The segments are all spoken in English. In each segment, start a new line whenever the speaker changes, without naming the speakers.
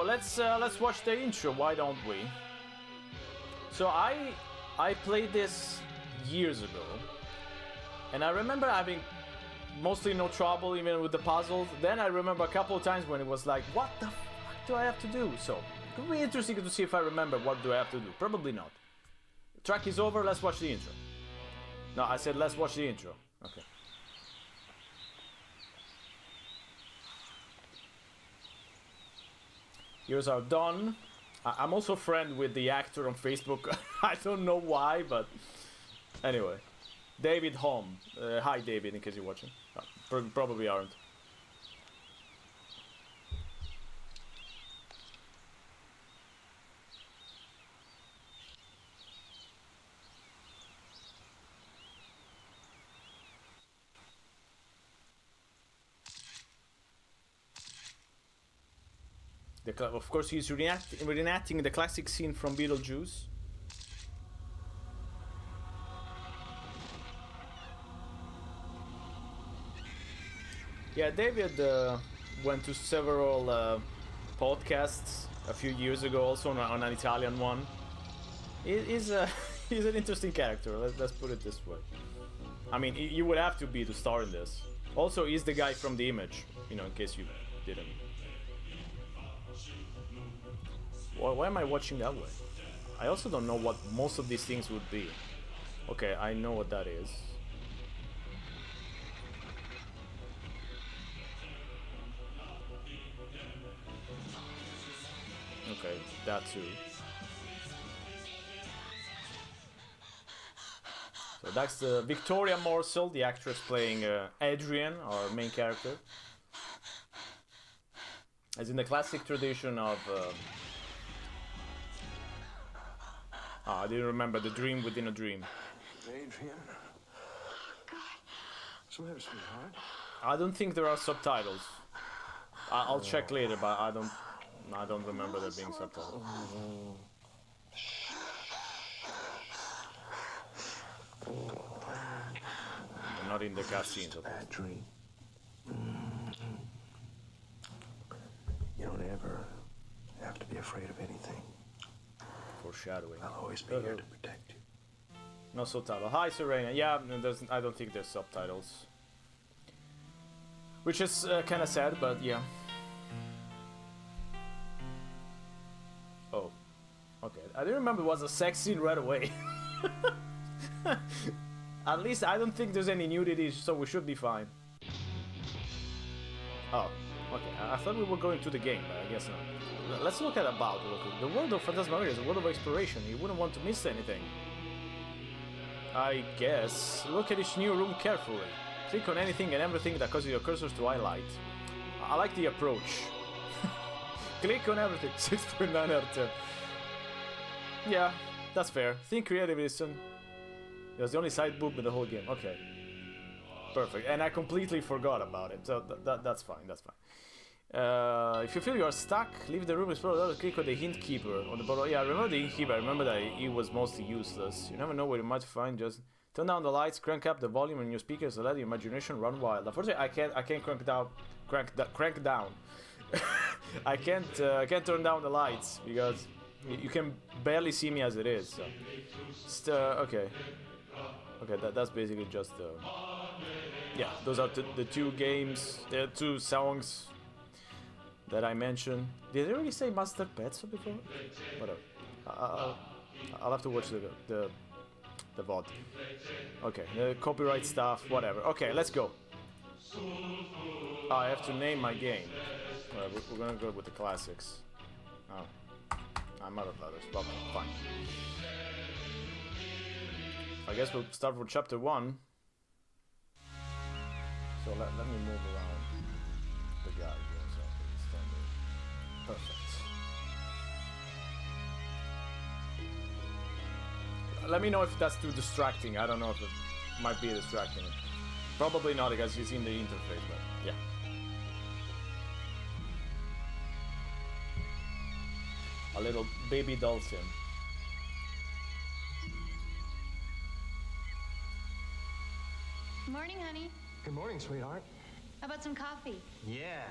let's watch the intro. Why don't we? So I played this years ago, and I remember having mostly no trouble even with the puzzles. Then I remember a couple of times when it was like, what the fuck do I have to do? So it could be interesting to see if I remember what do I have to do. Probably not. The track is over. Let's watch the intro. No, I said let's watch the intro. Okay. Here's our Don. I'm also friend with the actor on Facebook. I don't know why, but anyway. David Holm. Hi, David, in case you're watching. Probably aren't. Of course, he's reenacting the classic scene from Beetlejuice. Yeah, David went to several podcasts a few years ago, also on an Italian one. He's an interesting character, let's put it this way. I mean, you would have to be to star in this. Also, he's the guy from The Image, you know, in case you didn't. Why am I watching that way? I also don't know what most of these things would be. Okay, I know what that is. Okay, that too. So that's the Victoria Morsel, the actress playing Adrian, our main character. As in the classic tradition of... I didn't remember the dream within a dream.
Adrian. What's the matter, sweetheart?
I don't think there are subtitles. I'll check later, but I don't remember there being subtitles. Not in the cutscenes, of course.
Bad dream. You don't ever have to be afraid of anything.
Foreshadowing.
I'll always be here to protect you.
No subtitle. Hi, Serena. Yeah, I don't think there's subtitles. Which is kind of sad, but yeah. Oh. Okay. I didn't remember it was a sex scene right away. At least I don't think there's any nudity, so we should be fine. Oh. Okay. I thought we were going to the game, but I guess not. Let's look at about real quick. The world of Phantasmagoria is a world of exploration. You wouldn't want to miss anything. I guess. Look at each new room carefully. Click on anything and everything that causes your cursors to highlight. I like the approach. Click on everything. 6.9 out of 10. Yeah, that's fair. Think creative, listen. It was the only side boob in the whole game. Okay. Perfect. And I completely forgot about it. So that's fine. That's fine. If you feel you are stuck, leave the room, explore, click on the hint keeper on the bottom. Yeah, I remember the hint keeper. I remember that it was mostly useless. You never know what you might find. Just turn down the lights, crank up the volume on your speakers, and let your imagination run wild. Unfortunately, I can't crank down. I can't turn down the lights because you can barely see me as it is. So. Okay. Okay, that's basically just yeah, those are the two games, the two songs that I mentioned. Did I already say Master Pets before? Whatever. I'll have to watch the VOD. Okay, the copyright stuff, whatever. Okay, let's go. I have to name my game. We're gonna go with the classics. Oh, I'm out of letters, but fine. I guess we'll start with chapter 1. So let me move around the guy here, so standing. Perfect. Let me know if that's too distracting. I don't know if it might be distracting. Probably not because he's in the interface, but yeah. A little baby Dulcian.
Morning, honey.
Good morning, sweetheart.
How about some coffee?
Yeah,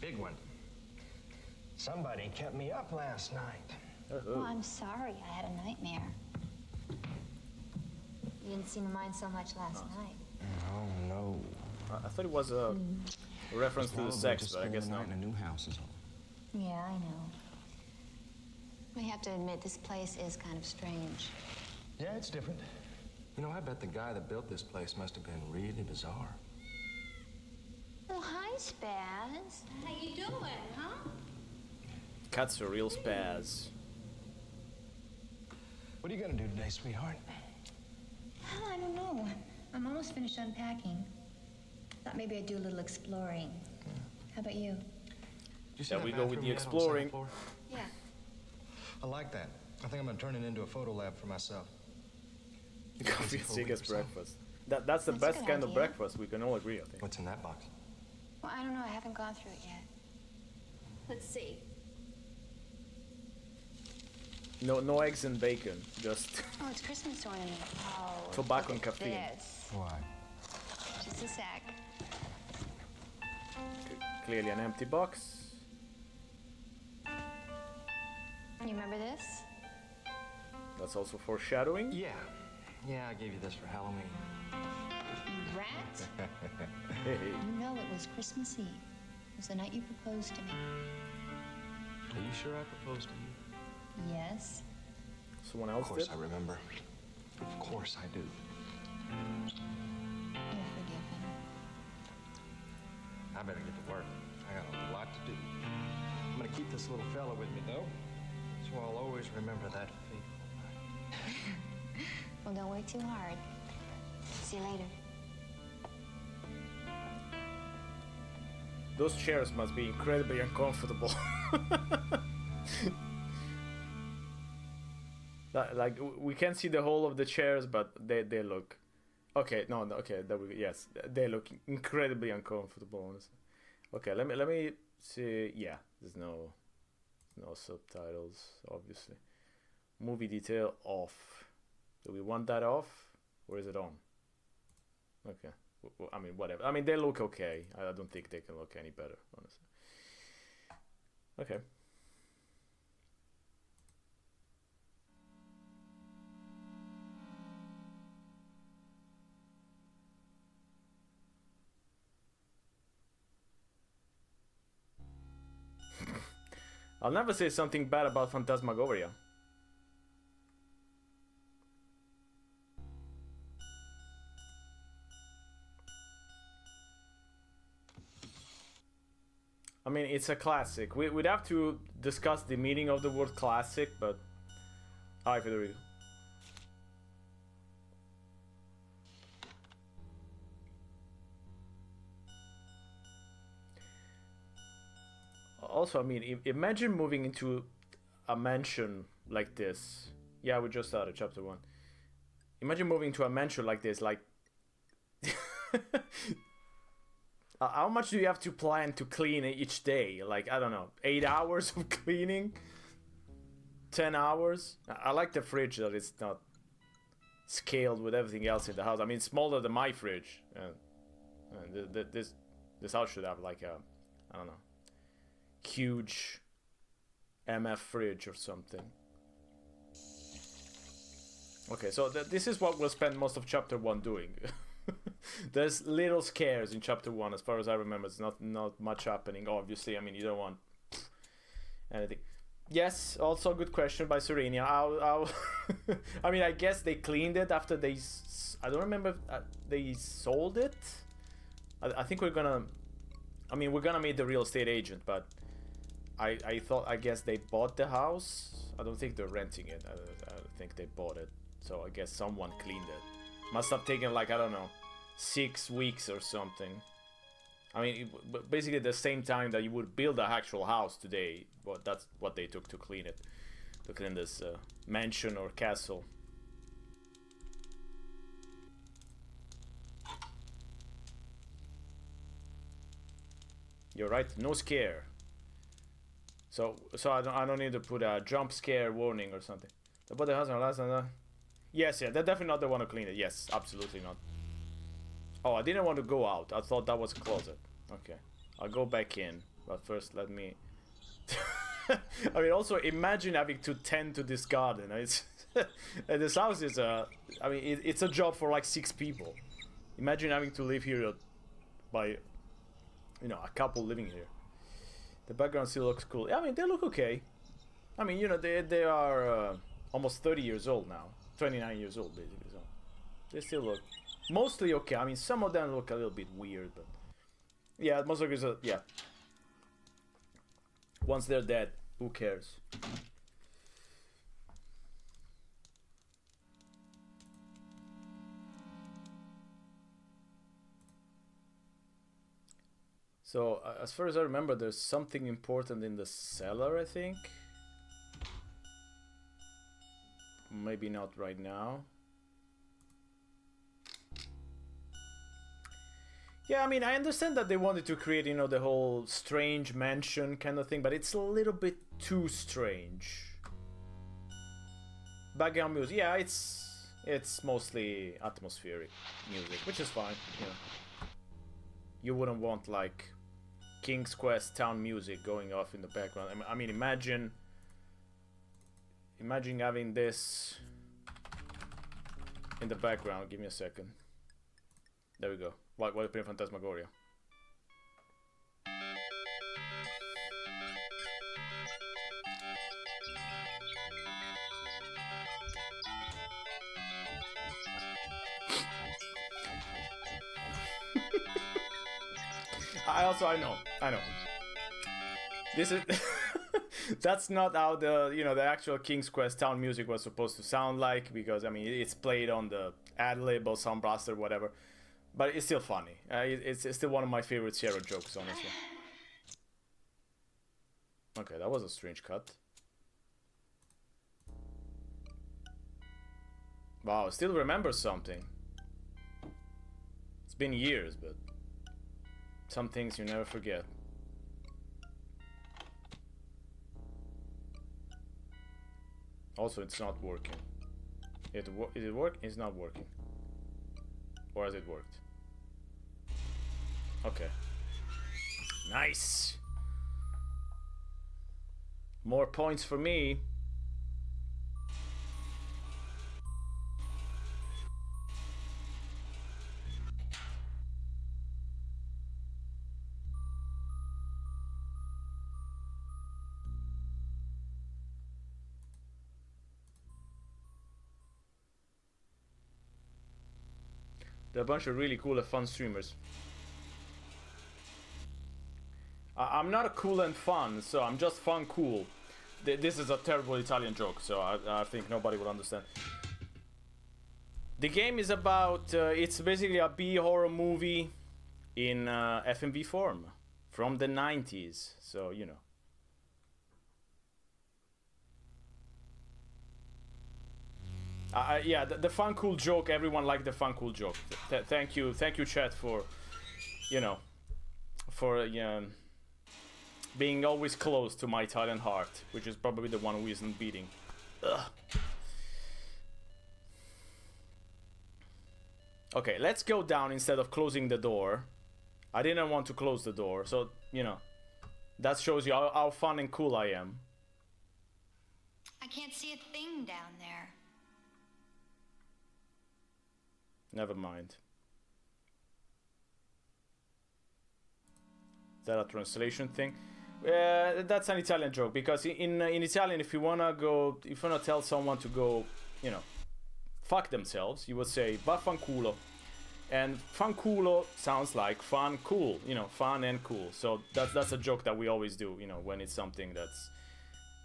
big one. Somebody kept me up last night.
Oh, I'm sorry. I had a nightmare. You didn't seem to mind so much last night.
Oh, no.
I thought it was a reference to the sex, but I guess not.
In a new house is all.
Yeah, I know. I have to admit, this place is kind of strange.
Yeah, it's different. You know, I bet the guy that built this place must have been really bizarre.
Oh, hi, Spaz. How you doing, huh?
Cats are real spaz.
What are you gonna do today, sweetheart?
Oh, I don't know. I'm almost finished unpacking. Thought maybe I'd do a little exploring. How about you?
Shall we go with the exploring?
Yeah.
I like that. I think I'm gonna turn it into a photo lab for myself.
Coffee and cigarettes breakfast. That's the
That's a
best
good
kind of
idea.
breakfast. We can all agree, I think.
What's in that box?
Well, I don't know. I haven't gone through it yet. Let's see.
No eggs and bacon. Just
Oh, it's Christmas ornament. Oh.
Tobacco
look
and
at
caffeine.
This.
Why?
Just a sec.
clearly an empty box.
You remember this?
That's also foreshadowing.
Yeah. Yeah, I gave you this for Halloween.
You rat?
Hey, hey.
You know it was Christmas Eve. It was the night you proposed to me.
Are you sure I proposed to you?
Yes.
Someone
Of
else
course
did.
I remember. Of course I do.
You're forgiven.
I better get to work. I got a lot to do. I'm gonna keep this little fella with me, though, so I'll always remember that fateful night.
Well, don't work too hard. See you later.
Those chairs must be incredibly uncomfortable. Like we can't see the whole of the chairs, but they look. Okay, no, okay, yes, they look incredibly uncomfortable. Honestly. Okay, let me see. Yeah, there's no subtitles, obviously. Movie detail off. Do we want that off, or is it on? Okay, I mean whatever. I mean they look okay. I don't think they can look any better, honestly. Okay. I'll never say something bad about Phantasmagoria. I mean, it's a classic. We'd have to discuss the meaning of the word classic, but... Hi, Federico. Also, I mean, imagine moving into a mansion like this. Yeah, we just started chapter 1. Imagine moving to a mansion like this, like... how much do you have to plan to clean each day? Like, I don't know, 8 hours of cleaning? 10 hours? I like the fridge that it's not scaled with everything else in the house. I mean, it's smaller than my fridge. This house should have like a, I don't know, huge MF fridge or something. Okay, so this is what we'll spend most of chapter 1 doing. There's little scares in chapter 1 as far as I remember. It's not much happening, obviously. I mean, you don't want anything. Yes, also a good question by Serenia. How I mean, I guess they cleaned it after they... I don't remember if they sold it. I think we're gonna... I mean, we're gonna meet the real estate agent, but I guess they bought the house. I don't think they're renting it. I think they bought it. So I guess someone cleaned it. Must have taken like, I don't know, 6 weeks or something. I mean, basically the same time that you would build an actual house today. But that's what they took to clean it. To clean this mansion or castle. You're right, no scare. So I don't need to put a jump scare warning or something. But the husband last and yes, yeah, they're definitely not the one to clean it. Yes, absolutely not. Oh, I didn't want to go out. I thought that was a closet. Okay, I'll go back in. But first, let me. I mean, also imagine having to tend to this garden. It's and this house is I mean, it's a job for like 6 people. Imagine having to live here by, you know, a couple living here. The background still looks cool. I mean, they look okay. I mean, you know, they are almost 30 years old now, 29 years old basically. So they still look mostly okay. I mean, some of them look a little bit weird, but yeah, most of it, yeah. Once they're dead, who cares? So, as far as I remember, there's something important in the cellar, I think. Maybe not right now. Yeah, I mean, I understand that they wanted to create, you know, the whole strange mansion kind of thing, but it's a little bit too strange. Background music, yeah, it's mostly atmospheric music, which is fine, you know. You wouldn't want, like, King's Quest town music going off in the background. I mean, imagine having this in the background. Give me a second. There we go. While playing Phantasmagoria. I know. This is that's not how the, you know, the actual King's Quest town music was supposed to sound like, because I mean it's played on the ad lib or Sound Blaster, whatever, but it's still funny. It's still one of my favorite Sierra jokes, honestly. Okay, that was a strange cut. Wow, I still remember something. It's been years, but some things you never forget. Also, it's not working. Is it work? It's not working. Or has it worked? Okay. Nice! More points for me. They're a bunch of really cool and fun streamers. I'm not cool and fun, so I'm just fun cool. This is a terrible Italian joke, so I think nobody will understand. The game is about, it's basically a B-horror movie in FMV form from the 90s, so you know. Yeah, the fun cool joke. Everyone liked the fun cool joke. Thank you, chat, for, you know, for being always close to my Italian heart, which is probably the one who isn't beating. Ugh. Okay, let's go down instead of closing the door. I didn't want to close the door, so you know, that shows you how fun and cool I am.
I can't see a thing down there.
Never mind. Is that a translation thing? That's an Italian joke, because in Italian, if you wanna tell someone to go, you know, fuck themselves, you would say vaffanculo, and fanculo sounds like fun, cool, you know, fun and cool. So that's a joke that we always do, you know, when it's something that's,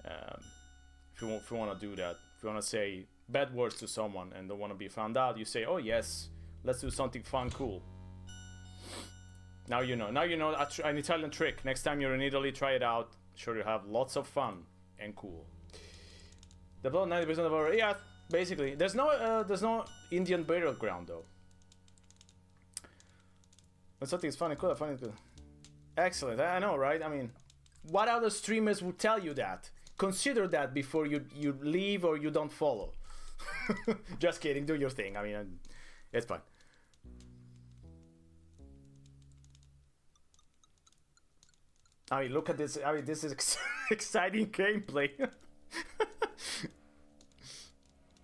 if you wanna do that, if you wanna say bad words to someone and don't wanna be found out, you say, oh yes, let's do something fun, cool. Now you know an Italian trick. Next time you're in Italy, try it out. Sure, you have lots of fun and cool. The blood 90% of our, yeah, basically. There's no Indian burial ground though. But something is fun and cool. Fun and cool. Excellent. I know, right? I mean, what other streamers would tell you that? Consider that before you leave or you don't follow. Just kidding. Do your thing. I mean, it's fine. I mean, look at this. I mean, this is exciting gameplay.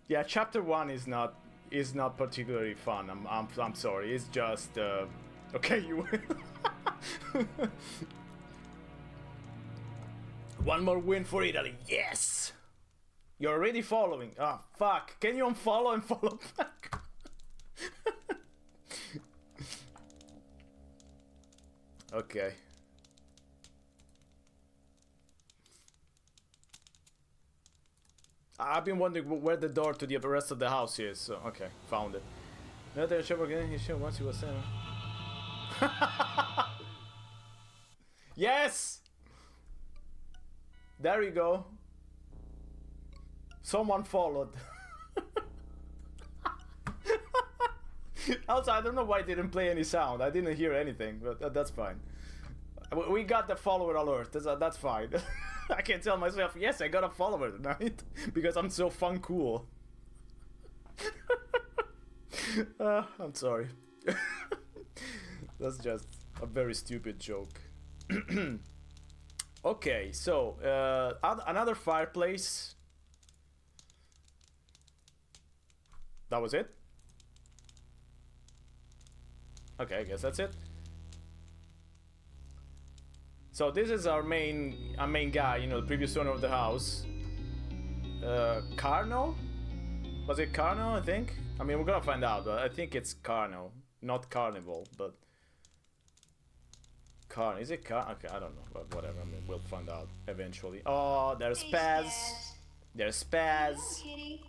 Yeah, chapter 1 is not particularly fun. I'm sorry. It's just okay. You. One more win for Italy. Yes. You're already following. Ah, oh, fuck. Can you unfollow and follow back? Okay. I've been wondering where the door to the rest of the house is. So, okay, found it. Another shop again. He showed once he was saying. Yes. There you go. Someone followed. Also, I don't know why it didn't play any sound. I didn't hear anything, but that's fine. We got the follower alert. That's fine. I can tell myself, yes, I got a follower tonight because I'm so fun cool. I'm sorry. That's just a very stupid joke. Okay, so another fireplace. That was it? Okay, I guess that's it. So this is our main guy, you know, the previous owner of the house. Carno? Was it Carno, I think? I mean, we're gonna find out, but I think it's Carno, not Carnival, but... Is it Okay, I don't know, but whatever, I mean, we'll find out eventually. Oh, there's Spaz. There's Spaz.
Hello, kitty.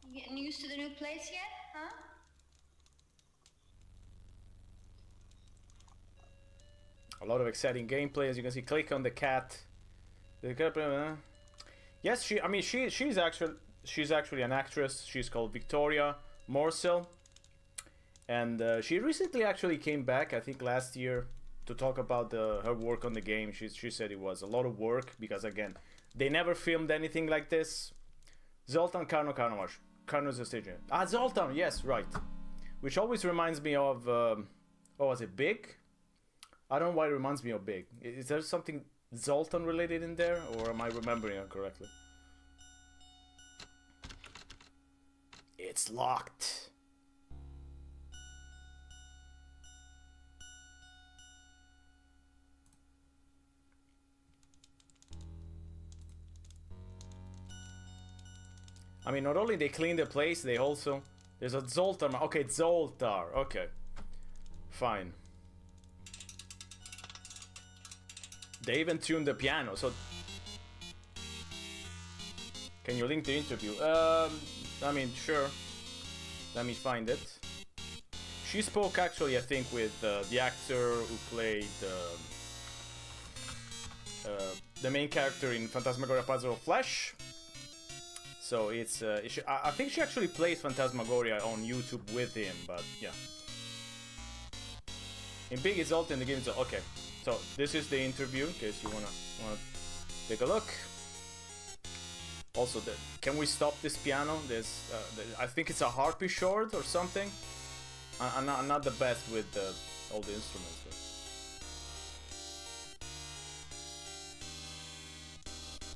You getting used to the new place yet, huh?
A lot of exciting gameplay, as you can see. Click on the cat. Yes, she's actually an actress. She's called Victoria Morsel, and she recently actually came back, I think last year, to talk about her work on the game. She said it was a lot of work because, again, they never filmed anything like this. Zoltan Karno's the stage. Ah, Zoltan, yes, right. Which always reminds me of what was it, Big? I don't know why it reminds me of Big. Is there something Zoltan related in there, or am I remembering it correctly? It's locked. I mean, not only they clean the place, they also... There's a Zoltar. Okay, Zoltar. Okay. Fine. They even tuned the piano, so... Can you link the interview? I mean, sure. Let me find it. She spoke actually, I think, with the actor who played the main character in Phantasmagoria Puzzle of Flesh. So it's, I think she actually plays Phantasmagoria on YouTube with him, but yeah. In Big is alt in the game, so okay. So this is the interview, in case you wanna take a look. Also, can we stop this piano? This, I think it's a harpy short or something. I'm not the best with all the instruments. But.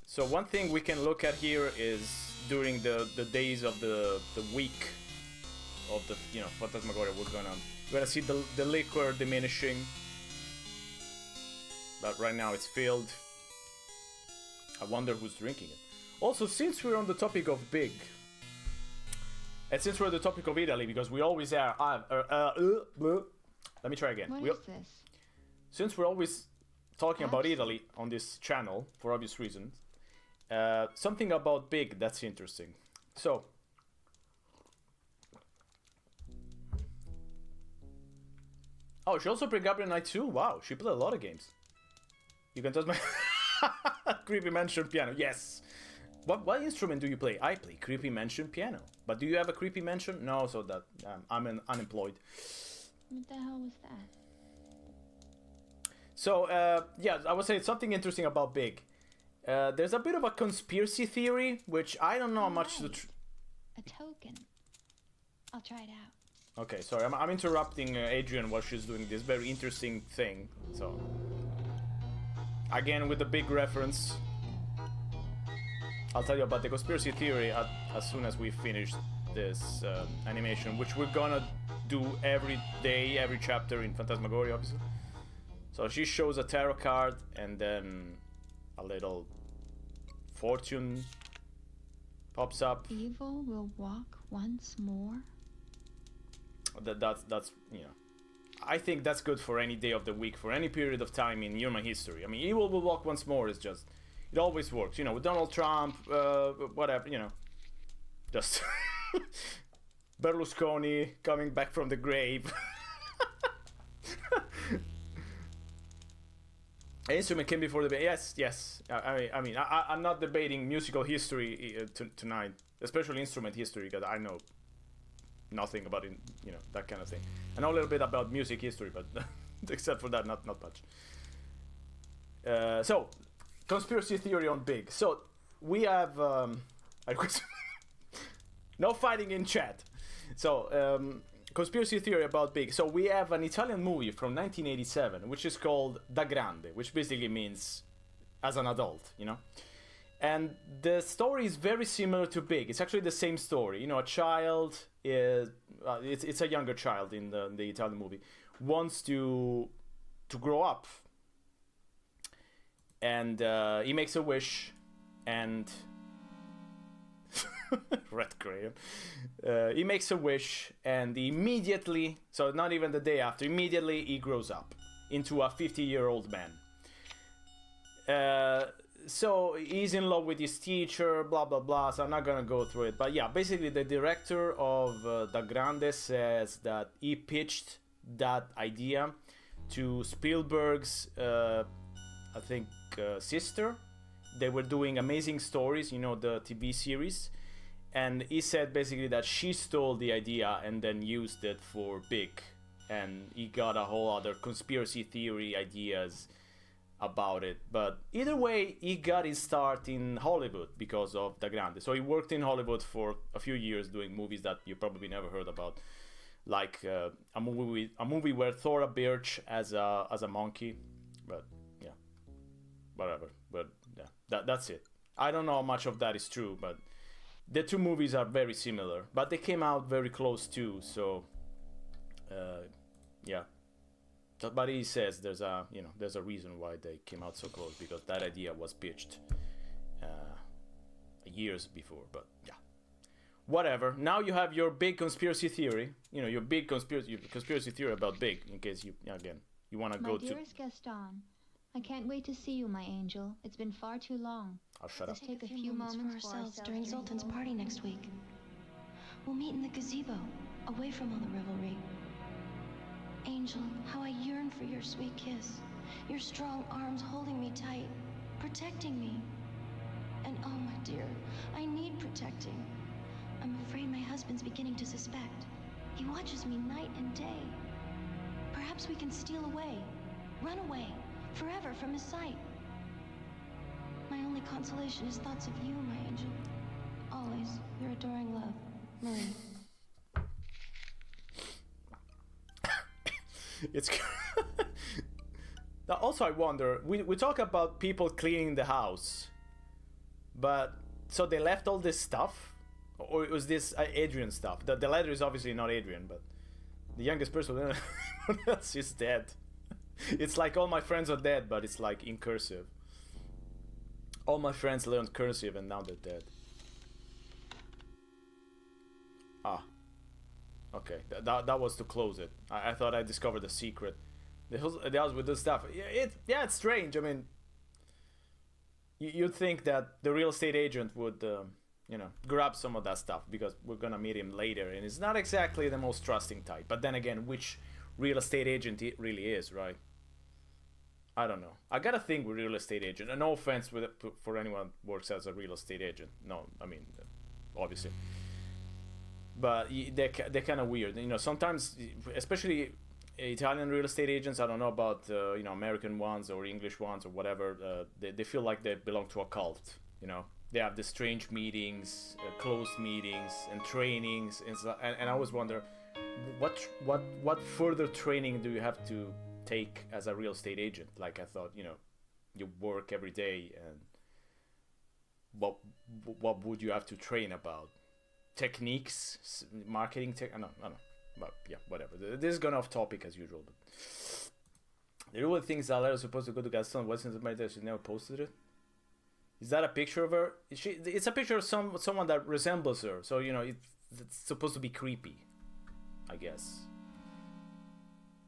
So one thing we can look at here is during the days of the week of the Phantasmagoria, we're gonna see the liquor diminishing. But right now it's filled. I wonder who's drinking it. Also, since we're on the topic of Big, and since we're on the topic of Italy, because we always are. Let me try again.
What is this?
Since we're always talking about Italy on this channel, for obvious reasons, something about Big that's interesting. So, oh, she also played Gabriel Knight 2? Wow, she played a lot of games. You can touch my Creepy Mansion piano. Yes. What instrument do you play? I play Creepy Mansion piano. But do you have a Creepy Mansion? No, so that I'm unemployed.
What the hell was that?
So yeah, I would say something interesting about Big. There's a bit of a conspiracy theory, which I don't know how much.
A token. I'll try it out.
Okay, sorry, I'm interrupting Adrian while she's doing this very interesting thing. So. Again, with the big reference. I'll tell you about the conspiracy theory as soon as we finish this animation, which we're gonna do every day, every chapter in Phantasmagoria, obviously. So she shows a tarot card and then a little fortune pops up.
Evil will walk once more.
That's you know, I think that's good for any day of the week, for any period of time in human history. I mean, evil will walk once more is just, it always works. You know, with Donald Trump, whatever, you know, just Berlusconi coming back from the grave. Instrument came before the yes. I'm not debating musical history tonight, especially instrument history, because I know nothing about it, you know, that kind of thing. I know a little bit about music history, but except for that, not much. So, conspiracy theory on Big. So we have no fighting in chat. So conspiracy theory about Big. So we have an Italian movie from 1987, which is called Da Grande, which basically means as an adult, you know. And the story is very similar to Big. It's actually the same story. You know, a child is it's a younger child in the Italian movie, wants to grow up, and he makes a wish, and red crayon. He makes a wish, and immediately, so not even the day after, immediately he grows up into a 50-year-old man. So he's in love with his teacher, blah blah blah. So I'm not gonna go through it, but yeah, basically the director of Da Grande says that he pitched that idea to Spielberg's, I think, sister. They were doing Amazing Stories, you know, the TV series. And he said basically that she stole the idea and then used it for Big, and he got a whole other conspiracy theory ideas about it. But either way, he got his start in Hollywood because of Da Grande. So he worked in Hollywood for a few years doing movies that you probably never heard about, like a movie where Thora Birch as a monkey. But yeah, whatever. But yeah, that's it. I don't know how much of that is true, but the two movies are very similar, but they came out very close too. So, yeah. But he says there's a reason why they came out so close, because that idea was pitched years before. But yeah, whatever. Now you have your big conspiracy theory. You know, your big conspiracy theory about Big. In case you want to go to.
My dearest Gaston, I can't wait to see you, my angel. It's been far too long.
I'll shut up.
Let's take a few moments for ourselves
during Zoltan's party next week. We'll meet in the gazebo, away from all the revelry. Angel, how I yearn for your sweet kiss, your strong arms holding me tight, protecting me. And oh, my dear, I need protecting. I'm afraid my husband's beginning to suspect. He watches me night and day. Perhaps we can steal away, run away, forever from his sight. My only consolation is thoughts of you, my angel. Always, your adoring love, Marie.
It's now, also I wonder, we talk about people cleaning the house, but so they left all this stuff, or was this Adrian stuff? The letter is obviously not Adrian, but the youngest person else is dead. It's like all my friends are dead, but it's like in cursive. All my friends learned cursive and now they're dead. Ah. Okay, that was to close it. I thought I discovered a secret. The house with this stuff. It's strange. I mean, you'd think that the real estate agent would, grab some of that stuff, because we're gonna meet him later, and it's not exactly the most trusting type. But then again, which real estate agent it really is, right? I don't know. I got a thing with real estate agent, and no offense for anyone who works as a real estate agent. No, I mean, obviously. But they're kind of weird. You know, sometimes, especially Italian real estate agents, I don't know about, American ones or English ones or whatever, they feel like they belong to a cult, you know. They have the strange meetings, closed meetings, and trainings, and I always wonder, what further training do you have to take as a real estate agent? Like, I thought, you work every day, and what would you have to train about? Techniques, marketing I don't know, but yeah, whatever. This is going off topic as usual, but the real thing is that Lara is supposed to go to Gaston. Wasn't it? She never posted it. Is that a picture of her? It's a picture of someone that resembles her. So you know, it's supposed to be creepy, I guess.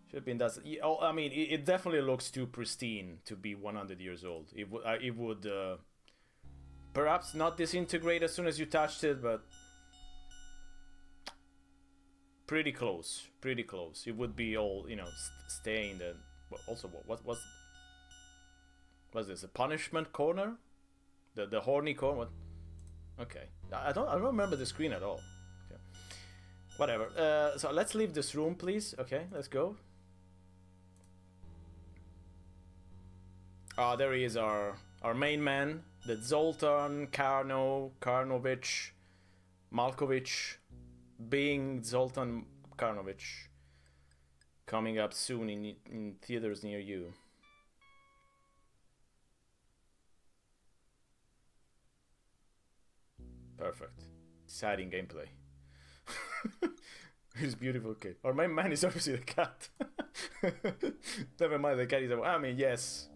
Should have been that. I mean, it definitely looks too pristine to be 100 years old. It would perhaps not disintegrate as soon as you touched it, but pretty close. Pretty close. It would be all, you know, stained. And also, what's this? A punishment corner? The horny corner? What? Okay. I don't remember the screen at all. Okay. Whatever. So let's leave this room, please. Okay, let's go. Ah, there he is, our main man, the Zoltan Karnovich Malkovich, being Zoltan Karnovich, coming up soon in theaters near you. Perfect. Exciting gameplay. He's beautiful kid. Our main man is obviously the cat. Never mind, the cat is. I mean, yes.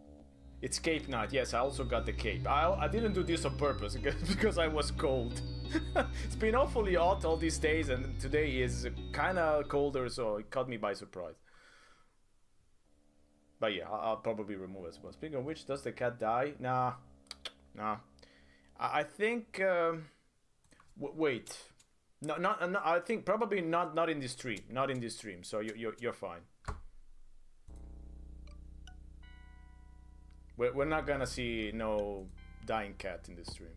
It's cape night. Yes, I also got the cape. I didn't do this on purpose because I was cold. It's been awfully hot all these days, and today is kind of colder, so it caught me by surprise. But yeah, I'll probably remove it as well. Speaking of which, does the cat die? Nah. I think. Wait. No, I think probably not in this stream. Not in this stream. So you're fine. We're not gonna see no dying cat in this stream.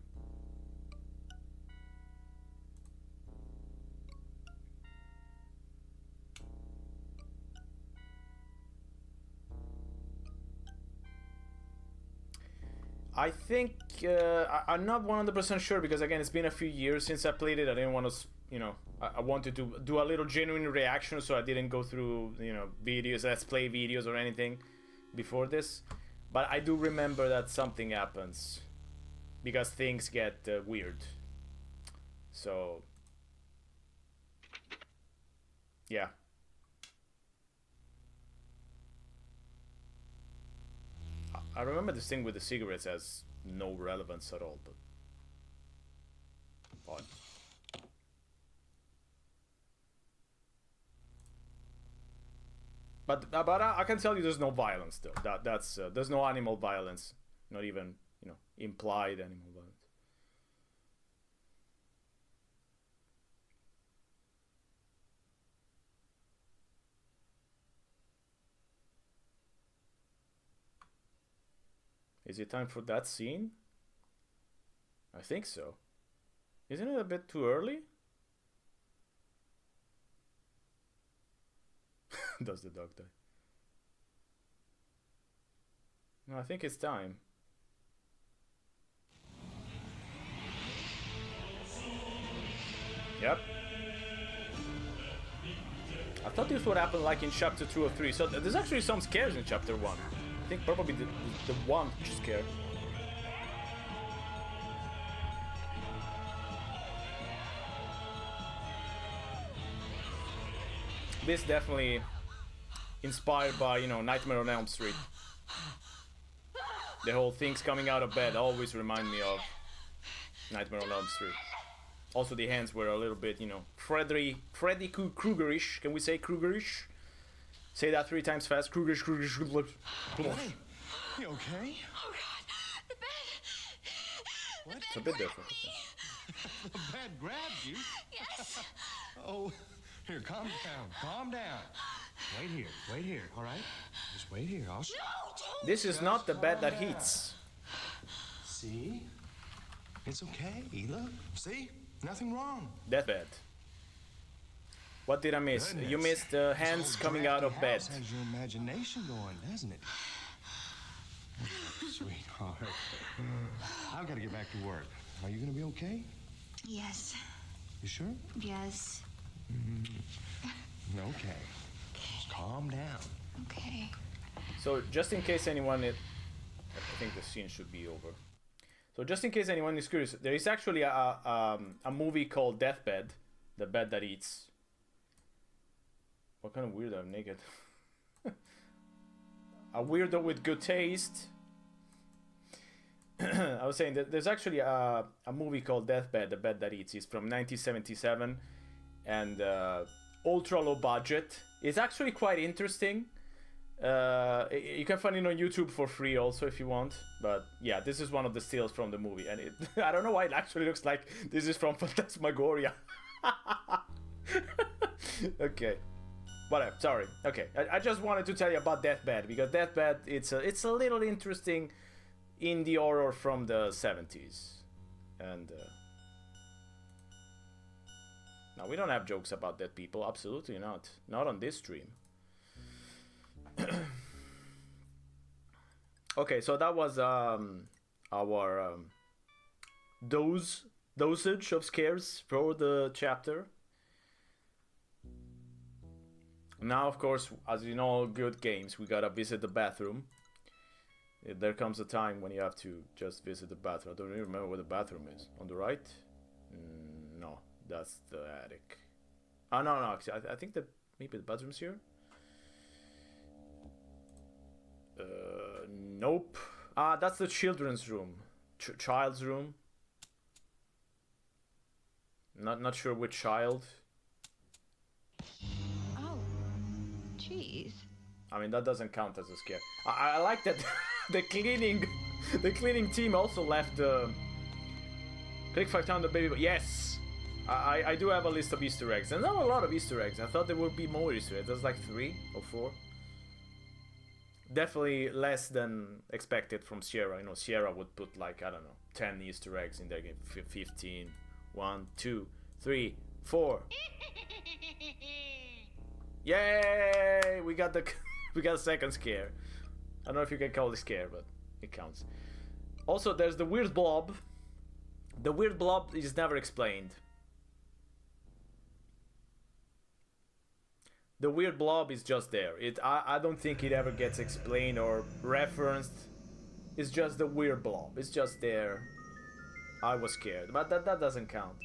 I think I'm not 100% sure because again it's been a few years since I played it. I didn't want to, you know, I wanted to do a little genuine reaction, so I didn't go through, you know, videos, let's play videos or anything before this. But I do remember that something happens because things get weird. So yeah. I remember this thing with the cigarettes has no relevance at all, but fine. But I can tell you there's no violence though. That's there's no animal violence, not even, you know, implied animal violence. Is it time for that scene? I think so. Isn't it a bit too early? Does the dog die? No, I think it's time. Yep. I thought this would happen like in chapter 2 or 3. So there's actually some scares in chapter 1. I think probably the one scare. This definitely inspired by, you know, Nightmare on Elm Street. The whole things coming out of bed always remind me of Nightmare on Elm Street. Also the hands were a little bit, you know, Freddy Kruegerish. Can we say Kruegerish? Say that 3 times fast. Kruegerish.
Hey, you okay?
Oh God, the bed.
What?
It's a bit different.
The bed grabbed you?
Yes.
Oh, here, calm down. Wait here, all right? Just wait here, I'll show you.
No, don't.
This is not the bed that heats.
See? It's okay, look. See? Nothing wrong.
That bed. What did I miss?
Goodness.
You missed the hands coming out of bed.
House has your imagination going, doesn't it? Sweetheart. I've got to get back to work. Are you going to be okay?
Yes.
You sure?
Yes.
Okay. Just calm down.
Okay.
So just in case anyone I think the scene should be over. So just in case anyone is curious, there is actually a movie called Deathbed, the bed that eats. What kind of weirdo? I'm naked. A weirdo with good taste. I was saying that there's actually a movie called Deathbed, the bed that eats. It's from 1977, and ultra low budget. It's actually quite interesting. You can find it on YouTube for free also if you want. But yeah, this is one of the stills from the movie, and I don't know why it actually looks like this is from Phantasmagoria. Okay, whatever. Sorry. Okay, I just wanted to tell you about Deathbed because Deathbed it's a little interesting indie horror from the 70s, and now we don't have jokes about dead people. Absolutely not. Not on this stream. Okay, so that was our dosage of scares for the chapter. Now, of course, as in all good games, we gotta visit the bathroom. There comes a time when you have to just visit the bathroom. I don't even remember where the bathroom is. On the right? No, that's the attic. Oh, no, actually, I think that maybe the bathroom's here. Nope. Ah, that's the children's room. Child's room. Not sure which child.
Oh, jeez.
I mean, that doesn't count as a scare. I like that the cleaning team also left the click 5 times the baby. Yes, I do have a list of Easter eggs, and not a lot of Easter eggs. I thought there would be more Easter eggs. There's like 3 or 4. Definitely less than expected from Sierra. You know, Sierra would put like, I don't know, 10 Easter eggs in their game. 15. 1, 2, 3, 4. Yay! We got a second scare. I don't know if you can call it scare, but it counts. Also, there's the weird blob. The weird blob is never explained. The weird blob is just there. I don't think it ever gets explained or referenced. It's just the weird blob. It's just there. I was scared, but that doesn't count.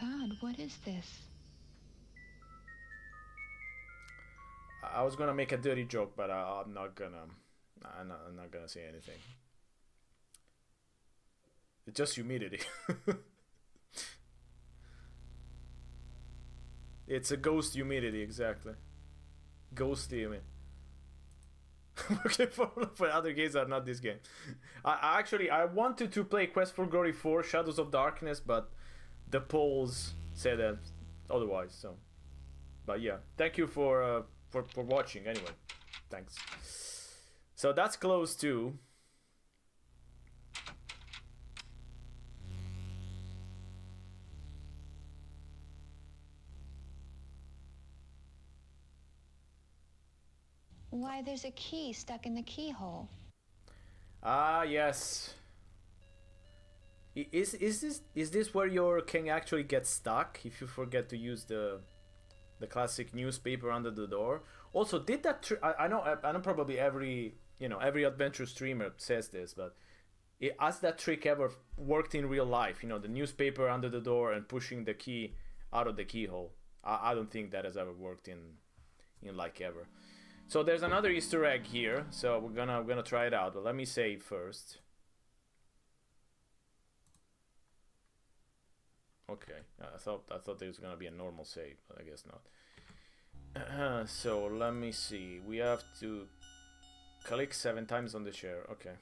God, what is this?
I was gonna make a dirty joke, but I'm not gonna. I'm not gonna say anything. It's just humidity. It's a ghost humidity, exactly. Ghosty, I mean. Okay, for other games are not this game. I wanted to play Quest for Glory 4 Shadows of Darkness, but the polls said that otherwise. So, but yeah, thank you for watching anyway. Thanks. So that's close too.
Why, there's a key stuck in the keyhole.
Ah, yes. Is this where your king actually gets stuck if you forget to use the classic newspaper under the door? Also, did that I know probably every adventure streamer says this, but has that trick ever worked in real life? You know, the newspaper under the door and pushing the key out of the keyhole. I don't think that has ever worked in like ever. So there's another Easter egg here, so we're gonna try it out. But let me save first. Okay, I thought there was gonna be a normal save, but I guess not. So let me see. We have to click 7 times on the chair. Okay,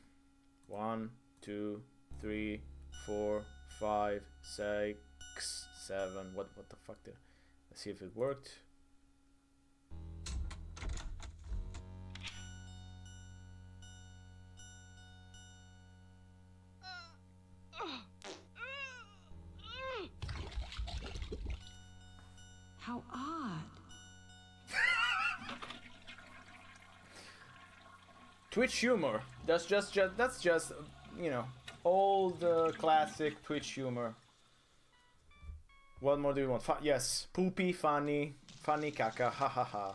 1, 2, 3, 4, 5, 6, 7. What the fuck did? Let's see if it worked.
How odd.
Twitch humor. That's just old classic Twitch humor. What more do we want? Yes, poopy, funny caca, ha ha ha.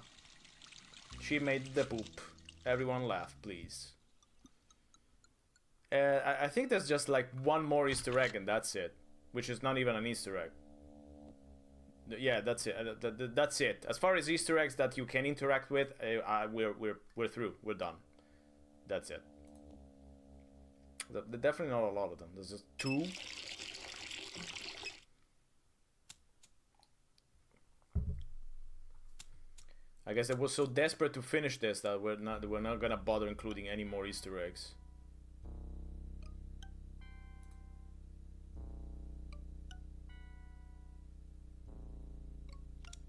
She made the poop. Everyone laugh, please. I think there's just like one more Easter egg and that's it, which is not even an Easter egg. Yeah, that's it. That's it. As far as Easter eggs that you can interact with, we're through. We're done. That's it. Definitely not a lot of them. There's just 2. I guess I was so desperate to finish this that we're not gonna bother including any more Easter eggs.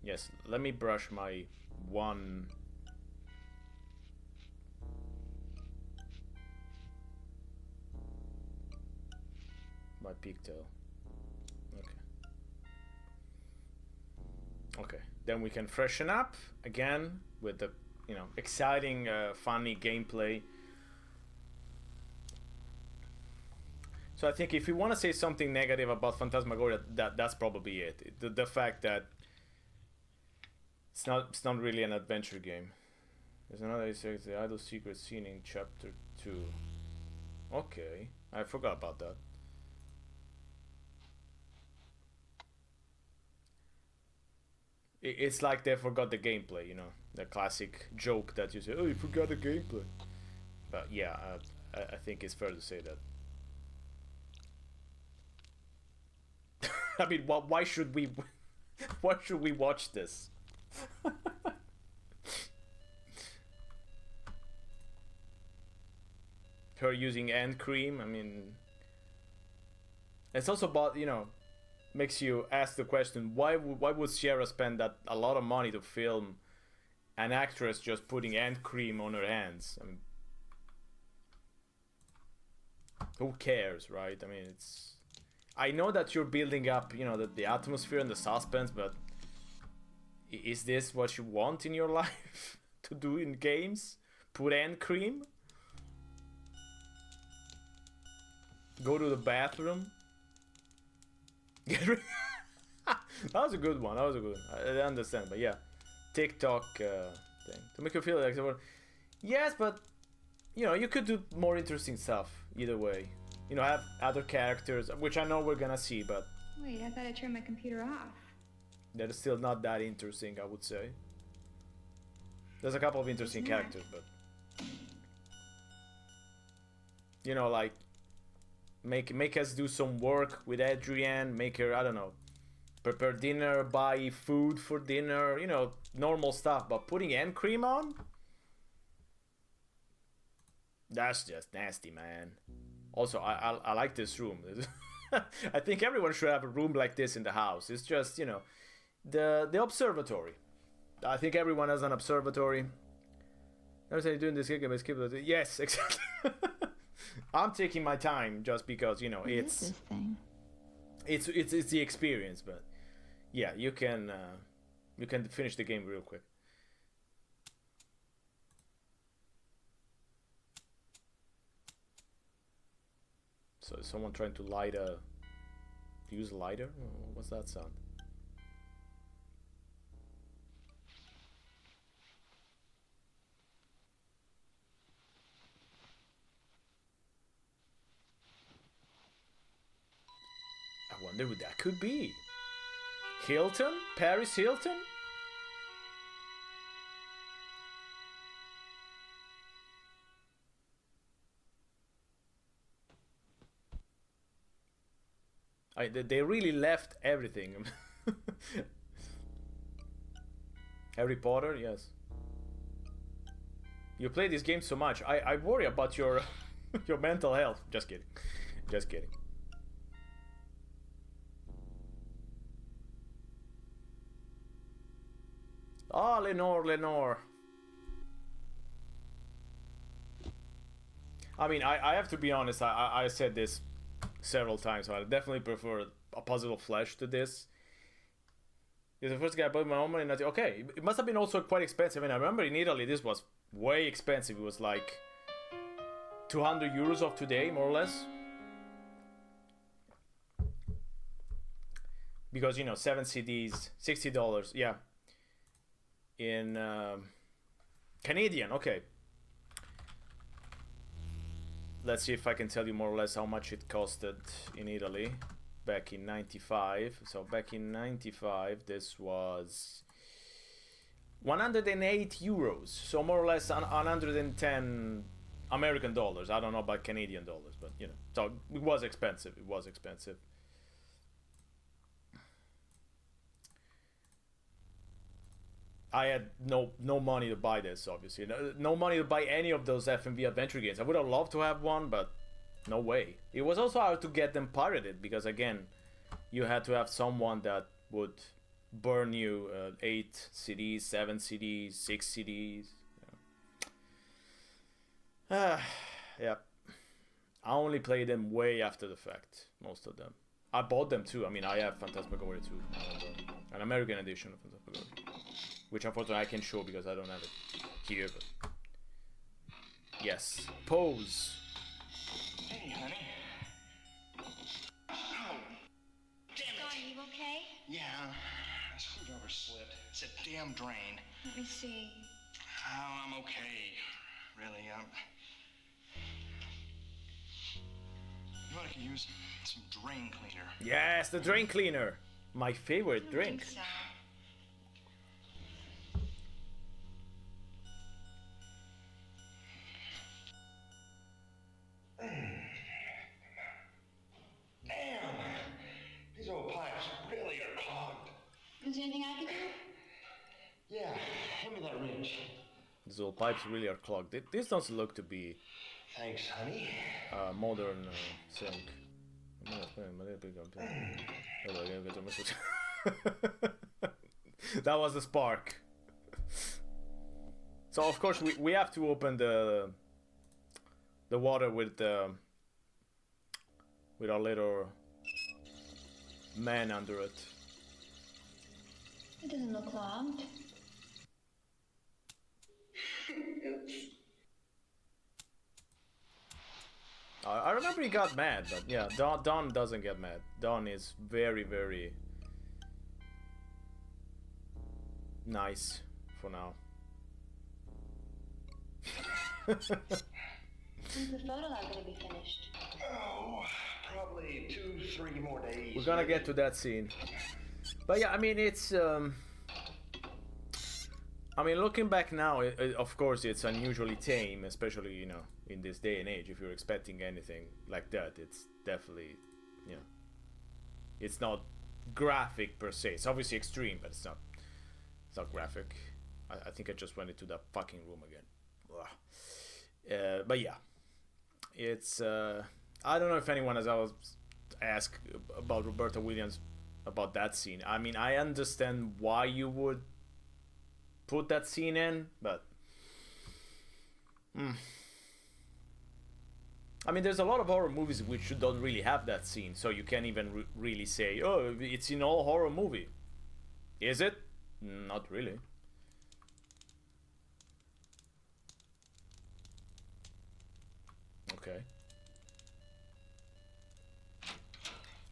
Yes, let me brush my one. My pigtail. Okay. Okay. Then we can freshen up again with the, you know, exciting, funny gameplay. So I think if you want to say something negative about Phantasmagoria, that's probably it. The fact that it's not really an adventure game. There's another says the idle secret scene in chapter 2. Okay, I forgot about that. It's like they forgot the gameplay, you know, the classic joke that you say, "Oh, you forgot the gameplay." But yeah, I think it's fair to say that. I mean, why should we? Why should we watch this? Her using hand cream. I mean, it's also about, you know, makes you ask the question: why would Sierra spend that a lot of money to film an actress just putting hand cream on her hands? I mean, who cares, right? I mean, it's. I know that you're building up, you know, the atmosphere and the suspense, but is this what you want in your life to do in games? Put hand cream? Go to the bathroom? Get rid. That was a good one. That was a good one. I understand, but yeah, TikTok thing to make you feel like someone. Yes, but you know, you could do more interesting stuff either way. You know, have other characters, which I know we're gonna see, but
Wait, I thought I turned my computer off.
that is still not that interesting, I would say. There's a couple of interesting characters, but you know, like make us do some work with Adrienne, make her, I don't know, prepare dinner, buy food for dinner, you know, normal stuff, but putting hand cream on? That's just nasty, man. Also, I like this room. I think everyone should have a room like this in the house. It's just, you know, the observatory. I think everyone has an observatory. Every time you're doing this game, skip it. Yes, exactly. I'm taking my time just because, you know,
What is this thing?
it's the experience, but yeah, you can finish the game real quick. So is someone trying to use a lighter? What's that sound? I wonder who that could be. Hilton? Paris Hilton? They really left everything. Harry Potter, yes. You play this game so much. I worry about your your mental health. Just kidding. Just kidding. Ah, Lenore. I mean, I have to be honest. I said this several times. So I definitely prefer a puzzle of flesh to this. It's the first guy I bought my own money. And I think, okay, it must have been also quite expensive. I mean, I remember in Italy this was way expensive. It was like 200 euros of today, more or less. Because, you know, 7 CDs, $60. Yeah. In Canadian, okay. let's see if I can tell you more or less how much it costed in Italy back in 95. So back in 95, this was 108 euros. So more or less 110 American dollars. I don't know about Canadian dollars, but you know, so it was expensive. It was expensive. I had no money to buy this, obviously. No money to buy any of those FMV adventure games. I would have loved to have one, but no way. It was also hard to get them pirated because, again, you had to have someone that would burn you 8 CDs, 7 CDs, 6 CDs. Yeah. I only played them way after the fact, most of them. I bought them too. I mean, I have Phantasmagoria too. An American edition of Phantasmagoria. Which unfortunately I can't show because I don't have it here, but... Yes. Pose!
Hey, honey. Oh, damn it!
Are you okay?
Yeah, a screwdriver slipped. It's a damn drain.
Let me see.
Oh, I'm okay. Really, You know what I could use? Some drain cleaner.
Yes, the drain cleaner! My favorite drink.
So.
Damn! These old pipes really are clogged.
Is there anything I can do?
Yeah, hand me that wrench.
These old pipes really are clogged. This doesn't look to be
Thanks, honey.
a modern sink. That was the spark. So of course we have to open the water with our little man under it.
It doesn't look clogged.
I remember he got mad, but yeah, Don doesn't get mad. Don is very, very nice for now.
When's the photo lab gonna be finished?
Oh, probably 2-3 more days.
We're gonna get to that scene. But yeah, I mean, it's... I mean, looking back now, of course, it's unusually tame, especially, you know, in this day and age. If you're expecting anything like that, it's definitely, you know, it's not graphic per se. It's obviously extreme, but it's not graphic. I think I just went into that fucking room again. But yeah, it's, I don't know if anyone has ever asked about Roberta Williams about that scene. I mean, I understand why you would put that scene in, but I mean, there's a lot of horror movies which don't really have that scene, so you can't even really say, oh, it's in all horror movie. Is it? Not really. Okay.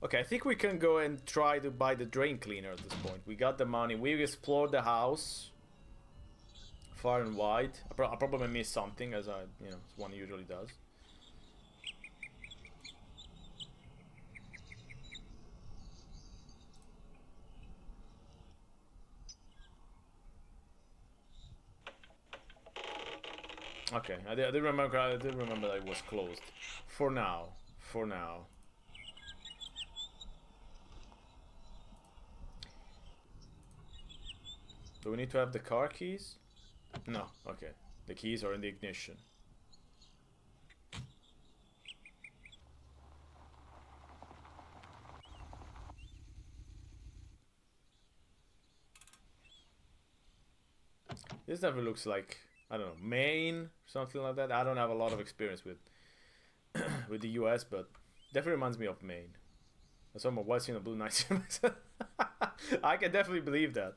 Okay, I think we can go and try to buy the drain cleaner at this point. We got the money. We explored the house far and wide. I probably missed something, as one usually does. Okay, I did remember that it was closed. For now. Do we need to have the car keys? No, okay. The keys are in the ignition. This never looks like, I don't know, Maine, something like that. I don't have a lot of experience with with the US, but definitely reminds me of Maine. I saw my wife's in a blue night. I can definitely believe that.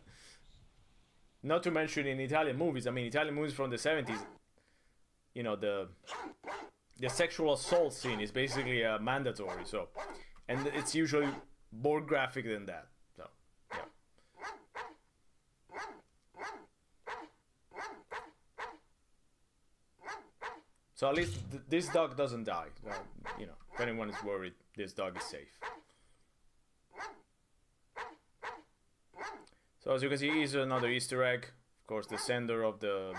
Not to mention in Italian movies. I mean, Italian movies from the 70s, you know, the sexual assault scene is basically mandatory. So, and it's usually more graphic than that. So, yeah. So at least this dog doesn't die. You know, if anyone is worried, this dog is safe. So as you can see, here's another Easter egg. Of course, the sender of the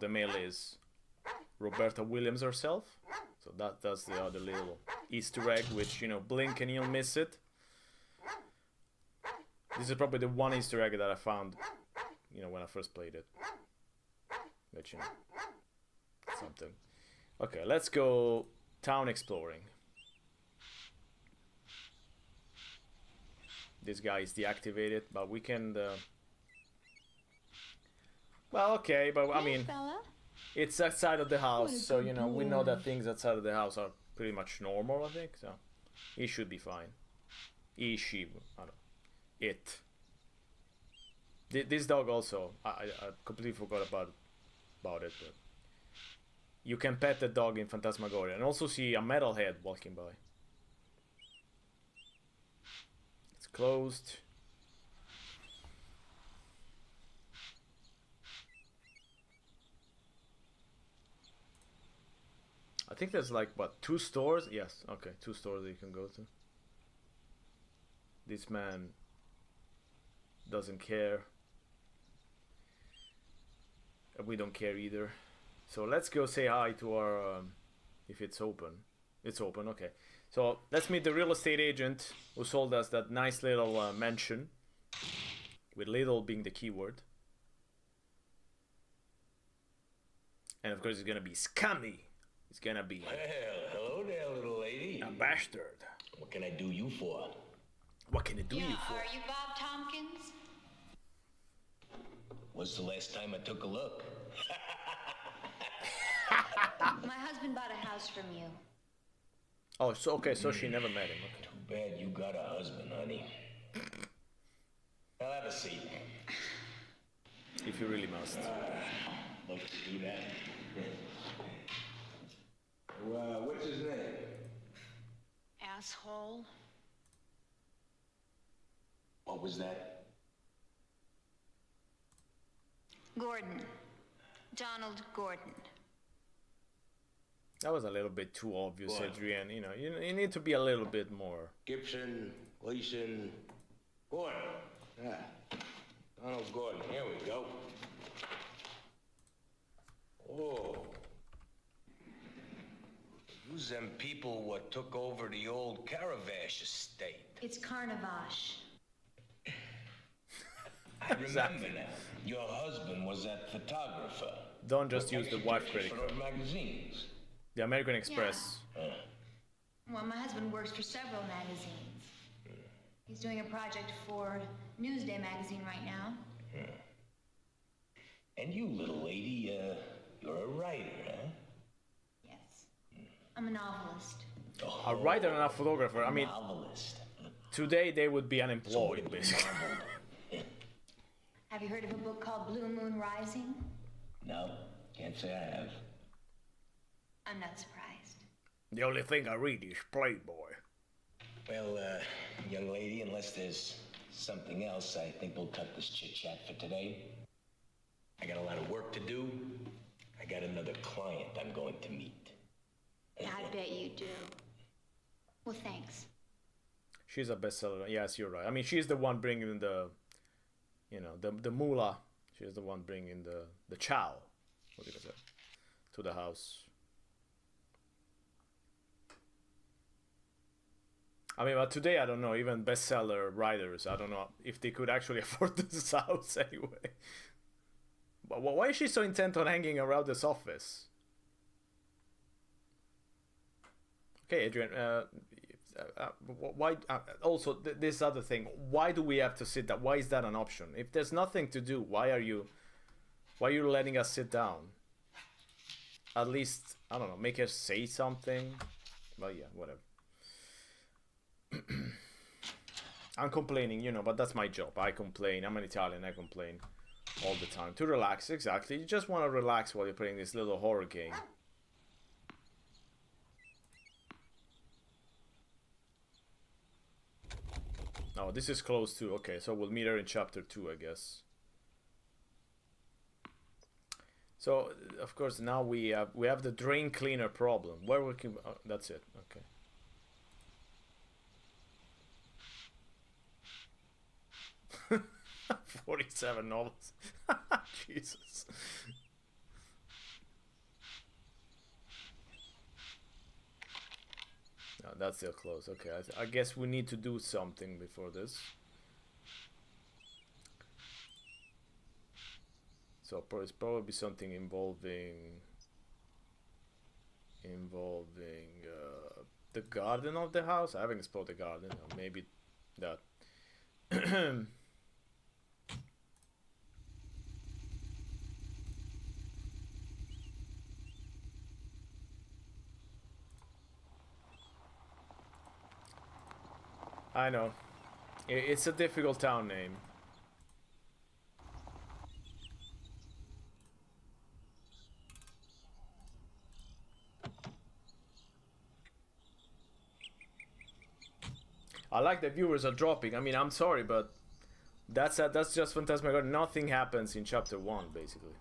mail is Roberta Williams herself. So that's the other little Easter egg, which, you know, blink and you'll miss it. This is probably the one Easter egg that I found, you know, when I first played it. But, you know, something. Okay, let's go town exploring. This guy is deactivated, but we can... Well, okay, but I mean...
Fella.
It's outside of the house,
What a
so, you know, we know
boy.
that things outside of the house are pretty much normal, I think, so... He should be fine. He, she, I don't know. It. This dog also, I completely forgot about it, but... You can pet the dog in Phantasmagoria, and also see a metalhead walking by. It's closed. I think there's like, what, 2 stores? Yes, okay, 2 stores that you can go to. This man doesn't care. We don't care either. So let's go say hi to our, if it's open. It's open, okay. So let's meet the real estate agent who sold us that nice little mansion. With little being the keyword. And of course it's gonna be scummy. It's gonna be
Well, hello there, little lady.
a bastard.
What can I do you for?
What can it do you for?
Are you Bob Tompkins?
When's the last time I took a look?
My husband bought a house from you.
Oh, so okay, so she never met him. Okay.
Too bad you got a husband, honey. I'll have a seat.
If you really must.
Love to do that. What's his name?
Asshole.
What was that?
Gordon. Donald Gordon.
That was a little bit too obvious,
What?
Adrian. You know, you need to be a little bit more.
Gibson, Gleason, Gordon. Yeah. Donald Gordon. Here we go. Oh. Who's them people what took over the old Caravash estate?
It's Carnavash.
I remember now. Your husband was that photographer.
Don't just use the wife credit
For
card.
those magazines.
The American Express.
Well, my husband works for several magazines. He's doing a project for Newsday magazine right now.
And you, little lady, you're a writer, huh?
Yes. I'm a novelist.
A writer and a photographer. I mean,
Novelist.
today they would be unemployed, basically.
Have you heard of a book called Blue Moon Rising?
No, can't say I have.
I'm not surprised.
The only thing I read is Playboy.
Well, young lady, unless there's something else, I think we'll cut this chit-chat for today. I got a lot of work to do. I got another client I'm going to meet.
I bet you do. Well, thanks.
She's a bestseller. Yes, you're right. I mean, she's the one bringing the, you know, the moolah. She's the one bringing the chow, what do you say, to the house. I mean, but today, I don't know, even bestseller writers, I don't know if they could actually afford this house anyway. But why is she so intent on hanging around this office? Okay, Adrian, why, also, this other thing, why do we have to sit down? Why is that an option? If there's nothing to do, why are you letting us sit down? At least, I don't know, make us say something. Well, yeah, whatever. I'm complaining, you know, but that's my job. I complain. I'm an Italian. I complain all the time. To relax, exactly. You just want to relax while you're playing this little horror game. Oh, this is close too. Okay, so we'll meet her in chapter 2, I guess. So of course now we have the drain cleaner problem. Where we can that's it. Okay. 47 novels. Jesus. No, that's still close. Okay, I guess we need to do something before this. So it's probably something involving the garden of the house. I haven't explored the garden. Or maybe that. I know. It's a difficult town name. I like that viewers are dropping. I mean, I'm sorry, but that's just Phantasmagoria. Nothing happens in chapter 1, basically.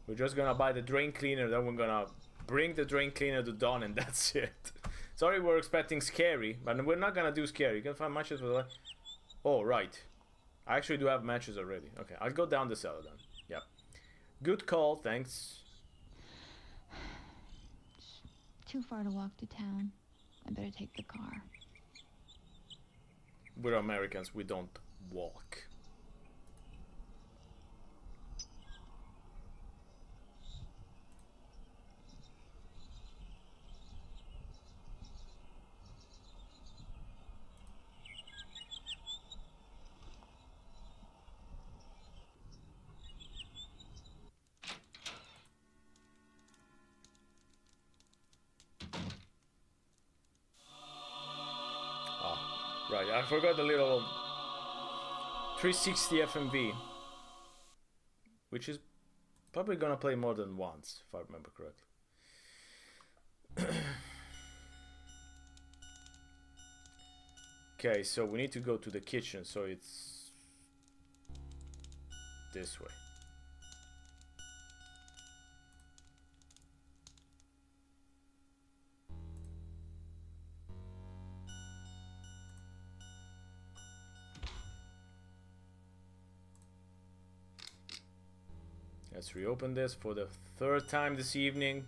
We're just gonna buy the drain cleaner, then we're gonna bring the drain cleaner to Dawn, and that's it. Sorry, we're expecting scary, but we're not gonna do scary. You can find matches with like... Oh, right. I actually do have matches already. Okay, I'll go down the cellar then. Yeah. Good call, thanks.
It's too far to walk to town. I better take the car.
We're Americans, we don't walk. Right, I forgot the little 360 FMV, which is probably gonna play more than once, if I remember correctly. Okay, so we need to go to the kitchen, so it's this way. Let's reopen this for the third time this evening.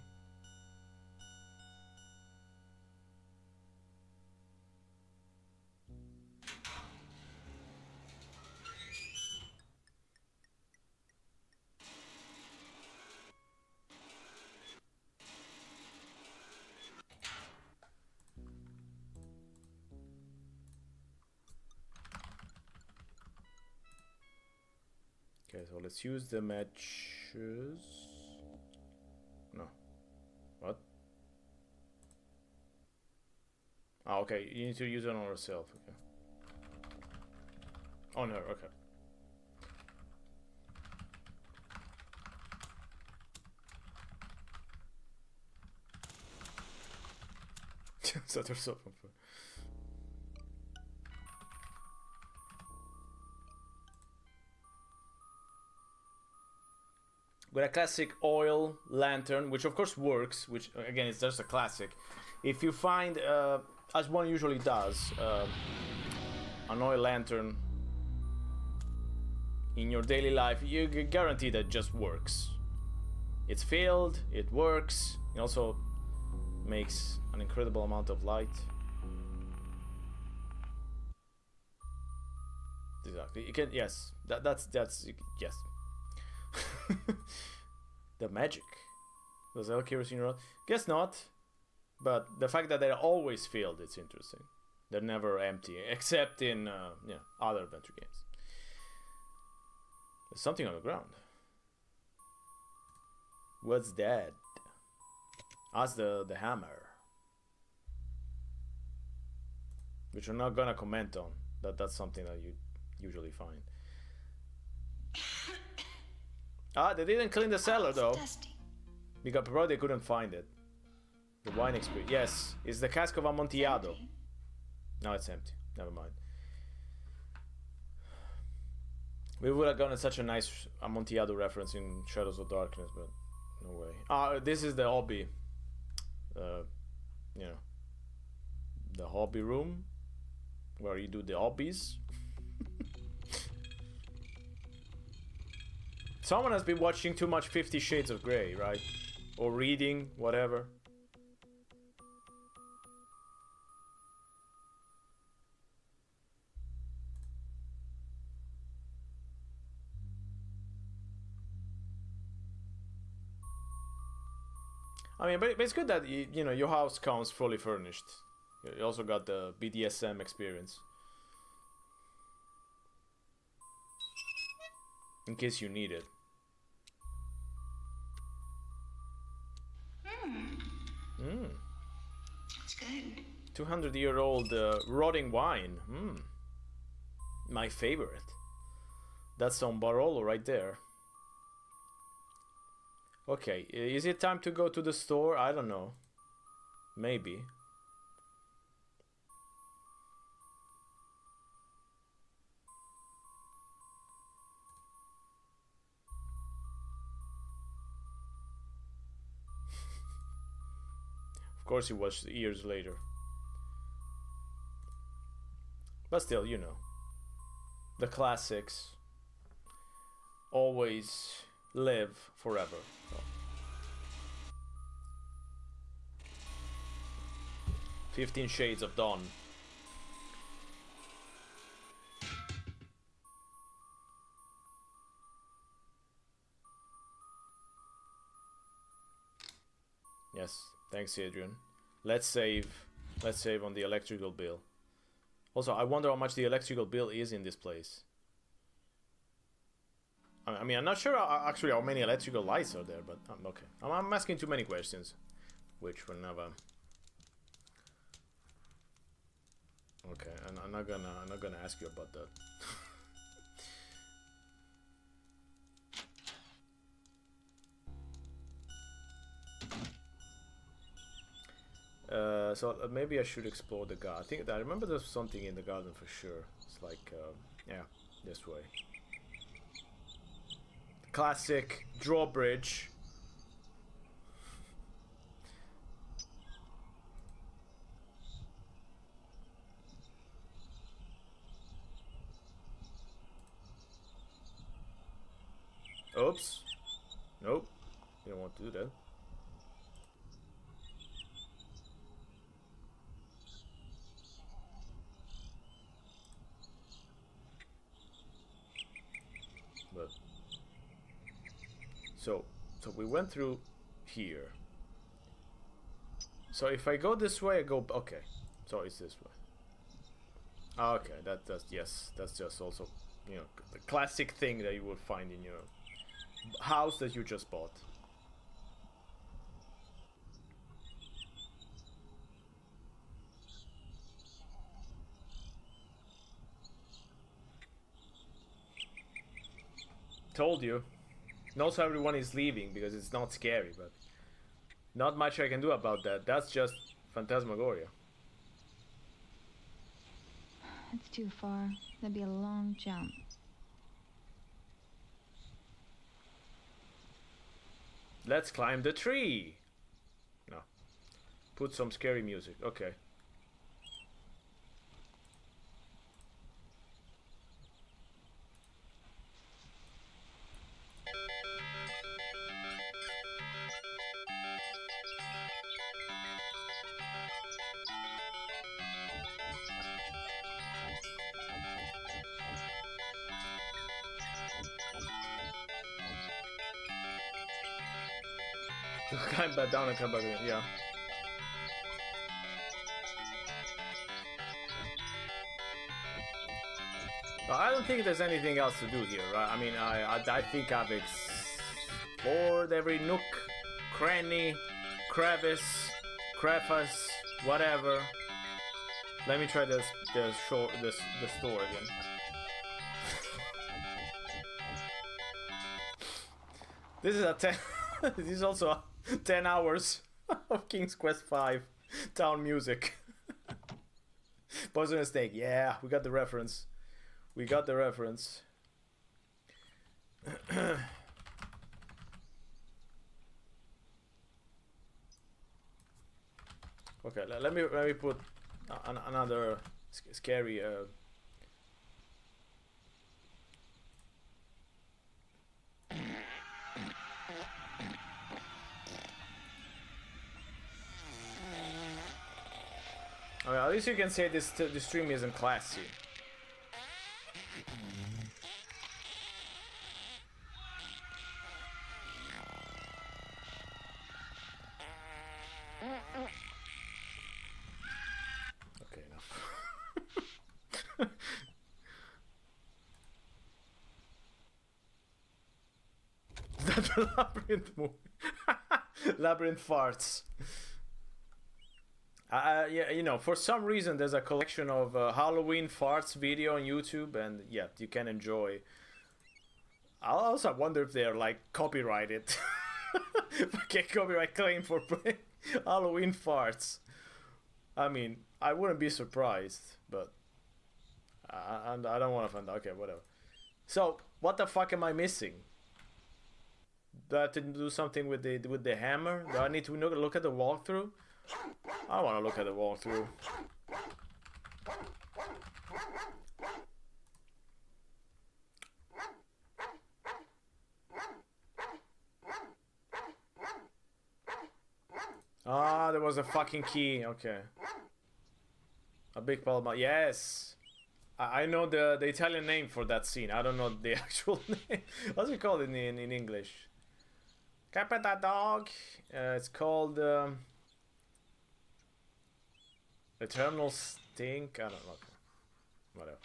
Okay, so let's use the matches. No. What? Ah, okay. You need to use it on yourself. Okay. On her. Okay. Set herself on fire. With a classic oil lantern, which of course works, which again is just a classic. If you find, as one usually does, an oil lantern in your daily life, you guarantee that it just works. It's filled, it works, it also makes an incredible amount of light. Exactly. You can, yes, that's yes. The magic. Does all kerosene roll? Guess not. But the fact that they're always filled, it's interesting. They're never empty, except in other adventure games. There's something on the ground. What's that? That's the hammer. Which I'm not gonna comment on. That's something that you usually find. Ah, they didn't clean the cellar though.
Dusty.
Because probably they couldn't find it. The wine experience. Yes, it's the cask of Amontillado. No, it's empty. Never mind. We would have gotten such a nice Amontillado reference in Shadows of Darkness, but No way. This is the hobby. You know, the hobby room where you do the hobbies. Someone has been watching too much 50 Shades of Grey, right? Or reading, whatever. I mean, but it's good that you know your house comes fully furnished. You also got the BDSM experience. In case you need it.
It's good.
200-year-old rotting wine. My favorite. That's some Barolo right there. Okay, is it time to go to the store? I don't know. Maybe. Of course it was years later. But still, you know. The classics always live forever. So. 15 Shades of Dawn. Yes, thanks Adrian. Let's save on the electrical bill. Also, I wonder how much the electrical bill is in this place. I mean, I'm not sure actually how many electrical lights are there, but okay. I'm asking too many questions, which will never. Okay, and I'm not gonna ask you about that. So maybe I should explore the garden. I remember there's something in the garden for sure. It's like, yeah, this way. Classic drawbridge. Oops. Nope. You don't want to do that. But so we went through here. So if I go this way, I go okay. So it's this way. Okay, that's yes, that's just also, you know, the classic thing that you will find in your house that you just bought. Told you. Not everyone is leaving because it's not scary, but not much I can do about that. That's just Phantasmagoria.
It's too far. That'd be a long jump.
Let's climb the tree. No. Put some scary music. Okay. Climb back down and come back again. Yeah. I don't think there's anything else to do here, right? I mean, I think I've explored every nook, cranny, crevice, whatever. Let me try the store again. This is a 10. This is also 10 hours of King's Quest V town music. Poisonous Snake. Yeah, we got the reference. We got the reference. Okay, let me put another scary. Okay, at least you can say this stream isn't classy. Okay, enough. Is that the labyrinth movie? Labyrinth farts. Yeah, you know, for some reason there's a collection of Halloween farts video on YouTube, and yeah, you can enjoy. I also wonder if they're like copyrighted. If I get copyright claim for playing Halloween farts. I mean, I wouldn't be surprised, but I don't want to find out. Okay, whatever. So, what the fuck am I missing? Do I have to do something with the hammer? Do I need to look at the walkthrough? I don't want to look at the walkthrough. Ah, there was a fucking key. Okay. A big palma. Yes. I know the Italian name for that scene. I don't know the actual name. What's it called in English? Capita dog. It's called Eternal Stink. I don't know. Whatever.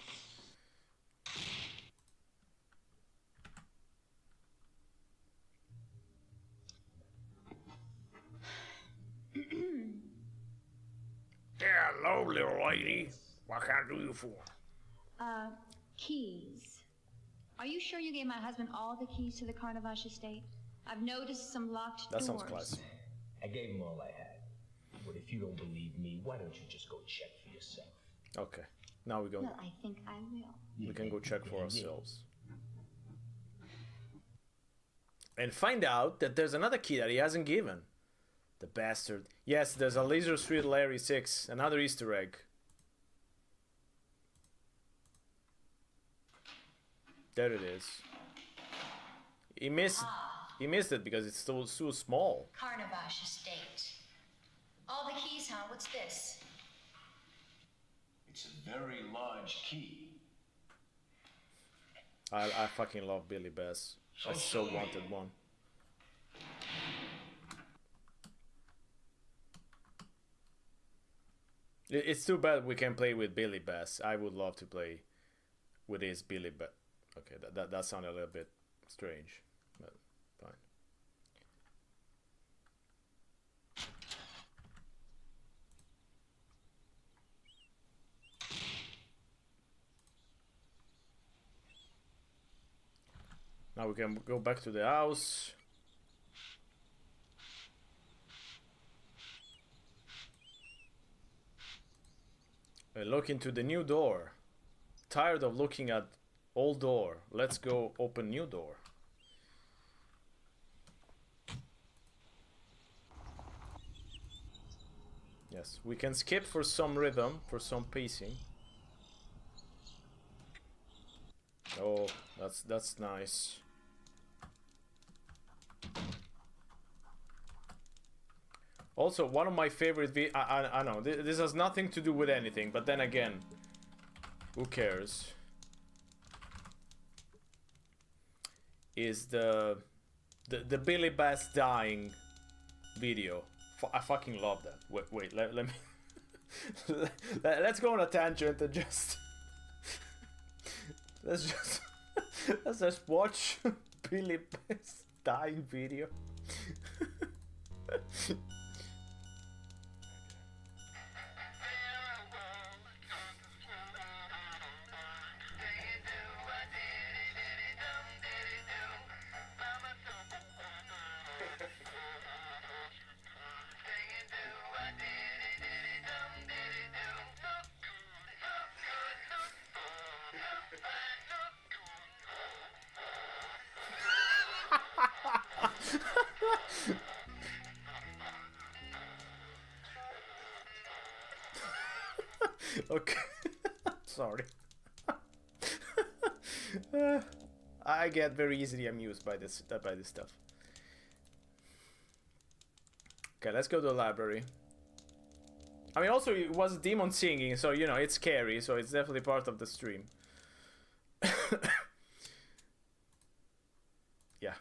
Hello, little lady. What can I do you for?
Keys. Are you sure you gave my husband all the keys to the Carnavash estate? I've noticed some locked
That
doors.
sounds classy.
I gave him all I had. But if you don't believe me, why don't you just go check for yourself?
Okay. Now we go.
Well, I think I will.
We can go check for ourselves. And find out that there's another key that he hasn't given. The bastard. Yes, there's a Laser Suite Larry 6. Another Easter egg. There it is. He missed it because it's so small.
Carnavash estate. All the keys, huh? What's this?
It's a very large key.
I fucking love Billy Bass. I so wanted one. It's too bad we can play with Billy Bass. I would love to play with his Billy Bass. Okay, that sounded a little bit strange, but fine. Now we can go back to the house. And look into the new door. Tired of looking at old door. Let's go open new door. Yes, we can skip for some rhythm, for some pacing. Oh, that's nice. Also, one of my favorite I know this has nothing to do with anything, but then again, who cares? Is the Billy Bass dying video. I fucking love that. Wait, let me let's go on a tangent and just let's just watch Billy Bass dying video. Okay. Sorry. I get very easily amused by this stuff. Okay, let's go to the library. I mean, also it was demon singing, so you know it's scary, so it's definitely part of the stream. Yeah.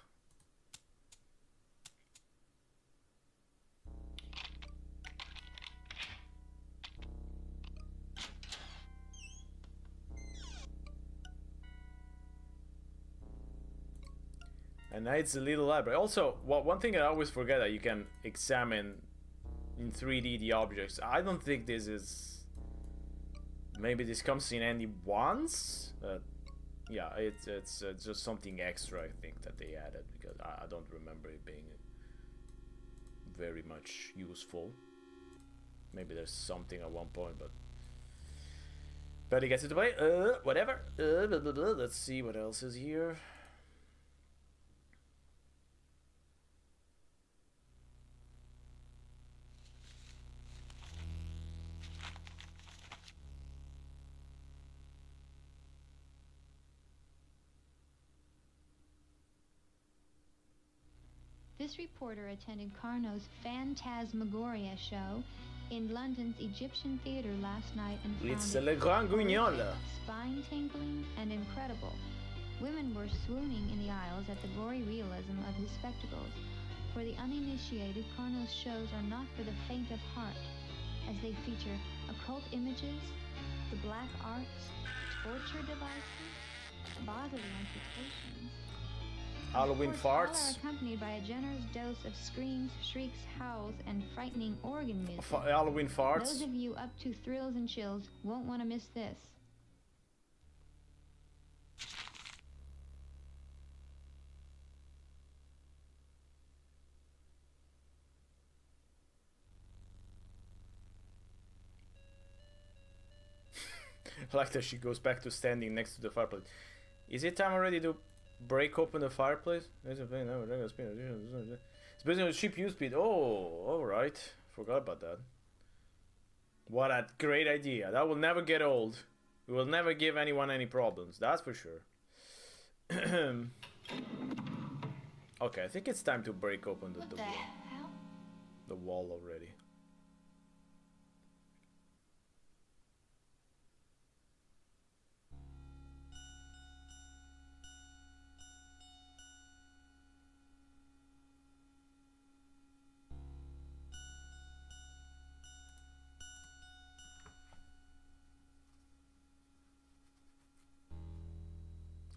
And now it's a little library. Also, one thing I always forget that you can examine in 3D the objects. I don't think this is... Maybe this comes in handy once? Yeah, it's just something extra, I think, that they added. Because I don't remember it being very much useful. Maybe there's something at one point, but... But he gets it to play. Whatever. Let's see what else is here.
This reporter attended Carnot's Phantasmagoria show in London's Egyptian theater last night and found
It's
it
Le Grand Guignol.
horrific, spine-tingling, and incredible. Women were swooning in the aisles at the gory realism of his spectacles. For the uninitiated, Carnot's shows are not for the faint of heart, as they feature occult images, the black arts, torture devices, bodily amputations.
Halloween
Of course,
farts.
all are accompanied by a generous dose of screams, shrieks, howls, and frightening organ music.
Halloween farts.
Those of you up to thrills and chills won't want to miss this.
I like that she goes back to standing next to the fireplace. Is it time already to break open the fireplace? It's based on cheap use speed. Oh, alright. Forgot about that. What a great idea. That will never get old. It will never give anyone any problems. That's for sure. Okay, I think it's time to break open the wall.
Hell?
The wall already.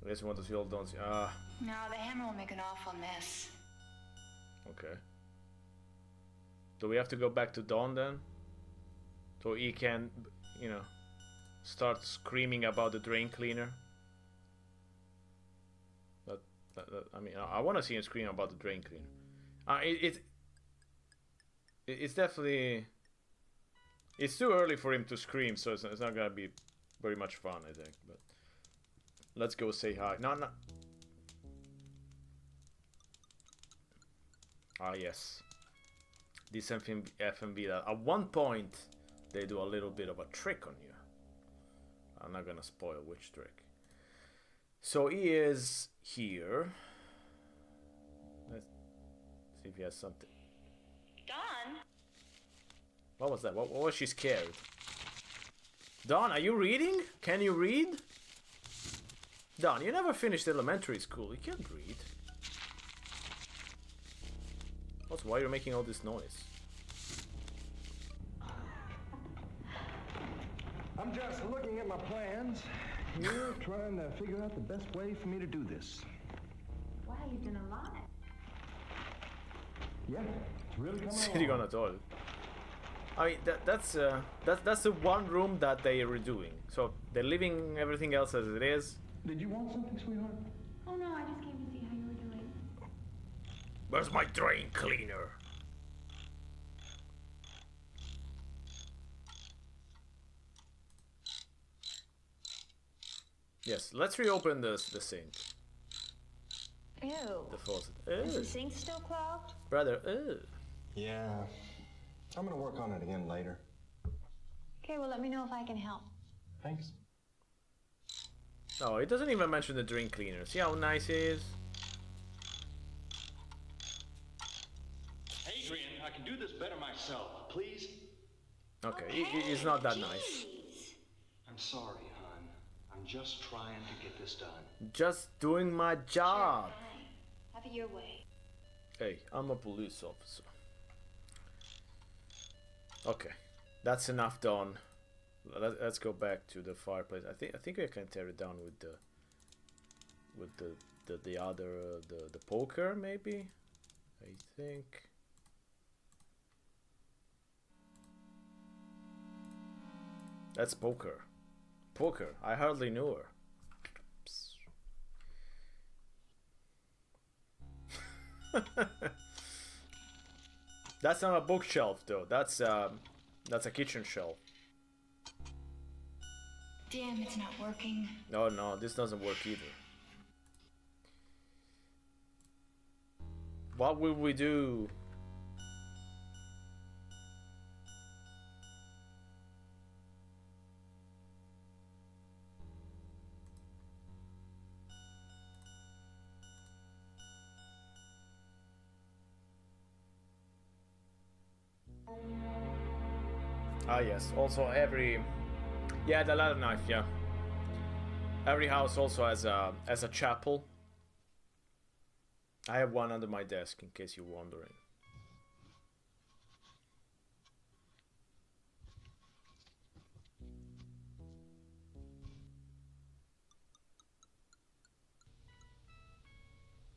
I guess you want to see all Dawn's. Ah,
No, the hammer will make an awful mess.
okay. Do we have to go back to Dawn then? So he can, you know, start screaming about the drain cleaner? I mean, I want to see him scream about the drain cleaner. It's definitely... It's too early for him to scream, so it's not gonna be very much fun, I think, but... Let's go say hi. No. Ah, yes. This FMV that at one point they do a little bit of a trick on you. I'm not gonna spoil which trick. So he is here. Let's see if he has something.
Dawn?
What was that? What was she scared? Dawn, are you reading? Can you read? Dawn, you never finished elementary school. You can't read. Also, why are you making all this noise?
I'm just looking at my plans here, trying to figure out the best way for me to do this.
Wow, you've done a lot.
Yeah, it's really coming
Sitting on
along.
a toilet. I mean, that's the one room that they are redoing. So they're leaving everything else as it is.
Did you want something, sweetheart?
Oh no, I just came to see how you were doing.
Where's my drain cleaner? Yes, let's reopen the sink.
Ew.
The faucet.
Is the
Ew.
sink still clogged?
Brother, ew.
Yeah. I'm gonna work on it again later.
Okay, well, let me know if I can help.
Thanks.
Oh, it doesn't even mention the drink cleaner. See how nice he is?
Adrian, I can do this better myself, please.
Okay, he's not that nice.
I'm sorry, hon. I'm just trying to get this done.
Just doing my job.
Have it your way.
Hey, I'm a police officer. Okay, that's enough done. Let's go back to the fireplace. I think I can tear it down with the other the poker maybe. I think. That's poker. Poker. I hardly knew her. That's not a bookshelf though. That's a kitchen shelf.
Damn, it's not working.
No, this doesn't work either. What will we do? Ah yes, also yeah, the ladder knife, yeah. Every house also has a chapel. I have one under my desk in case you're wondering.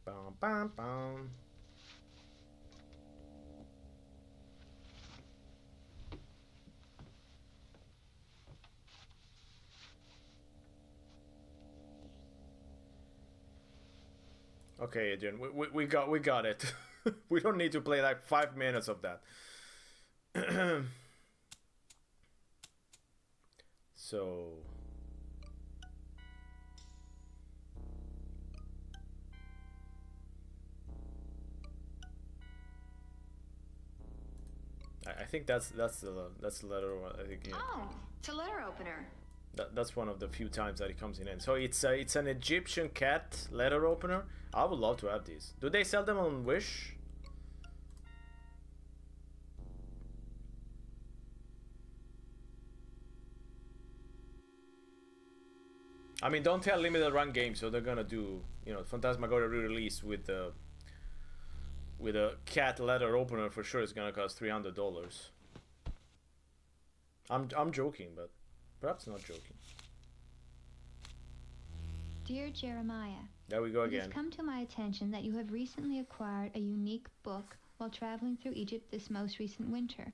Bam bam bam. Okay, Adrian, we got it. We don't need to play like 5 minutes of that. So I think that's the letter. I think, yeah.
Oh, it's a letter opener.
That's one of the few times that it comes in. So it's an Egyptian cat letter opener. I would love to have these. Do they sell them on Wish? I mean, don't tell limited run games, so they're gonna do, you know, Phantasmagoria re-release with a cat letter opener for sure. It's gonna cost $300. I'm joking, but perhaps not joking.
Dear Jeremiah,
There we go
it has
again.
come to my attention that you have recently acquired a unique book while traveling through Egypt this most recent winter.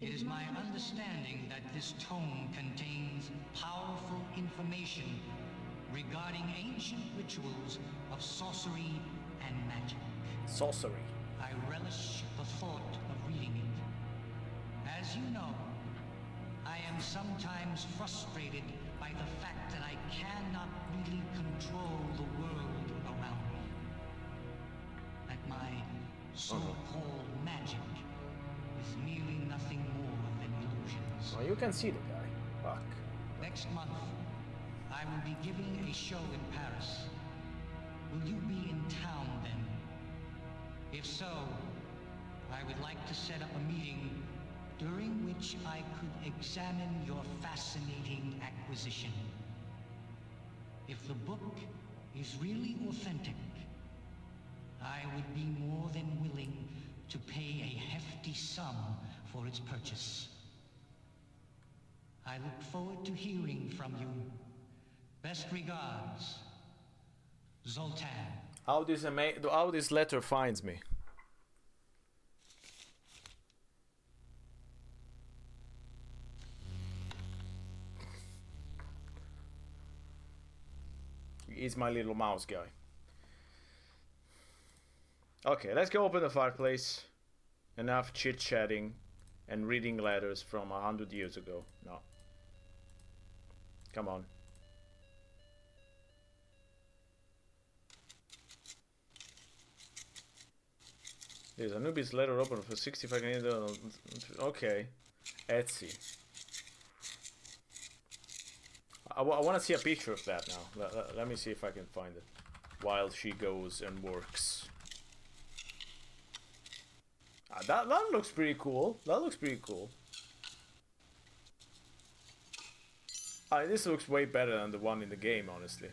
It is my understanding that this tome contains powerful information regarding ancient rituals of sorcery and magic.
Sorcery.
I relish the thought of reading it. As you know, I am sometimes frustrated by the fact that I cannot really control the world around me. That my so-called magic is merely nothing more than illusions.
Well, you can see the guy. Fuck.
Next month, I will be giving a show in Paris. Will you be in town then? If so, I would like to set up a meeting during which I could examine your fascinating acquisition. If the book is really authentic, I would be more than willing to pay a hefty sum for its purchase. I look forward to hearing from you. Best regards, Zoltan.
How this letter finds me? He's my little mouse guy. Okay, let's go open the fireplace. Enough chit-chatting and reading letters from 100 years ago. No. Come on. There's a newbie's letter opener for 65 Canadian. Okay. Etsy. I want to see a picture of that now. Let me see if I can find it while she goes and works. That looks pretty cool. That looks pretty cool. This looks way better than the one in the game, honestly.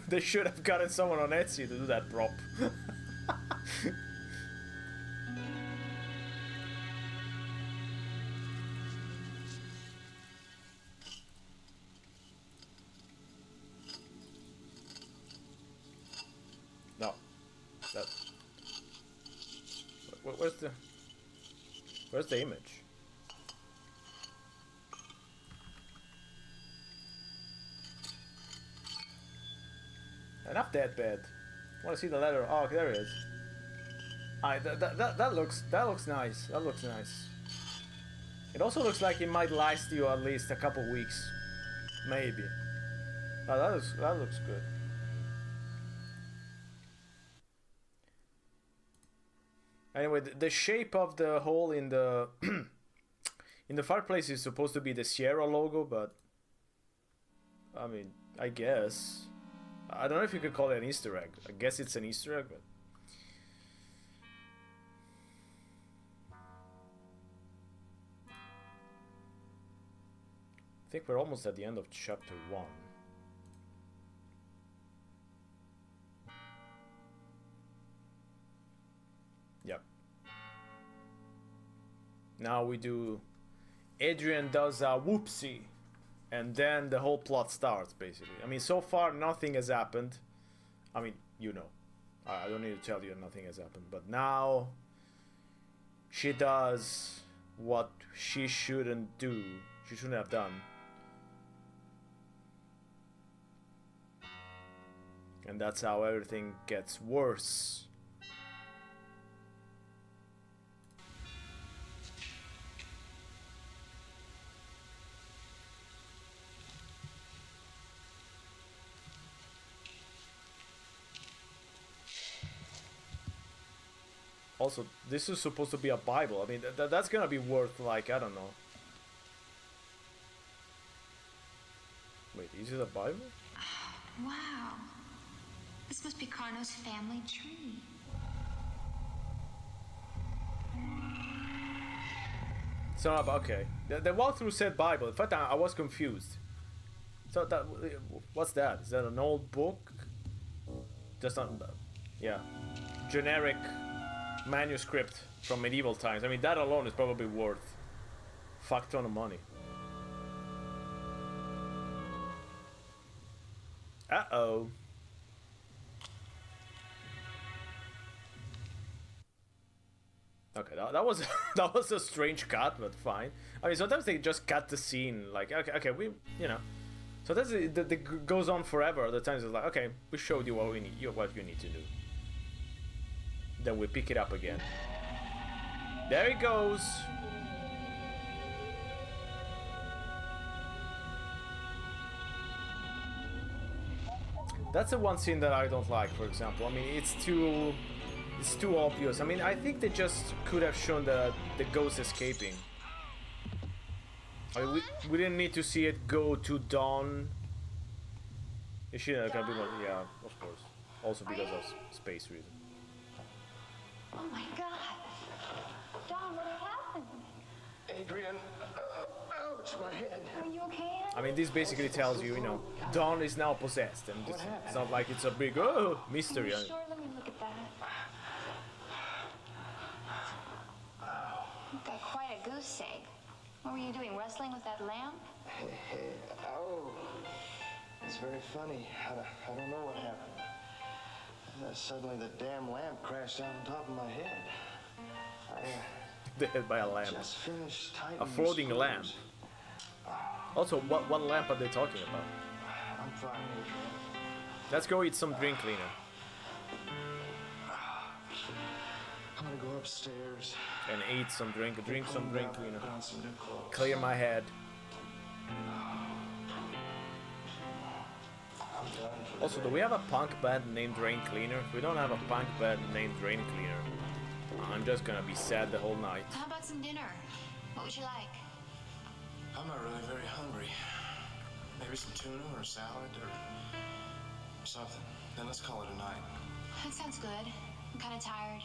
They should have gotten someone on Etsy to do that prop. No. That... Where's the image? Enough that bad. Want to see the letter? Oh, there it is. That looks nice. That looks nice. It also looks like it might last you at least a couple weeks, maybe. Oh, that looks good. Anyway, the shape of the hole in the in the fireplace is supposed to be the Sierra logo, but I mean, I guess. I don't know if you could call it an Easter egg. I guess it's an Easter egg, but... I think we're almost at the end of chapter 1. Yep. Now we do... Adrian does a whoopsie. And then the whole plot starts, basically. I mean, so far nothing has happened. I mean, you know. I don't need to tell you nothing has happened. But now she does what she shouldn't do. She shouldn't have done. And that's how everything gets worse. Also, this is supposed to be a Bible. I mean, that's gonna be worth, like, I don't know. Wait, is it a Bible?
Wow. This must be Carno's family tree.
So, okay. The walkthrough said Bible. In fact, I was confused. So, what's that? Is that an old book? Just not... Yeah. Generic... manuscript from medieval times. I mean, that alone is probably worth a fuck ton of money. Uh-oh. Okay, that was that was a strange cut, but fine. I mean, sometimes they just cut the scene, like, okay, we, you know. So that's it goes on forever. Other times it's like, okay, we showed you what we need, what you need to do. Then we pick it up again. There it goes. That's the one scene that I don't like, for example. I mean, it's too obvious. I mean, I think they just could have shown the ghost escaping. I mean, we didn't need to see it go to Dawn. Is she gonna be more? Yeah, of course. Also because of space reason.
Oh my God. Don, what happened?
Adrian, ouch, my head.
Are you okay?
I mean, this basically tells you, you know, Dawn is now possessed, and it's not like it's a big mystery.
Are you sure? Let me look at that. You've got quite a goose egg. What were you doing, wrestling with that lamp?
Oh, it's very funny. I don't know what happened. Suddenly the damn lamp crashed down on top of my head.
Dead by a lamp.
Just finished tightening
A floating lamp. Also, what lamp are they talking about?
I'm fine, Adrian.
Let's go eat some drink cleaner.
I'm gonna go upstairs
and eat some drink some drink cleaner.
Put on some new clothes.
Clear my head. Also, do we have a punk band named Drain Cleaner? If we don't have a punk band named Drain Cleaner, I'm just gonna be sad the whole night.
How about some dinner? What would you like?
I'm not really very hungry. Maybe some tuna or salad or something. Then let's call it a night.
That sounds good. I'm kind of tired.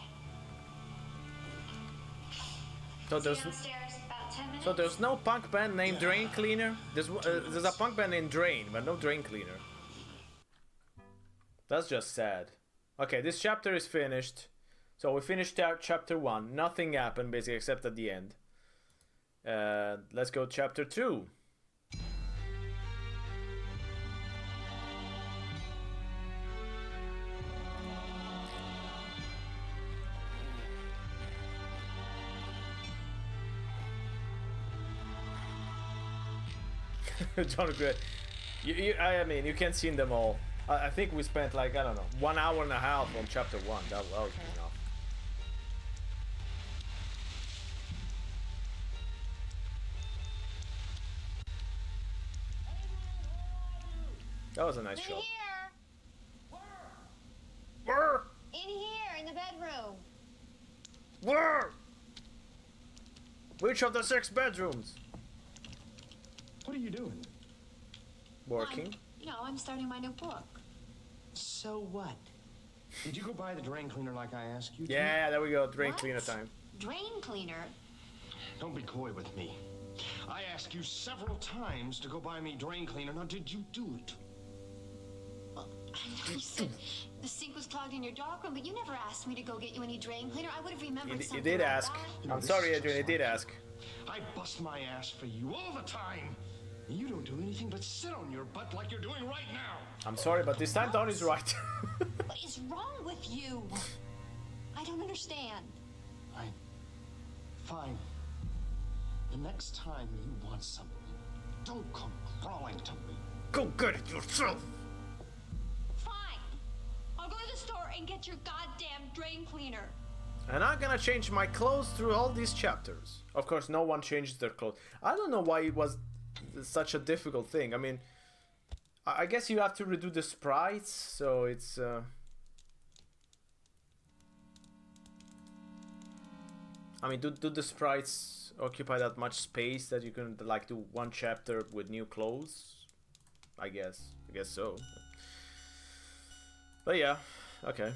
So
See you
there's
downstairs, about 10 minutes.
so there's no punk band named Drain Cleaner. There's a punk band named Drain, but no Drain Cleaner. That's just sad. Okay, this chapter is finished. So we finished chapter 1. Nothing happened basically except at the end. Let's go chapter 2. John Gray. I mean, you can't see them all. I think we spent like, I don't know, 1 hour and a half on chapter 1. That was enough. That was a nice shot. Where?
In here, in the bedroom.
Where? Which of the 6 bedrooms?
What are you doing?
Working.
I'm starting my new book.
So what? Did you go buy the drain cleaner like I asked you to?
Yeah, there we go. Drain
What?
cleaner time.
Drain cleaner?
Don't be coy with me. I asked you several times to go buy me drain cleaner. Now, did you do it?
Well, I know you said the sink was clogged in your darkroom, but you never asked me to go get you any drain cleaner. I would have remembered
You
something
did
like
ask.
that.
I'm sorry, Adrian. You did ask.
I bust my ass for you all the time. You don't do anything but sit on your butt like you're doing right now.
I'm sorry, but this time Don is right.
What is wrong with you? I don't understand.
Fine. The next time you want something, don't come crawling to me.
Go get it yourself.
Fine. I'll go to the store and get your goddamn drain cleaner.
And I'm gonna change my clothes through all these chapters. Of course, no one changes their clothes. I don't know why it was such a difficult thing. I mean, I guess you have to redo the sprites, so it's... I mean, do the sprites occupy that much space that you can, like, do one chapter with new clothes? I guess so. But yeah, okay.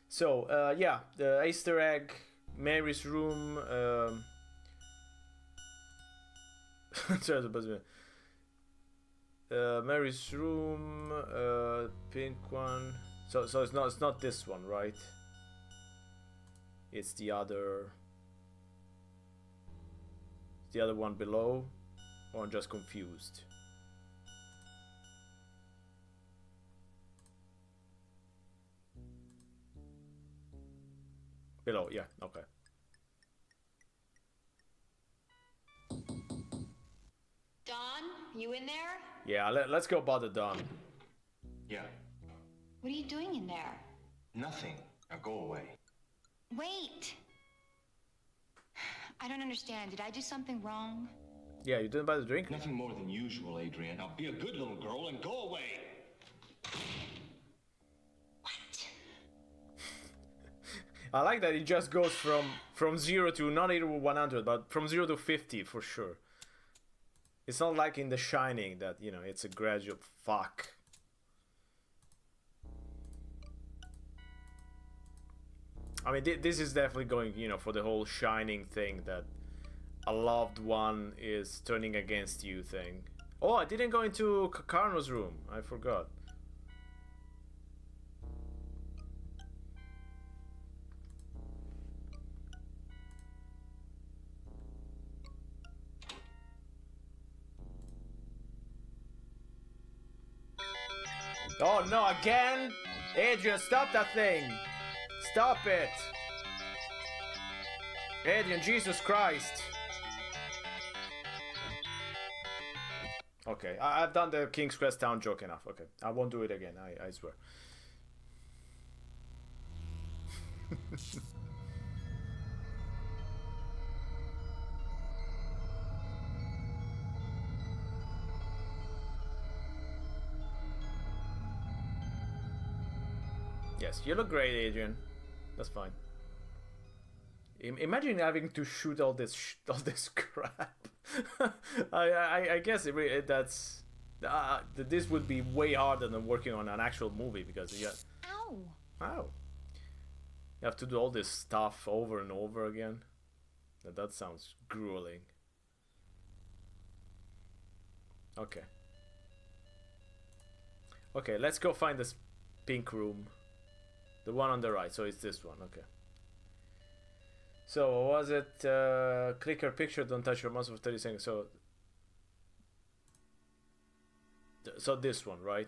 So, yeah, the Easter egg, Mary's room, Mary's room, pink one. So it's not this one, right? It's the other one below, or I'm just confused. Below, yeah, okay.
Don, you in there?
Yeah, let's go bother Don.
Yeah.
What are you doing in there?
Nothing. Now go away.
Wait. I don't understand. Did I do something wrong?
Yeah, you didn't buy the drink?
Nothing more than usual, Adrian. Now be a good little girl and go away.
What?
I like that it just goes from 0 to not even 100, but from 0 to 50 for sure. It's not like in The Shining that, you know, it's a gradual fuck. I mean, this is definitely going, you know, for the whole Shining thing, that a loved one is turning against you thing. Oh, I didn't go into Carno's room. I forgot. Oh no, again? Adrian, stop that thing! Stop it! Adrian, Jesus Christ! Okay, I've done the King's Quest Town joke enough. Okay, I won't do it again, I swear. Yes, you look great, Adrian. That's fine. Imagine having to shoot all this crap. I guess that's this would be way harder than working on an actual movie because
Ow!
Wow, you have to do all this stuff over and over again. That sounds grueling. Okay. Okay, let's go find this pink room. The one on the right, so it's this one, okay. So, was it click your picture, don't touch your mouse for 30 seconds, so this one, right?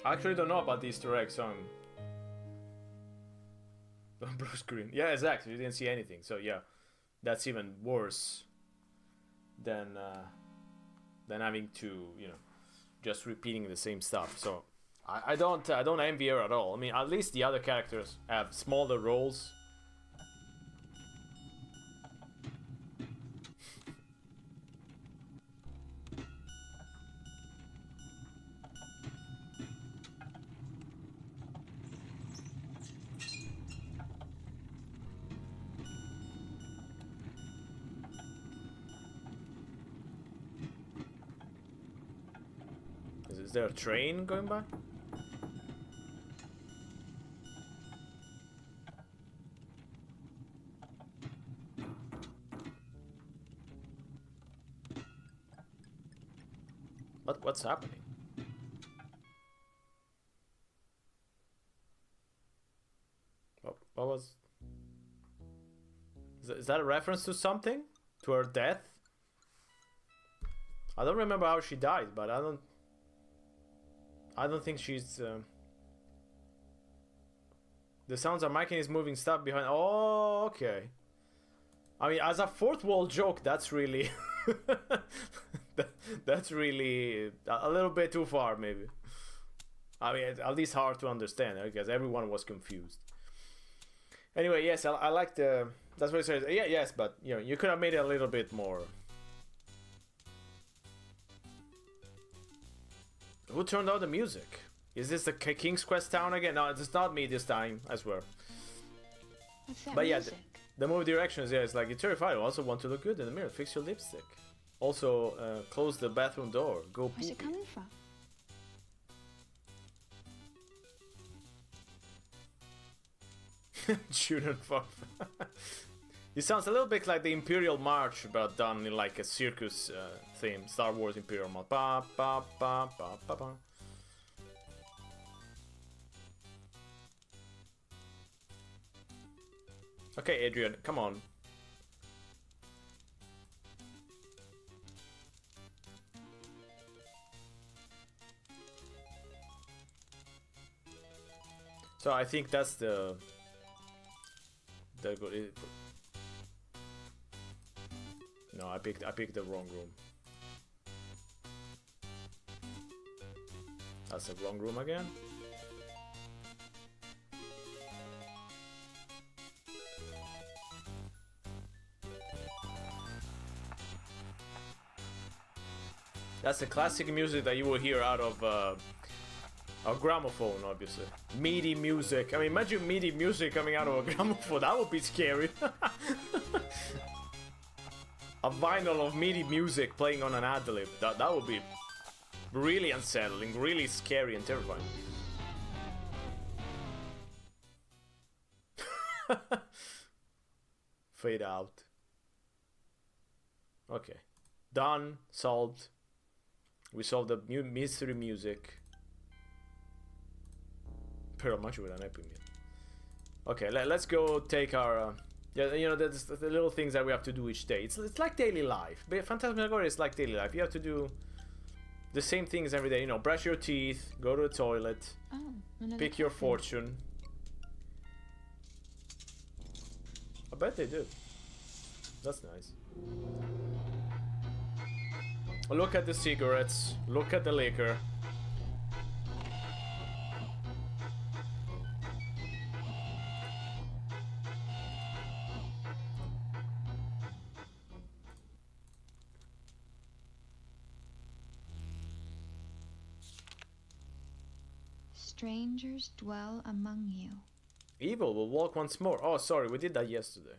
I actually don't know about the Easter eggs, so I'm on blue screen. Yeah, exactly, you didn't see anything, so yeah. That's even worse than having to, you know, just repeating the same stuff. So I don't envy her at all. I mean, at least the other characters have smaller roles. Is there a train going by? What's happening? What was? Is that a reference to something? To her death? I don't remember how she died, but I don't think she's. The sounds are making is moving stuff behind. Oh, okay. I mean, as a fourth wall joke, that's really, that's really a little bit too far, maybe. I mean, at least hard to understand, because everyone was confused. Anyway, yes, I like the. That's what it says. Yeah, yes, but you know, you could have made it a little bit more. Who turned out the music? Is this the King's Quest town again? No, it's not me this time, I swear.
What's that
But yeah,
music?
the movie directions, yeah, it's like, you're terrified. You also want to look good in the mirror. Fix your lipstick. Also, close the bathroom door. Go
Where's it
poopy.
coming from?
Shouldn't fuck. It sounds a little bit like the Imperial March, but done in like a circus theme. Star Wars Imperial March. Ba, ba, ba, ba, ba, ba. Okay, Adrian, come on. So I think that's the no, I picked the wrong room. That's the wrong room again. That's the classic music that you will hear out of a gramophone, obviously. MIDI music. I mean, imagine MIDI music coming out of a gramophone. That would be scary. A vinyl of MIDI music playing on an ad-lib. That would be really unsettling, really scary and terrifying. Fade out. Okay. Done. Solved. We solved the mystery music. Pretty much with an epic meal. Okay, let's go take our... yeah, you know, that's the little things that we have to do each day. It's like daily life. But Phantasmagoria is like daily life. You have to do the same things every day. You know, brush your teeth, go to the toilet, pick your fortune. I bet they do. That's nice. Look at the cigarettes. Look at the liquor.
strangers dwell among you.
Evil will walk once more. Oh, sorry, we did that yesterday.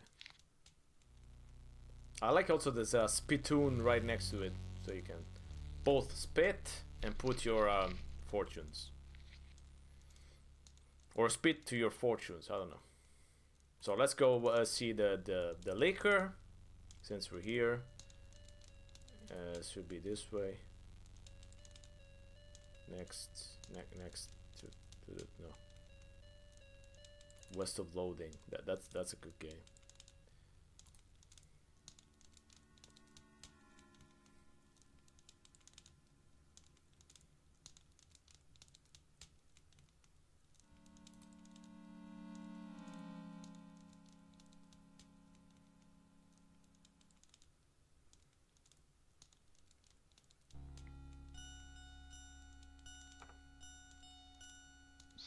I like also this spittoon right next to it, so you can both spit and put your fortunes. Or spit to your fortunes, I don't know. So let's go see the liquor, since we're here. Should be this way. Next to the, no. West of Loading. That's a good game.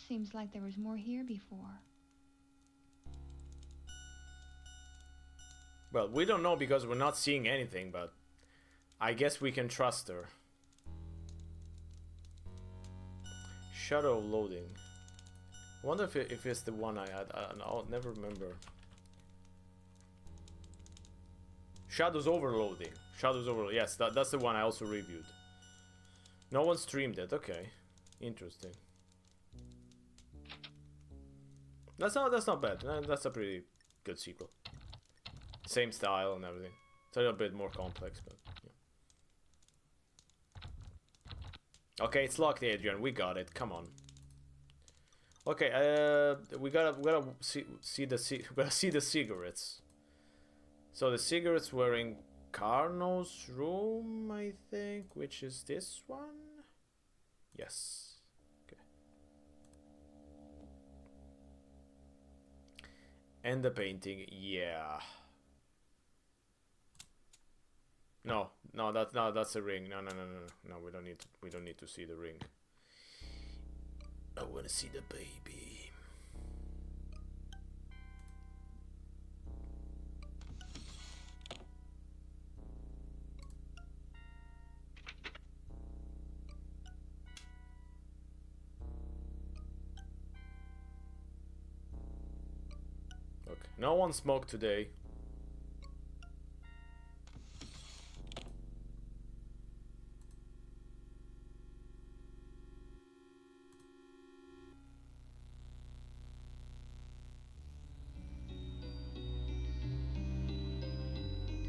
Seems like there was more here before.
Well, we don't know because we're not seeing anything, but I guess we can trust her. Shadow Loading. I wonder if it's the one I had. I'll never remember. Shadows Overloading. Shadows Overloading. Yes, that's the one I also reviewed. No one streamed it. Okay, interesting. That's not bad. That's a pretty good sequel. Same style and everything. It's a little bit more complex, but yeah. Okay, it's locked, Adrian. We got it. Come on. Okay, we gotta see the cigarettes. So the cigarettes were in Carno's room, I think, which is this one. Yes. And the painting, yeah. No, that's a ring. No, we don't need to see the ring. I want to see the baby. Okay, no one smoked today.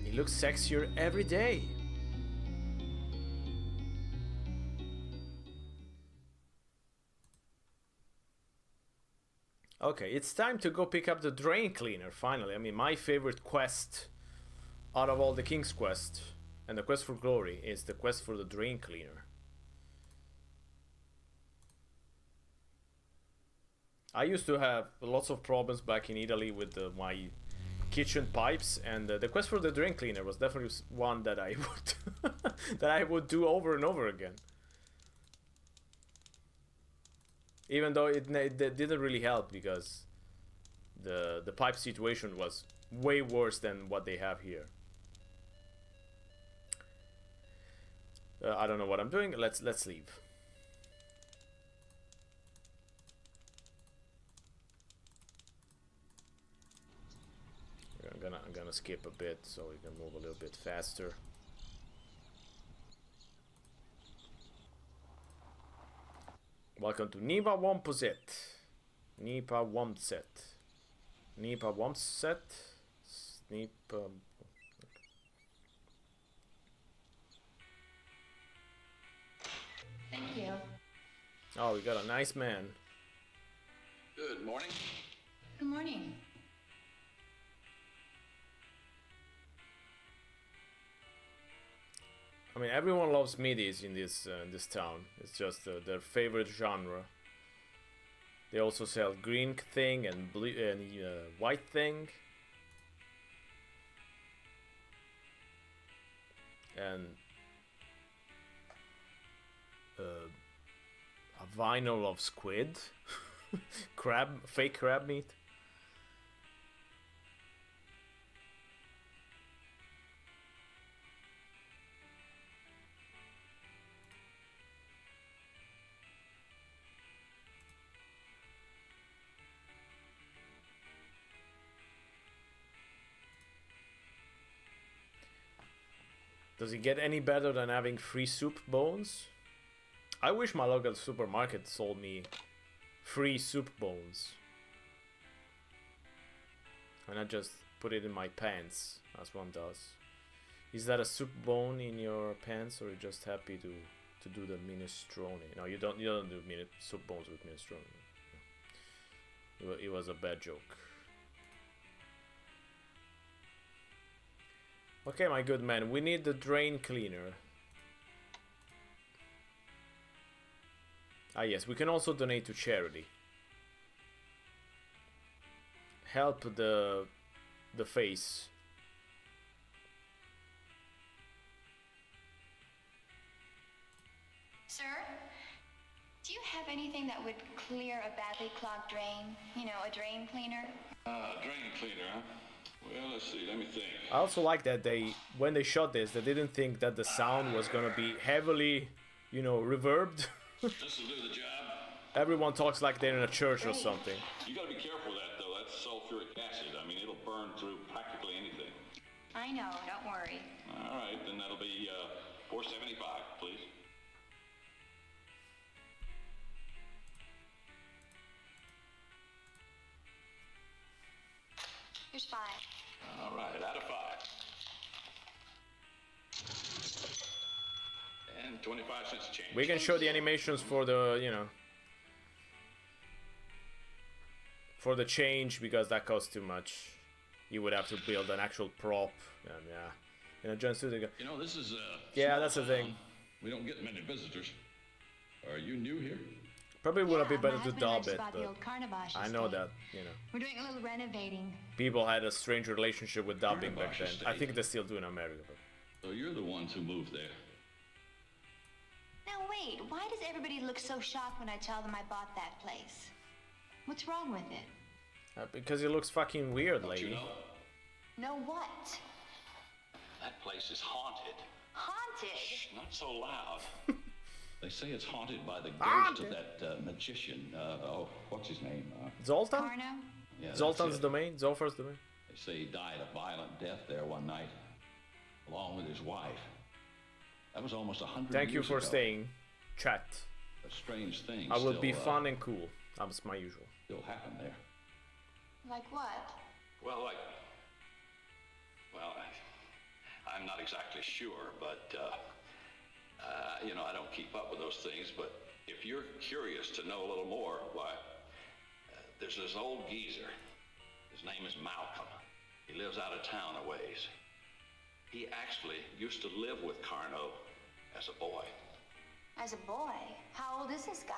He looks sexier every day. Okay, it's time to go pick up the drain cleaner, finally. I mean, my favorite quest out of all the King's Quest and the Quest for Glory is the quest for the drain cleaner. I used to have lots of problems back in Italy with my kitchen pipes, and the quest for the drain cleaner was definitely one that I would that I would do over and over again. Even though it didn't really help because the pipe situation was way worse than what they have here. I don't know what I'm doing. Let's leave. I'm gonna skip a bit so we can move a little bit faster. Welcome to Nipa Womposet. Nipa Womset. Nipa Womset. Nipa.
Thank you.
Oh, we got a nice man.
Good morning.
Good morning.
I mean, everyone loves middies in this town. It's just their favorite genre. They also sell green thing and blue and white thing, and a vinyl of squid, fake crab meat. Does it get any better than having free soup bones? I wish my local supermarket sold me free soup bones. And I just put it in my pants, as one does. Is that a soup bone in your pants, or are you just happy to do the minestrone? No, you don't do soup bones with minestrone. It was a bad joke. Okay, my good man, we need the drain cleaner. Ah yes, we can also donate to charity. Help the face.
Sir, do you have anything that would clear a badly clogged drain? You know, a drain cleaner?
Drain cleaner, huh? Well, let's see, let me think.
I also like that when they shot this, they didn't think that the sound was gonna be heavily, you know, reverbed.
This'll do the job.
Everyone talks like they're in a church or something.
You gotta be careful with that, though. That's sulfuric acid. I mean, it'll burn through practically anything.
I know, don't worry.
All right, then that'll be $4.75, please.
Here's 5.
All right, out of 5. And 25 cents a change.
We can show the animations for the, you know, for the change, because that costs too much. You would have to build an actual prop, and yeah, you know, John Studio.
You know, this is
yeah, that's the thing.
We don't get many visitors. Are you new here?
Probably would have been better
my
to
husband
dub
lives
it,
about the
but
old Carnavash
I know
estate.
that, you know,
We're doing a little renovating.
people had a strange relationship with dubbing back
Carnavash
then. I
estate.
think they still do in America. But
So you're the ones who moved there.
Now wait, why does everybody look so shocked when I tell them I bought that place? What's wrong with it?
because it looks fucking weird,
Don't
lady.
you know?
Know what?
That place is haunted.
Haunted?
Shh, not so loud. They say it's haunted by the ghost
Haunted?
of that magician. What's his name?
Zoltan?
Carno?
Yeah, that's
Zoltan's
it.
domain? Zolfar's domain?
They say he died a violent death there one night, along with his wife. That was almost 100 years ago.
Thank you for staying, chat.
A strange thing.
I will
still,
be fun and cool. That's my usual.
Still happened there.
Like what?
Well, I'm not exactly sure, but, you know, I don't keep up with those things, but if you're curious to know a little more, why, there's this old geezer. His name is Malcolm. He lives out of town a ways. He actually used to live with Carno as a boy.
As a boy? How old is this guy?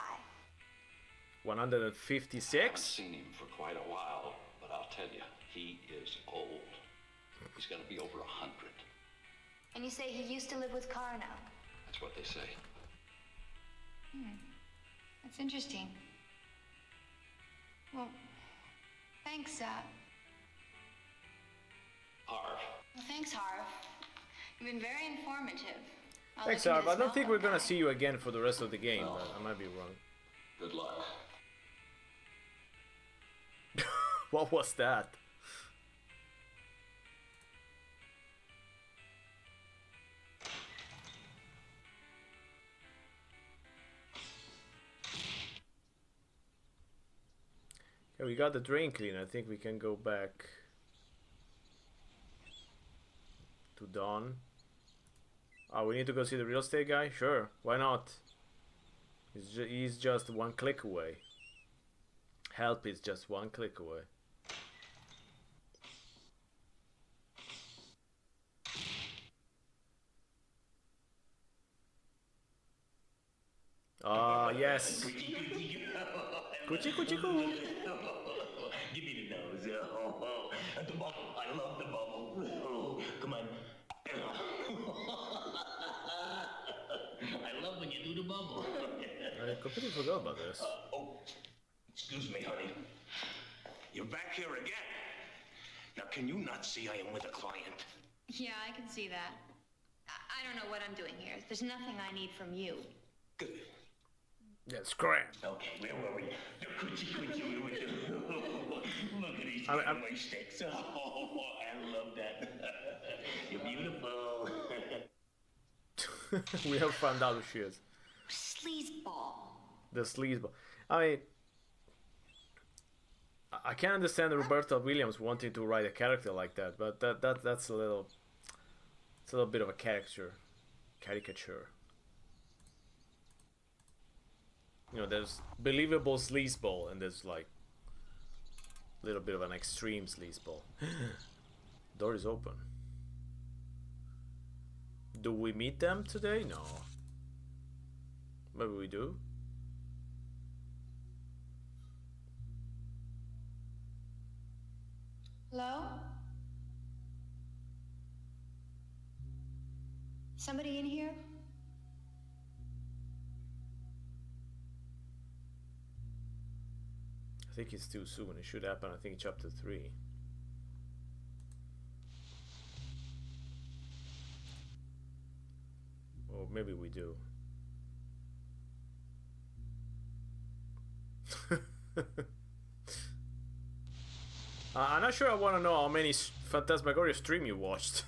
I haven't
156?
seen him for quite a while, but I'll tell you, he is old. He's gonna be over 100.
And you say he used to live with Carno?
That's what they say.
That's interesting. Well, thanks,
Harv.
Well, thanks, Harv. You've been very informative. I'll
Thanks,
look into
Harv. I
this
don't think
Malcolm
we're gonna
guy.
see you again for the rest of the game, but I might be wrong.
Good luck.
What was that? Okay, we got the drain cleaner. I think we can go back to Dawn. Oh, we need to go see the real estate guy? Sure, why not? He's just one click away. Help is just one click away. Ah, yes. Coochie coochie coo.
Give me the nose. Oh, the bubble. I love the bubble. Oh, come on. I love when you do the bubble.
I completely forgot about this.
Oh, excuse me, honey. You're back here again. Now, can you not see I am with a client?
Yeah, I can see that. I don't know what I'm doing here. There's nothing I need from you.
Good.
Yeah, scram.
Okay, where were we? The coochie coochie we were doing. Look at these
I'm-
runway sticks. Oh, I love that. You're beautiful.
We have found out who she is.
Sleazeball.
The sleazeball. I mean, I can understand Roberta Williams wanting to write a character like that, but that's a little, it's a little bit of a caricature. You know, there's believable sleazeball, and there's like a little bit of an extreme sleazeball. Door is open. Do we meet them today? No. Maybe we do.
Hello? Somebody in here?
I think it's too soon. It should happen, I think, in chapter 3. Or maybe we do. I'm not sure I want to know how many Phantasmagoria stream you watched.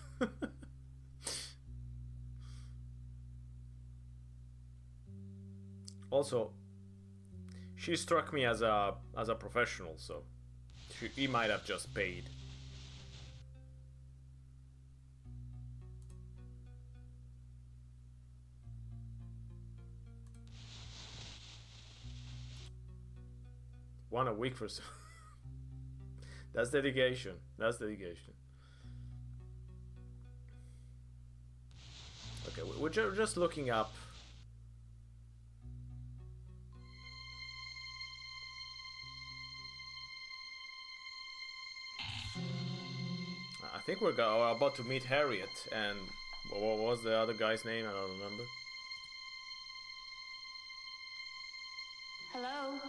Also, she struck me as a professional, so he might have just paid. One a week for that's dedication. That's dedication. Okay, we're just looking up. I think we're about to meet Harriet, and what was the other guy's name? I don't remember.
Hello?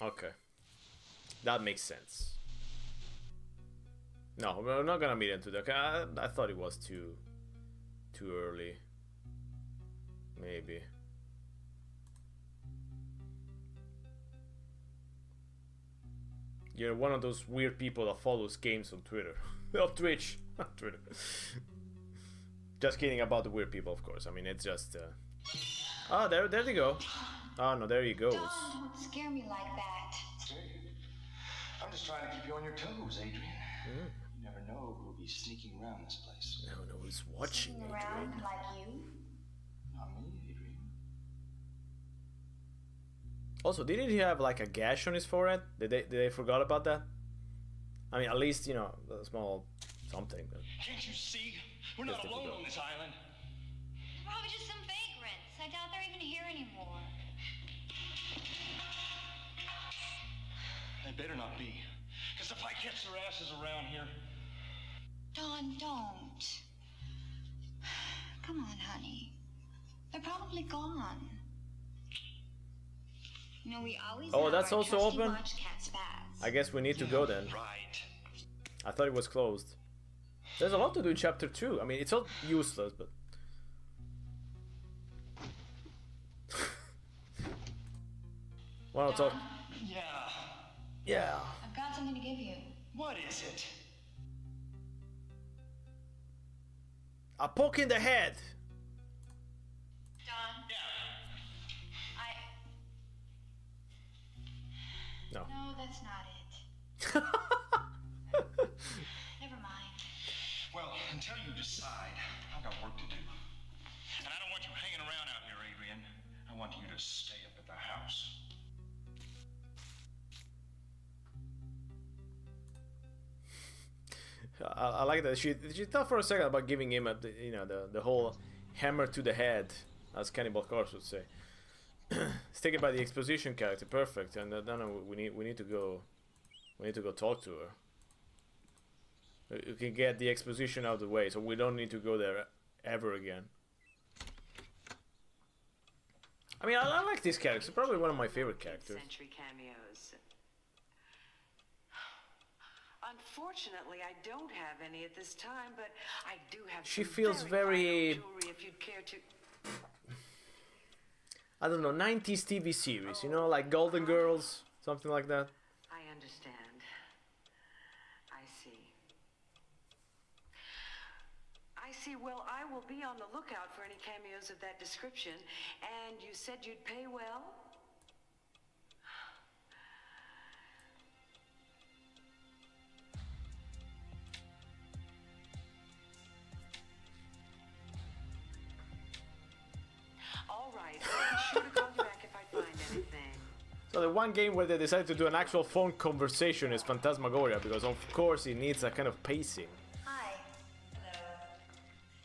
Okay, that makes sense. No, we're not gonna meet him today. Okay, I thought it was too early. Maybe. You're one of those weird people that follows games on Twitter. On Twitch. Twitter. Just kidding about the weird people, of course. I mean, it's just... Oh, there they go. Oh, no, there he goes.
Don, don't scare me like that.
Hey, I'm just trying to keep you on your toes, Adrian. You never know who'll be sneaking around this place.
No, who's watching,
Sneaking
Adrian?
around like you?
Not me, Adrian.
Also, didn't he have like a gash on his forehead? Did they forgot about that? I mean, at least, you know, a small something.
Can't you see? We're not alone on this island.
Probably just some vagrants. I doubt they're even here anymore.
They better not be. Because if I catch their asses around here...
Don, don't. Come on, honey. They're probably gone. You know, we always
Oh,
have
that's
our
also
trusty
open?
watch cat's baths.
I guess we need to go then.
Right.
I thought it was closed. There's a lot to do in chapter 2. I mean, it's all useless, but... Wanna talk?
Yeah.
Yeah.
I've got something to give you.
What is it?
A poke in the head.
Don,
Yeah.
No.
No, that's not it. Never mind.
Well, until you decide, I've got work to do. And I don't want you hanging around out here, Adrian. I want you to stay up at the house.
I like that. She thought for a second about giving him the whole hammer to the head, as Cannibal Corpse would say. It's taken by the exposition character, perfect. And then we need to go. We need to go talk to her. We can get the exposition out of the way, so we don't need to go there ever again. I mean, I like this character. It's probably one of my favorite characters.
Century cameos. Unfortunately, I don't have any at this time, but I do have.
She
some
feels
very fine old jewelry if you'd care to.
I don't know, 90s TV series, you know, like Golden Girls, something like that.
I understand. I see. I see. Well, I will be on the lookout for any cameos of that description. And you said you'd pay well? All right. I'll be sure to call you back if I find anything.
So the one game where they decided to do an actual phone conversation is Phantasmagoria, because of course it needs a kind of pacing.
Hi.
Hello.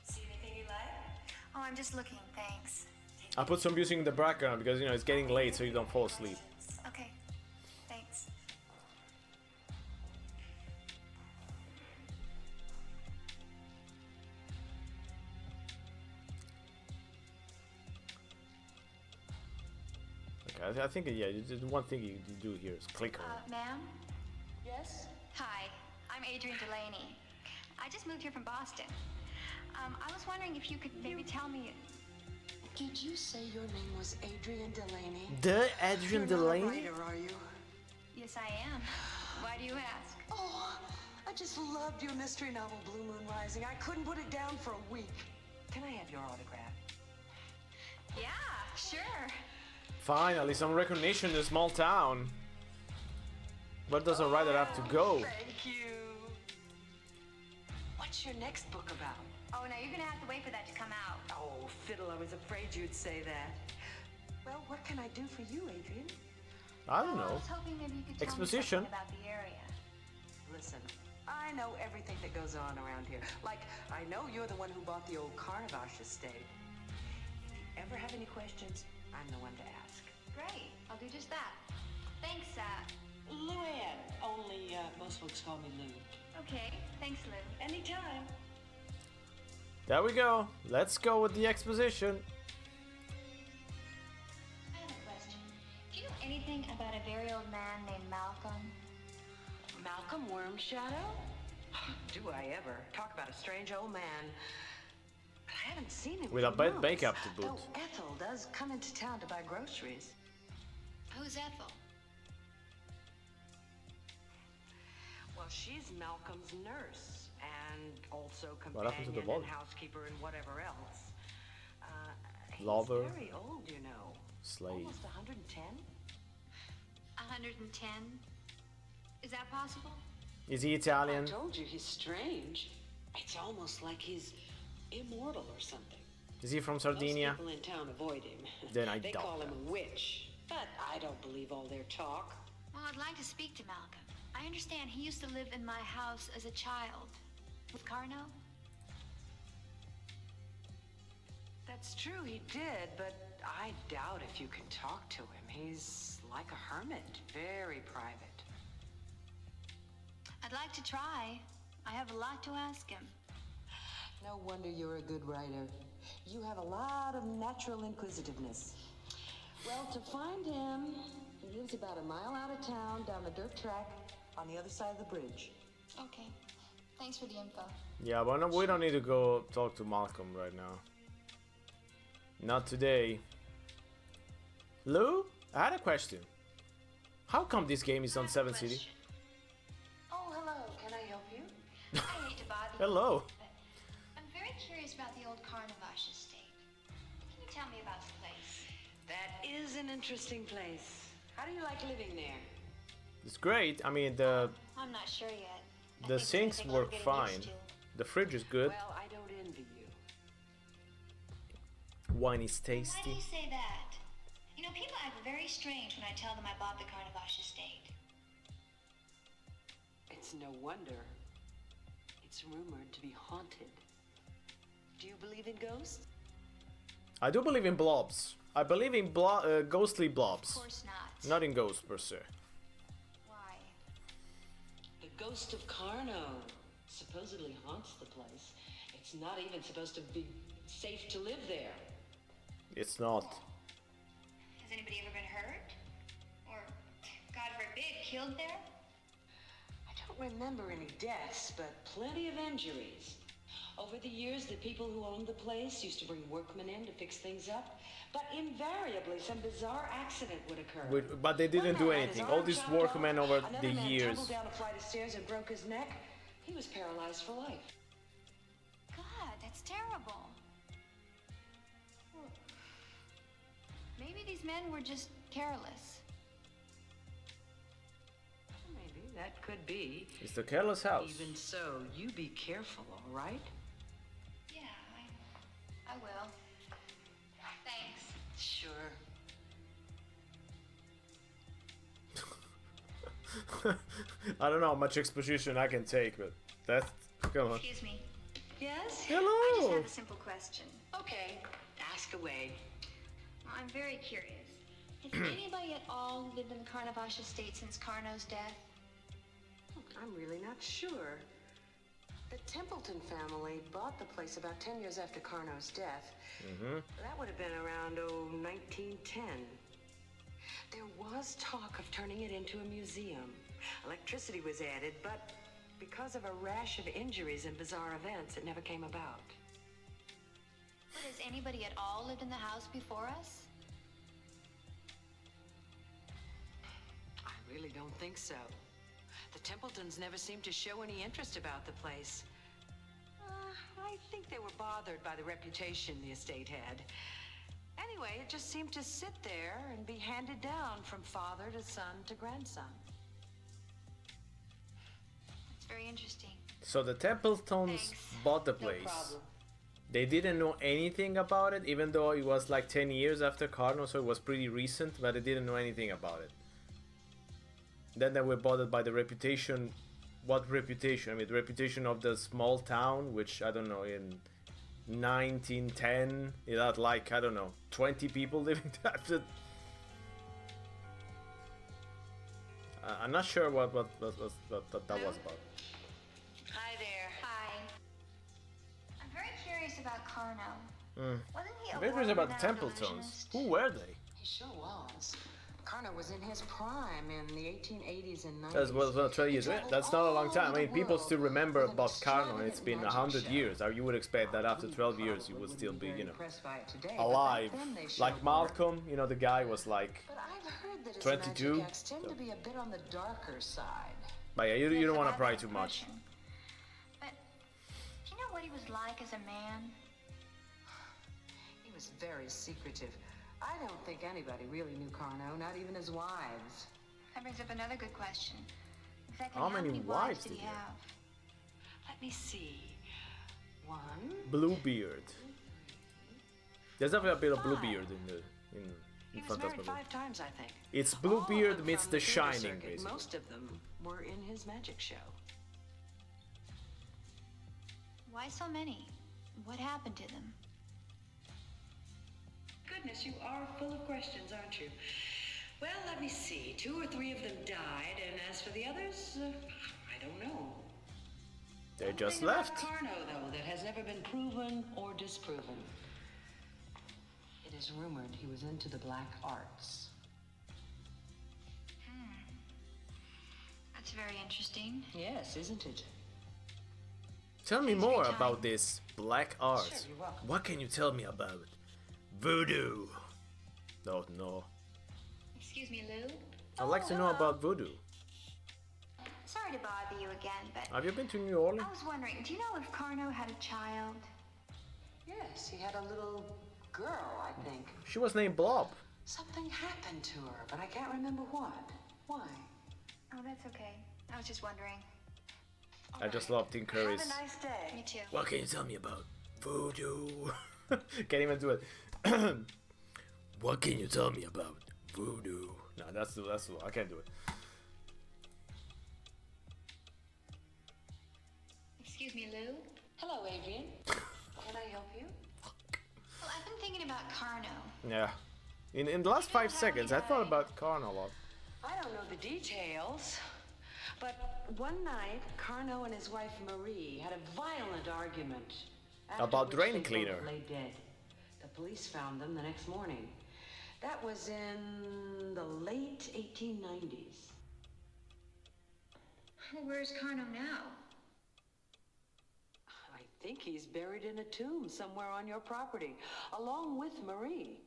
See anything you like?
Oh, I'm just looking, thanks.
I put some music in the background because, you know, it's getting late so you don't fall asleep.
Okay, thanks.
Okay, I think, yeah, the one thing you do here is click on it.
Ma'am?
Yes?
Hi, I'm Adrian Delaney. I just moved here from Boston. I was wondering if you could maybe tell me...
Did you say your name was Adrian Delaney?
The Adrian Delaney?
You're not a writer, are you?
Yes, I am. Why do you ask?
Oh, I just loved your mystery novel, Blue Moon Rising. I couldn't put it down for a week. Can I have your autograph?
Yeah, sure.
Finally, some recognition in a small town. Where does a writer have to go?
Thank you. What's your next book about?
Oh, no, you're gonna have to wait for that to come out.
Oh, fiddle, I was afraid you'd say that. Well, what can I do for you, Adrian?
I don't
I
know.
was hoping maybe you could tell
Exposition.
me something about the area.
Listen, I know everything that goes on around here. Like, I know you're the one who bought the old Carnavash estate. If you ever have any questions, I'm the one to ask.
Great, I'll do just that. Thanks,
Luann, only most folks call me Lou.
Okay, thanks, Lou.
Anytime.
There we go. Let's go with the exposition.
I have a question. Do you know anything about a very old man named Malcolm?
Malcolm Wormshadow? Do I ever? Talk about a strange old man. But I haven't seen him
With a
for
bad
months.
makeup to boot.
Though Ethel does come into town to buy groceries.
Who's Ethel?
Well, she's Malcolm's nurse and also
What happened to the
companion
volume?
and housekeeper and whatever else. He's
Lover.
very old, you know.
Slave.
Almost 110.
110? Is that possible?
Is he Italian?
I told you he's strange. It's almost like he's immortal or something.
Is he from Sardinia?
Most people in town avoid him.
Then I
They
doubt
call him
that.
a witch, but I don't believe all their talk.
Well, I'd like to speak to Malcolm. I understand he used to live in my house as a child. With Carno?
That's true, he did, but I doubt if you can talk to him. He's like a hermit, very private.
I'd like to try. I have a lot to ask him.
No wonder you're a good writer. You have a lot of natural inquisitiveness. Well, to find him, he lives about a mile out of town, down the dirt track, on the other side of the bridge.
Okay. Thanks for the info.
Yeah, but no, we don't need to go talk to Malcolm right now. Not today. Lou, I had a question. How come this game is on 7 City?
Oh, hello. Can I help you?
I hate to bother you.
Hello.
But I'm very curious about the old Carnavash estate. Can you tell me about the place?
That is an interesting place. How do you like living there?
It's great. I mean,
I'm not sure yet. I
the
think it's
sinks
something I'm
work
getting
fine.
used to.
The fridge is good.
Well, I don't envy you.
Wine is
Why do
tasty.
you say that? You know, people act very strange when I tell them I bought the Carnavash estate.
It's no wonder. It's rumored to be haunted. Do you believe in ghosts?
I do believe in blobs. I believe in ghostly blobs.
Of course not.
Not in ghosts per se.
Why?
The ghost of Carno supposedly haunts the place. It's not even supposed to be safe to live there.
It's not.
Has anybody ever been hurt? Or, God forbid, killed there?
I don't remember any deaths, but plenty of injuries. Over the years, the people who owned the place used to bring workmen in to fix things up, but invariably some bizarre accident would occur.
But they didn't do anything. All these workmen over the
Another man
years.
tumbled down a flight of stairs and broke his neck. He was paralyzed for life.
God, that's terrible. Well, maybe these men were just careless.
Maybe that could be.
It's the careless house.
Even so, you be careful, all right?
Yeah, I will. Thanks.
Sure.
I don't know how much exposition I can take, but that's... Come on.
Excuse me.
Yes?
I just
Hello!
have a simple question.
Okay, ask away.
Well, I'm very curious. Has anybody at all lived in the Carnavash estate since Carno's death?
I'm really not sure. The Templeton family bought the place about 10 years after Carno's death. That would have been around, 1910. There was talk of turning it into a museum. Electricity was added, but because of a rash of injuries and bizarre events, it never came about.
But has anybody at all lived in the house before us?
I really don't think so. The Templetons never seemed to show any interest about the place. I think they were bothered by the reputation the estate had. Anyway, it just seemed to sit there and be handed down from father to son to grandson.
It's very interesting.
So the Templetons
Thanks.
bought the
No
place.
problem.
They didn't know anything about it, even though it was like 10 years after Carno, so it was pretty recent, but they didn't know anything about it. Then they were bothered by the reputation. What reputation? I mean, the reputation of the small town, which, I don't know, in 1910, it had like, I don't know, 20 people living there. I'm not sure what that was about.
Hi there.
Hi. I'm very curious about Carno. Wasn't he a
Maybe it's about the
world-renowned
Templetons.
illusionist?
Who were they?
He sure was. Carno was in his prime in the 1880s and 90s.
That's well, 12 years. That's not a long time. I mean, people still remember about Carno. It's been 100 years. You would expect that after 12 years, you would still be, you know, alive. Like Malcolm, you know, the guy was like
But I've heard that his
22.
magic acts tend to be a bit on the darker side.
But yeah, you don't want to pry too much.
But do you know what he was like as a man?
He was very secretive. I don't think anybody really knew Carno, not even his wives.
That brings up another good question. Exactly
How many wives
did he have?
Let me see. One.
Bluebeard. There's definitely a bit of Bluebeard in
He was married
Phantasmagoria.
5 times, I think.
It's
All of
Bluebeard
them
meets
from
The
theater
Shining,
circuit.
basically.
Most of them were in his magic show.
Why so many? What happened to them?
Goodness, you are full of questions, aren't you? Well, let me see. 2 or 3 of them died, and as for the others, I don't know.
They just
Something
left.
about Carno, though, that has never been proven or disproven. It is rumored he was into the black arts.
That's very interesting.
Yes, isn't it?
Tell me
Thanks for your
more
time.
about this black art.
Sure, you're welcome.
What can you tell me about voodoo? Oh no.
Excuse me, Lou.
I'd like to know about voodoo.
Sorry to bother you again, but
Have you been to New Orleans?
I was wondering, do you know if Carno had a child?
Yes, he had a little girl, I think.
She was named Blob.
Something happened to her, but I can't remember what. Why?
Oh, that's okay. I was just wondering.
I just love Tim Curry's.
Have a nice day.
Me too.
What can you tell me about voodoo? Can't even do it. What can you tell me about voodoo? No, that's I can't do it.
Excuse me, Lou.
Hello, Adrian. Can I help you?
Well, I've been thinking about Carno.
Yeah. In the last 5 seconds, I thought about Carno a lot.
I don't know the details, but one night, Carno and his wife Marie had a violent argument. after
About
which
drain
they both
cleaner.
lay dead. The police found them the next morning. That was in the late 1890s.
Well, where's Carno now?
I think he's buried in a tomb somewhere on your property, along with Marie.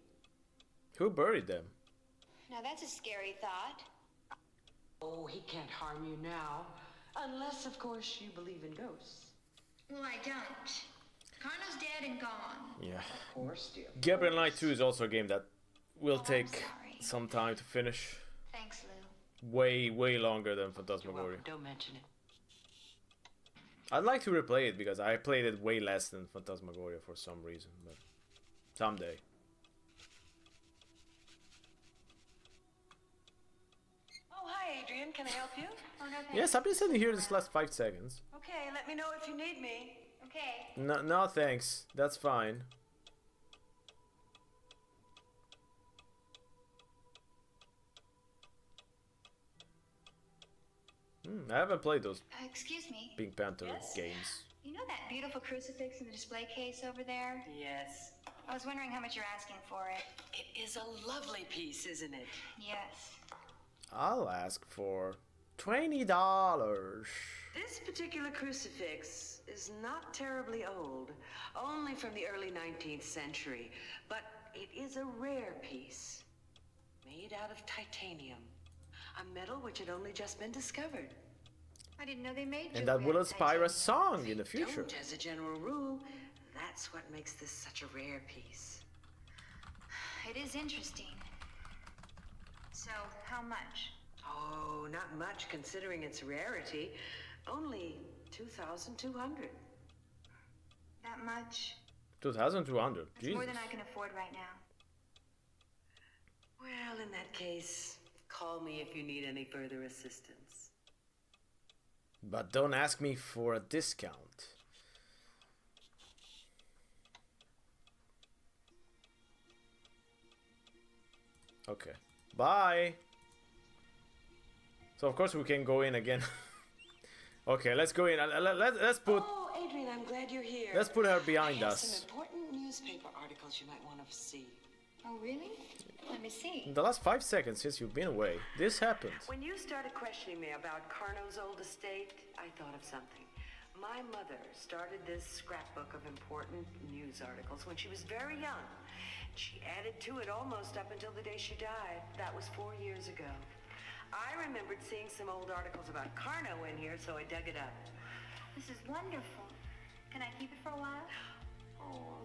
Who buried them?
Now that's a scary thought.
Oh, he can't harm you now. Unless, of course, you believe in ghosts.
Well, I don't. Carno's dead and gone.
Yeah.
Of course, dear.
Gabriel Knight 2 is also a game that will
I'm
take
sorry.
some time to finish.
Thanks, Lou.
Way longer than
You're
Phantasmagoria.
welcome. Don't mention it.
I'd like to replay it because I played it way less than Phantasmagoria for some reason, but someday.
Oh, hi, Adrian. Can I help you?
Oh, no, thanks.
Yes, I've been sitting here this last 5 seconds.
Okay, let me know if you need me.
Okay.
No, thanks. That's fine. I haven't played those
Excuse me.
Pink Panther
Yes?
games.
You know that beautiful crucifix in the display case over there?
Yes.
I was wondering how much you're asking for it.
It is a lovely piece, isn't it?
Yes.
I'll ask for $20.
This particular crucifix is not terribly old, only from the early 19th century, but it is a rare piece, made out of titanium, a metal which had only just been discovered.
I didn't know they made
And that
jewelry
will
out of
inspire a
titanium.
song in the future.
Don't, as a general rule. That's what makes this such a rare piece.
It is interesting. So, how much?
Oh, not much considering its rarity. Only 2,200.
That much?
2,200.
That's
Jesus.
more than I can afford right now.
Well, in that case, call me if you need any further assistance.
But don't ask me for a discount. Okay. Bye. So of course we can go in again. Okay, let's go in. Let's put.
Oh, Adrian, I'm glad you're here.
Let's put her behind
I have
us.
some important newspaper articles you might want to see.
Oh, really? Let me see.
In the last 5 seconds since you've been away, this happened.
When you started questioning me about Carno's old estate, I thought of something. My mother started this scrapbook of important news articles when she was very young. She added to it almost up until the day she died. That was 4 years ago. I remembered seeing some old articles about Carno in here, so I dug it up.
This is wonderful. Can I keep it for a while?
Oh,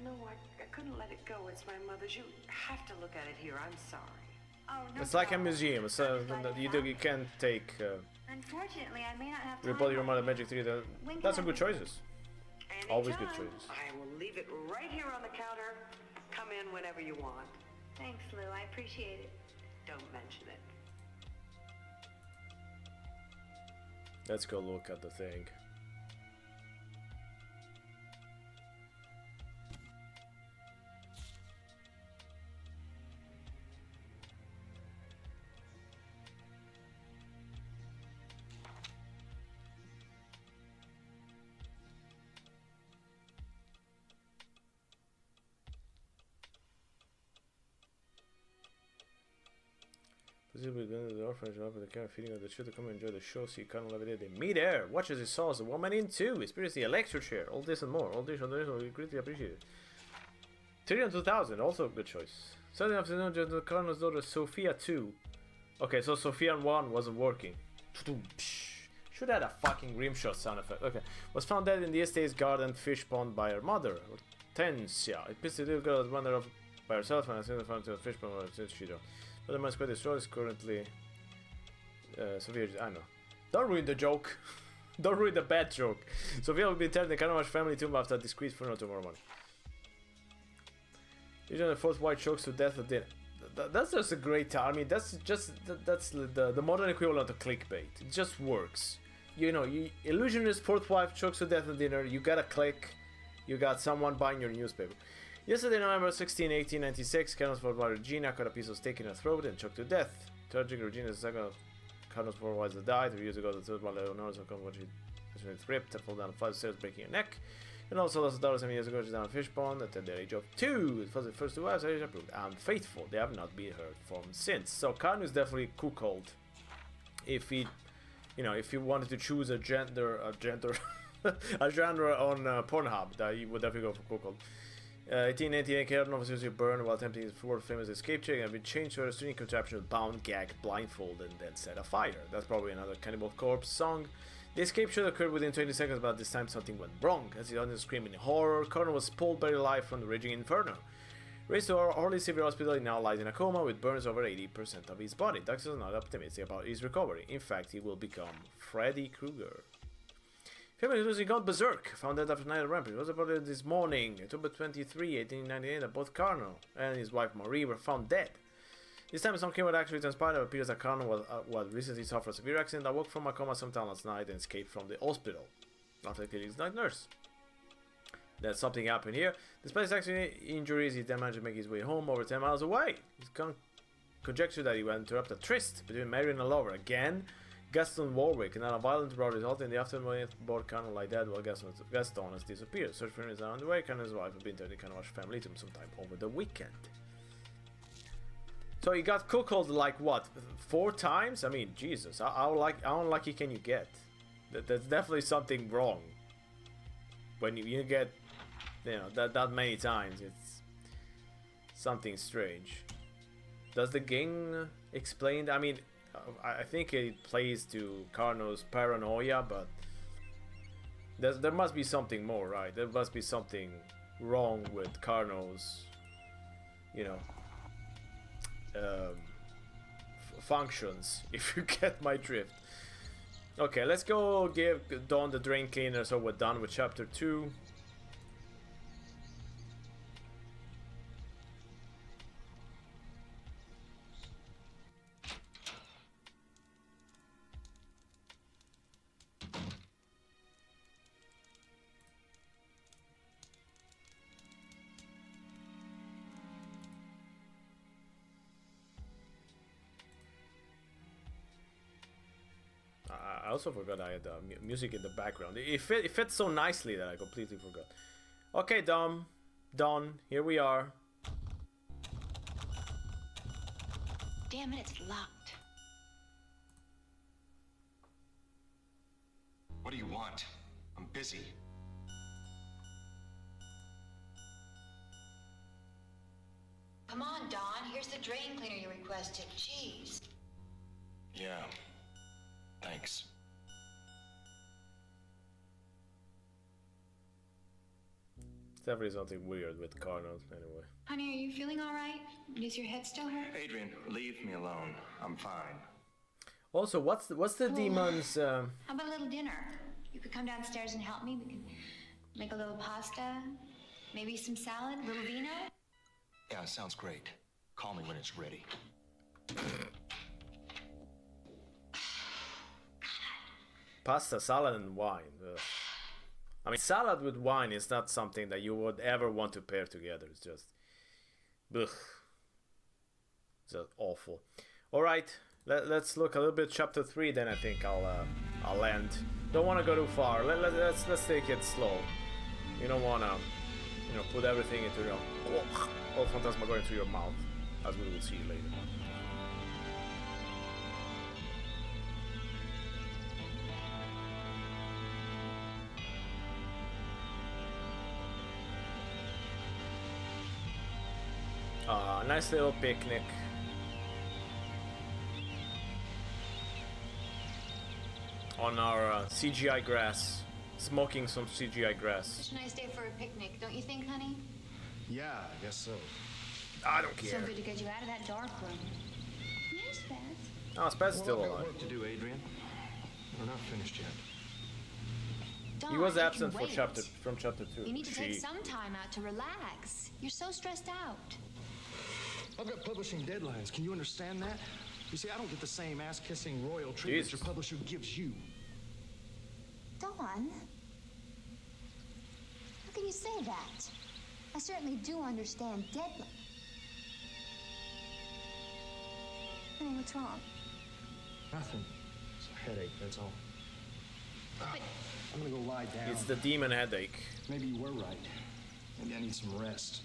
no, I couldn't let it go. It's my mother's. You have to look at it here. I'm sorry.
Oh, no.
It's like a
problem.
museum, so you can't take
Unfortunately, I may not have time.
Rebel Your Mother Magic 3.
When
That's a
can I
good
visit?
choices. Always good
Anytime.
choices.
I will leave it right here on the counter. Come in whenever you want.
Thanks, Lou. I appreciate it.
Don't mention it.
Let's go look at the thing. Presumably going to the orphanage up with the care feeding of the children come and enjoy the show so you can't live it in mid-air. Watch as he saws a woman in two. Experience a lecture chair. All this and more. All this we greatly appreciate it. Tyrion 2000, also a good choice. Saturday afternoon, the Cardinal's daughter Sophia 2. Okay, so Sophia 1 wasn't working. Should have had a fucking rimshot sound effect. Okay. Was found dead in the estate's garden fish pond by her mother, Hortensia. It pissed the little girl that wandered off by herself and has since found to a fish pond since she died. But the man's quite destroyed is currently Sophia. I know. Don't ruin the joke. Don't ruin the bad joke. Sophia will be interred in the Carnage family tomb after a discreet funeral tomorrow morning. Usually the fourth wife chokes to death at dinner. That's just a great time. I mean, that's just that's the modern equivalent of clickbait. It just works. You know, illusionist fourth wife chokes to death at dinner. You got a click. You got someone buying your newspaper. Yesterday, November 16, 1896, Cardinals for Regina caught a piece of steak in her throat and choked to death. Tragic, Regina's second of Cardinals for wives that died. 3 years ago, the third one, Leonora's account when she was ripped and fell down 5 stairs, breaking her neck. And also lost a daughter 7 years ago, she's down a fish pond at the age of 2. It was the first 2 wives, Asia proved unfaithful. They have not been heard from since. So Cardinal is definitely cuckold. If he, you know, if he wanted to choose a gender a genre on Pornhub that you would definitely go for cuckold. 1888, Carno was usually burned while attempting his world famous escape check and been changed to a string contraption with bound, gagged, blindfolded, and then set afire. That's probably another Cannibal Corpse song. The escape should occur within 20 seconds, but this time something went wrong. As he on screaming in horror, Carno was pulled buried alive from the raging inferno. Raised to our early severe hospital, he now lies in a coma with burns over 80% of his body. Doctors are not optimistic about his recovery. In fact, he will become Freddy Krueger. Family losing gone berserk. Found dead after night rampage. It was reported this morning, October 23, 1898, that both Carno and his wife Marie were found dead. This time, some came what actually transpired. It appears that Carno was recently suffered a severe accident that woke from a coma sometime last night and escaped from the hospital after killing his night nurse. Then something happened here. Despite his accident injuries, he then managed to make his way home over 10 miles away. It's conjectured that he would interrupt a tryst between Mary and a lover again. Gaston Warwick, and a violent brawl resulted in the afternoon both Carno lie dead while Gaston has disappeared. Search for him is on the way. Carno and his wife have been to the Canovash family tomb sometime over the weekend. So he got cuckolded like what, 4 times? I mean, Jesus, how unlucky can you get? That's definitely something wrong. When you get, that many times, it's something strange. Does the game explain? I mean, I think it plays to Carno's paranoia, but there must be something more, right? There must be something wrong with Carno's, functions, if you get my drift. Okay, let's go give Dawn the drain cleaner so we're done with chapter 2. I also forgot I had music in the background. It fits so nicely that I completely forgot. Okay, Dawn, here we are.
Damn it, it's locked.
What do you want? I'm busy.
Come on, Don. Here's the drain cleaner you requested. Jeez.
Yeah. Thanks.
Definitely something weird with Carno, anyway.
Honey, are you feeling all right? Does your head still hurt?
Adrian, leave me alone. I'm fine.
Also, what's the demon's?
How about a little dinner? You could come downstairs and help me. We can make a little pasta, maybe some salad, a little vino.
Yeah, sounds great. Call me when it's ready.
Pasta, salad, and wine. Ugh. I mean, salad with wine is not something that you would ever want to pair together. It's just, ugh. It's just awful. All right, let's look a little bit chapter 3. Then I think I'll end. Don't want to go too far. Let's take it slow. You don't want to, put everything into your Phantasmagoria into your mouth, as we will see later. Nice little picnic. On our CGI grass. Smoking some CGI grass.
Such a nice day for a picnic, don't you think, honey?
Yeah, I guess so.
I don't care.
So good to get you out of that dark room. Yes, Spaz.
Oh, Spaz is still
I've got
alive.
work to do, Adrian. We're not finished yet.
Don,
He was
you
absent
can
from
wait.
chapter 2.
You need to take some time out to relax. You're so stressed out.
I've got publishing deadlines. Can you understand that? You see, I don't get the same ass-kissing royal treatment your publisher gives you.
Dawn? How can you say that? I certainly do understand deadline. Honey, what's wrong?
Nothing. It's a headache, that's all.
But
I'm gonna go lie down.
It's the demon headache.
Maybe you were right. Maybe I need some rest.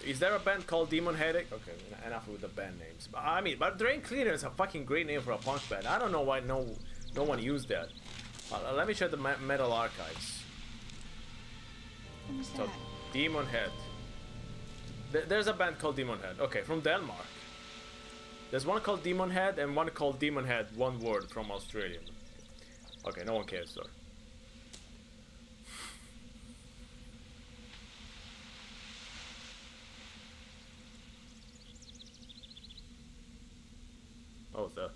Is there a band called Demon Headache? Okay, enough with the band names. But Drain Cleaner is a fucking great name for a punk band. I don't know why no one used that. Let me check the metal archives.
What was
So,
that?
Demon Head. There's a band called Demon Head. Okay, from Denmark. There's one called Demon Head and one called Demon Head, one word, from Australia. Okay, no one cares though. What was that?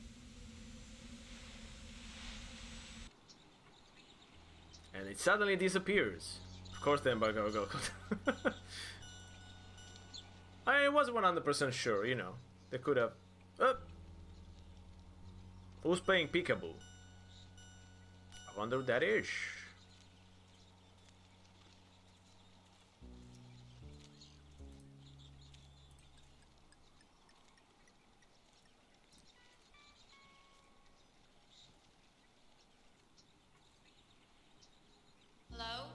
And it suddenly disappears. Of course, then by go. I wasn't 100% sure, you know. They could have. Who's playing peekaboo? I wonder who that is.
Hello?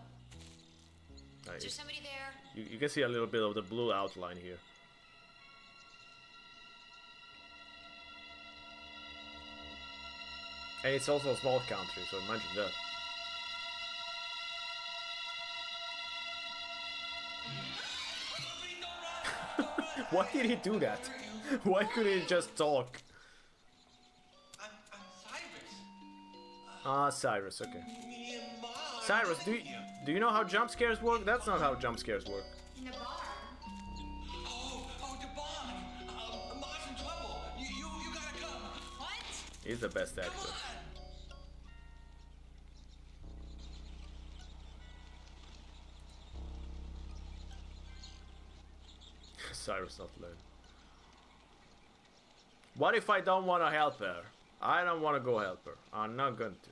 Is there somebody there?
You can see a little bit of the blue outline here. And it's also a small country, so imagine that. Why did he do that? Why couldn't he just talk?
I'm Cyrus.
Ah, Cyrus, okay. Cyrus, do you know how jump scares work? That's not how jump scares work.
In the bar.
Oh, the barn. Ma's in trouble. You gotta come.
What?
He's the best actor.
Come on.
Cyrus not learn. What if I don't want to help her? I don't want to go help her. I'm not going to.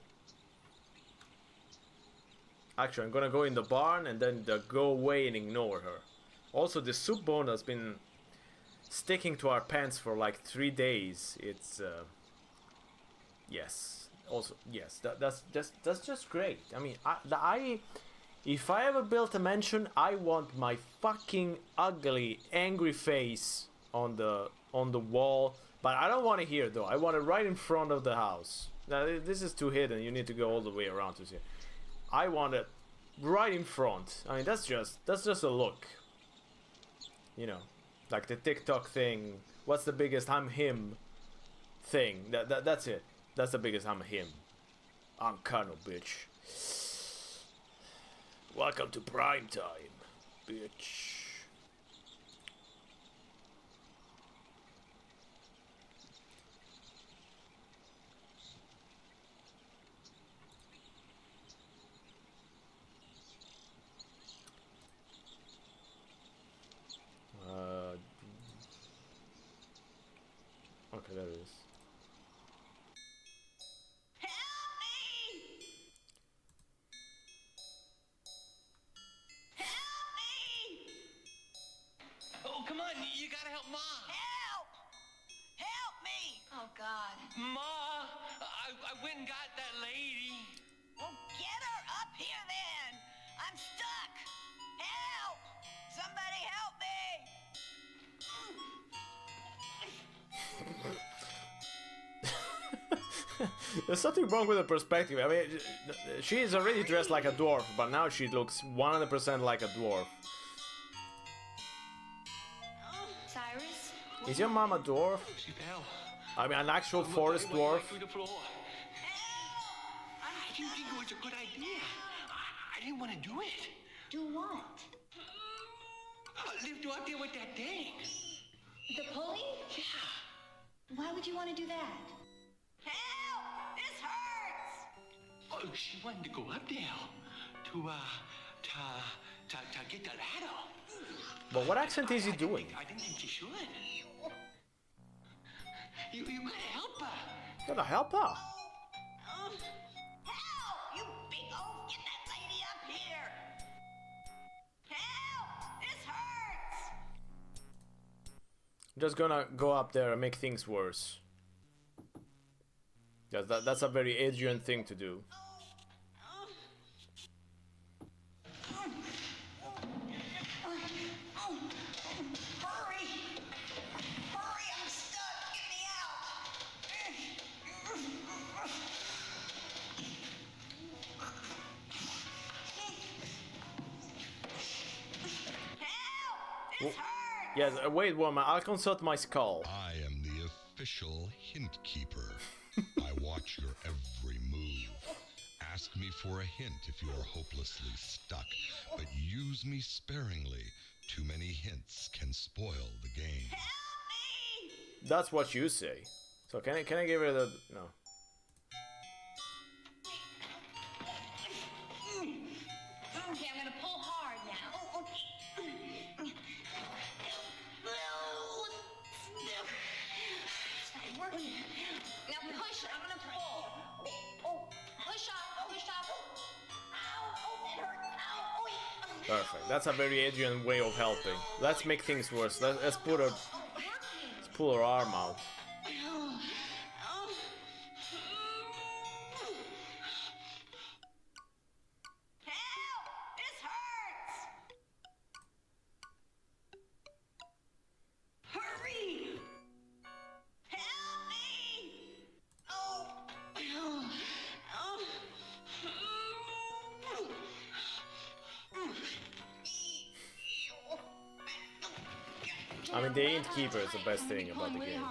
Actually, I'm gonna go in the barn and then go away and ignore her. Also, the soup bone has been sticking to our pants for like 3 days. It's yes. Also, yes. That's just great. I mean, if I ever built a mansion, I want my fucking ugly, angry face on the wall. But I don't want it here though. I want it right in front of the house. Now this is too hidden. You need to go all the way around to see it. I want it right in front. I mean, that's just a look. You know, like the TikTok thing. What's the biggest I'm him thing? That's it. That's the biggest I'm him. I'm Kano, bitch. Welcome to prime time, bitch. Okay, there it is.
Help me! Help me!
Oh, come on. You gotta help Ma.
Help! Help me! Oh, God.
Ma, I went and got that lady.
Well, get her up here then! I'm stuck! Help! Somebody help me!
There's something wrong with the perspective. I mean, she is already dressed like a dwarf, but now she looks 100% like a dwarf.
Cyrus?
Is your mom a dwarf?
She fell.
I mean, an actual forest dwarf?
Through the floor. I didn't think it was a good idea. I didn't want to do it.
Do what?
Lift you up there with that thing.
The pulley?
Yeah.
Why would you want to do that? Help! This hurts!
Oh, she wanted to go up there to get the ladder.
But what accent is he doing?
I didn't think she should. You gotta help her.
Gotta help her.
Help! You big oaf! Get that lady up here! Help! This hurts!
I'm just gonna go up there and make things worse. Yeah, that's a very Adrian thing to do.
Hurry! Hurry! I'm stuck! Get me out!
Yes, wait, woman, I'll consult my skull.
I am the official hint keeper. I watch your every move. Ask me for a hint if you are hopelessly stuck, but use me sparingly. Too many hints can spoil the game.
That's what you say. So can I give her the... No.
Okay, I'm gonna pull hard now. It's not working. Now push. I'm gonna pull. Oh, push up, push up. Ow, oh, that hurt. Ow, oh.
Perfect. That's a very Adrian way of helping. Let's make things worse. Let's pull her arm out. I mean, the innkeeper is the best thing about the game. So.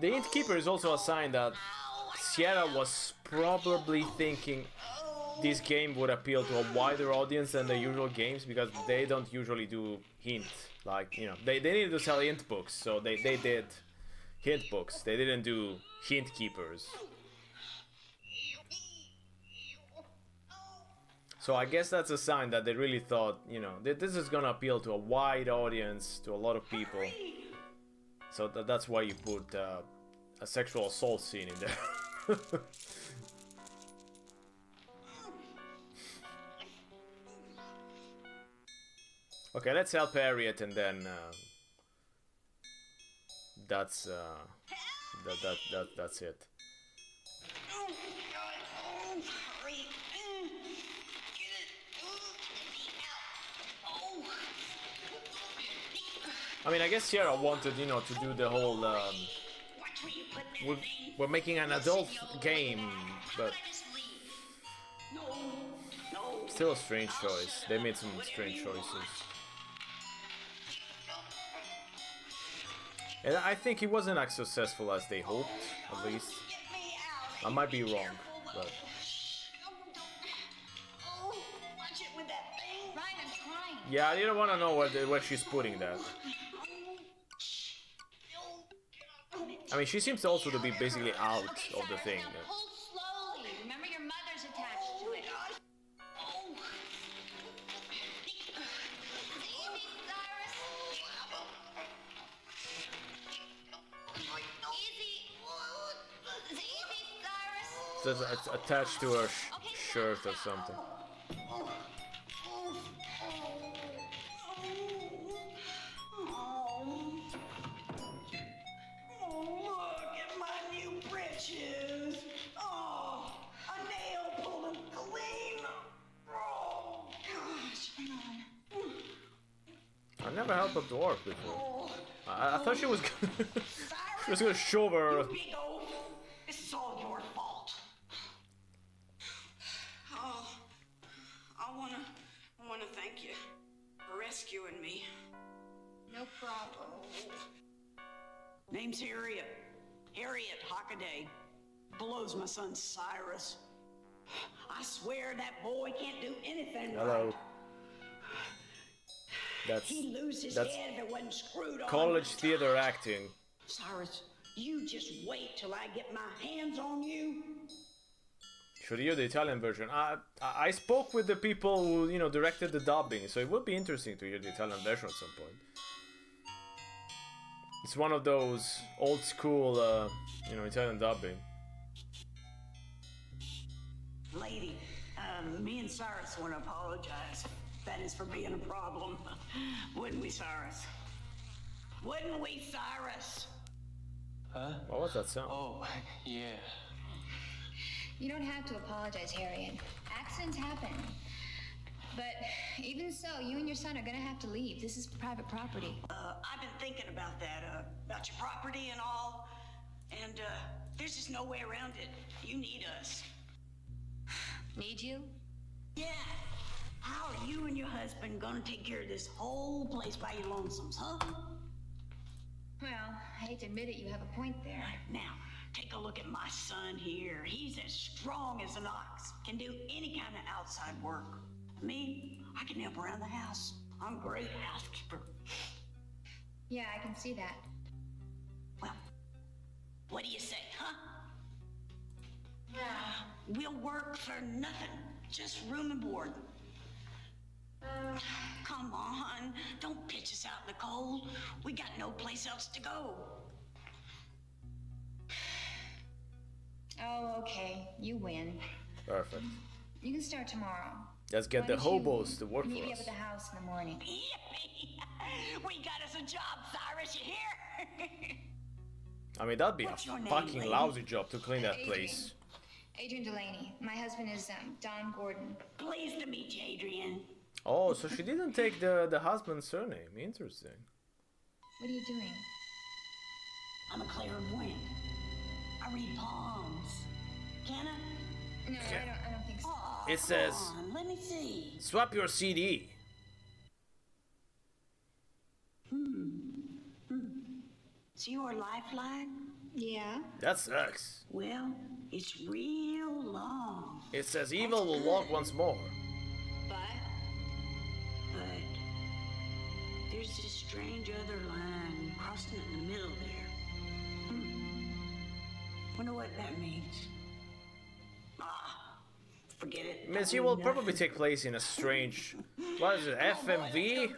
The innkeeper is also a sign that Sierra was probably thinking this game would appeal to a wider audience than the usual games, because they don't usually do hint. Like, you know, they needed to sell hint books, so they did hint books. They didn't do hint keepers. So I guess that's a sign that they really thought, you know, this is gonna appeal to a wide audience, to a lot of people. So that's why you put a sexual assault scene in there. Okay, let's help Harriet, and then that's it. I mean, I guess Sierra wanted, you know, to do the whole, we're making an adult game, but still a strange choice. They made some strange choices. And I think he wasn't as successful as they hoped, at least. I might be wrong, but... Yeah, I didn't want to know where she's putting that. I mean, she seems also to be basically out of the thing.
Pull slowly. Remember, your mother's attached to it.
So it's attached to her shirt or something. I never helped a dwarf before. I thought she was she was gonna shove her.
This is all your fault. Oh, I wanna thank you for rescuing me.
No problem.
Name's Harriet. Harriet Hockaday. Blows my son Cyrus. I swear that boy can't do anything
Hello.
right.
That's
head if it wasn't screwed on.
college theater acting.
Cyrus, you just wait till I get my hands on you.
Should hear the Italian version. I spoke with the people who, you know, directed the dubbing, so it would be interesting to hear the Italian version at some point. It's one of those old school, you know, Italian dubbing.
Lady, me and Cyrus want to apologize. That is for being a problem. Wouldn't we, Cyrus? Wouldn't we, Cyrus?
Huh?
What was that sound?
Oh, yeah.
You don't have to apologize, Harriet. Accidents happen. But even so, you and your son are gonna have to leave. This is private property.
I've been thinking about that, about your property and all. And, there's just no way around it. You need us.
Need you?
Yeah. How are you and your husband gonna take care of this whole place by your lonesomes, huh?
Well, I hate to admit it, you have a point there.
Now, take a look at my son here. He's as strong as an ox, can do any kind of outside work. Me, I can help around the house. I'm a great housekeeper.
Yeah, I can see that.
Well, what do you say, huh? We'll work for nothing, just room and board. Come on, don't pitch us out in the cold. We got no place else to go.
Oh, okay. You win.
Perfect.
You can start tomorrow.
Let's get
Why
the
don't you
hobos to work
meet
for
me
us.
up at the house in the morning.
We got us a job, Cyrus, you hear?
I mean, that'd be a
What's your name,
fucking
lady?
lousy job to clean that
Adrian.
place.
Adrian Delaney. My husband is Don Gordon.
Pleased to meet you, Adrian.
Oh, so she didn't take the husband's surname. Interesting.
What are you doing?
I'm a clairvoyant. I read palms. Can I?
No, I don't think so.
Aw,
It says,
come on, let me see.
swap your CD.
It's your lifeline?
Yeah.
That sucks.
Well, it's real long.
It says evil will walk once more.
But there's this strange other line crossing it in the middle there. Wonder what that means. Forget it.
Miss, you will probably take place in a strange, what is it, FMV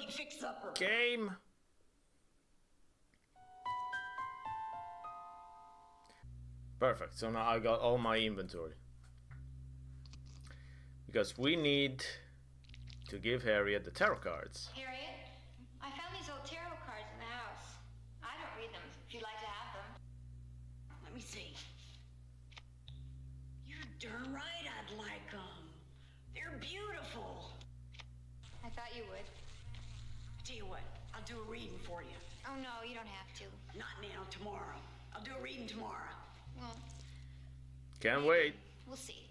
game? Perfect, so now I got all my inventory. Because we need to give Harriet the tarot cards.
Harriet, I found these old tarot cards in the house. I don't read them, if you'd like to have them.
Let me see. You're darn right I'd like them. They're beautiful.
I thought you would.
Tell you what, I'll do a reading for you.
Oh, no, you don't have to.
Not now, tomorrow. I'll do a reading tomorrow.
Well,
Can't wait.
we'll see.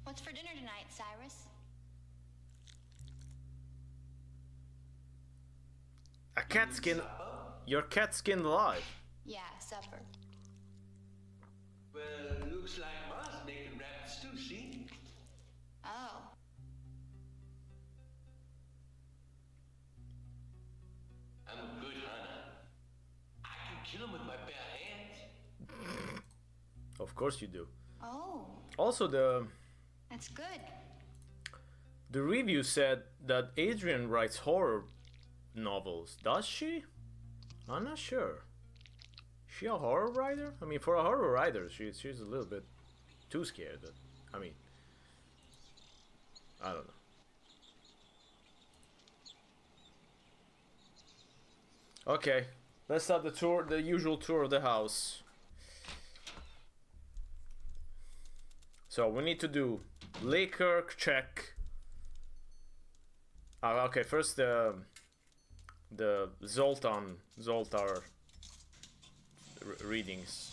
What's for dinner tonight, Cyrus?
A cat skin. Your cat skinned alive.
Yeah, supper.
Well, looks like Ma's making rabbits too, see?
Oh.
I'm a good hunter. I can kill him with my bare hands.
Of course you do.
Oh,
Also,
that's good.
the review said that Adrian writes horror novels. Does she? I'm not sure. Is she a horror writer? I mean, for a horror writer, she's a little bit too scared. I mean, I don't know. Okay, let's start the tour, the usual tour of the house. So we need to do liquor check. Okay, first the Zoltar readings.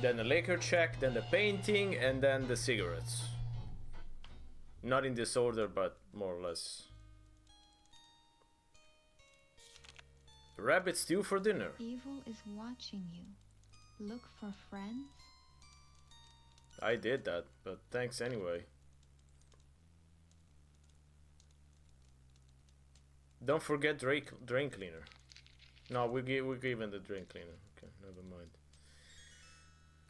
Then the liquor check, then the painting, and then the cigarettes. Not in this order, but more or less. Rabbit stew for dinner.
Evil is watching you. Look for friends?
I did that, but thanks anyway. Don't forget drain cleaner. No, we're given the drain cleaner. Okay, never mind.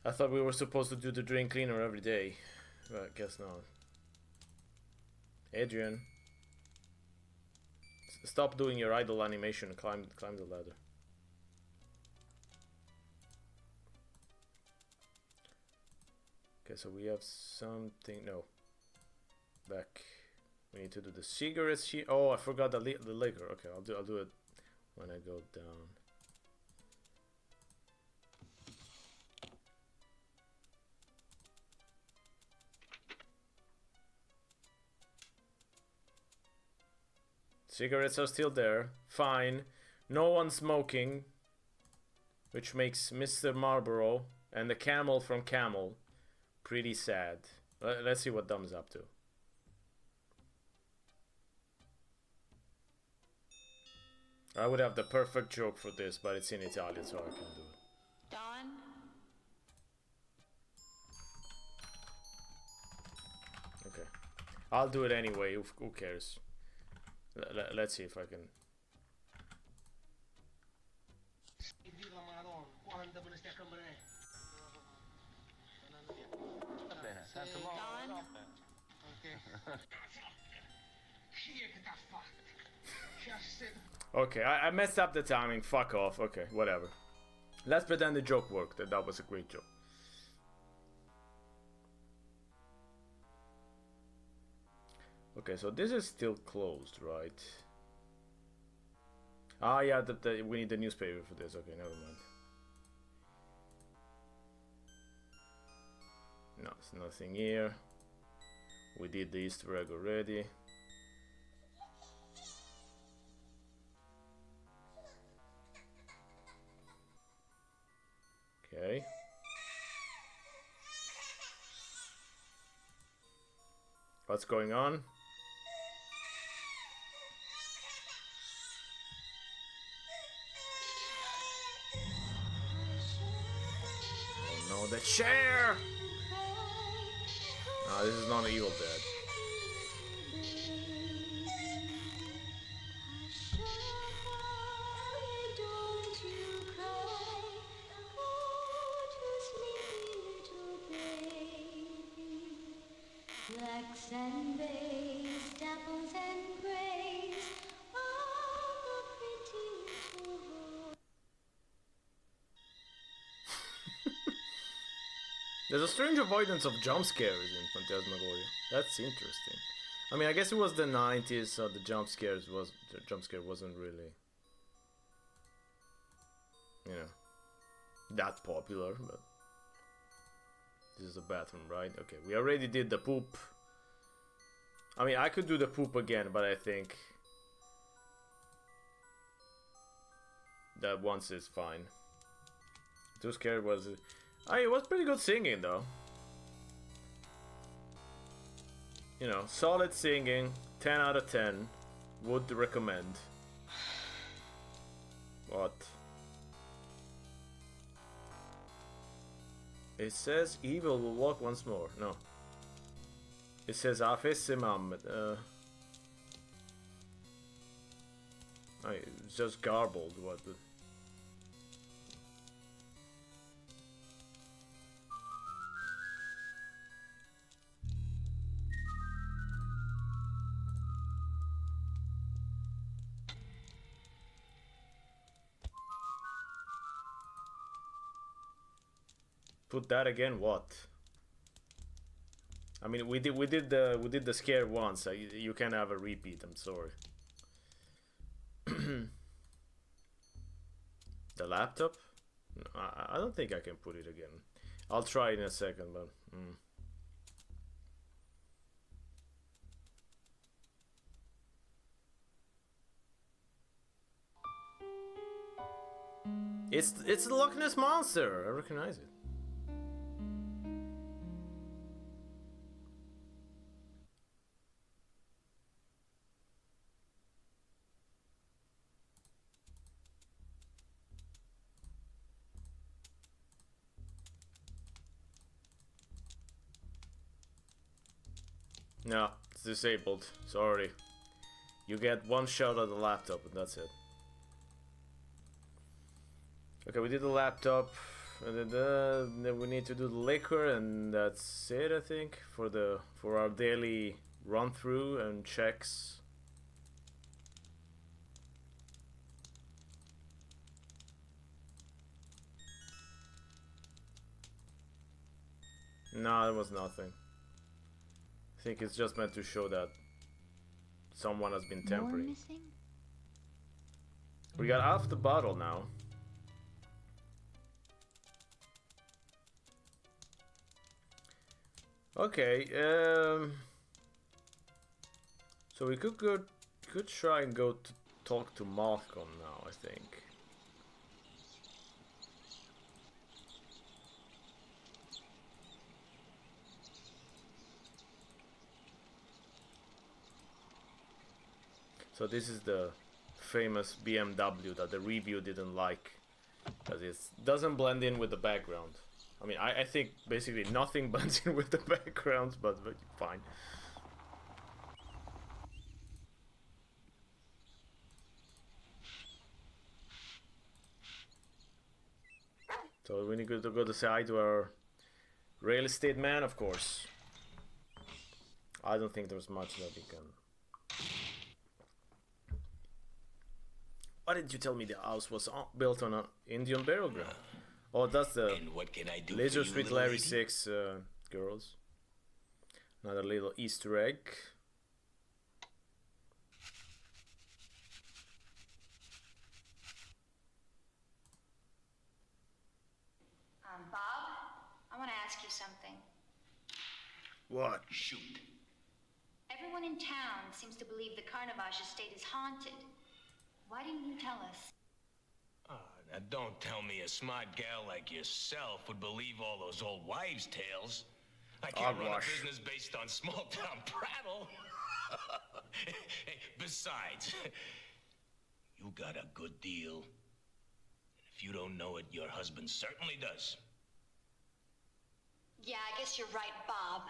I thought we were supposed to do the drain cleaner every day, but I guess not. Adrian, stop doing your idle animation. Climb the ladder. Okay, so we have something. No. Back. We need to do the cigarettes here. Oh, I forgot the liquor. Okay, I'll do it when I go down. Cigarettes are still there. Fine. No one smoking. Which makes Mr. Marlboro and the camel from Camel pretty sad. Let's see what Dom's up to. I would have the perfect joke for this, but it's in Italian, so I can't do it.
Don?
Okay. I'll do it anyway, who cares? Let's see if I can... Okay, I messed up the timing, fuck off, okay, whatever. Let's pretend the joke worked, that was a great joke. Okay, so this is still closed, right? Ah, yeah, we need the newspaper for this. Okay, never mind. No, it's nothing here. We did the Easter egg already. Okay. What's going on? Oh no, the chair! No, this is not an Evil Dead.
And bays, dapples and grays, all the pretty little boys.
There's a strange avoidance of jump scares in Phantasmagoria. That's interesting. I mean, I guess it was the 90s, so the jump scare wasn't really, you know, that popular, but this is a bathroom, right? Okay, we already did the poop. I mean, I could do the poop again, but I think that once is fine. Too scared was... it was pretty good singing, though. You know, solid singing, 10 out of 10. Would recommend. What? It says evil will walk once more. No. It says Afis Muhammad. It's just garbled. What the... Put that again? What? I mean, we did the scare once. You can't have a repeat. I'm sorry. The laptop? No, I don't think I can put it again. I'll try in a second, but it's the Loch Ness Monster. I recognize it. No, it's disabled. Sorry. You get one shot at the laptop and that's it. Okay, we did the laptop. And then we need to do the liquor and that's it, I think, for our daily run through and checks. No, it was nothing. I think it's just meant to show that someone has been tampering. We got half the bottle now. Okay, so we could could try and go to talk to Malcolm now, I think. So this is the famous BMW that the review didn't like, because it doesn't blend in with the background. I mean, I think basically nothing blends in with the background, but fine. So we need to go to say hi to our real estate man, of course. I don't think there's much that we can... Why didn't you tell me the house was built on an Indian burial ground? Oh, that's the
And what can I do
Laser
for you,
Street
little
Larry
lady?
6 girls. Another little Easter egg.
Bob, I want to ask you something.
What?
Shoot.
Everyone in town seems to believe the Carnivage estate is haunted. Why didn't you tell us?
Now don't tell me a smart gal like yourself would believe all those old wives' tales. I can't run a business based on small-town prattle. Hey, besides, you got a good deal. If you don't know it, your husband certainly does.
Yeah, I guess you're right, Bob.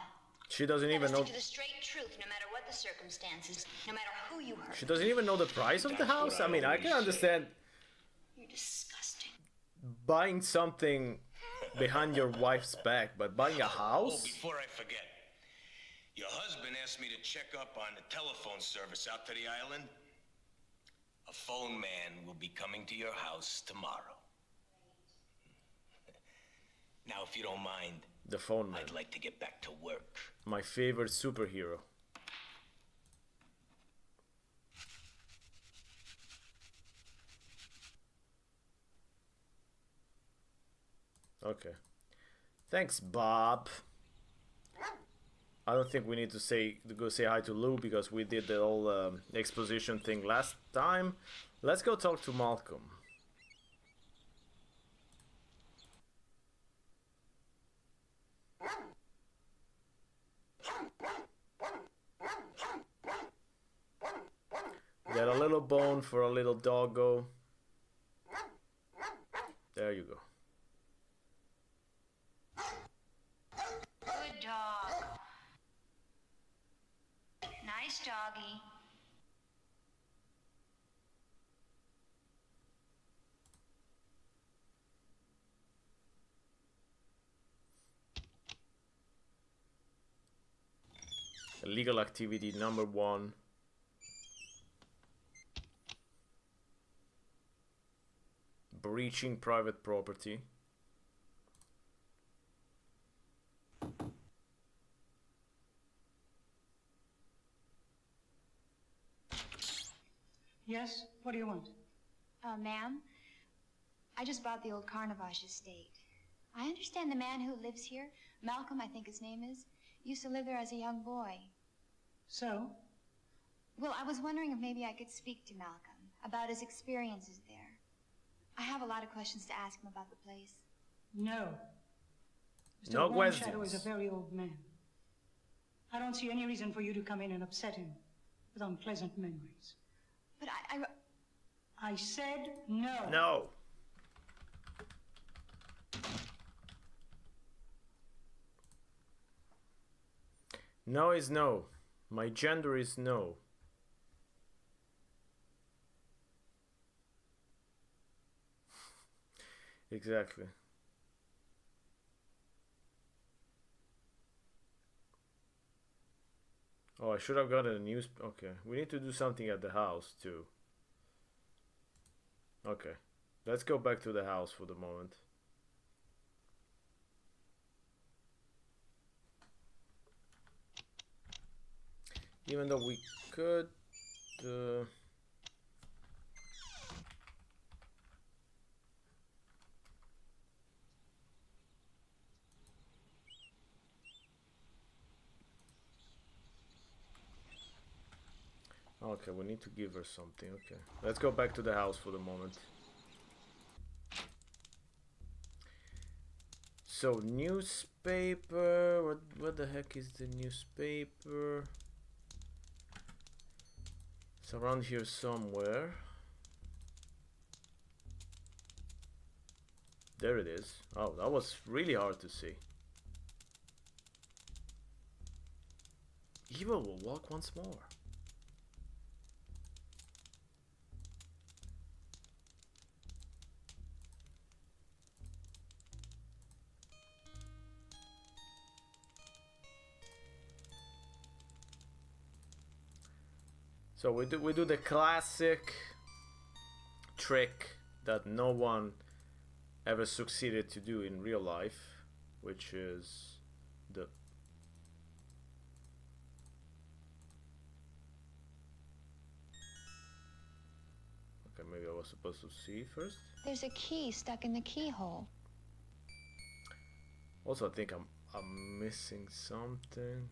She doesn't even know...
Stick to the straight truth, no matter what the circumstances, no matter who you hurt.
She doesn't even know the price of the house? I mean, I can understand...
You're disgusting.
Buying something behind your wife's back, but buying a house?
Oh, before I forget. Your husband asked me to check up on the telephone service out to the island. A phone man will be coming to your house tomorrow. Now, if you don't mind,
the phone man.
I'd like to get back to work.
My favorite superhero. Okay. Thanks, Bob. I don't think we need to go say hi to Lou because we did the whole exposition thing last time. Let's go talk to Malcolm. Get a little bone for a little doggo. There you go.
Good dog. Nice doggy.
Illegal activity number 1. Breaching private property.
Yes? What do you want?
Ma'am, I just bought the old Carnivage estate. I understand the man who lives here, Malcolm, I think his name is, used to live there as a young boy.
So?
Well, I was wondering if maybe I could speak to Malcolm about his experiences there. I have a lot of questions to ask him about the place.
No. Mr.
No
Shadow
questions.
is a very old man. I don't see any reason for you to come in and upset him with unpleasant memories.
But
I said no.
No. No is no. My gender is no. Exactly. Oh, I should have gotten a news. Okay, we need to do something at the house too. Okay, let's go back to the house for the moment. Even though we could... Okay, we need to give her something. Okay, let's go back to the house for the moment. So newspaper. What the heck is the newspaper? It's around here somewhere. There it is. Oh, that was really hard to see. Evil will walk once more. So we do the classic trick that no one ever succeeded to do in real life, which is the okay, maybe I was supposed to see first.
There's a key stuck in the keyhole.
Also, I think I'm missing something.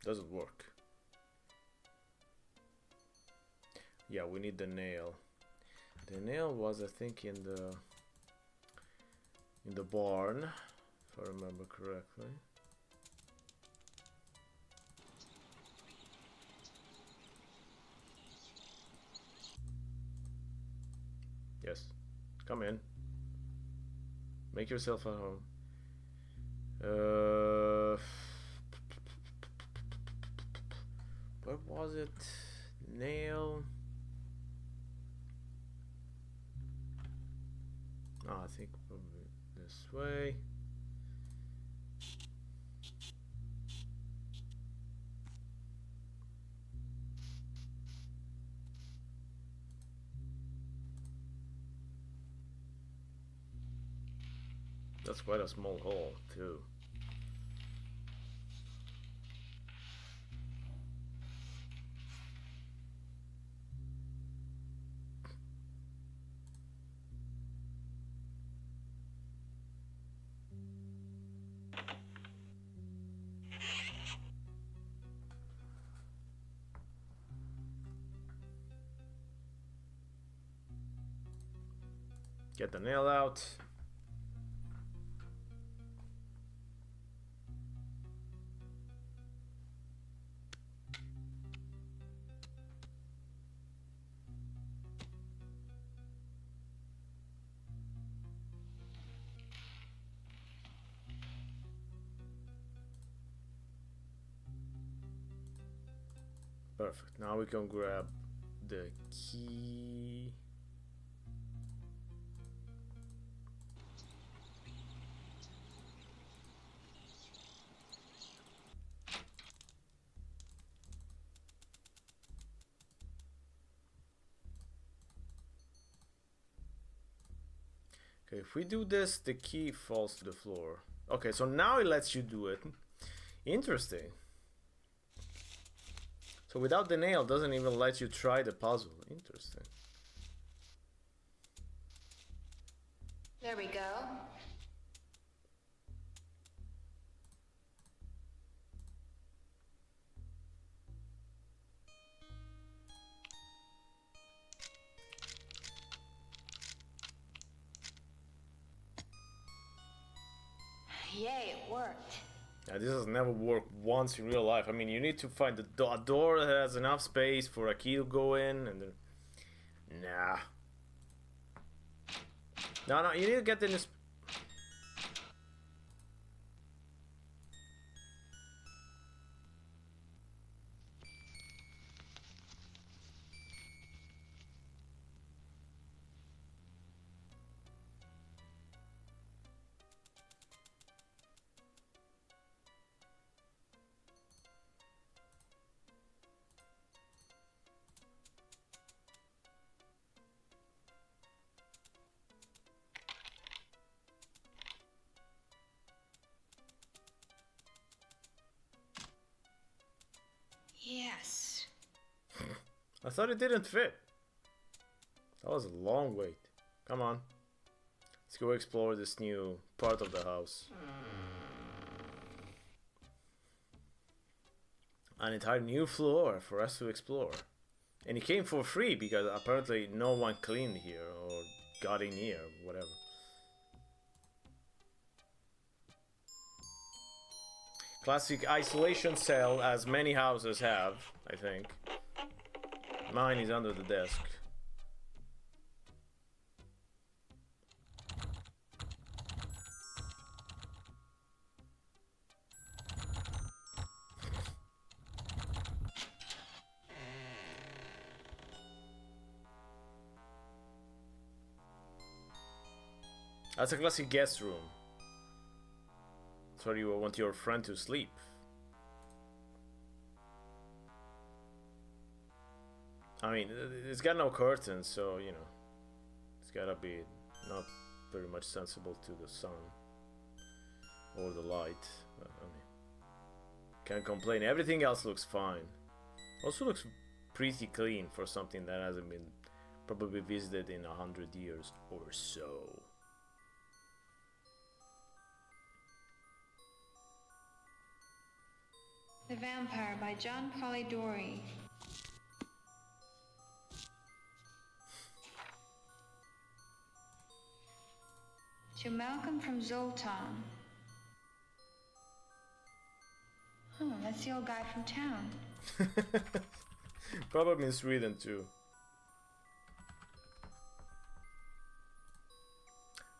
Doesn't work. Yeah, we need the nail. The nail was, I think, in the barn, if I remember correctly. Yes, come in. Make yourself at home. Where was it? Nail. Oh, I think probably this way. That's quite a small hole, too. Get the nail out. Perfect. Now we can grab the key. Okay, if we do this, the key falls to the floor. Okay, so now it lets you do it. Interesting. So without the nail, it doesn't even let you try the puzzle. Interesting.
There we go. Yay, it worked.
Yeah, this has never worked once in real life. I mean, you need to find a door that has enough space for a key to go in, and then... Nah. No, you need to get in this...
Yes.
I thought it didn't fit. That was a long wait. Come on. Let's go explore this new part of the house. an entire new floor for us to explore. And it came for free because apparently no one cleaned here or got in here, whatever. Classic isolation cell, as many houses have, I think. Mine is under the desk. That's a classic guest room. That's where you want your friend to sleep. I mean, it's got no curtains, so, you know, it's gotta be not very much sensible to the sun or the light. But, I mean, can't complain. Everything else looks fine. Also looks pretty clean for something that hasn't been probably visited in 100 years or so.
The Vampire by John Polidori. To Malcolm from Zoltan. Oh, that's the old guy from town.
Probably in Sweden too.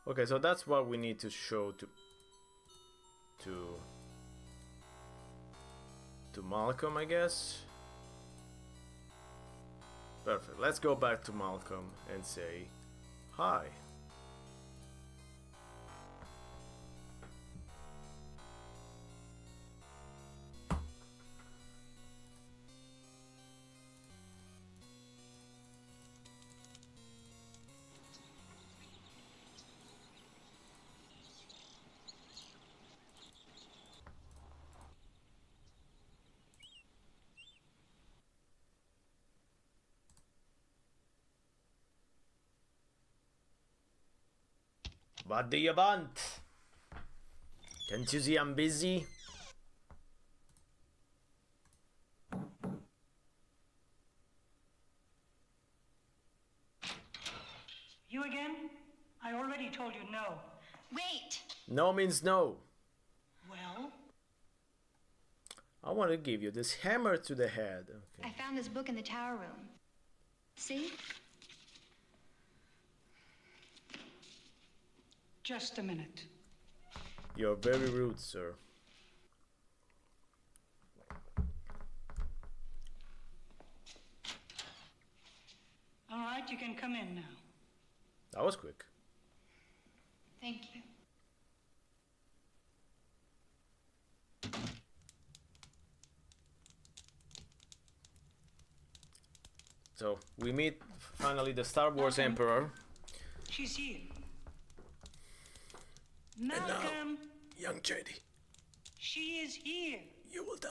Okay, so that's what we need to show to Malcolm, I guess. Perfect. Let's go back to Malcolm and say hi. What do you want? Can't you see I'm busy?
You again? I already told you no.
Wait!
No means no.
Well?
I want to give you this hammer to the head. Okay.
I found this book in the tower room. See?
Just a minute.
You're very rude, sir.
All right, you can come in now.
That was quick.
Thank you.
So we meet finally the Star Wars Emperor.
She's here.
And now,
Malcolm!
young Jedi,
She is here.
you will die.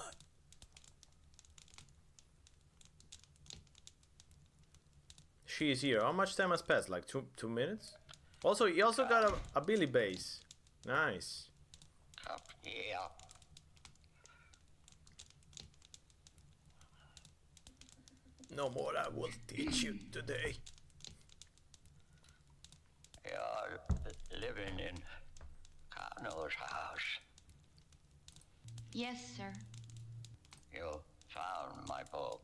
She is here. How much time has passed? Like two minutes? Also, he also got a Billy bass. Nice.
Come here.
No more I will teach you today.
You're living in Kano's house.
Yes, sir.
You found my book.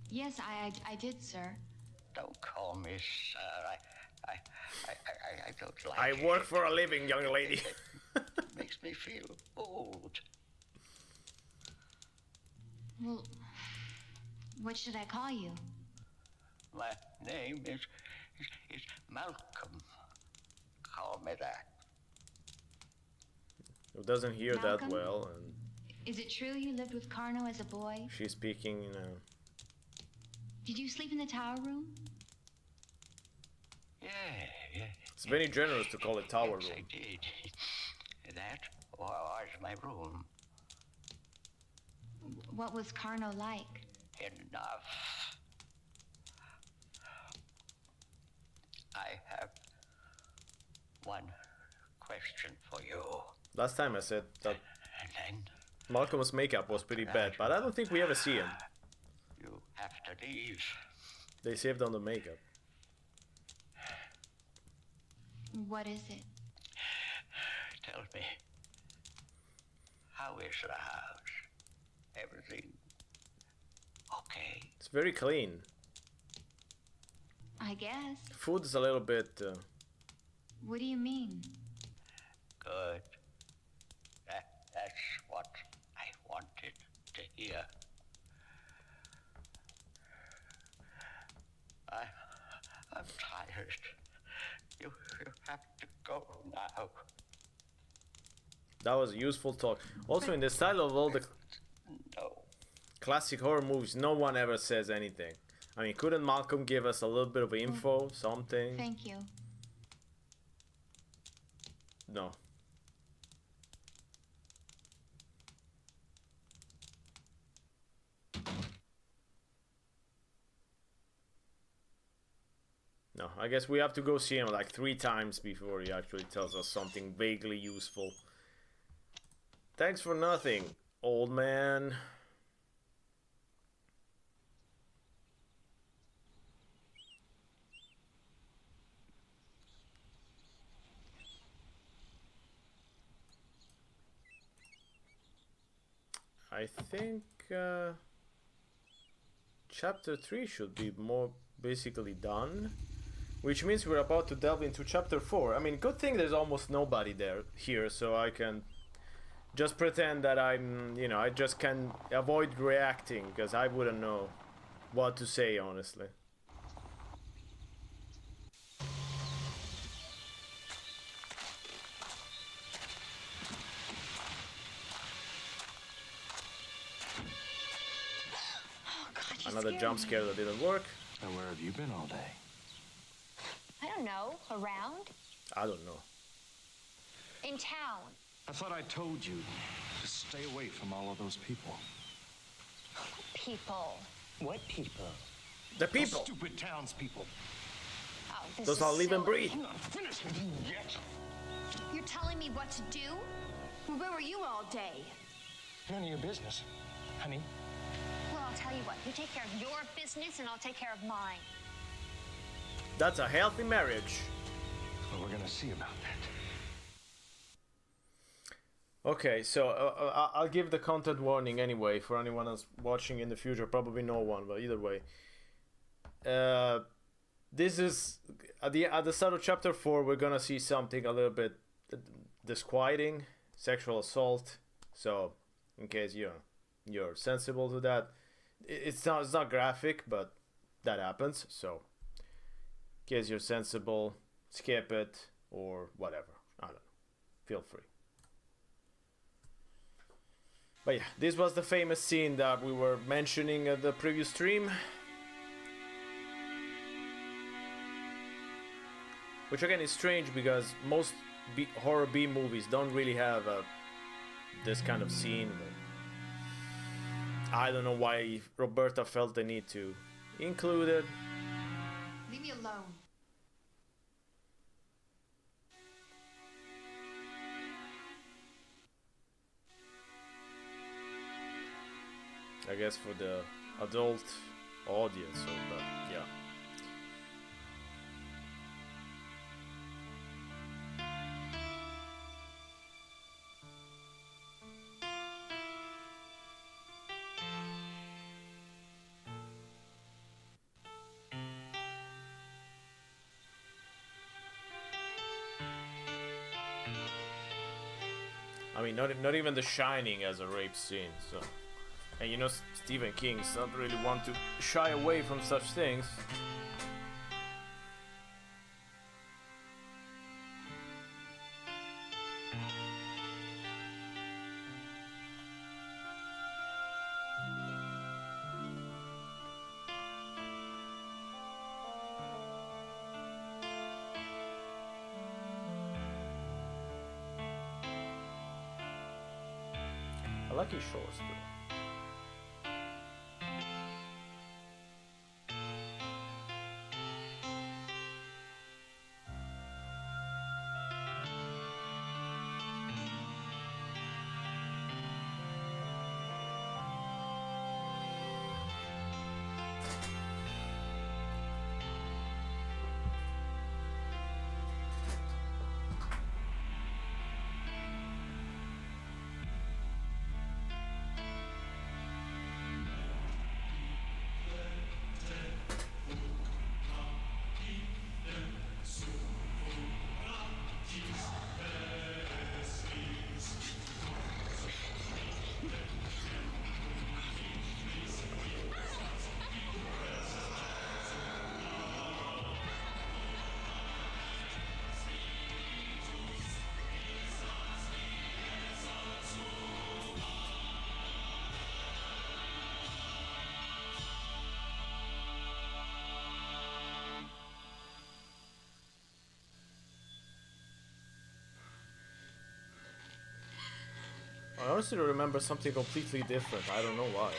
Yes, I did, sir.
Don't call me sir. I don't like
I
it.
work for a living, young lady.
It makes me feel old.
Well, what should I call you?
My name is Malcolm. Call me that.
Who doesn't hear
Malcolm?
that well, and
Is it true you lived with Carno as a boy?
she's speaking, you know.
Did you sleep in the tower room?
Yeah.
It's very generous to call it tower
Yes,
room.
I did. That was my room.
What was Carno like?
Enough. I have one question for you.
Last time I said that
And then
Malcolm's makeup was pretty bad, but I don't think we ever see him.
You have to leave.
They saved on the makeup.
What is it?
Tell me, how is the house? Everything okay?
It's very clean.
I guess.
Food is a little bit...
What do you mean?
Good. That's what I wanted to hear. I'm tired. You have to go now.
That was a useful talk. Also, in the style of all the classic horror movies, no one ever says anything. I mean, couldn't Malcolm give us a little bit of info, something?
Thank you.
No. No, I guess we have to go see him like 3 times before he actually tells us something vaguely useful. Thanks for nothing, old man. I think chapter 3 should be more basically done, which means we're about to delve into chapter 4. I mean, good thing there's almost nobody there here, so I can just pretend that I'm, you know, I just can avoid reacting, because I wouldn't know what to say, honestly. Another jump scare that didn't work.
And where have you been all day?
I don't know. Around?
I don't know.
In town.
I thought I told you to stay away from all of those people.
People.
What people?
The people.
Those stupid townspeople.
Oh, this
Those
is
all live and
silly.
breathe.
I'm not finished with you yet.
You're telling me what to do? Well, where were you all day?
None of your business, honey.
Well, I'll tell you what. You take care of your business, and I'll take care of mine.
That's a healthy marriage.
Well, we're gonna see about that.
Okay, so I'll give the content warning anyway for anyone else watching in the future. Probably no one, but either way. This is at the start of chapter 4. We're gonna see something a little bit disquieting, sexual assault. So, in case you're sensible to that, it's not graphic, but that happens. So, in case you're sensible, skip it or whatever. I don't know. Feel free. But yeah, this was the famous scene that we were mentioning at the previous stream. Which again is strange because most horror B movies don't really have this kind of scene. But I don't know why Roberta felt the need to include it.
Leave me alone.
I guess for the adult audience, so, but yeah. I mean, not even The Shining has a rape scene, so... And you know, Stephen King doesn't really want to shy away from such things. I like his shorts too. I honestly remember something completely different. I don't know why.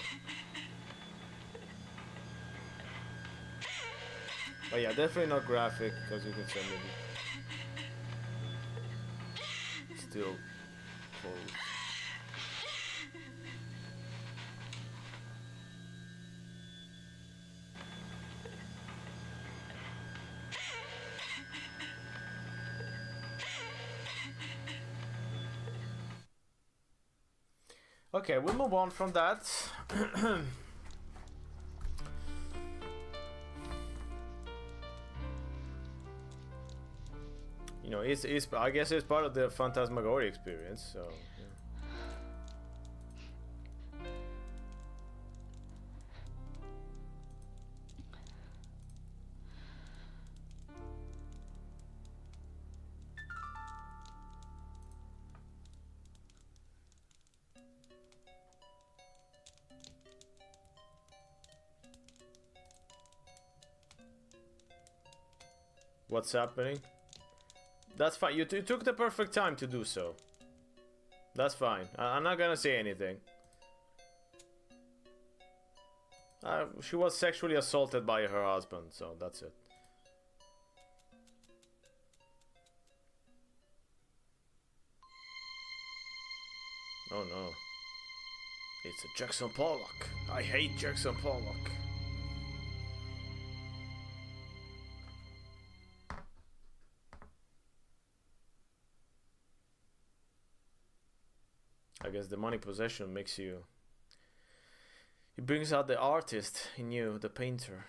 But yeah, definitely not graphic, because you can say maybe still closed. Okay, we'll move on from that. You know, it's I guess it's part of the Phantasmagoria experience, so yeah. What's happening? That's fine. You took the perfect time to do so. That's fine. I'm not gonna say anything. She was sexually assaulted by her husband, so that's it. Oh no. It's a Jackson Pollock. I hate Jackson Pollock. I guess the money possession makes you... It brings out the artist in you, the painter.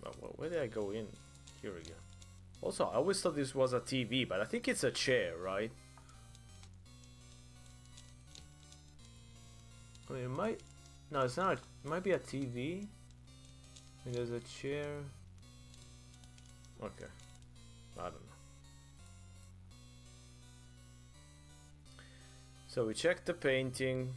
Oh, where did I go in? Here we go. Also, I always thought this was a TV, but I think it's a chair, right? I mean, it might... No, it's not. It might be a TV. There's a chair. Okay. I don't know. So we checked the painting.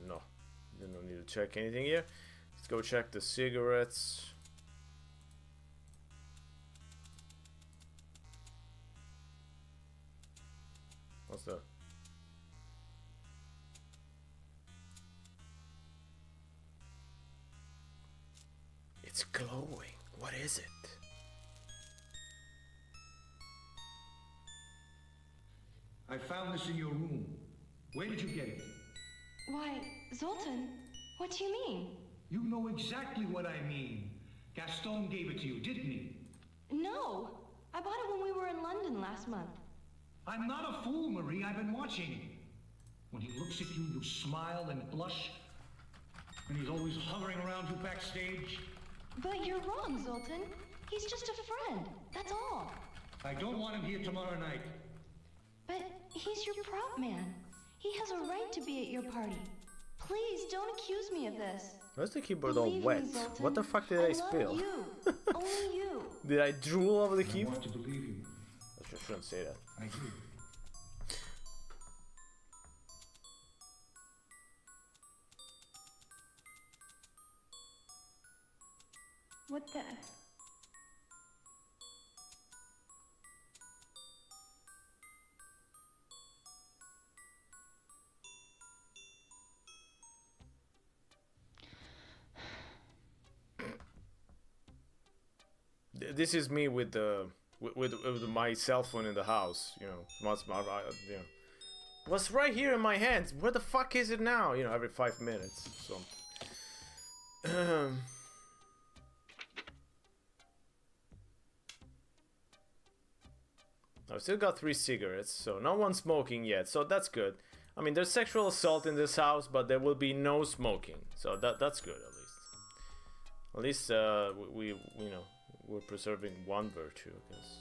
No. You don't need to check anything here. Let's go check the cigarettes. What's that? It's glowing. What is it?
I found this in your room. Where did you get it?
Why, Zoltan, what do you mean?
You know exactly what I mean. Gaston gave it to you, didn't he?
No, I bought it when we were in London last month.
I'm not a fool, Marie. I've been watching. When he looks at you, you smile and blush. And he's always hovering around you backstage.
But you're wrong, Zoltan. He's just a friend, that's all.
I don't want him here tomorrow night.
But he's your prop man. He has a right to be at your party. Please don't accuse me of this.
Where's the keyboard all wet? What the fuck did I spill?
You. Only you.
Did I drool over the keyboard?
I want to believe you.
I shouldn't say that.
I do.
What the?
This is me with the with my cell phone in the house. You know, you know, what's right here in my hands? Where the fuck is it now? You know, every 5 minutes. So. I've still got 3 cigarettes, so no one's smoking yet, so that's good. I mean, there's sexual assault in this house, but there will be no smoking, so that's good at least. At least we you know, we're preserving one virtue, I guess.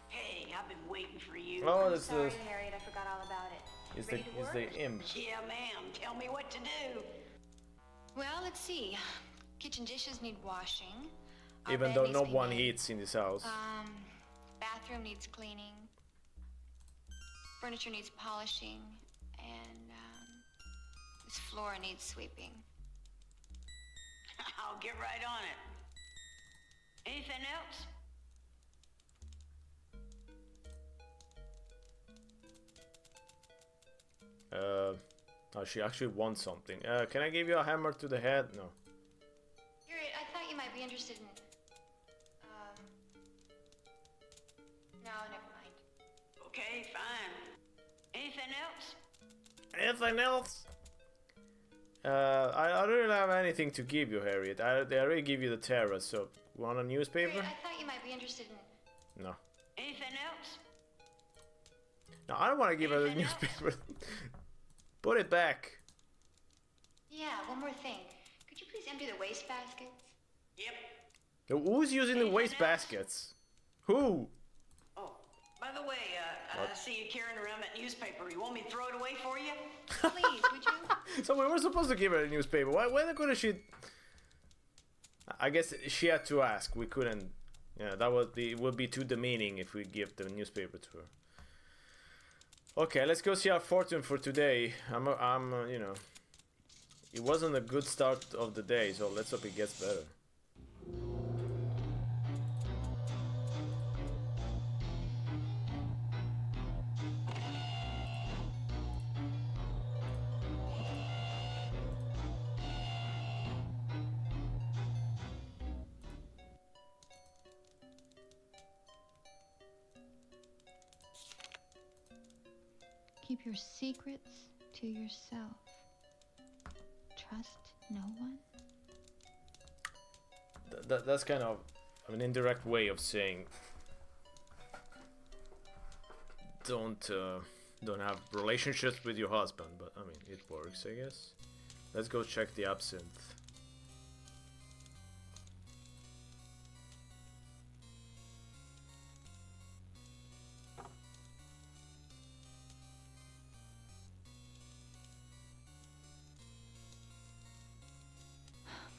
Hey, I've been waiting for you.
Oh, that's
Sorry,
the.
Harriet, I forgot all about it.
Is
Ready to work?
the imp.
Yeah, ma'am. Tell me what to do.
Well, let's see. Kitchen dishes need washing. Our
Even
bed
though
needs
no
to be
one
made.
eats in this house.
Bathroom needs cleaning. Furniture needs polishing. And, this floor needs sweeping.
I'll get right on it. Anything else?
Oh, she actually wants something. Can I give you a hammer to the head? No.
Harriet, I thought you might be interested in... No, never mind.
Okay, fine. Anything else?
Anything else? I don't really have anything to give you, Harriet. They already give you the terrace, so want a newspaper?
Harriet, I thought you might be interested in...
No.
Anything else?
No, I don't want to give her the newspaper. Put it back.
Yeah, one more thing. Could you please empty the waste baskets?
Yep.
Who's using the waste baskets? Who?
Oh, by the way, I
What?
see you carrying around that newspaper. You want me to throw it away for you?
Please, would you?
So we were supposed to give her a newspaper. Why couldn't she? I guess she had to ask. We couldn't. Yeah, that would be too demeaning if we give the newspaper to her. Okay, let's go see our fortune for today. You know, it wasn't a good start of the day, so let's hope it gets better.
Keep your secrets to yourself. Trust no one.
That's kind of an indirect way of saying don't have relationships with your husband, but I mean it works, I guess. Let's go check the absinthe.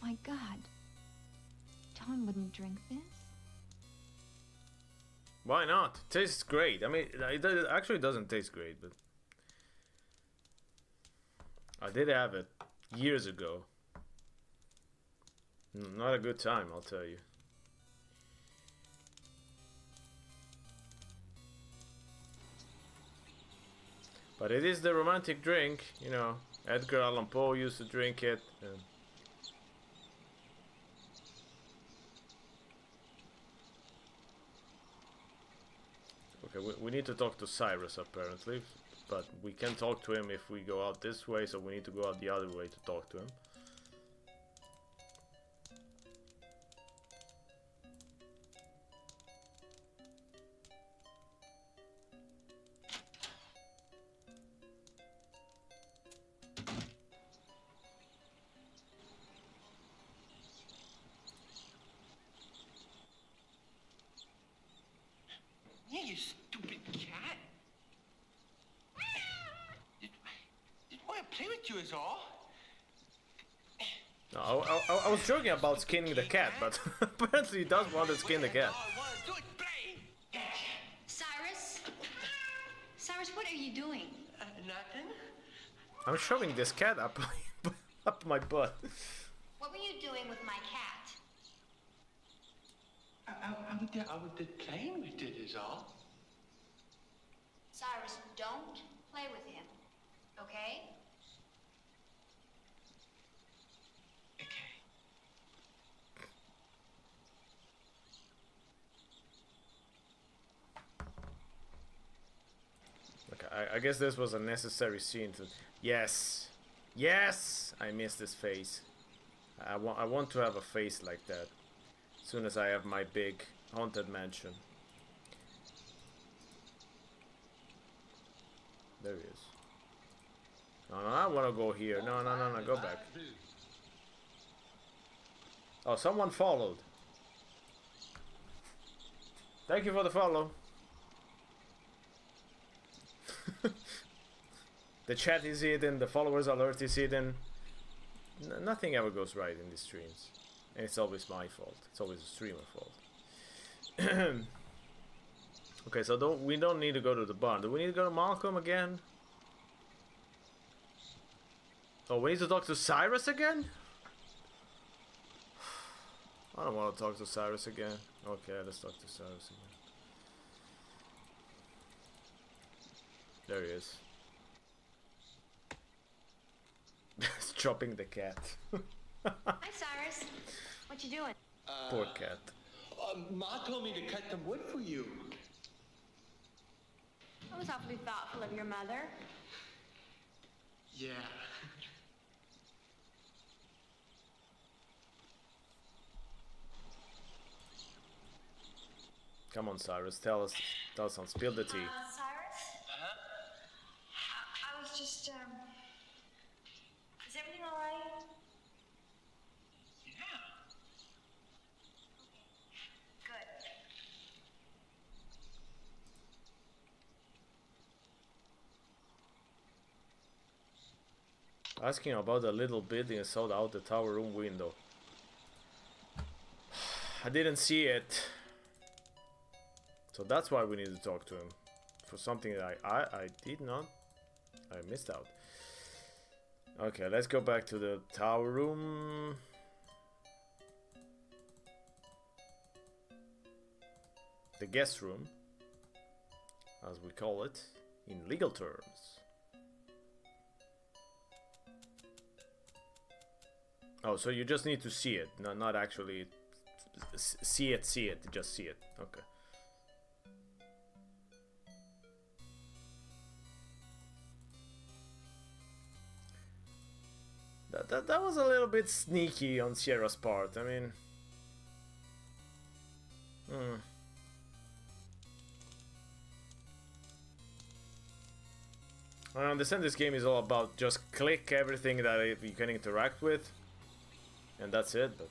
My God. Don wouldn't drink this.
Why not? It tastes great. I mean, it actually doesn't taste great, but I did have it years ago. Not a good time, I'll tell you. But it is the romantic drink, you know. Edgar Allan Poe used to drink it. And okay, we need to talk to Cyrus apparently, but we can talk to him if we go out this way, so we need to go out the other way to talk to him.
Yeah, you stupid cat. Didn't want to play with you is all.
No, I was joking about skinning the cat, but apparently he does want to skin the cat.
Cyrus? Cyrus, what are you doing?
Nothing.
I'm shoving this cat up up my butt.
What were you doing with my cat?
I was just playing with it is all.
Cyrus, don't play with him, okay?
Okay, I guess this was a necessary scene to... Yes! Yes! I miss this face. I want to have a face like that. As soon as I have my big haunted mansion. There he is. No, I want to go here. No, go back. Oh, someone followed. Thank you for the follow. The chat is hidden, the followers alert is hidden. Nothing ever goes right in these streams. And it's always my fault. It's always the streamer's fault. Okay, so we don't need to go to the barn. Do we need to go to Malcolm again? Oh, we need to talk to Cyrus again? I don't want to talk to Cyrus again. Okay, let's talk to Cyrus again. There he is. He's chopping the cat.
Hi, Cyrus. What you doing?
Poor cat.
Ma told me to cut some wood for you.
That was awfully thoughtful of your mother.
Yeah.
Come on, Cyrus, tell us something. Spill the tea.
Cyrus? I was just, is everything all right?
Yeah.
Good.
Asking about the little building I saw out the tower room window. I didn't see it. So that's why we need to talk to him. For something that I did not... I missed out. Okay, let's go back to the tower room. The guest room. As we call it. In legal terms. Oh, so you just need to see it. Not actually... See it. Just see it. Okay. That was a little bit sneaky on Sierra's part. I mean, I understand this game is all about just click everything that you can interact with, and that's it. But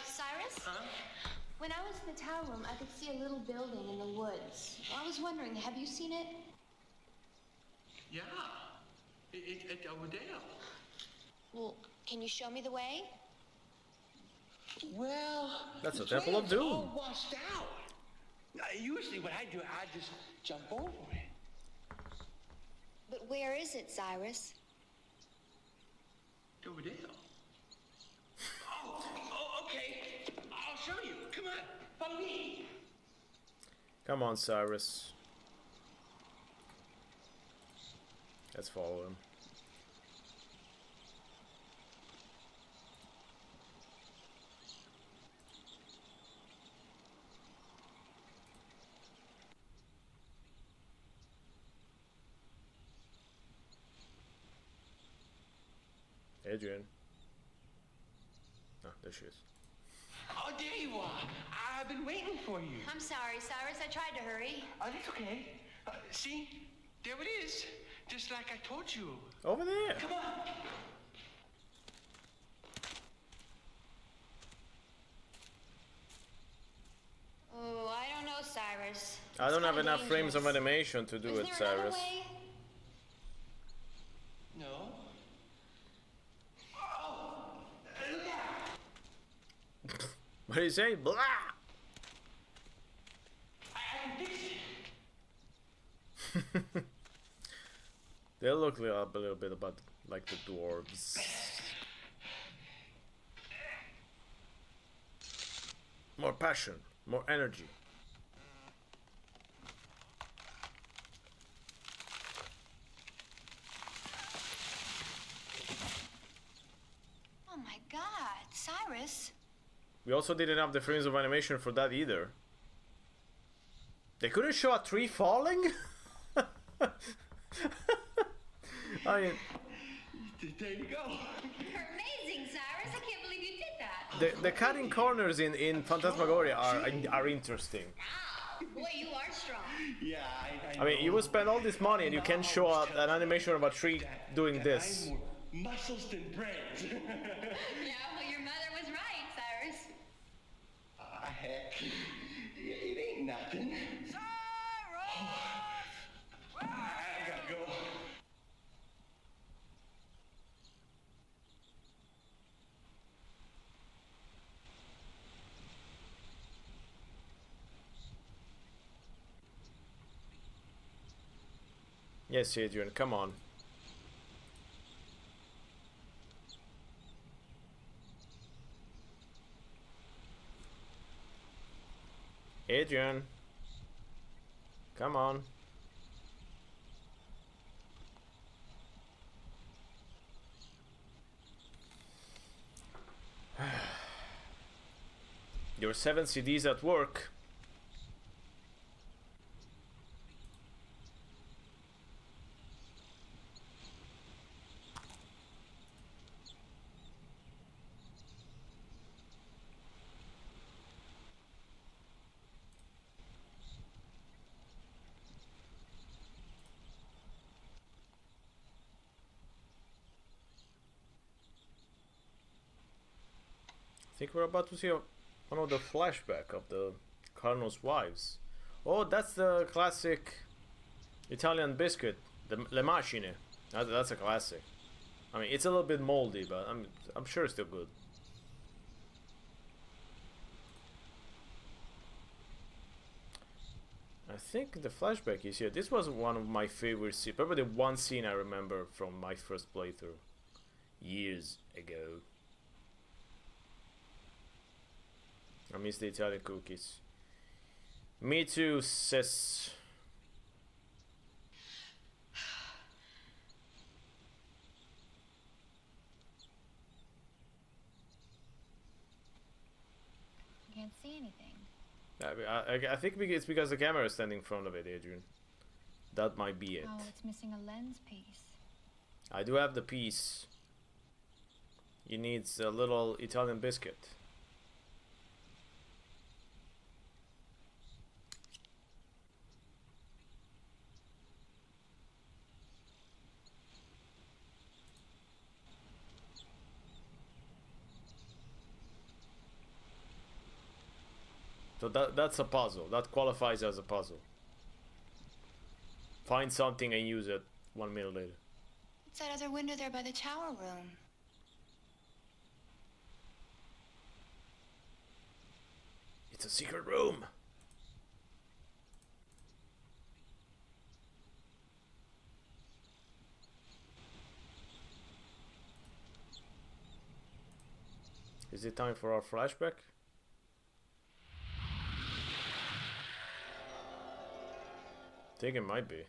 Cyrus? When I was in the tower room, I could see a little building in the woods. I was wondering, have you seen it?
Yeah. It's over there.
Well, can you show me the way?
Well,
that's a Temple of Doom.
All washed out. Usually what I do, I just jump over it.
But where is it, Cyrus?
Over there. Oh, okay. I'll show you. Come on, follow me.
Come on, Cyrus. Let's follow him. Adrian. Oh, there she is.
Oh, there you are. I've been waiting for you.
I'm sorry, Cyrus. I tried to hurry.
Oh, that's okay. See? There it is. Just like I told you.
Over there.
Come on.
Oh, I don't know, Cyrus.
I don't have enough frames of animation to do it, Cyrus.
No. Oh, look out.
What do you say? Blah!
I can fix it.
They look a little bit about like the dwarves. More passion, more energy.
Oh my God, Cyrus.
We also didn't have the frames of animation for that either. They couldn't show a tree falling? I mean,
there you go.
You're amazing, Cyrus. I can't believe you did that.
the cutting corners in Phantasmagoria are interesting.
Wow. Boy, you are strong.
Yeah,
I mean, you will spend all this money and you can show an animation of a tree doing this.
I'm more muscles than brains.
Yeah, well, your mother was right, Cyrus.
Heck, it ain't nothing.
Cyrus!
Yes, Adrian, come on. Adrian. Come on. Your 7 CDs at work. I think we're about to see another flashback of the Cardinal's wives. Oh, that's the classic Italian biscuit, the Le Machine. That's a classic. I mean, it's a little bit moldy, but I'm sure it's still good. I think the flashback is here. This was one of my favorite scenes. Probably the one scene I remember from my first playthrough years ago. I miss the Italian cookies. Me too, sis.
Can't see anything.
I think it's because the camera is standing in front of it, Adrian. That might be it.
Oh, it's missing a lens piece.
I do have the piece. You need a little Italian biscuit. So that's a puzzle. That qualifies as a puzzle. Find something and use it 1 minute later.
It's that other window there by the tower room.
It's a secret room. Is it time for our flashback? I think it might be. I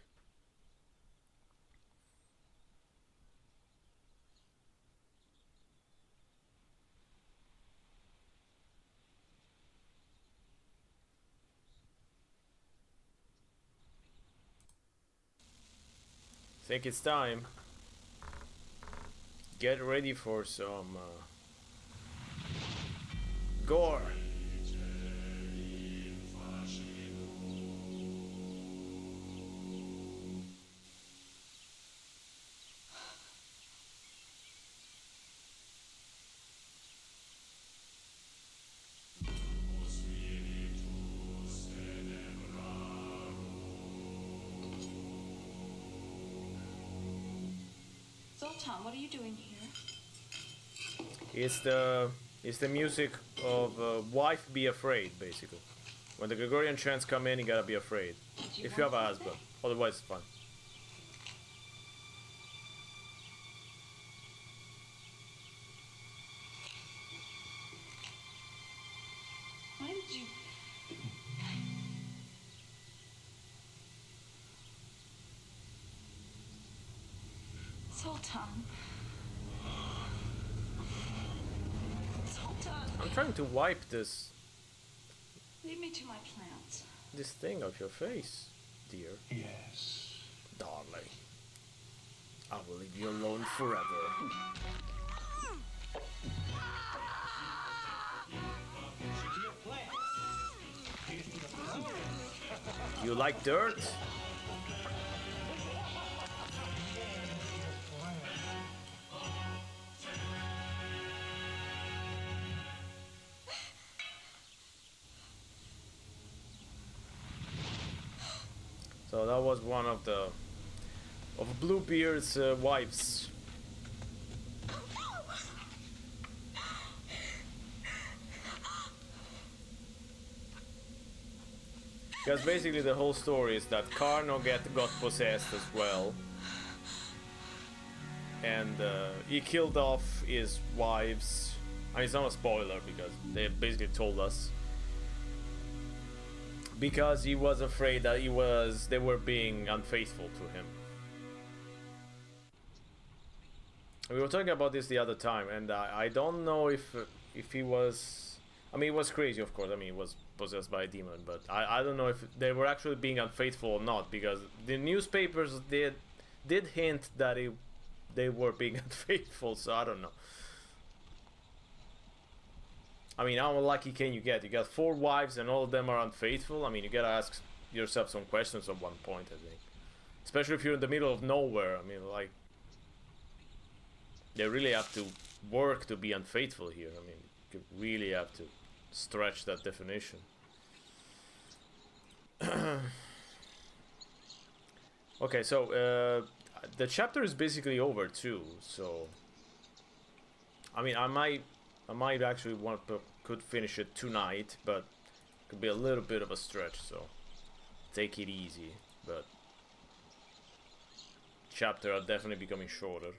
think it's time. Get ready for some gore.
Zoltan, what are you doing here?
It's the music of Wife Be Afraid, basically. When the Gregorian chants come in, you gotta be afraid. If you have a husband. Otherwise, it's fine.
Why did you... Zoltan. Zoltan.
I'm trying to wipe this
Leave me to my plants.
thing off your face, dear.
Yes.
Darling. I will leave you alone forever. You like dirt? So that was one of Bluebeard's wives. Because basically the whole story is that Carno got possessed as well. And he killed off his wives. I mean, it's not a spoiler because they basically told us. Because he was afraid that they were being unfaithful to him. We were talking about this the other time, and I don't know if he was... I mean, he was crazy, of course. I mean, he was possessed by a demon, but I don't know if they were actually being unfaithful or not, because the newspapers did hint that they were being unfaithful, so I don't know. I mean, how lucky can you get? You got 4 wives and all of them are unfaithful? I mean, you gotta ask yourself some questions at one point, I think. Especially if you're in the middle of nowhere. I mean, like... They really have to work to be unfaithful here. I mean, you really have to stretch that definition. Okay, so the chapter is basically over too. So I mean, I might actually could finish it tonight, but it could be a little bit of a stretch. So take it easy. But chapter are definitely becoming shorter.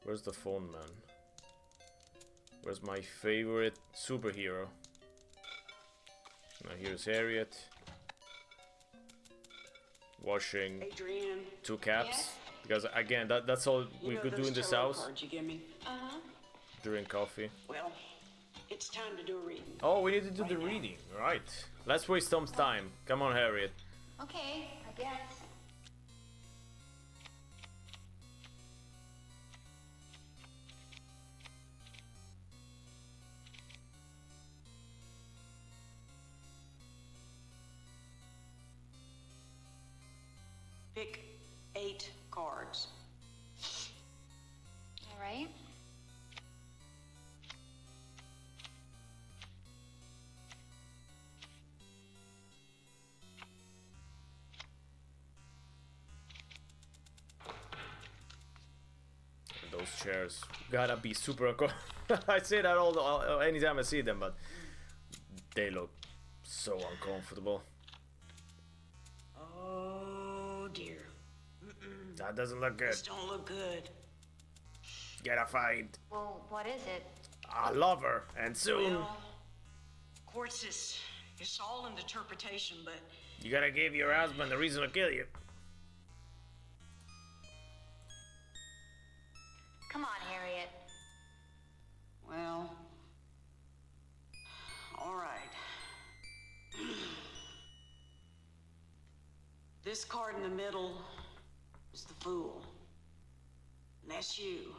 Where's the phone man? Where's my favorite superhero? Now here's Harriet. Washing
Adrian.
2 caps.
Yes?
Because again, that's all we could do in this house.
Cards you give me?
During coffee.
Well, it's time to do a reading.
Oh, we need to do the reading. Right. Let's waste Tom's time. Come on, Harriet.
Okay, I guess.
Pick 8 cards.
All right.
Those chairs gotta be super I say that anytime I see them, but they look so uncomfortable.
Oh dear.
That doesn't look good.
This don't look good.
Gotta find
Well, what is it?
a lover, and soon.
Well, of course, it's all an interpretation, but
You gotta give your husband a reason to kill you.
Come on, Harriet.
well, all right. This card in the middle is the Fool. And that's you.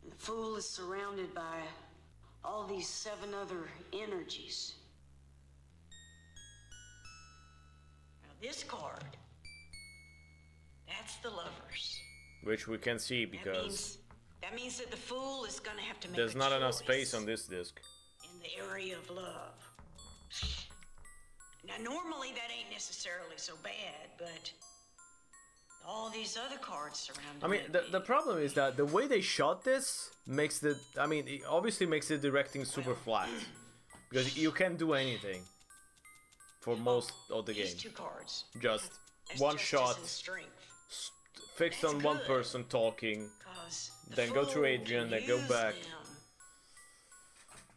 And the Fool is surrounded by all these 7 other energies. Now this card, that's the Lovers.
Which we can see because
That means that the Fool is gonna have to make
there's
a
not enough
choice
space on this disc.
in the area of love. Now, normally that ain't necessarily so bad, but all these other cards surrounding
I mean, the problem is that the way they shot this makes the... I mean, it obviously makes the directing super flat. Because you can't do anything for most of the game.
These 2 cards.
Just
That's
one
justice
shot,
and strength.
fixed
That's
on one
good,
person talking,
'cause the
then go to
Fool
Adrian,
can
then go
use
back.
them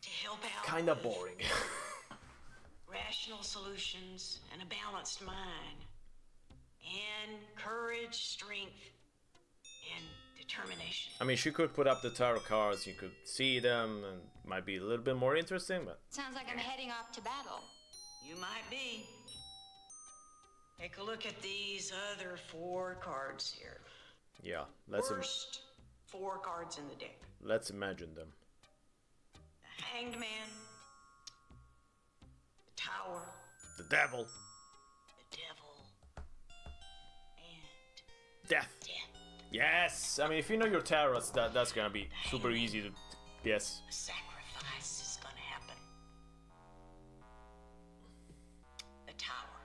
to help out
Kinda
with
boring.
rational solutions and a balanced mind. And courage, strength, and determination.
I mean, she could put up the tarot cards, you could see them, and might be a little bit more interesting, but...
Sounds like I'm heading off to battle.
You might be. Take a look at these other 4 cards here.
Yeah,
Worst 4 cards in the deck.
let's imagine them.
The Hanged Man, the Tower,
The devil.
the Devil, and
Death. Yes! I mean, if you know your tarots, that's gonna be super easy to... Yes.
a sacrifice is gonna happen. The Tower.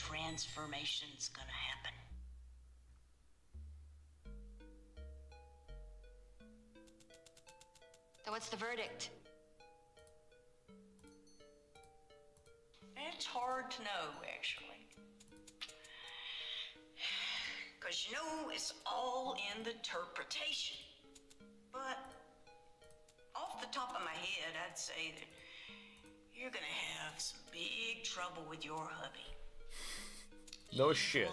transformation's gonna happen.
So what's the verdict?
It's hard to know, actually. Because, you know, it's all in the interpretation. But off the top of my head, I'd say that you're gonna have some big trouble with your hubby.
No shit.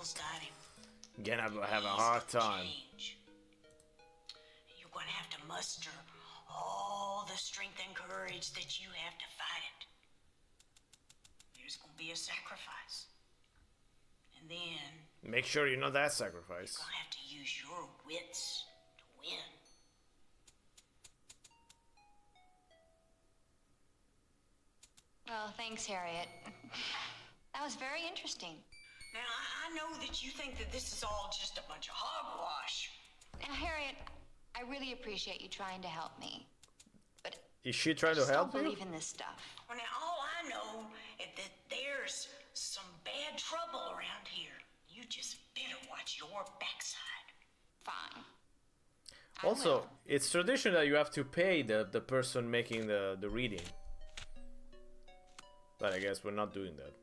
Gonna have a hard time.
You're gonna have to muster all the strength and courage that you have to fight it. There's gonna be a sacrifice. And then
Make sure you know that sacrifice.
you're gonna have to use your wits to win.
Well, thanks, Harriet. That was very interesting.
Now, I know that you think that this is all just a bunch of hogwash.
Now, Harriet, I really appreciate you trying to help me. But
Is she trying to
I
help
don't
you?
believe in this stuff.
Well, now, all I know is that there's some bad trouble around here. You just better watch your backside.
Fine.
Also, it's tradition that you have to pay the person making the reading. But I guess we're not doing that.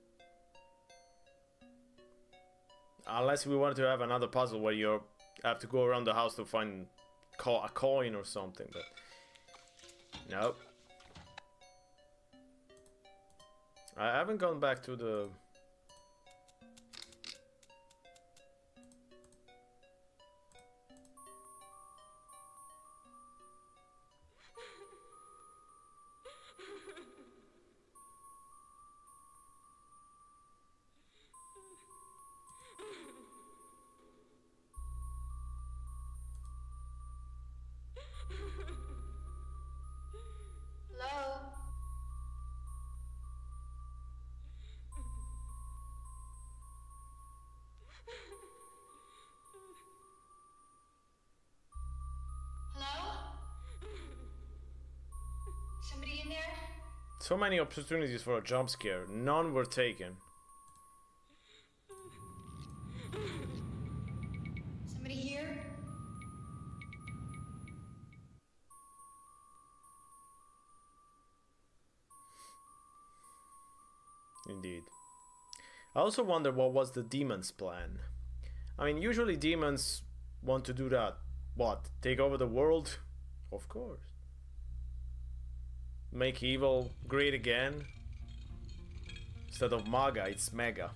Unless we want to have another puzzle where you have to go around the house to find a coin or something, but nope. I haven't gone back to the...
Hello? Hello? Somebody in there?
So many opportunities for a jump scare. None were taken.
Somebody here?
Indeed. I also wonder what was the demon's plan. I mean, usually demons want to do that. What? Take over the world? Of course. Make evil great again? Instead of MAGA, it's mega.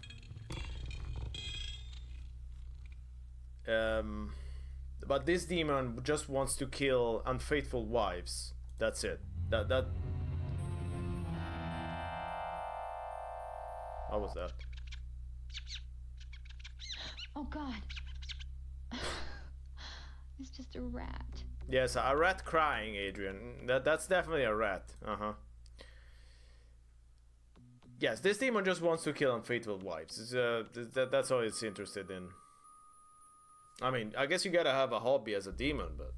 But this demon just wants to kill unfaithful wives. That's it. That How was that?
Oh God. It's just a rat.
Yes, a rat crying, Adrian. That's definitely a rat. Uh-huh. Yes, this demon just wants to kill unfaithful wives. That's all it's interested in. I mean, I guess you gotta have a hobby as a demon, but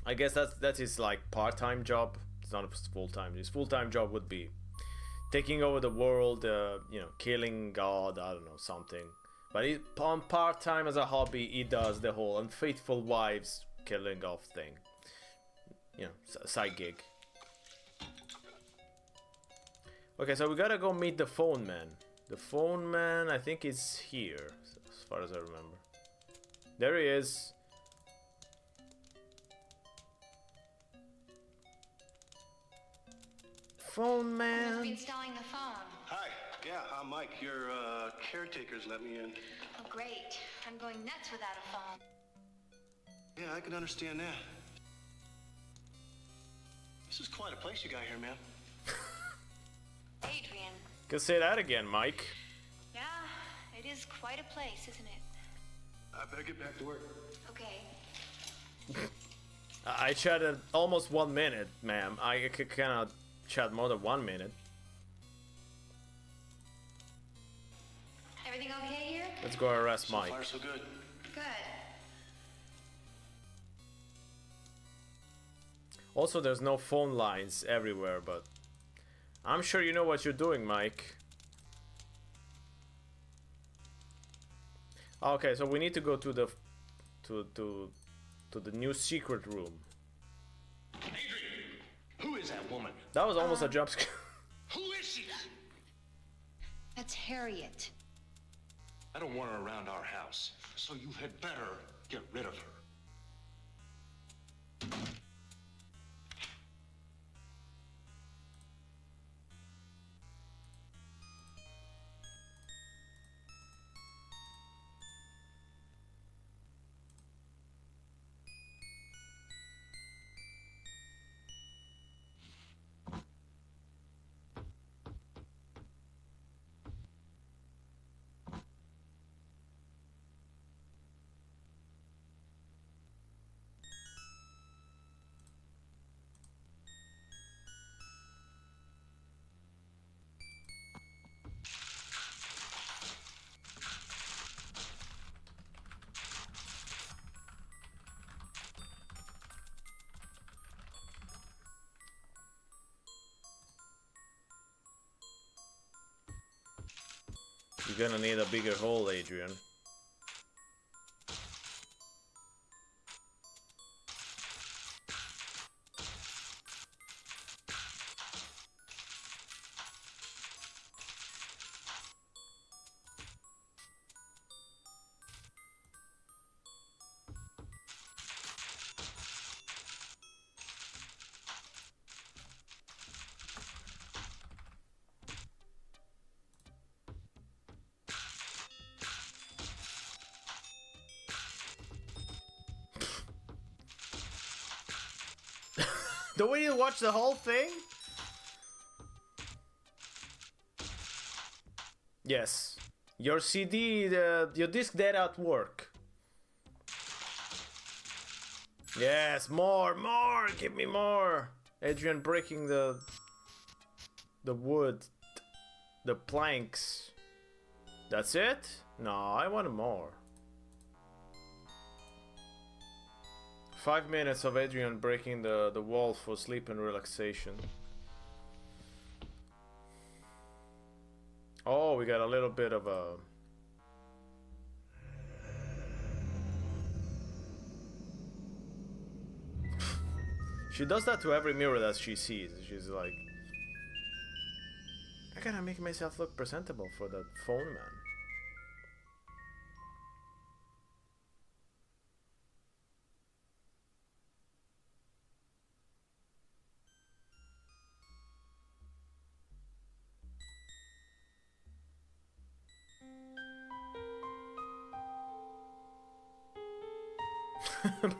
I guess that's his like part-time job. It's not full-time. His full-time job would be taking over the world, you know, killing God, I don't know, something. But on part-time as a hobby, he does the whole unfaithful wives killing off thing. You know, side gig. Okay, so we gotta go meet the phone man. The phone man, I think, is here, as far as I remember. There he is. Phone man.
Must be installing the phone.
Hi. Yeah, I'm Mike. Your caretakers let me in.
Oh, great. I'm going nuts without a phone.
Yeah, I can understand that. This is quite a place you got here, man.
Adrian.
Can say that again, Mike.
Yeah, it is quite a place, isn't it?
I better get back to work.
Okay.
I chatted almost 1 minute, ma'am. I cannot chat more than 1 minute.
Everything okay here?
Let's go arrest Mike.
So far, so good.
Good.
Also, there's no phone lines everywhere, but I'm sure you know what you're doing, Mike. Okay, so we need to go to the to the new secret room.
Adrian, who is that woman?
That was almost a jump scare.
Who is she?
That's Harriet.
I don't want her around our house, so you had better get rid of her.
You're gonna need a bigger hole, Adrian. Don't we need to watch the whole thing? Yes. Your CD, your disc dead at work. Yes, more, give me more. Adrian breaking the wood, the planks. That's it? No, I want more. 5 minutes of Adrian breaking the wall for sleep and relaxation. Oh, we got a little bit of a... She does that to every mirror that she sees. She's like... I gotta make myself look presentable for that phone man.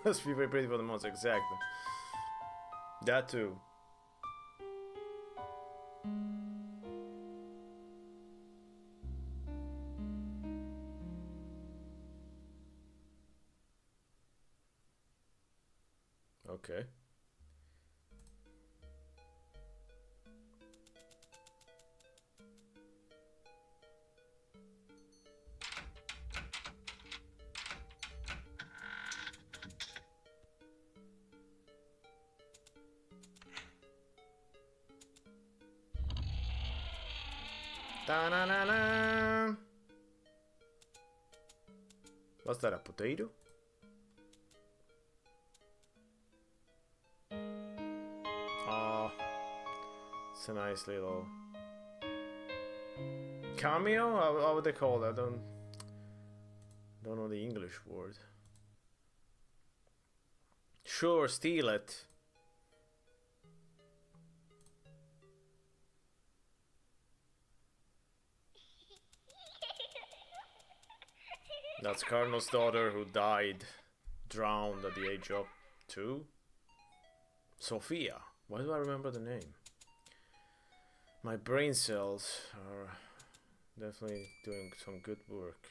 Must be very pretty for the most, exactly. That too. Okay. Da-na-na-na. Was that, a potato? Oh, it's a nice little cameo. How would they call that? Don't know the English word. Sure, steal it. That's Cardinal's daughter who died, drowned at the age of 2. Sophia. Why do I remember the name? My brain cells are definitely doing some good work.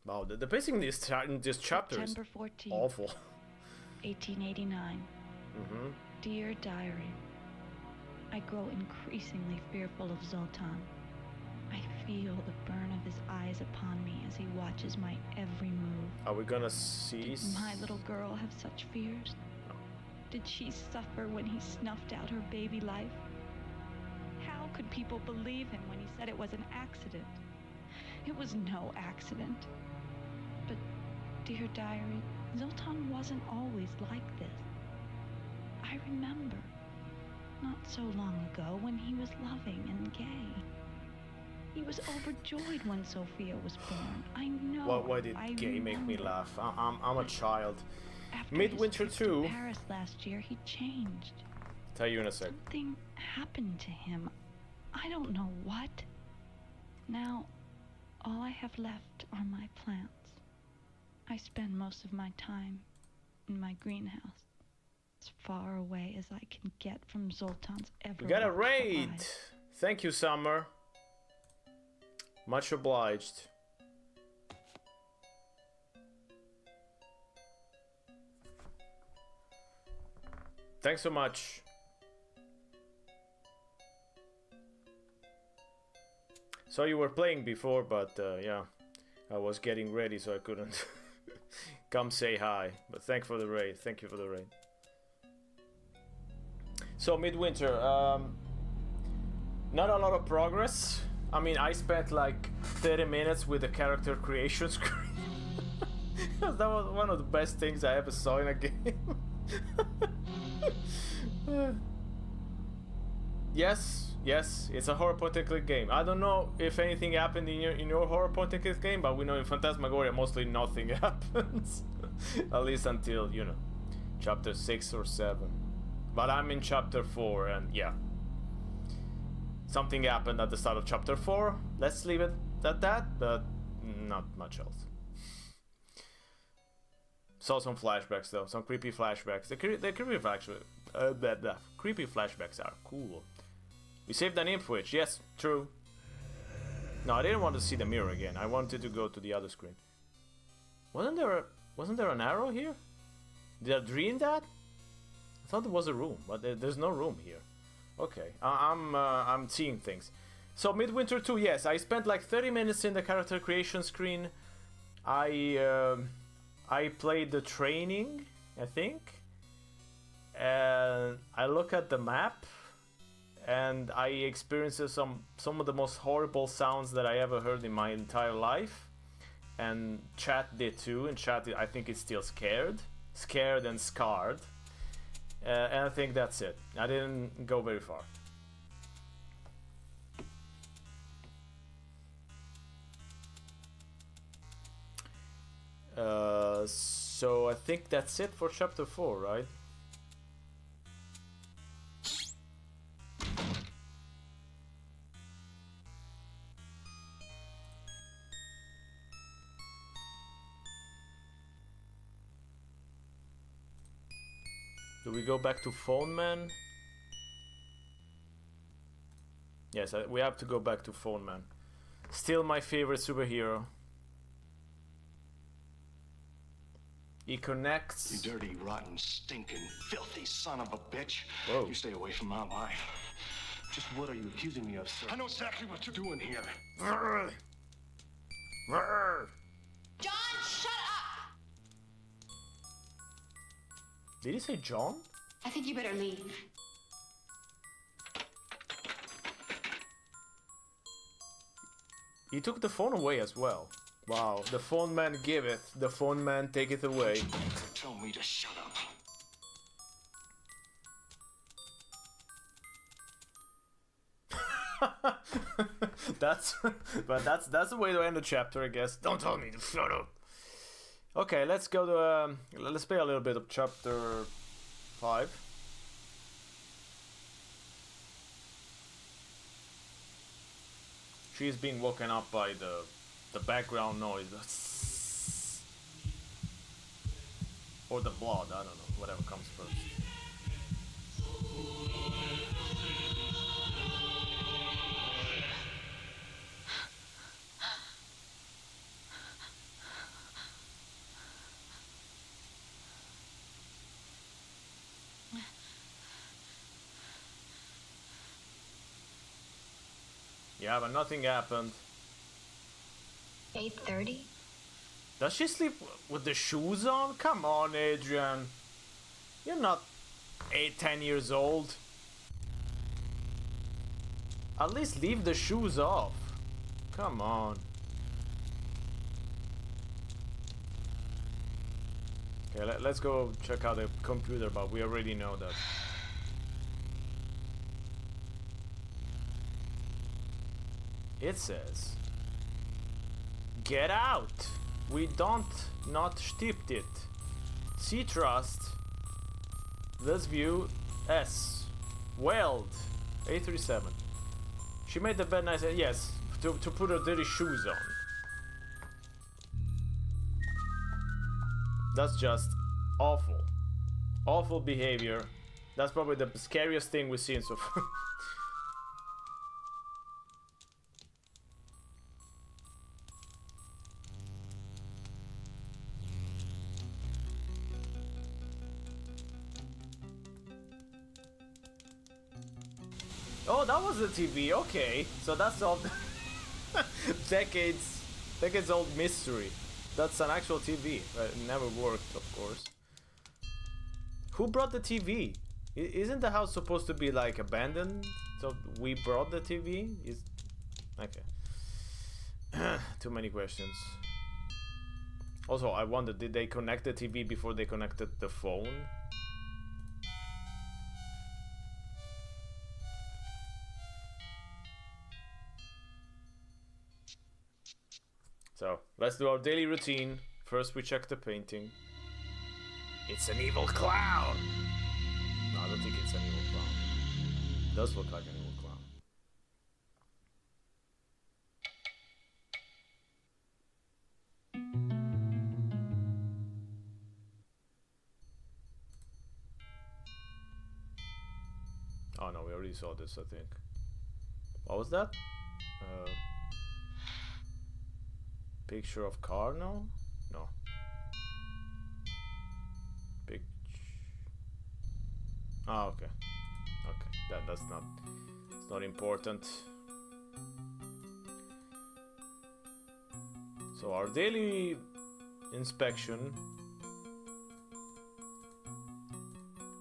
Wow, the pacing in this chapter is
September 14th,
awful.
1889.
Mm-hmm.
Dear Diary,
I grow increasingly fearful of Zoltan. I feel the burn of his eyes upon me as he watches my every move.
Are we gonna see?
Did my little girl have such fears?
No.
Did she suffer when he snuffed out her baby life? How could people believe him when he said it was an accident? It was no accident. But, dear diary, Zoltan wasn't always like this. I remember, not so long ago, when he was loving and gay. He was overjoyed when Sophia was born. I know.
Why did gay make me laugh? I'm a child.
After
Midwinter
his trip
2.
to Paris last year, he changed.
Tell you in a sec.
Something happened to him. I don't know what. Now, all I have left are my plants. I spend most of my time in my greenhouse, as far away as I can get from Zoltan's ever.
We got a raid!
eyes.
Thank you, Summer. Much obliged. Thanks so much. So you were playing before, but yeah, I was getting ready, so I couldn't come say hi. But thank for the raid. Thank you for the raid. So Midwinter, not a lot of progress. I mean, I spent like 30 minutes with the character creation screen. That was one of the best things I ever saw in a game. Yes, it's a horror point and click game. I don't know if anything happened in your horror point and click game, but we know in Phantasmagoria mostly nothing happens. At least until, you know, chapter 6 or 7. But I'm in chapter 4 and yeah. Something happened at the start of chapter 4. Let's leave it at that, but not much else. Saw some flashbacks though, some creepy flashbacks. The creepy flashbacks are cool. We saved an imp-witch, yes, true. No, I didn't want to see the mirror again. I wanted to go to the other screen. Wasn't there an arrow here? Did I dream that? I thought there was a room, but there's no room here. Okay, I'm seeing things. So Midwinter 2, yes, I spent like 30 minutes in the character creation screen. I played the training, I think. And I look at the map and I experienced some of the most horrible sounds that I ever heard in my entire life. And chat did too, and chat, I think, is still scared and scarred. And I think that's it. I didn't go very far. So I think that's it for chapter 4, right? Do we go back to Phone Man? Yes, we have to go back to Phone Man. Still my favorite superhero. He connects.
You dirty, rotten, stinking, filthy son of a bitch.
Whoa.
You stay away from my wife. Just what are you accusing me of, sir? I know exactly what you're doing here.
John, shut up!
Did he say John?
I think you better leave.
He took the phone away as well. Wow, the phone man giveth, the phone man taketh away.
Tell me to shut
up. that's the way to end the chapter, I guess. Don't tell me to shut up. Okay, let's go to let's play a little bit of chapter 5. She's being woken up by the background noise. Or the blood, I don't know, whatever comes first. Yeah, but nothing happened.
8:30?
Does she sleep with the shoes on? Come on, Adrian. You're not 8, 10 years old. At least leave the shoes off. Come on. Okay, let's go check out the computer, but we already know that. It says, get out! We don't not stipped it. See trust. Let's view S. Weld. 837. She made the bed nice. Yes, to put her dirty shoes on. That's just awful. Awful behavior. That's probably the scariest thing we've seen so far. Oh, that was the TV. Okay, so that's all. decades old mystery. That's an actual TV. It never worked, of course. Who brought the TV? Isn't the house supposed to be like abandoned? So we brought the TV? Okay. Too many questions. Also, I wonder, did they connect the TV before they connected the phone? So, let's do our daily routine. First we check the painting. It's an evil clown! No, I don't think it's an evil clown. It does look like an evil clown. Oh no, we already saw this, I think. What was that? Picture of car? No? No. Ah, okay. Okay, that's not... It's not important. So our daily inspection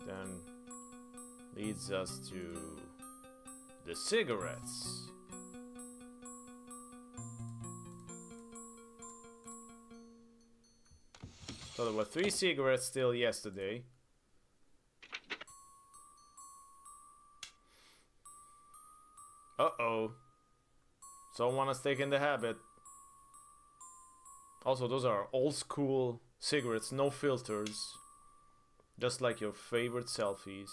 then leads us to the cigarettes. So there were 3 cigarettes still yesterday. Uh-oh. Someone has taken the habit. Also, those are old school cigarettes, no filters. Just like your favorite selfies.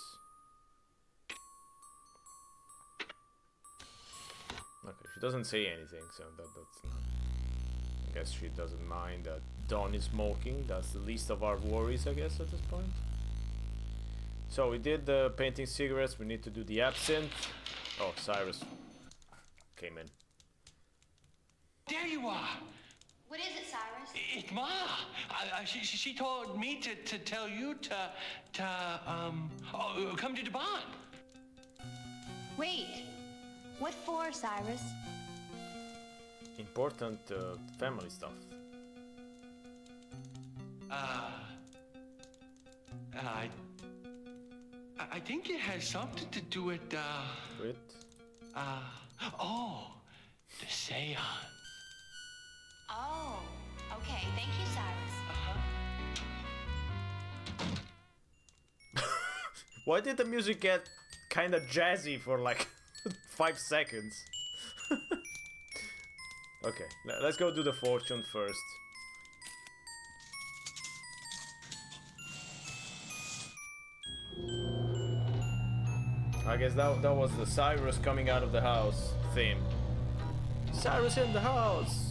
Okay, she doesn't say anything, so that's not... I guess she doesn't mind that Dawn is smoking. That's the least of our worries, I guess, at this point. So we did the painting cigarettes. We need to do the absinthe. Oh, Cyrus came in.
There you are.
What is it, Cyrus?
It's Ma. She told me to tell you to come to the barn.
Wait. What for, Cyrus?
Important family stuff.
I think it has something to do with
with?
Oh, the seance.
Oh, okay. Thank you, Cyrus.
Why did the music get kind of jazzy for like 5 seconds? Okay, let's go do the fortune first. I guess that was the Cyrus coming out of the house theme. Cyrus in the house!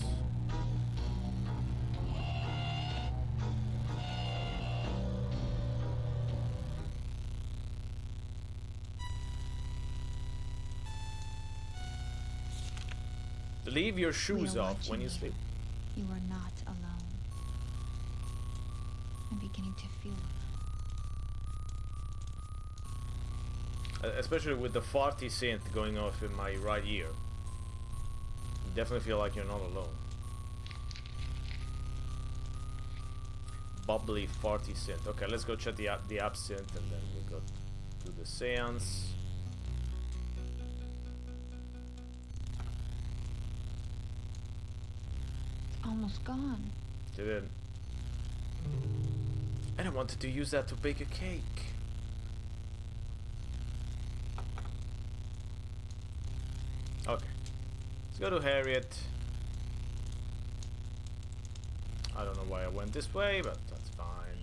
Leave your shoes off when you sleep.
You are not alone. I'm beginning to feel alone.
Especially with the farty synth going off in my right ear. You definitely feel like you're not alone. Bubbly farty synth. Okay, let's go check the absinthe and then we'll go do the seance.
It's almost gone.
Didn't. And I wanted to use that to bake a cake. Okay. Let's go to Harriet. I don't know why I went this way, but that's fine.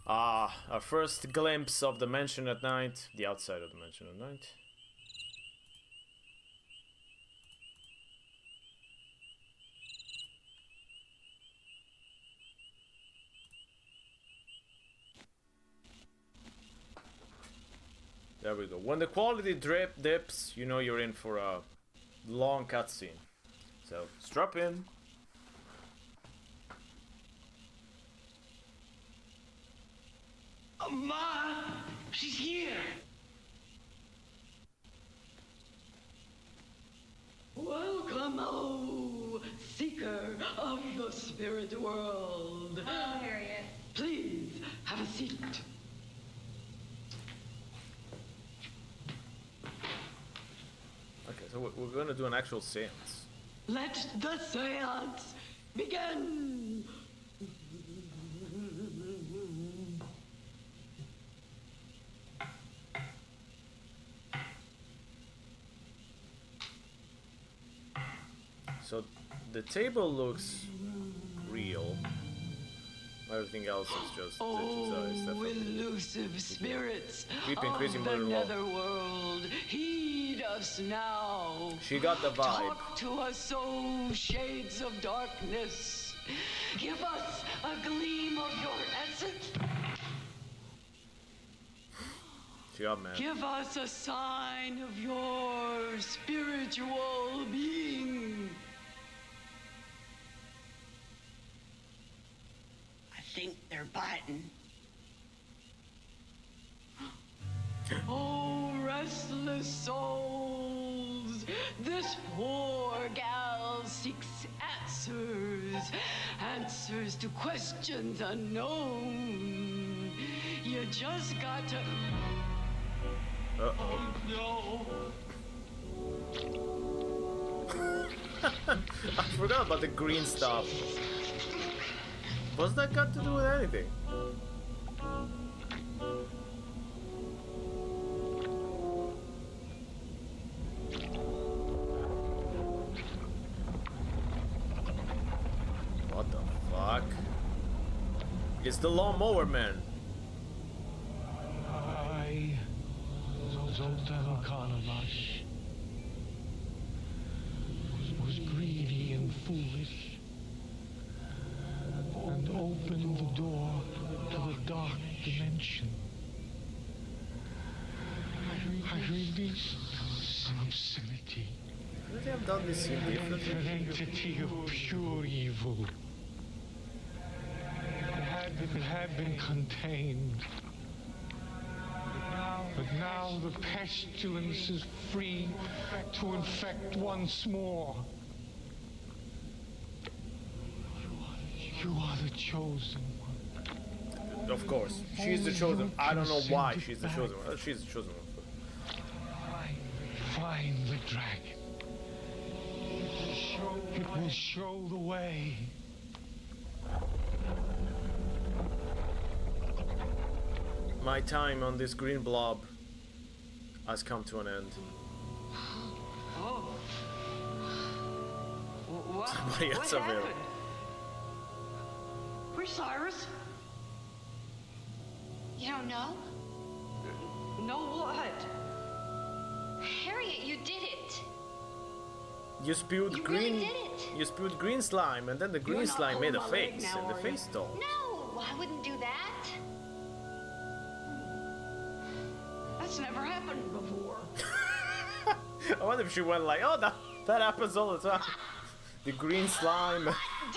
Ah, our first glimpse of the mansion at night. The outside of the mansion at night. There we go. When the quality dips, you know you're in for a long cutscene. So, strap in.
Ma! She's here!
Welcome, oh, seeker of the spirit world.
Hello, Harriet.
Please, have a seat.
Okay, so we're gonna do an actual seance.
Let the seance begin.
So the table looks real. Everything else is just
Oh, elusive spirits
Keep
of
increasing
the
my law.
netherworld, heed us now.
She got the vibe.
Talk to us, oh shades of darkness. Give us a gleam of your essence.
She got mad.
Give us a sign of your spiritual being.
I think they're biting.
Oh, restless souls, this poor gal seeks answers to questions unknown. You just got to...
Uh-oh.
No.
I forgot about the green stuff. What's that got to do with anything? What the fuck? It's the lawnmower man.
I, Zoltan Karnavash, was greedy and foolish, and opened the door to the dark dimension. I released Sincerity,
Could they have done this scene differently?
an entity of pure evil. It had been contained. But now the pestilence is free to infect once more. You are the chosen one.
Of course, she's the chosen. I don't know why she's the chosen one. She's the chosen one.
Find the dragon. It will show the way.
My time on this green blob has come to an end.
Oh. What?
Somebody
What
else available.
happened? Where's Cyrus?
You don't know?
No what?
Harriet, you did it.
You spewed
You
green.
really did it.
You spewed green slime, and then the green
You're not
slime made a
pulling my leg
face,
now,
and the
are you?
face stalled.
No, I wouldn't do that.
That's never happened before.
I wonder if she went like, oh, that happens all the time. The green slime,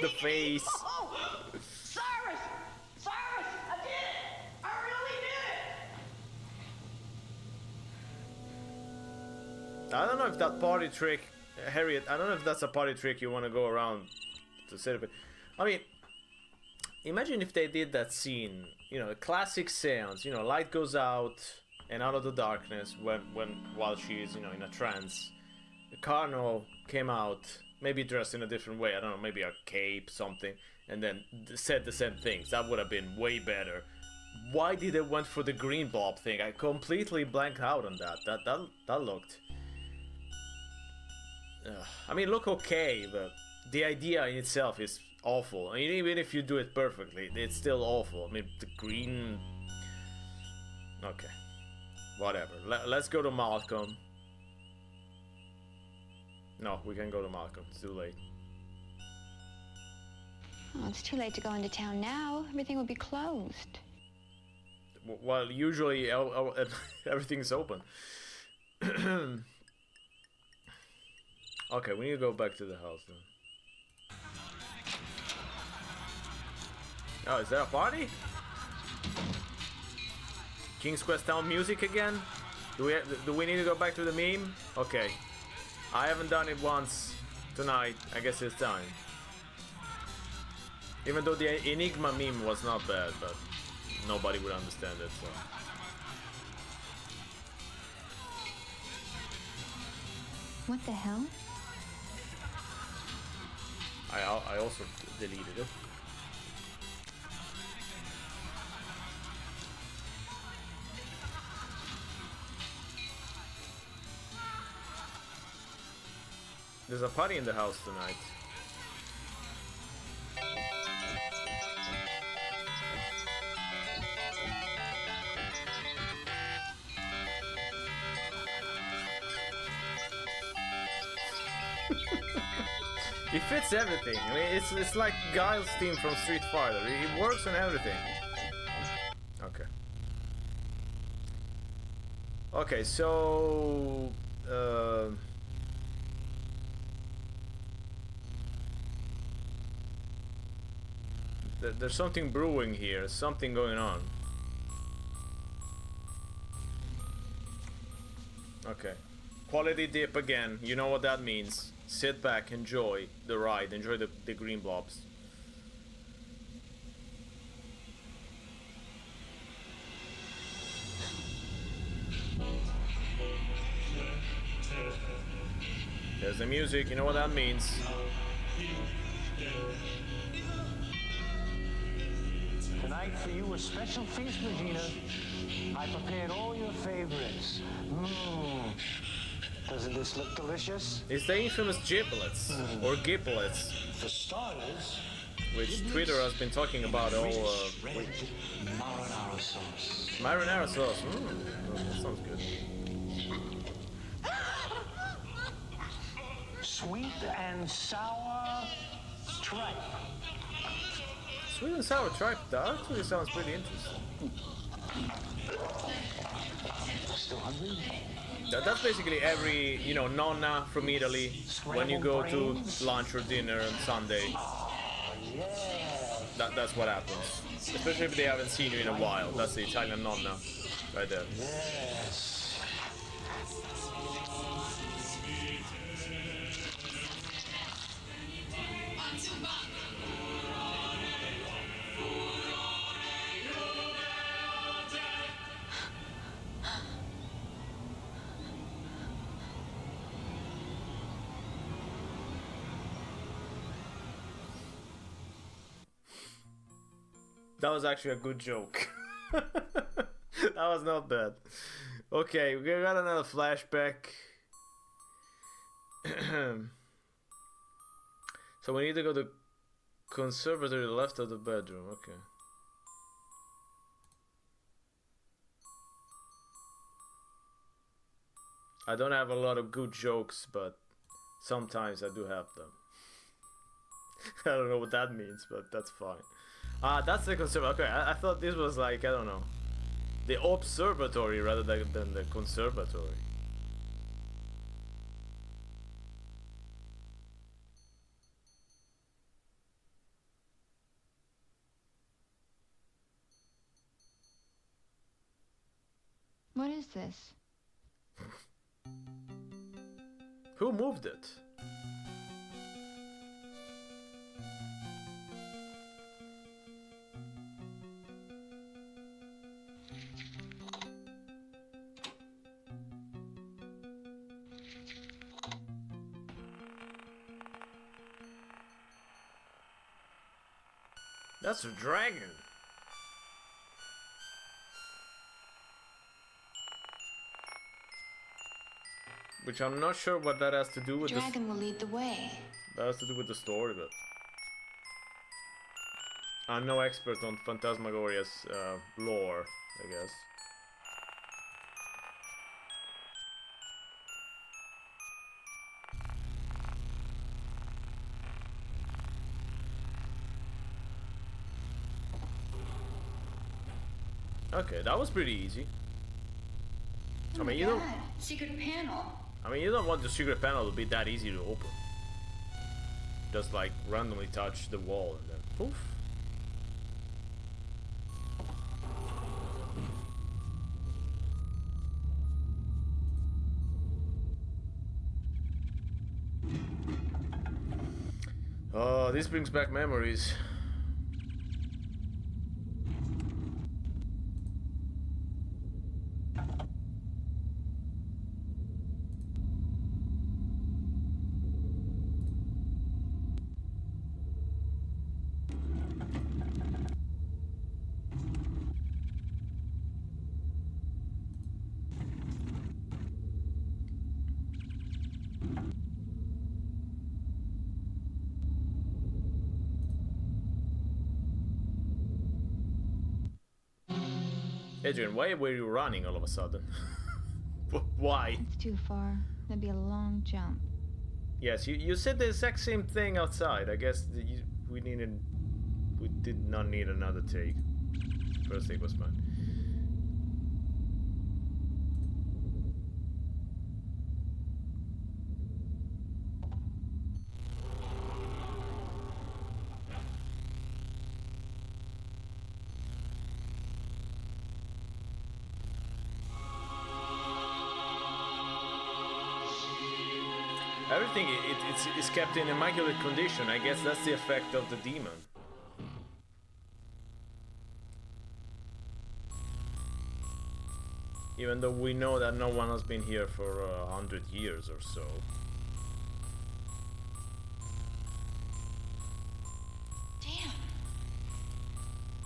the face.
Oh, Cyrus! Cyrus! I did it! I really did
I don't know if that party trick, Harriet, I don't know if that's a party trick you want to go around to set up. I mean, imagine if they did that scene, you know, a classic seance, you know, light goes out and out of the darkness while she is, you know, in a trance. The Carno came out, maybe dressed in a different way, I don't know, maybe a cape, something, and then said the same things. That would have been way better. Why did they went for the green blob thing? I completely blanked out on that. That looked... I mean, look okay, but the idea in itself is awful. I mean, even if you do it perfectly, it's still awful. I mean, the green... Okay. Whatever. Let's go to Malcolm. No, we can go to Malcolm. It's too late.
Oh, it's too late to go into town now. Everything will be closed.
Well, usually everything's open. Okay, we need to go back to the house then. Oh, is there a party? King's Quest Town music again? Do we need to go back to the meme? Okay. I haven't done it once tonight. I guess it's time. Even though the Enigma meme was not bad, but nobody would understand it, so...
What the hell?
I also deleted it. There's a party in the house tonight. He fits everything. I mean, it's like Guile's theme from Street Fighter. He works on everything. Okay. Okay, so there's something brewing here. Something going on. Okay. Quality dip again. You know what that means. Sit back, enjoy the ride, enjoy the green blobs. There's the music, you know what that means.
Tonight for you a special feast, Regina. I prepared all your favorites. Doesn't this look delicious?
It's the infamous giblets, or giblets.
For starters,
which Twitter has been talking about all...
with marinara sauce.
Marinara sauce, that sounds good.
Sweet and sour tripe.
Sweet and sour tripe, that actually sounds pretty interesting.
Still hungry?
That's basically every, you know, nonna from Italy, when you go to lunch or dinner on Sunday. That's what happens. Especially if they haven't seen you in a while. That's the Italian nonna right there.
Yes.
That was actually a good joke. That was not bad. Okay, we got another flashback. So we need to go to conservatory left of the bedroom. Okay. I don't have a lot of good jokes, but sometimes I do have them. I don't know what that means, but that's fine. That's the conservatory. Okay, I thought this was like, I don't know, the observatory rather than the conservatory.
What is this?
Who moved it? That's a dragon. Which I'm not sure what that has to do with
Dragon will lead the way.
That has to do with the story, but I'm no expert on Phantasmagoria's lore, I guess. Okay, that was pretty easy.
Oh my God, secret panel.
I mean, you don't want the secret panel to be that easy to open. Just like randomly touch the wall and then poof. Oh, this brings back memories. Adrian, why were you running all of a sudden? Why?
It's too far. That'd be a long jump.
Yes, you said the exact same thing outside. I guess we did not need another take. First take was fine. Everything it's kept in immaculate condition. I guess that's the effect of the demon. Even though we know that no one has been here for 100 years or so.
Damn.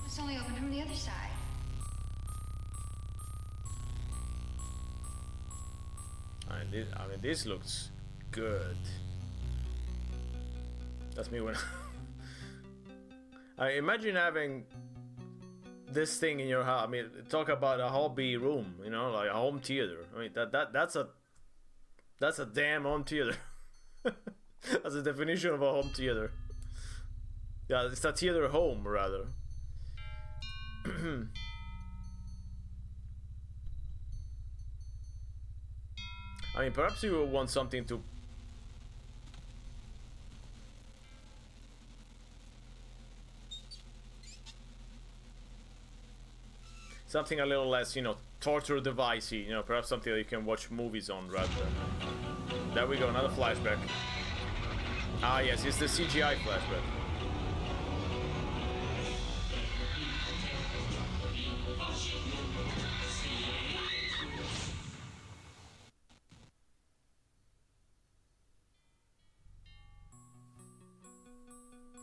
It's only open from the other side.
I mean, this looks good. That's me when I imagine having this thing in your house. I mean, talk about a hobby room, you know, like a home theater. I mean, that's a damn home theater. That's the definition of a home theater. Yeah, it's a theater home rather. I mean, perhaps you will want something to... Something a little less, you know, torture devicey, you know, perhaps something that you can watch movies on rather than... There we go, another flashback. Ah yes, it's the CGI flashback.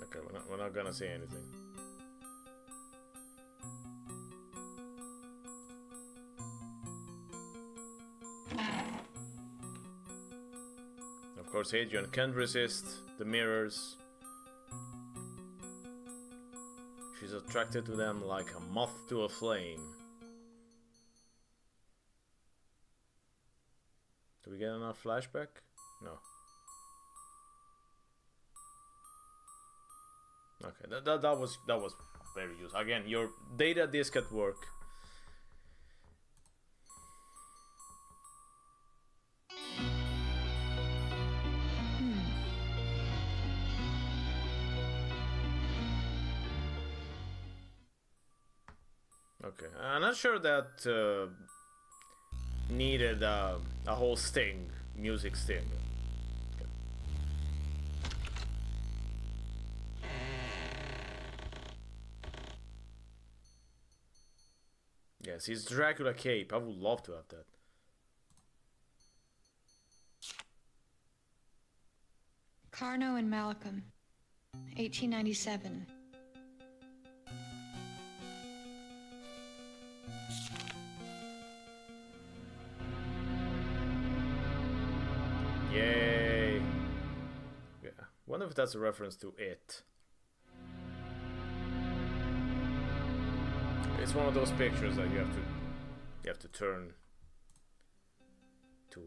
Okay, we're not gonna say anything. Of course, Hadrian can't resist the mirrors. She's attracted to them like a moth to a flame. Do we get another flashback? No. Okay, that was very useful. Again, your data disk at work. Okay, I'm not sure that needed a whole sting, music sting. Yes, his Dracula cape. I would love to have that.
Carno and Malcolm, 1897.
Yay! Yeah. Wonder if that's a reference to It. It's one of those pictures that you have to turn to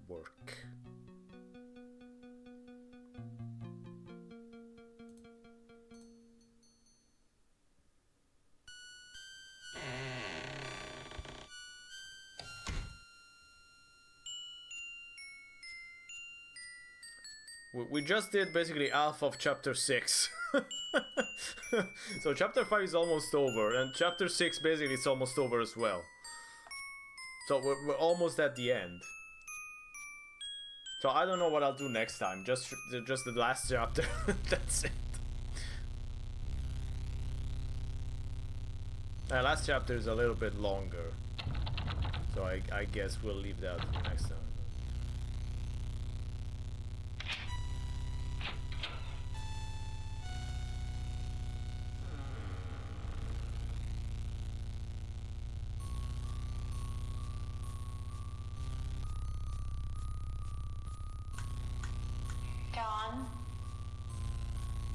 work. We just did basically half of chapter 6. So chapter 5 is almost over, and chapter 6 basically is almost over as well. So we're almost at the end. So I don't know what I'll do next time, just the last chapter. That's it. Last chapter is a little bit longer, so I guess we'll leave that for next time.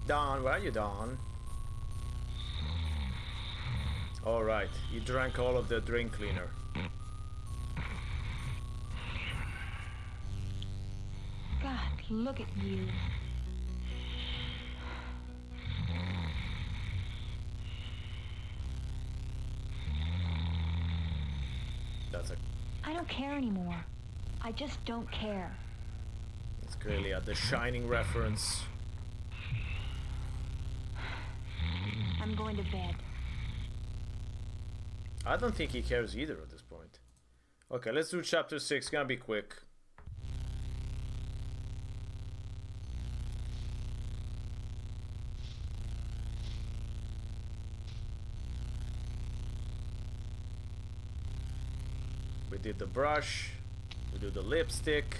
Don, where are you, Don? Alright, you drank all of the drink cleaner.
God, look at you.
That's a...
I don't care anymore. I just don't care.
It's clearly a The Shining reference.
I'm going to bed.
I don't think he cares either at this point. Okay, let's do chapter 6. Gonna be quick. We did the brush. We do the lipstick.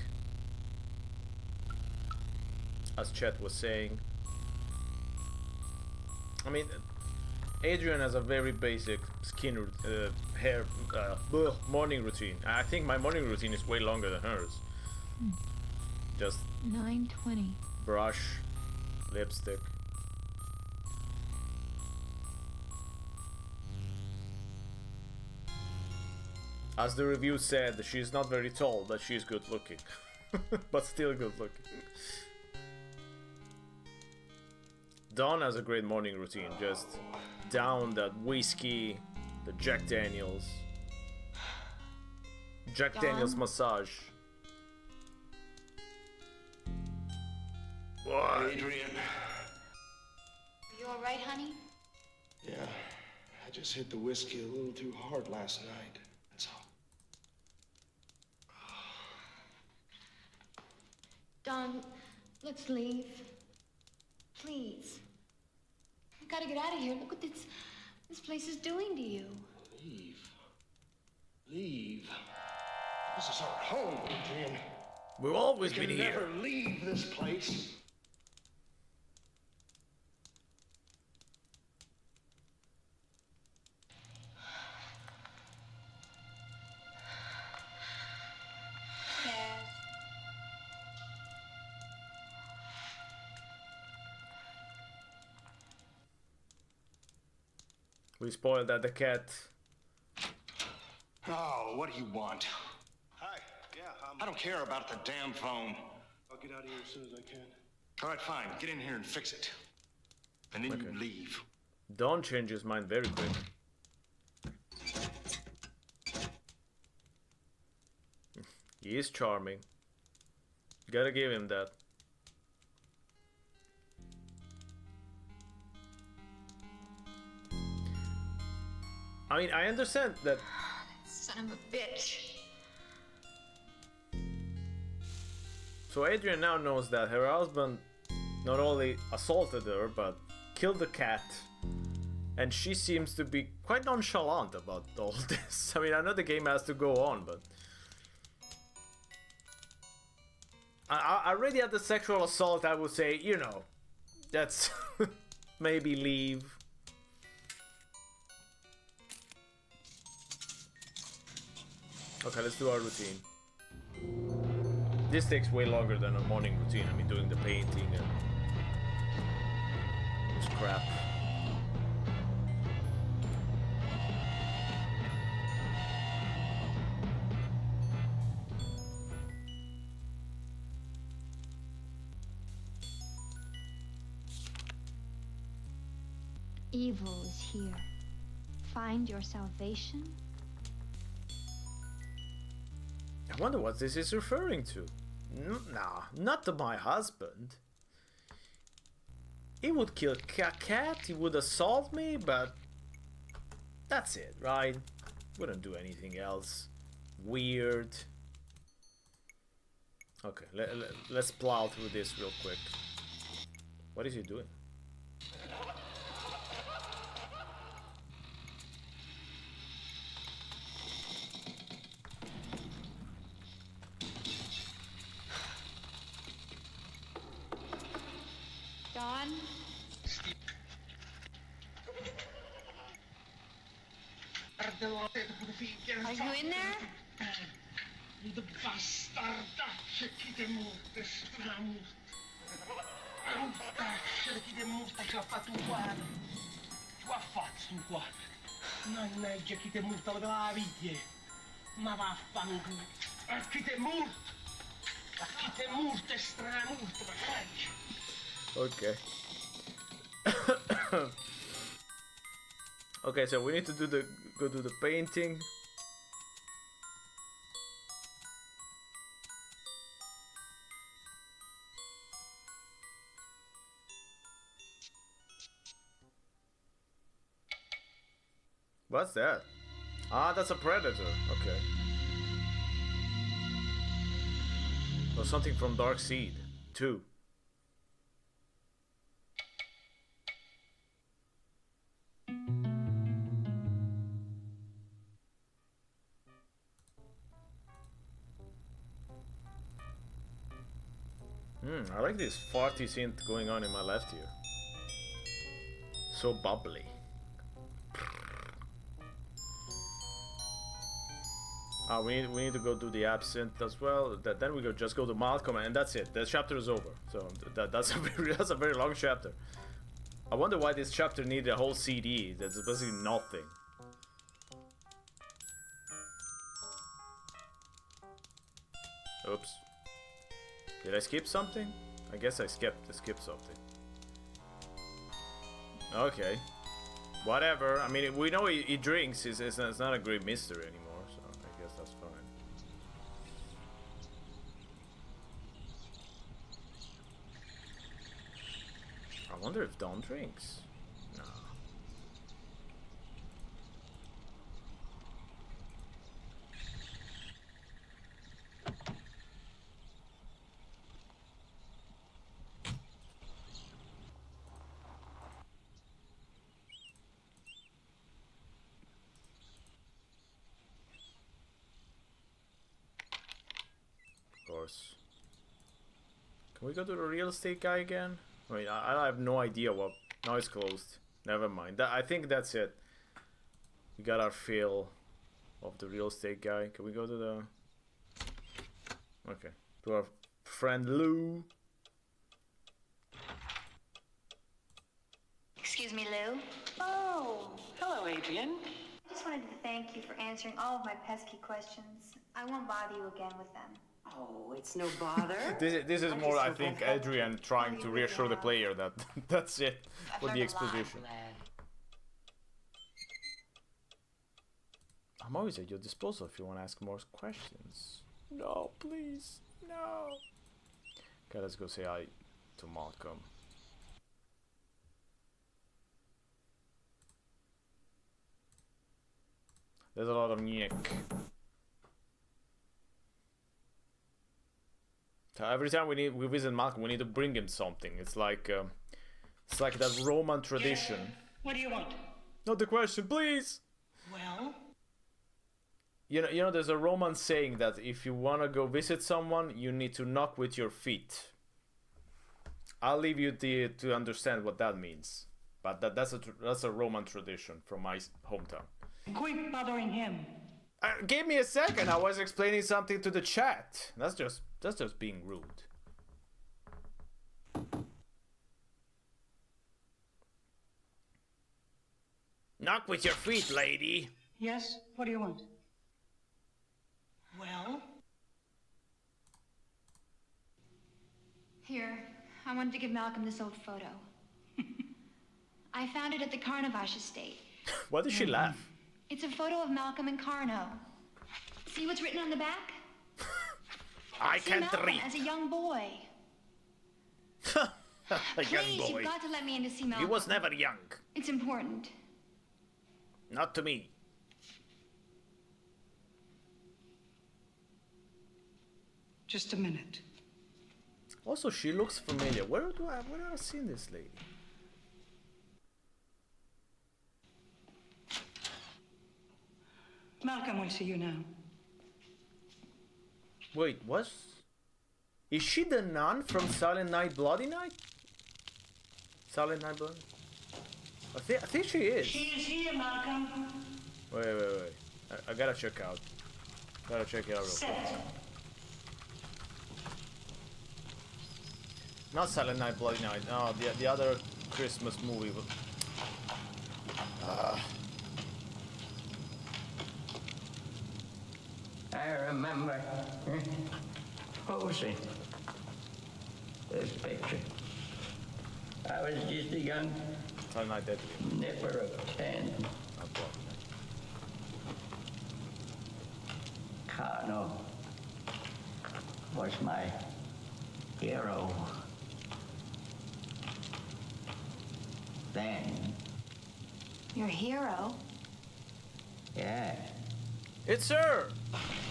As Chet was saying. I mean, Adrian has a very basic skin, hair, morning routine. I think my morning routine is way longer than hers. Just
9:20.
Brush, lipstick. As the review said, she's not very tall, but she's good looking. But still good looking. Dawn has a great morning routine. Just down that whiskey, the Jack Daniels. Jack Daniels massage. What?
Adrian.
You all right, honey?
Yeah, I just hit the whiskey a little too hard last night. That's all.
Don, let's leave. Please. We gotta get out of here. Look what this place is doing to you.
Leave. Leave. This is our home, Adrian.
We've always been here.
Never leave this place.
We spoiled that the cat.
Oh, what do you want? Hi. Yeah,
I don't care about the damn phone.
I'll get out of here as soon as I can.
All right, fine. Get in here and fix it. And then you leave.
Don changes his mind very quick. He is charming. You gotta give him that. I mean, I understand that.
Son of a bitch.
So Adrian now knows that her husband not only assaulted her, but killed the cat And she seems to be quite nonchalant about all this. I mean, I know the game has to go on, but... I already had the sexual assault, I would say, you know, that's... maybe leave. Okay, let's do our routine. This takes way longer than a morning routine. I mean, doing the painting and... this crap.
Evil is here. Find your salvation?
I wonder what this is referring to. Nah, not to my husband. He would kill a cat, he would assault me, but... that's it, right? Wouldn't do anything else. Weird. Okay, let's plow through this real quick. What is he doing?
John? Are you in there?
De bastardacce chi te morte, stramorte. Brutaccia chi te morte che ha fatto un quadro. Tu ha fatto un quadro. Mannaggia chi te morte la caviglia. Ma vaffanculo. A chi te morte. A chi te morte, stramorte, mannaggia.
Okay. Okay, so we need to go do the painting. What's that? Ah, that's a predator. Okay. Or something from Dark Seed 2. I like this farty synth going on in my left ear. So bubbly. We need to go do the absinthe as well. Then we just go to Malcolm and that's it. The chapter is over. So that's a very long chapter. I wonder why this chapter needed a whole CD. That's basically nothing. Oops. Did I skip something? I guess I skipped something. Okay. Whatever. I mean, we know he drinks. It's not a great mystery anymore, so I guess that's fine. I wonder if Don drinks. No. Course. Can we go to the real estate guy again? I mean, I have no idea what... No, it's closed. Never mind. I think that's it. We got our fill of the real estate guy. Can we go to the... Okay. To our friend Lou.
Excuse me, Lou.
Oh, hello, Adrian.
I just wanted to thank you for answering all of my pesky questions. I won't bother you again with them.
Oh, it's no bother.
This is more, I think, Adrian trying to reassure the player that that's it for the exposition. I'm always at your disposal if you want to ask more questions. No, please, no. Okay, let's go say hi to Malcolm. There's a lot of Nick. Every time we visit Malcolm, we need to bring him something. It's like that Roman tradition.
What do you want?
Not the question, please!
Well?
You know, there's a Roman saying that if you want to go visit someone, you need to knock with your feet. I'll leave you to understand what that means. But that's a Roman tradition from my hometown.
Quit bothering him.
Give me a second. I was explaining something to the chat. That's just being rude. Knock with your feet, lady.
Yes? What do you want? Well?
Here, I wanted to give Malcolm this old photo. I found it at the Carnavash estate.
Why did she laugh?
It's a photo of Malcolm and Carno. See what's written on the back?
I
See
can't
Malcolm
read.
as a young boy.
A
Please,
young boy.
you've got to let me in to see Malcolm.
He was never young.
It's important.
Not to me.
Just a minute.
Also, she looks familiar. Where have I seen this lady?
Malcolm will see you now.
Wait, what? Is she the nun from Silent Night, Bloody Night? Silent Night, Bloody Night? I think she is.
She is here, Malcolm.
Wait. I gotta check out. Gotta check it out real quick. Not Silent Night, Bloody Night. No, the other Christmas movie.
I remember posing this picture. I was just a young
Silent Night Deadly.
nipper of 10.
Not Bloody Night.
Carno was my hero. Then,
Your hero?
yeah,
It's her!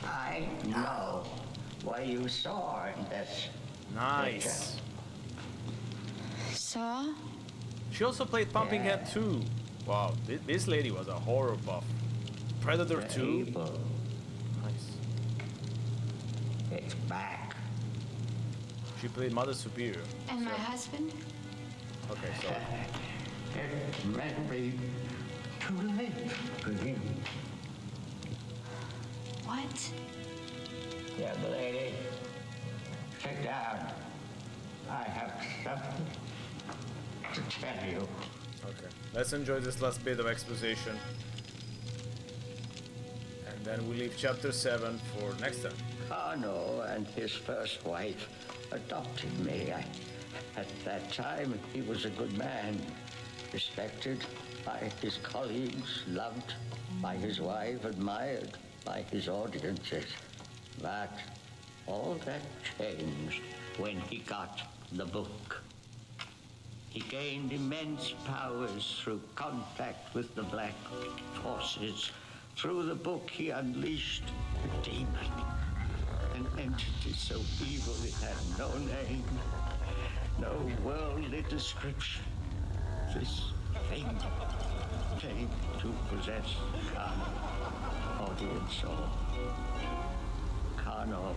I know what you saw in this
Nice.
Saw?
She also played Pumpkinhead 2. Wow, this lady was a horror buff. Predator 2.
Evil.
Nice.
It's back.
She played Mother Superior.
And my husband?
Okay, sorry.
It may be too late for him.
What?
Young lady, sit down. I have something to tell you.
Okay, let's enjoy this last bit of exposition. And then we leave chapter 7 for next time.
Carno and his first wife adopted me. At that time, he was a good man, respected by his colleagues, loved by his wife, admired by his audiences. But all that changed when he got the book. He gained immense powers through contact with the black forces. Through the book, he unleashed a demon, an entity so evil it had no name, no worldly description. This thing came to possess Carno, audience saw. Carno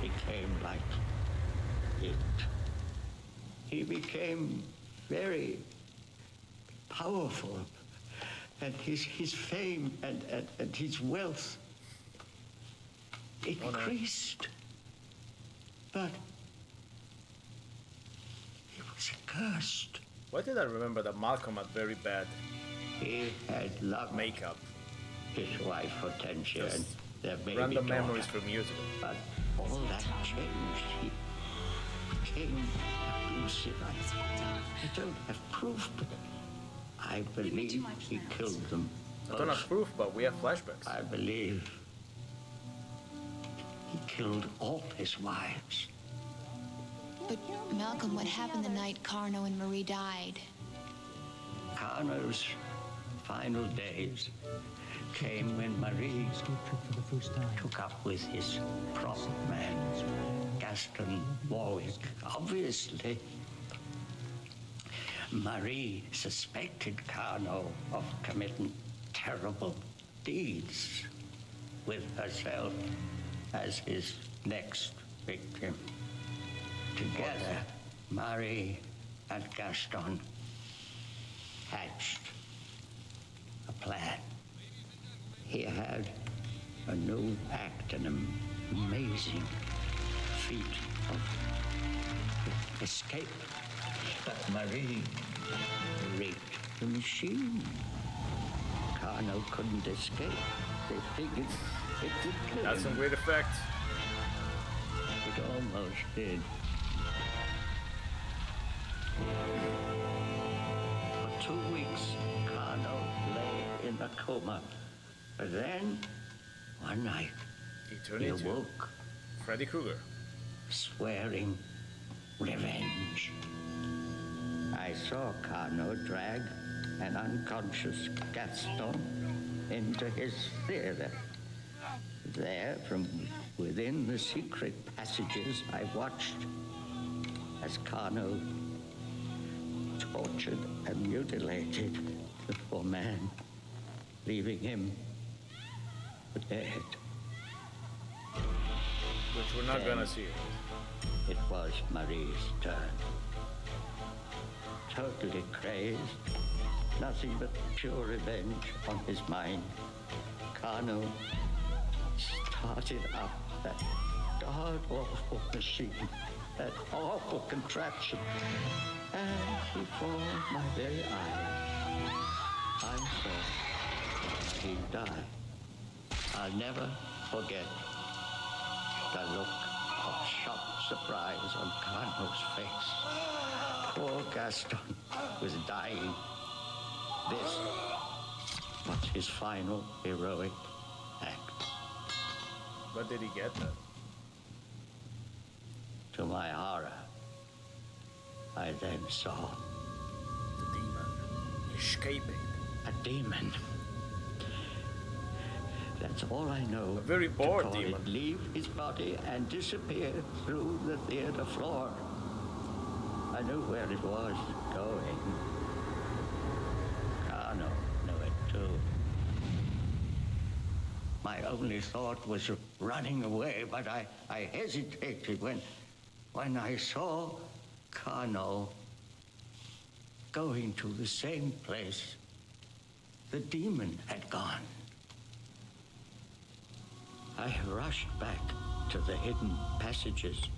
became like it. He became very powerful, and his fame and his wealth increased. But he was cursed.
Why did I remember that Malcolm had very bad
loved
makeup?
His wife Hortensia,
Just
and their baby
random
daughter.
memories from years ago.
But all that changed. He became abusive. I don't have proof, but I believe he killed them.
I don't have proof, but we have flashbacks.
I believe he killed all his wives.
But Malcolm, what happened the night Carno and Marie died?
Carno's final days came when Marie took up with his prop man, Gaston Warwick. Obviously, Marie suspected Carno of committing terrible deeds with herself as his next victim. Together, Marie and Gaston hatched a plan. He had a new act, an amazing feat of escape. But Marie rigged the machine. Carno couldn't escape. They figured it would kill
That's
him.
some great effect.
It almost did. For 2 weeks, Carno lay in a coma. But then, one night,
He
awoke,
Freddy Krueger,
swearing revenge. I saw Carno drag an unconscious Gaston into his theater. There, from within the secret passages, I watched as Carno tortured and mutilated the poor man, leaving him for dead.
which we're not gonna see.
It was Marie's turn. Totally crazed, nothing but pure revenge on his mind, Carno started up that god-awful machine, that awful contraption, and before my very eyes, I saw he die. I'll never forget the look of shocked surprise on Carno's face. Poor Gaston was dying. This was his final heroic act.
But did he get that?
To my horror, I then saw
the demon escaping.
A demon. That's all I know.
A very bored
to call
demon.
It leave his body and disappear through the theater floor. I knew where it was going. Carno knew it too. My only thought was running away, but I hesitated when I saw Carno going to the same place the demon had gone. I rushed back to the hidden passages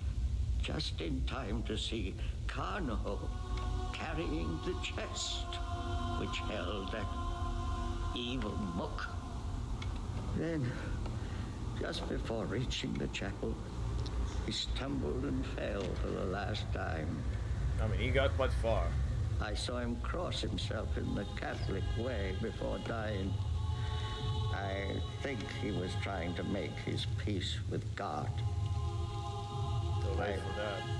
just in time to see Carno carrying the chest which held that evil book. Then, just before reaching the chapel, he stumbled and fell for the last time.
I mean, he got quite far.
I saw him cross himself in the Catholic way before dying. I think he was trying to make his peace with God. I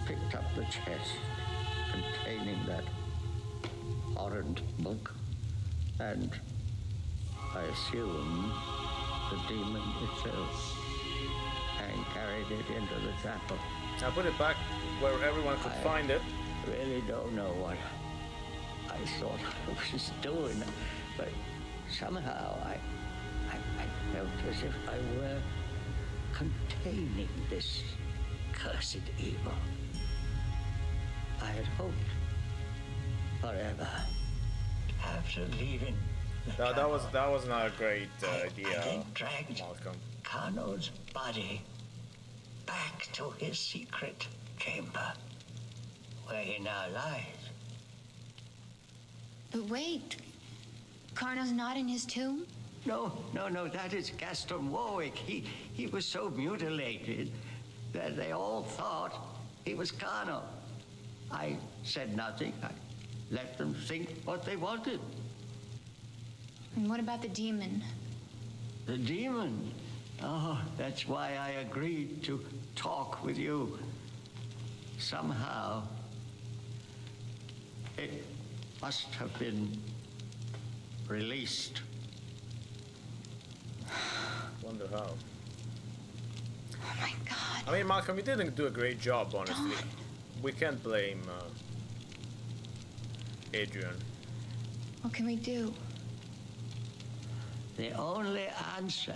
picked up the chest containing that horrid book, and I assume the demon itself, and carried it into the chapel.
I put it back where everyone could find it.
I really don't know what I thought I was doing, but somehow I felt as if I were containing this cursed evil. I had hoped forever. After leaving
That was not a great idea.
I then dragged Carno's body back to his secret chamber, where he now lies.
But wait, Carno's not in his tomb?
No, that is Gaston Warwick. He was so mutilated that they all thought he was Carno. I said nothing. I let them think what they wanted.
And what about the demon?
The demon? Oh, that's why I agreed to talk with you. Somehow, it must have been released.
Wonder how.
Oh my God.
I mean, Malcolm, you didn't do a great job, honestly. We can't blame. Adrian.
What can we do?
The only answer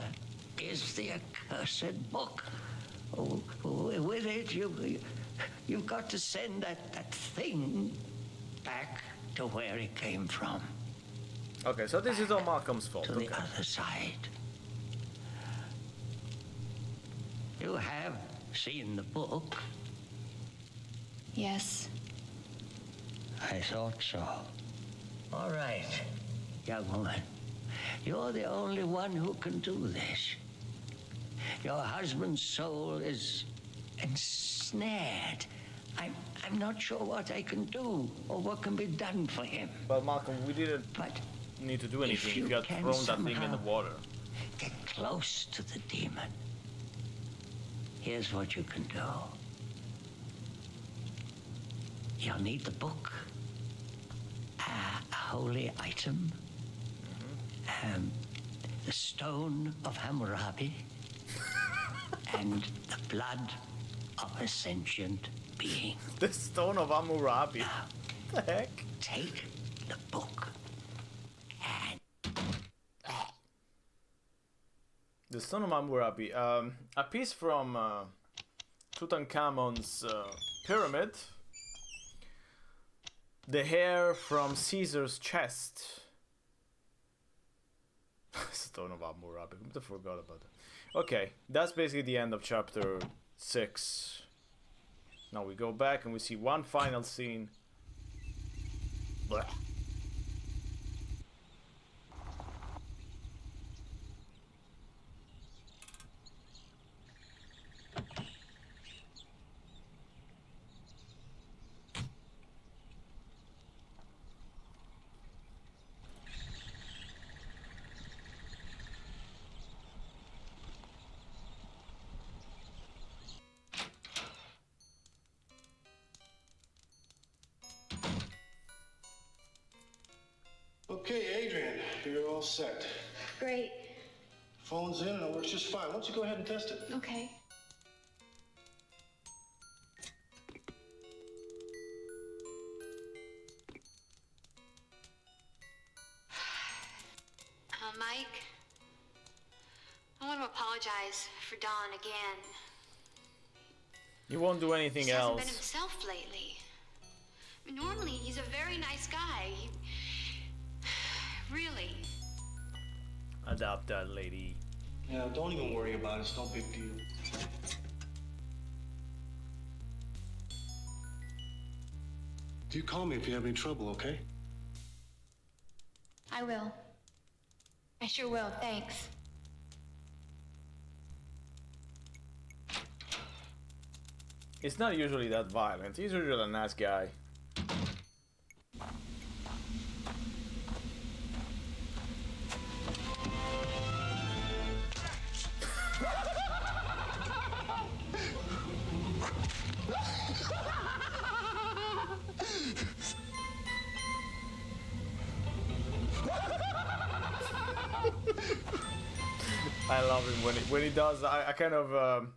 is the accursed book. Oh, with it, you've got to send that thing back to where it came from.
Okay, so this is all Malcolm's fault.
To the other side. You have seen the book.
Yes.
I thought so. All right, young woman. You're the only one who can do this. Your husband's soul is ensnared. I'm not sure what I can do or what can be done for him.
But Malcolm, we didn't need to do anything if you had thrown that thing in the water.
Get close to the demon. Here's what you can do. You'll need the book, a holy item, the stone of Hammurabi, and the blood of a sentient being.
The stone of Hammurabi. What the heck?
Take the book and...
The stone of Hammurabi. A piece from Tutankhamun's pyramid. The hair from Caesar's chest. Stone of Hammurabi. I forgot about that. Okay, that's basically the end of chapter 6. Now we go back and we see one final scene. Blah.
Okay, Adrian, you're all set.
Great.
Phone's in and it works just fine. Why don't you go ahead and test it?
Okay.
Mike, I want to apologize for Don again.
You won't do anything
He hasn't
else.
been himself lately. I mean, normally, he's a very nice guy. Really.
Adopt that lady.
Yeah, don't even worry about it. It's no big deal. Do call me if you have any trouble, okay?
I will. I sure will, thanks.
It's not usually that violent. He's usually a nice guy. I love him when he does. I kind of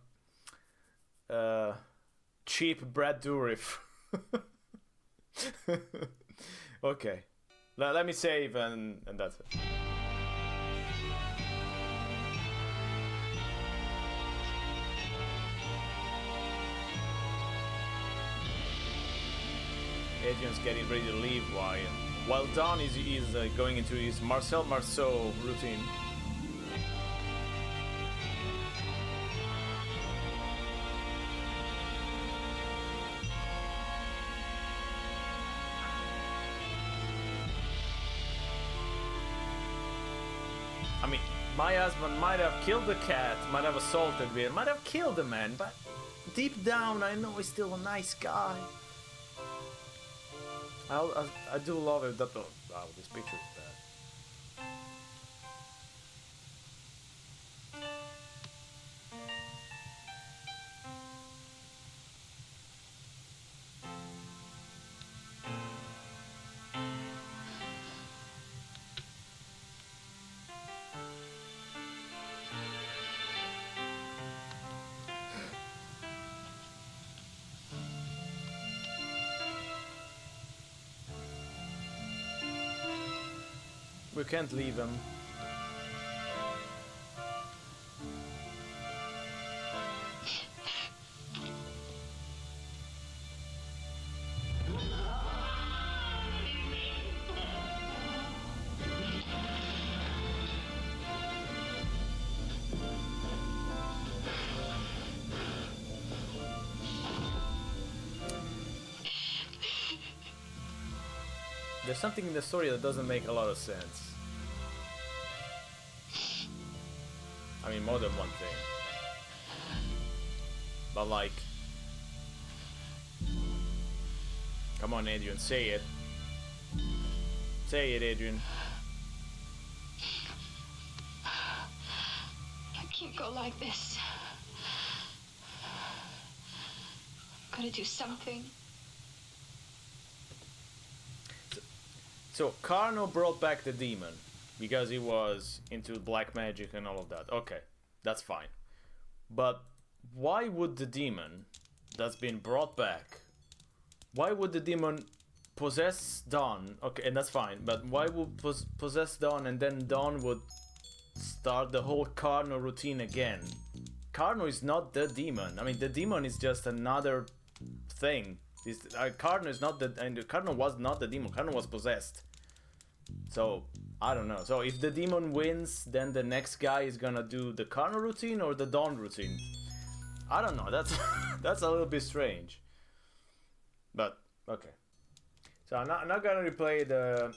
cheap Brad Dourif. Okay, let me save and that's it. Adrian's getting ready to leave while Don is going into his Marcel Marceau routine. I mean, my husband might have killed the cat, might have assaulted me, might have killed the man, but deep down I know he's still a nice guy. I do love it. That wow, this picture is bad. We can't leave him. There's something in the story that doesn't make a lot of sense. I mean, more than one thing. But like... Come on, Adrian, say it. Say it, Adrian.
I can't go like this. I've got to do something.
So, Carno brought back the demon because he was into black magic and all of that. Okay, that's fine. But why would the demon that's been brought back, why would the demon possess Dawn? Okay, and that's fine, but why would possess Dawn and then Dawn would start the whole Carno routine again? Carno is not the demon. I mean, the demon is just another thing. Carno is not the, and Carno was not the demon. Carno was possessed. So I don't know. So if the demon wins, then the next guy is gonna do the Carno routine or the Dawn routine. I don't know. That's that's a little bit strange. But okay. So I'm not gonna replay the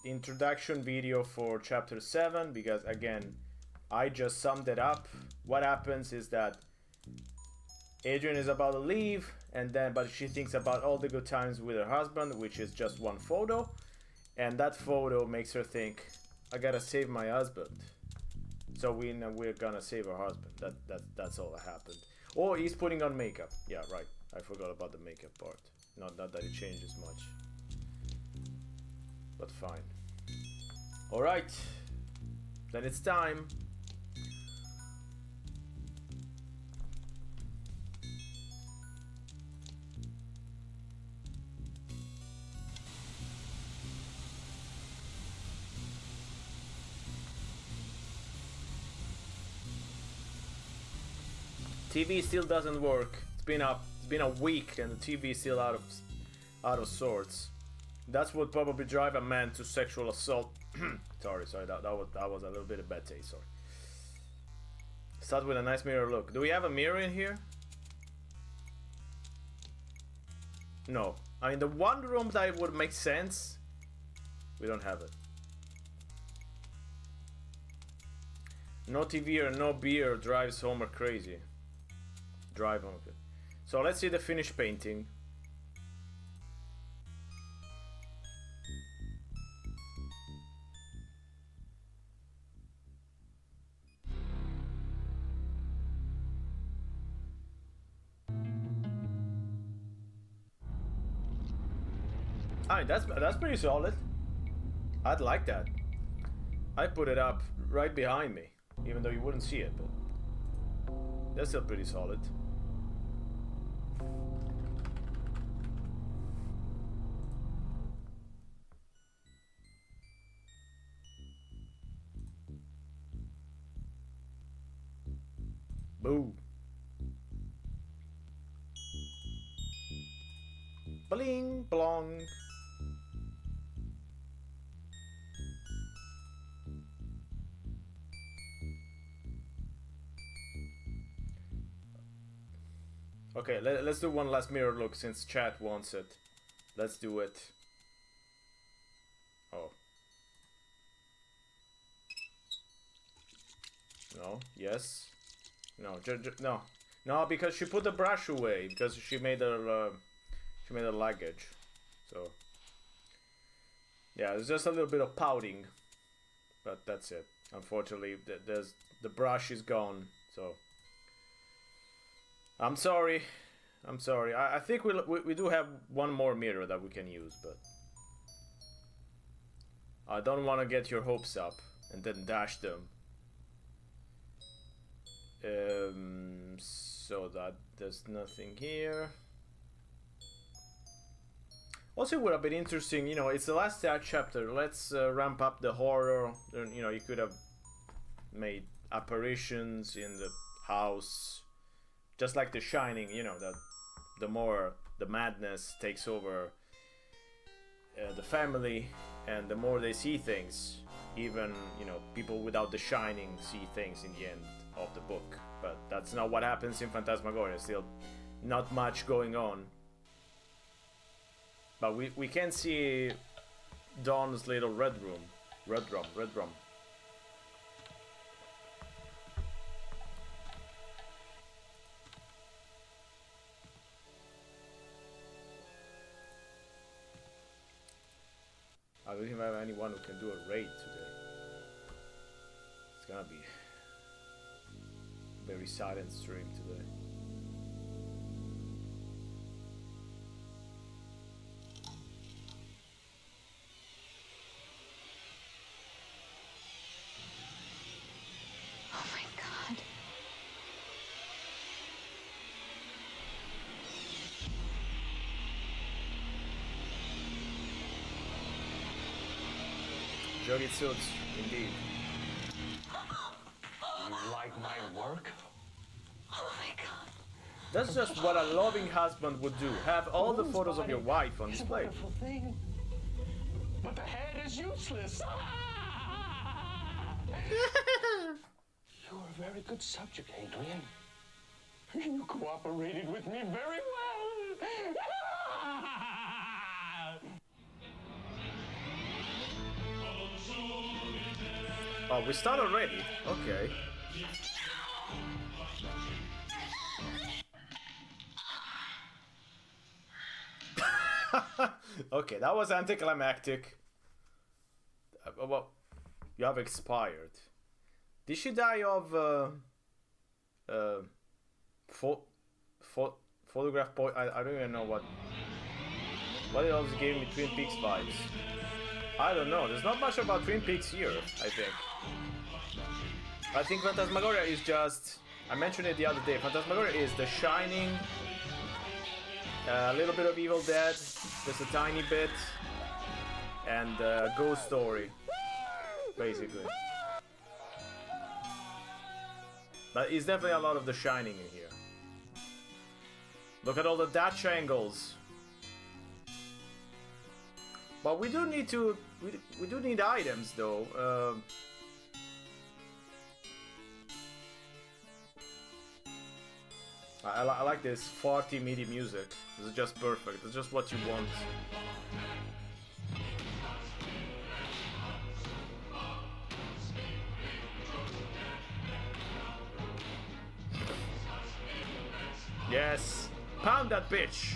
introduction video for chapter 7 because again, I just summed it up. What happens is that Adrian is about to leave, and then but she thinks about all the good times with her husband, which is just one photo, and that photo makes her think, I gotta save my husband. So we're gonna save her husband. That's all that happened. Oh, he's putting on makeup. Yeah, right. I forgot about the makeup part. Not that it changes much, but fine. All right, then it's time. TV still doesn't work. It's been a week and the TV is still out of sorts. That's what probably drive a man to sexual assault. sorry, that was a little bit of bad taste. Sorry. Start with a nice mirror look. Do we have a mirror in here? No. I mean, the one room that would make sense, we don't have it. No TV or no beer drives Homer crazy. Drive Homer. So let's see the finished painting. I mean, that's pretty solid. I'd like that. I put it up right behind me, even though you wouldn't see it, but that's still pretty solid. Boo. Bling blong. Okay, let's do one last mirror look since chat wants it. Let's do it. Oh. No, yes. No, no. No, because she put the brush away because she made her luggage. So yeah, there's just a little bit of pouting, but that's it. Unfortunately, the brush is gone. So I'm sorry. I'm sorry. I think we do have one more mirror that we can use, but I don't want to get your hopes up and then dash them. So that there's nothing here. Also, it would have been interesting, you know, it's the last chapter. Let's ramp up the horror. You know, you could have made apparitions in the house, just like The Shining. You know, that the more the madness takes over the family, and the more they see things, even, you know, people without The Shining see things in the end of the book. But that's not what happens in Phantasmagoria. Still, not much going on. But we can see Dawn's little red drum. I don't even have anyone who can do a raid today. It's gonna be a very silent stream today.
Oh my god.
Jogi suits, indeed.
You like my work?
Oh my god.
That's just what a loving husband would do. Have all the photos of your wife on display.
Wonderful thing. But the head is useless. You're a very good subject, Adrian. You cooperated with me very well.
Oh, we start already? Okay. Okay, that was anticlimactic. Well, you have expired. Did she die of photograph point? I don't even know what it was giving me Twin Peaks vibes. I don't know. There's not much about Twin Peaks here, I think. I think Phantasmagoria is just... I mentioned it the other day. Phantasmagoria is The Shining, a little bit of Evil Dead, just a tiny bit, and Ghost Story, basically. But it's definitely a lot of The Shining in here. Look at all the Dutch angles. But we do need to... We do need items, though. I like this farty MIDI music. This is just perfect. It's just what you want. Yes! Pound that bitch!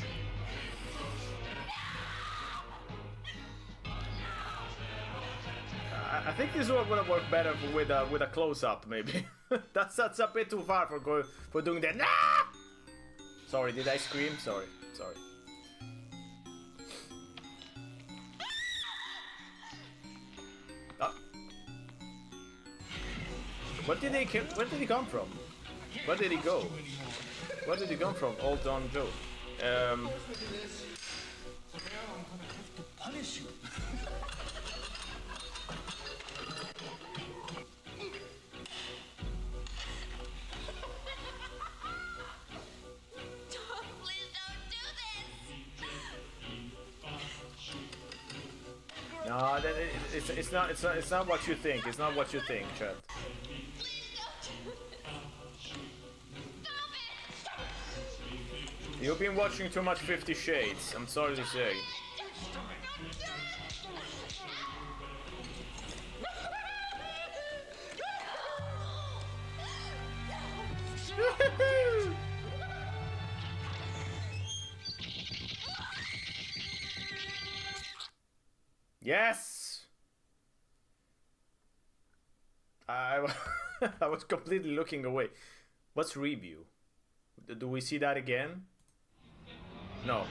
I think this one would have worked better with a close-up, maybe. that's a bit too far for doing that. Nah! Sorry, did I scream? Sorry. Where did he come from? Where did he go? Where did he come from? Old Don Joe.
Punish you.
No, it's not what you think. It's not what you think, chat. You've been watching too much 50 Shades, I'm sorry to say. Yes! I was completely looking away. What's review? Do we see that again? No.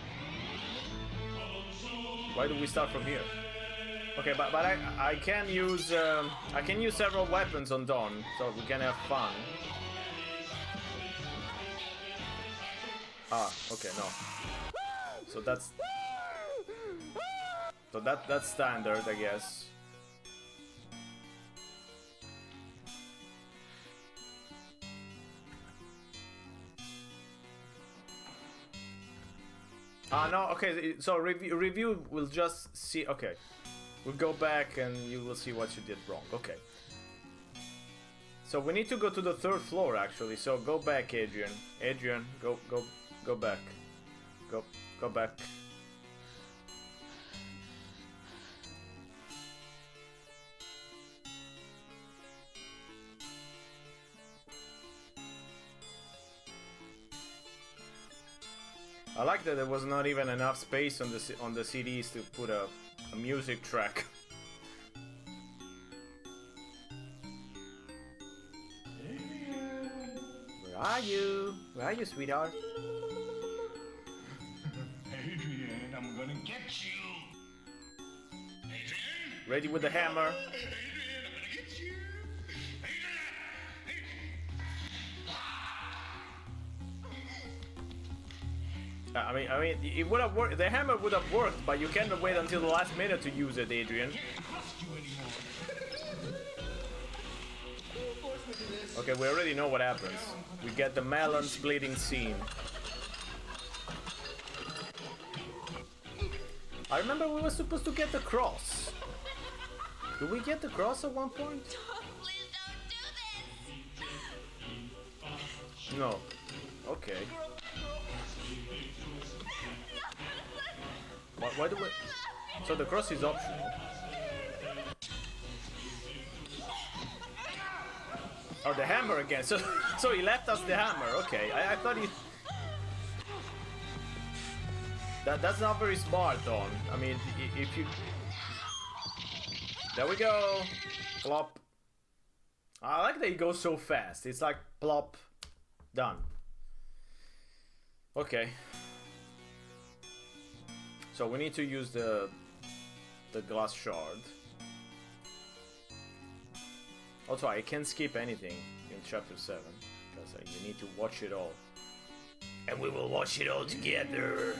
Why do we start from here? Okay, but I can use several weapons on Dawn, so we can have fun. Ah, okay, no. So that's... So that's standard, I guess. No, okay, so review will just see, okay. We'll go back and you will see what you did wrong, okay. So we need to go to the 3rd floor, actually, so go back, Adrian. Adrian, go back. Go back. I like that there was not even enough space on the CDs to put a music track. Where are you? Where are you, sweetheart?
Adrian, I'm gonna get you.
Ready with the hammer. I mean, it would have worked. The hammer would have worked, but you can't wait until the last minute to use it, Adrian. Okay, we already know what happens. We get the melon splitting scene. I remember we were supposed to get the cross. Did we get the cross at one point?
Please don't do this.
No. Okay. Why do we... So the cross is optional. Oh, the hammer again. So he left us the hammer. Okay, I thought he... That's not very smart, Don. I mean, if you... There we go. Plop. I like that he goes so fast. It's like plop. Done. Okay. So we need to use the glass shard. Also, I can't skip anything in chapter 7 because you need to watch it all, and we will watch it all together.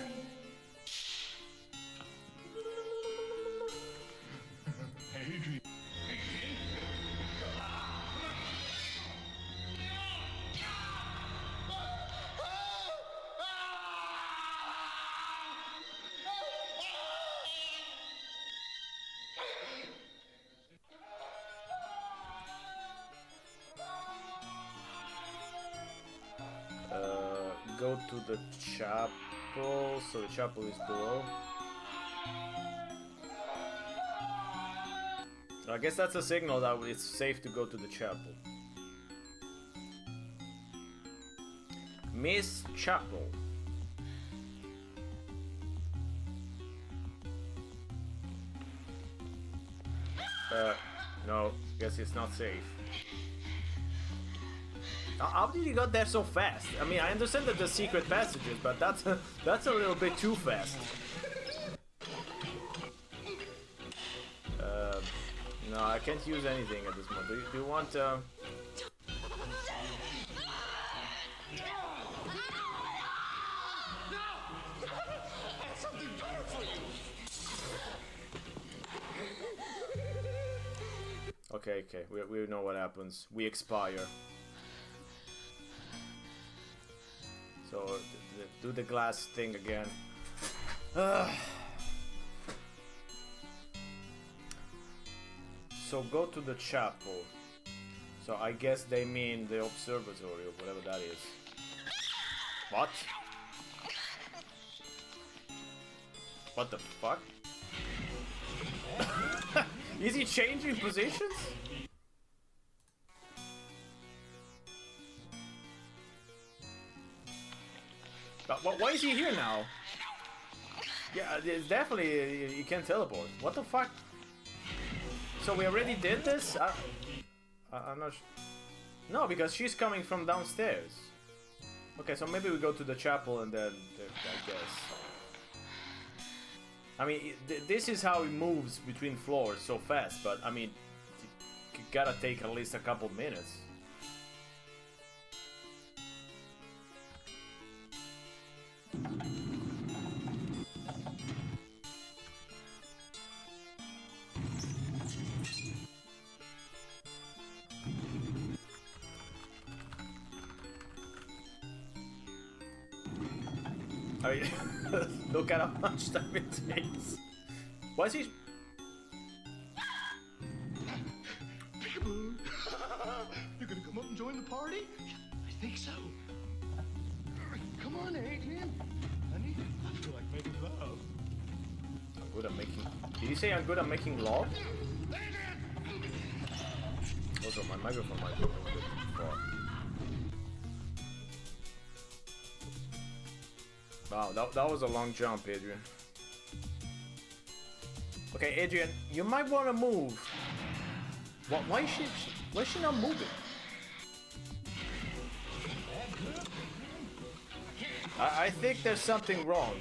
Go to the chapel, so the chapel is below. I guess that's a signal that it's safe to go to the chapel. Miss Chapel. No, guess it's not safe. How did you got there so fast? I mean, I understand that there's secret passages, but that's a little bit too fast. No, I can't use anything at this moment. Do you want? Okay, we know what happens. We expire. So, do the glass thing again. So go to the chapel. So I guess they mean the observatory or whatever that is. What? What the fuck? Is he changing positions? But why is he here now? Yeah, it's definitely you can't teleport. What the fuck? So we already did this? I'm not No, because she's coming from downstairs. Okay, so maybe we go to the chapel and then I guess. I mean, this is how it moves between floors so fast, but I mean, you gotta take at least a couple minutes. I mean, look at how much time it takes. Why is he?
Peekaboo. You're gonna come up and join the party? I think so. Come on, Adrian. Honey, I feel like making love.
I'm good at making. Did you say I'm good at making love? Also, my microphone might be a little bit far. Wow, that was a long jump, Adrian. Okay, Adrian, you might want to move. Why is she not moving? I think there's something wrong.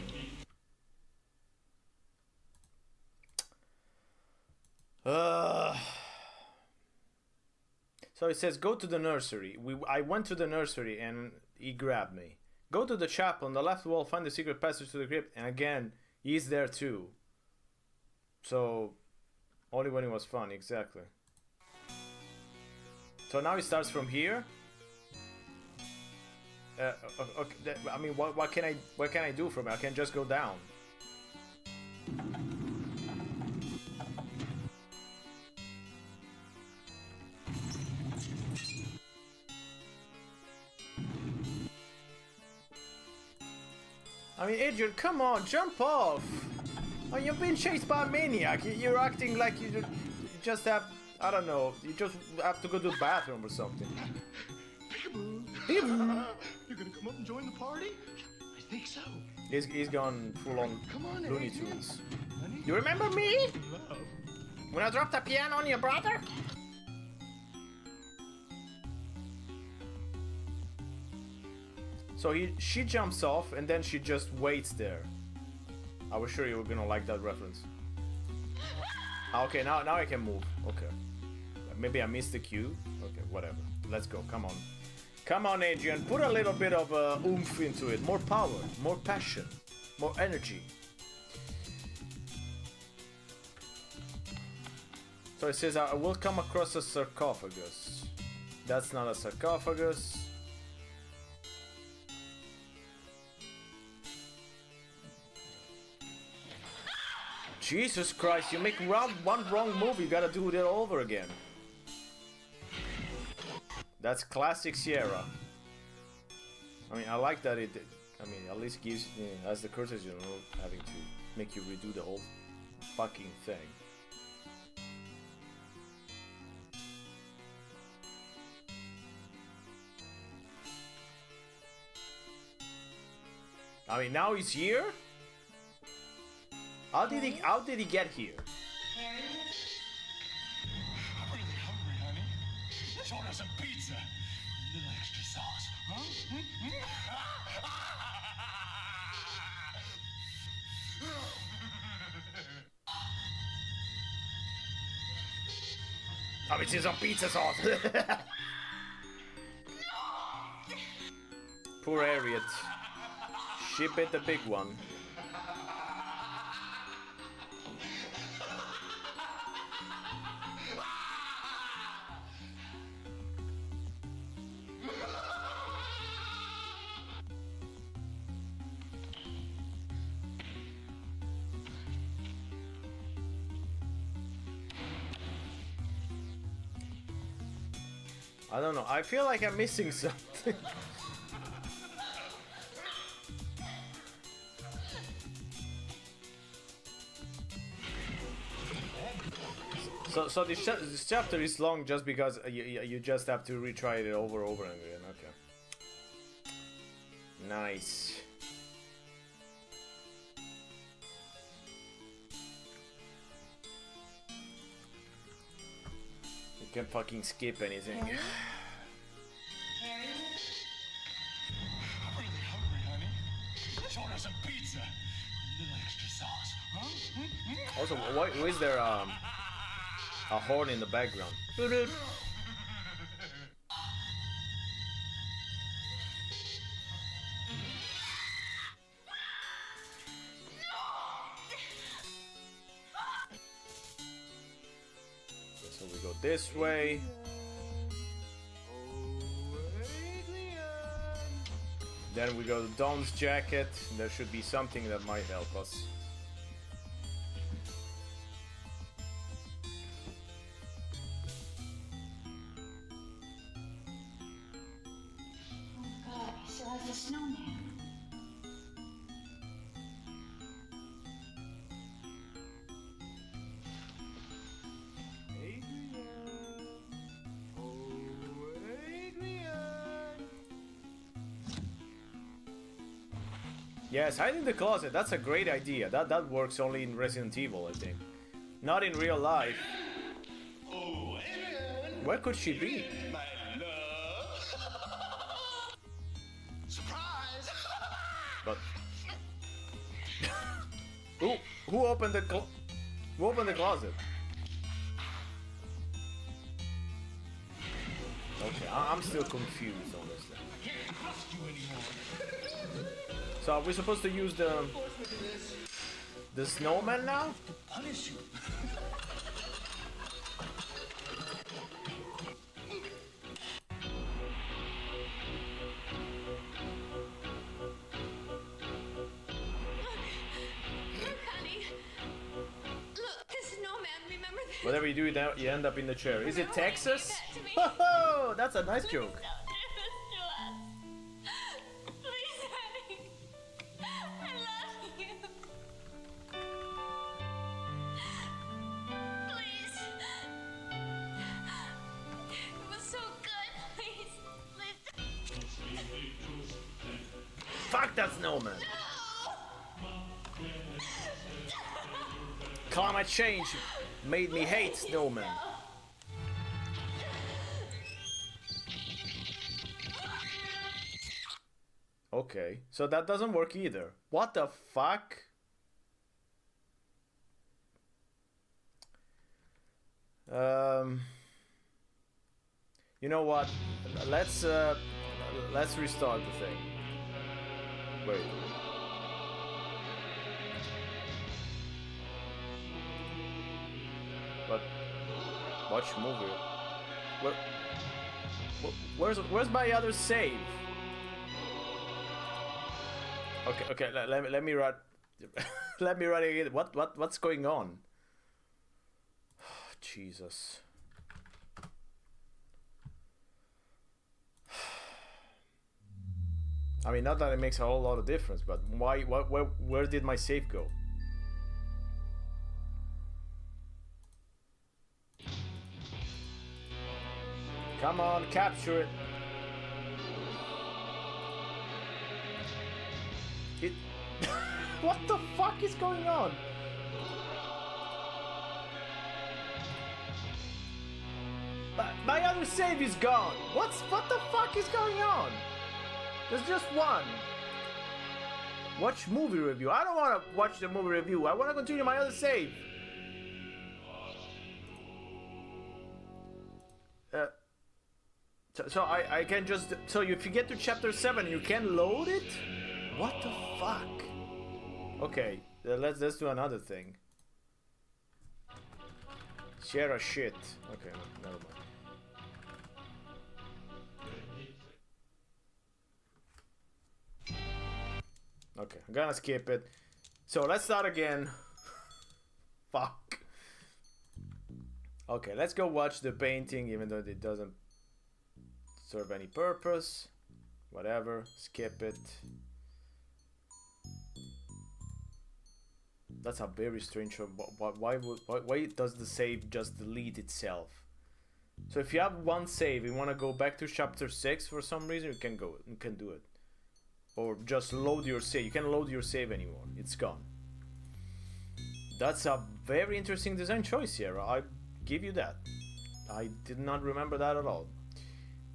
So it says go to the nursery. I went to the nursery and he grabbed me. Go to the chapel on the left wall, find the secret passage to the crypt, and again, he's there too. So, only when it was fun, exactly. So now it starts from here. Okay, I mean, what can I do from it? I can just go down. I mean, Adrian, come on, jump off! Oh, you're being chased by a maniac. You're acting like you just have, I don't know, you just have to go to the bathroom or something.
Peekaboo.
Peekaboo.
You're gonna come up and join the party? I think so.
He's gone full on Looney
Adrian.
Tunes. You remember me?
Love.
When I dropped the piano on your brother? So she jumps off and then she just waits there. I was sure you were gonna like that reference. Okay, now I can move. Okay. Maybe I missed the cue. Okay, whatever. Let's go. Come on. Come on, Adrian. Put a little bit of oomph into it. More power, more passion, more energy. So it says I will come across a sarcophagus. That's not a sarcophagus. Jesus Christ, you make one wrong move, you gotta do it all over again. That's classic Sierra. I mean, I like that it, I mean, at least gives, as the courtesy, you know, having to make you redo the whole fucking thing. I mean, now he's here? How did he get here?
I'm really hungry, honey. Let's order some pizza. A little extra sauce, huh?
I mean, it's some pizza sauce. Poor Harriet. She bit the big one. I don't know. I feel like I'm missing something. So this chapter is long just because you just have to retry it over and over again. Okay. Nice. You can fucking skip anything.
I'm really hungry, honey. Let's order some pizza. A little extra sauce, huh?
Also, why is there a horn in the background? So we go this way. Then we go to Dawn's jacket. There should be something that might help us.
Oh God, he still has the snowman.
Yes, hide in the closet. That's a great idea. That works only in Resident Evil, I think. Not in real life.
Oh, Adrian!
Where could she be?
My love! Surprise!
But who opened the closet? Okay, I'm still confused on this thing.
I can't trust you anymore.
So are we supposed to use the snowman now?
Punish you.
Look, honey. Look, the snowman, remember this?
Whatever you do, you end up in the chair. Is it Texas? Oh, that's a nice joke. Fuck that snowman! Climate change made me hate snowmen. Okay, so that doesn't work either. What the fuck? You know what? Let's restart the thing. Wait. But watch movie. Where's my other save? Okay. Let me run. Let me run again. What's going on? Jesus. I mean, not that it makes a whole lot of difference, but why? Where did my save go? Come on, capture it. What the fuck is going on? My other save is gone. What the fuck is going on? There's just one. Watch movie review. I don't want to watch the movie review. I want to continue my other save. So I can just... So if you get to chapter 7, you can load it? What the fuck? Okay, let's do another thing. Share a shit. Okay, never mind. Okay, I'm gonna skip it. So let's start again. Fuck. Okay, let's go watch the painting, even though it doesn't serve any purpose. Whatever, skip it. That's a very strange. Why does the save just delete itself? So if you have one save, you want to go back to chapter 6 for some reason, you can do it. Or just load your save. You can't load your save anymore. It's gone. That's a very interesting design choice here. I give you that. I did not remember that at all.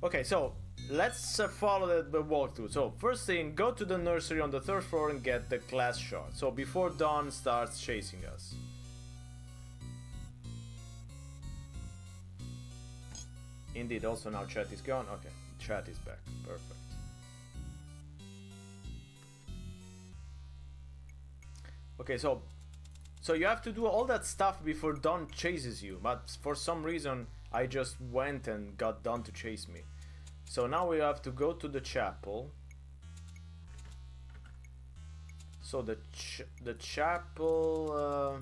Okay, so let's follow the walkthrough. So first thing, go to the nursery on the 3rd floor and get the glass shard. So before Dawn starts chasing us. Indeed, also now chat is gone. Okay, chat is back. Perfect. Okay, so you have to do all that stuff before Dawn chases you, but for some reason I just went and got Dawn to chase me. So now we have to go to the chapel. So the chapel.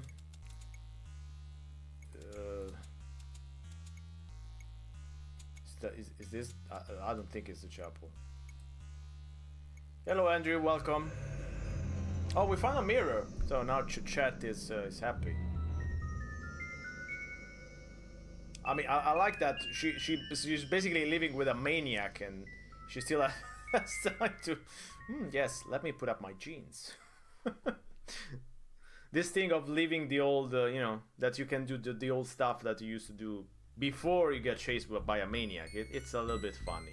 Is this? I don't think it's the chapel. Hello, Andrew. Welcome. Oh, we found a mirror. So now chat is happy. I mean, I like that she's basically living with a maniac, and she still has time to. Yes, let me put up my jeans. This thing of leaving the old, you know, that you can do the old stuff that you used to do before you get chased by a maniac. It's a little bit funny.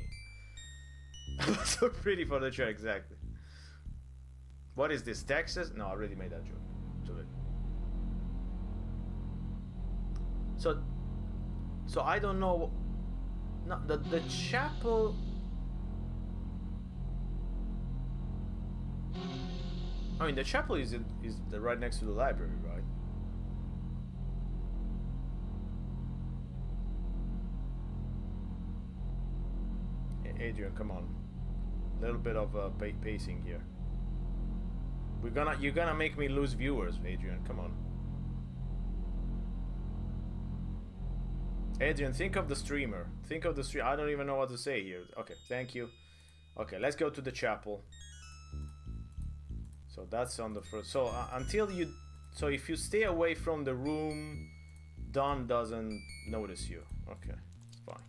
So pretty for the show, exactly. What is this, Texas? No, I already made that joke. So I don't know. No, the chapel. I mean, the chapel is right next to the library, right? Adrian, come on. A little bit of pacing here. You're gonna make me lose viewers, Adrian. Come on. Adrian, think of the streamer. Think of the stream. I don't even know what to say here. Okay, thank you. Okay, let's go to the chapel. So that's on the first. So so if you stay away from the room, Dawn doesn't notice you. Okay, it's fine.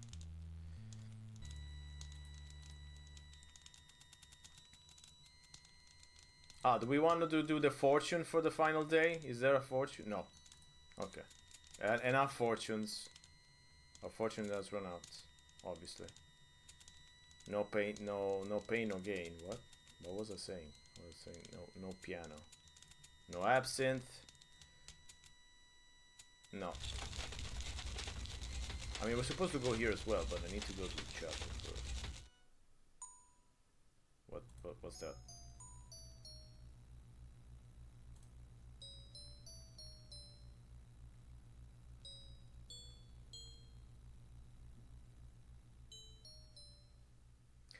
Do we want to do the fortune for the final day? Is there a fortune? No. Okay. Enough fortunes. Our fortune does run out, obviously. No pain, no pain, no gain. What? What was I saying? I was saying no piano. No absinthe. No. I mean, we're supposed to go here as well, but I need to go to the chapel first. What's that?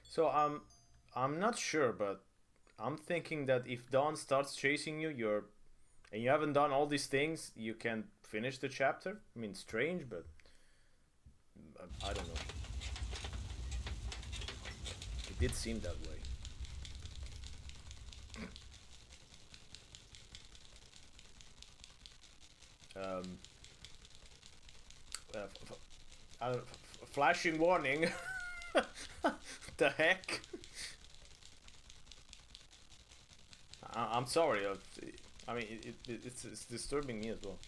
So I'm not sure, but I'm thinking that if Dawn starts chasing you, and you haven't done all these things, you can finish the chapter. I mean, strange, but I don't know. It did seem that way. Flashing warning. The heck? I'm sorry. I mean, it's disturbing me as well.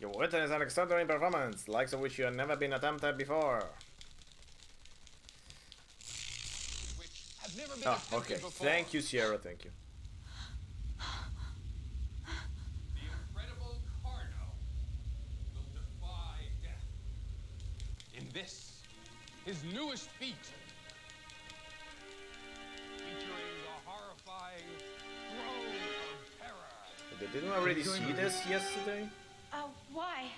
You witness an extraordinary performance, likes of which you have never been attempted before. Okay. Thank you, Sierra. Thank you.
This, his newest feat, featuring the horrifying throne of terror.
They didn't already see this yesterday?
Why?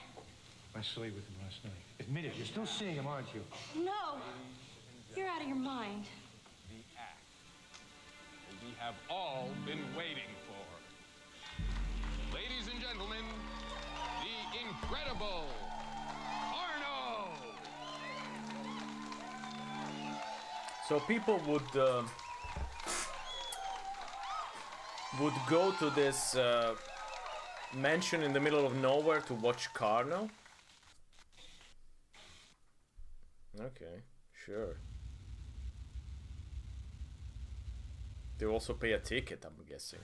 I slept with him last night. Admit it, you're still seeing him, aren't you?
No, you're out of your mind.
The act we have all been waiting for. Ladies and gentlemen, the incredible
So people would go to this mansion in the middle of nowhere to watch Carno? Okay, sure. They also pay a ticket, I'm guessing.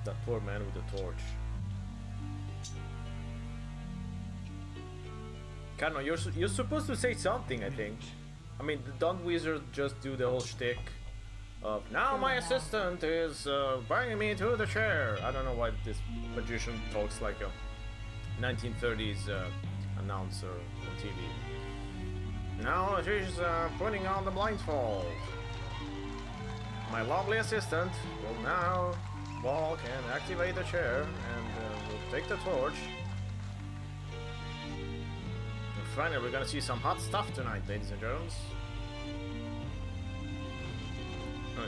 That poor man with the torch. Carno, you're supposed to say something, I think. I mean, don't Wizard just do the whole shtick of now my assistant is bringing me to the chair. I don't know why this magician talks like a 1930s announcer on TV. Now she's putting on the blindfold. My lovely assistant will now walk and activate the chair and will take the torch. And finally, we're gonna see some hot stuff tonight, ladies and gentlemen.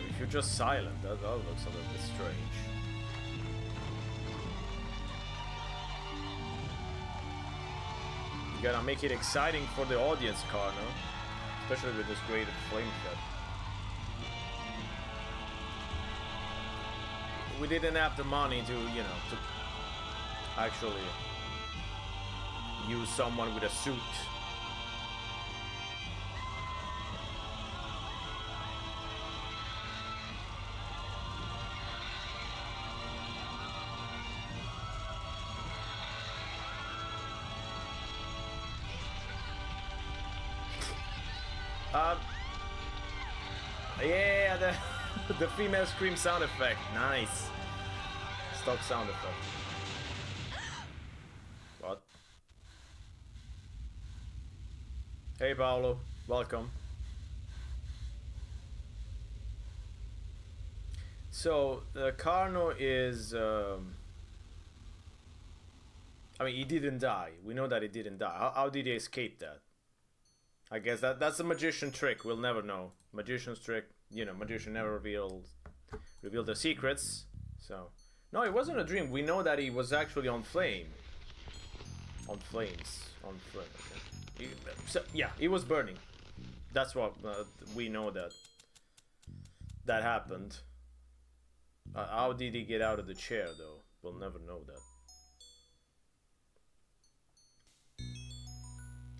If you're just silent, that looks a little bit strange. You gotta make it exciting for the audience, Carno. Especially with this great flame shot. We didn't have the money to, you know, to actually use someone with a suit. Yeah, the female scream sound effect. Nice. Stock sound effect. What? Hey Paolo, welcome. So Carno is I mean, he didn't die. We know that he didn't die. How did he escape that? I guess that's a magician trick. We'll never know. Magician's trick. You know, magician never reveal the secrets. So, no, it wasn't a dream. We know that he was actually on flame. On flames. On flame. Okay. So, yeah, he was burning. That's what we know that happened. How did he get out of the chair, though? We'll never know that.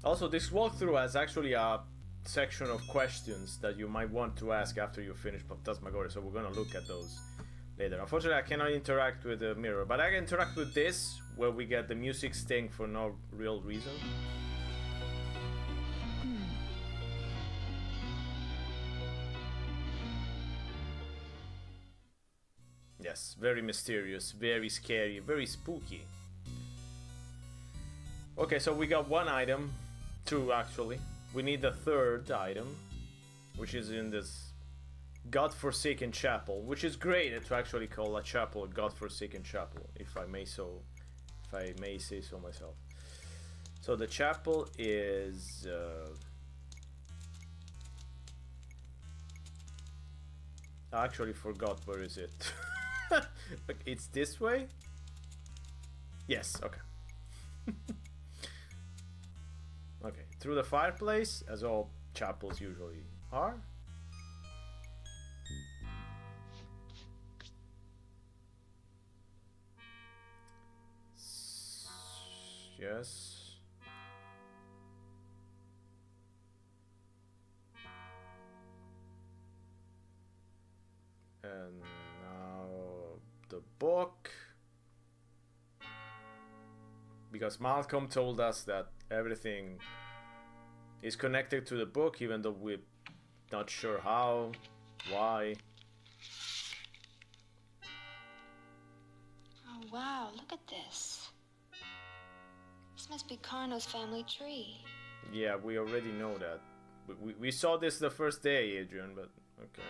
Also, this walkthrough has actually a section of questions that you might want to ask after you finish Phantasmagoria, so we're gonna look at those later. Unfortunately, I cannot interact with the mirror, but I can interact with this, where we get the music sting for no real reason. Yes, very mysterious, very scary, very spooky. Okay, so we got one item. Two, actually. We need the third item, which is in this godforsaken chapel, which is great to actually call a chapel a godforsaken chapel, if I may say so myself. So the chapel is I actually forgot where is it. It's this way? Yes, okay. Okay, through the fireplace, as all chapels usually are. Yes. And now the book. Because Malcolm told us that everything is connected to the book, even though we're not sure how, why.
Oh, wow, look at this. This must be Carno's family tree.
Yeah, we already know that. We saw this the first day, Adrian, but okay.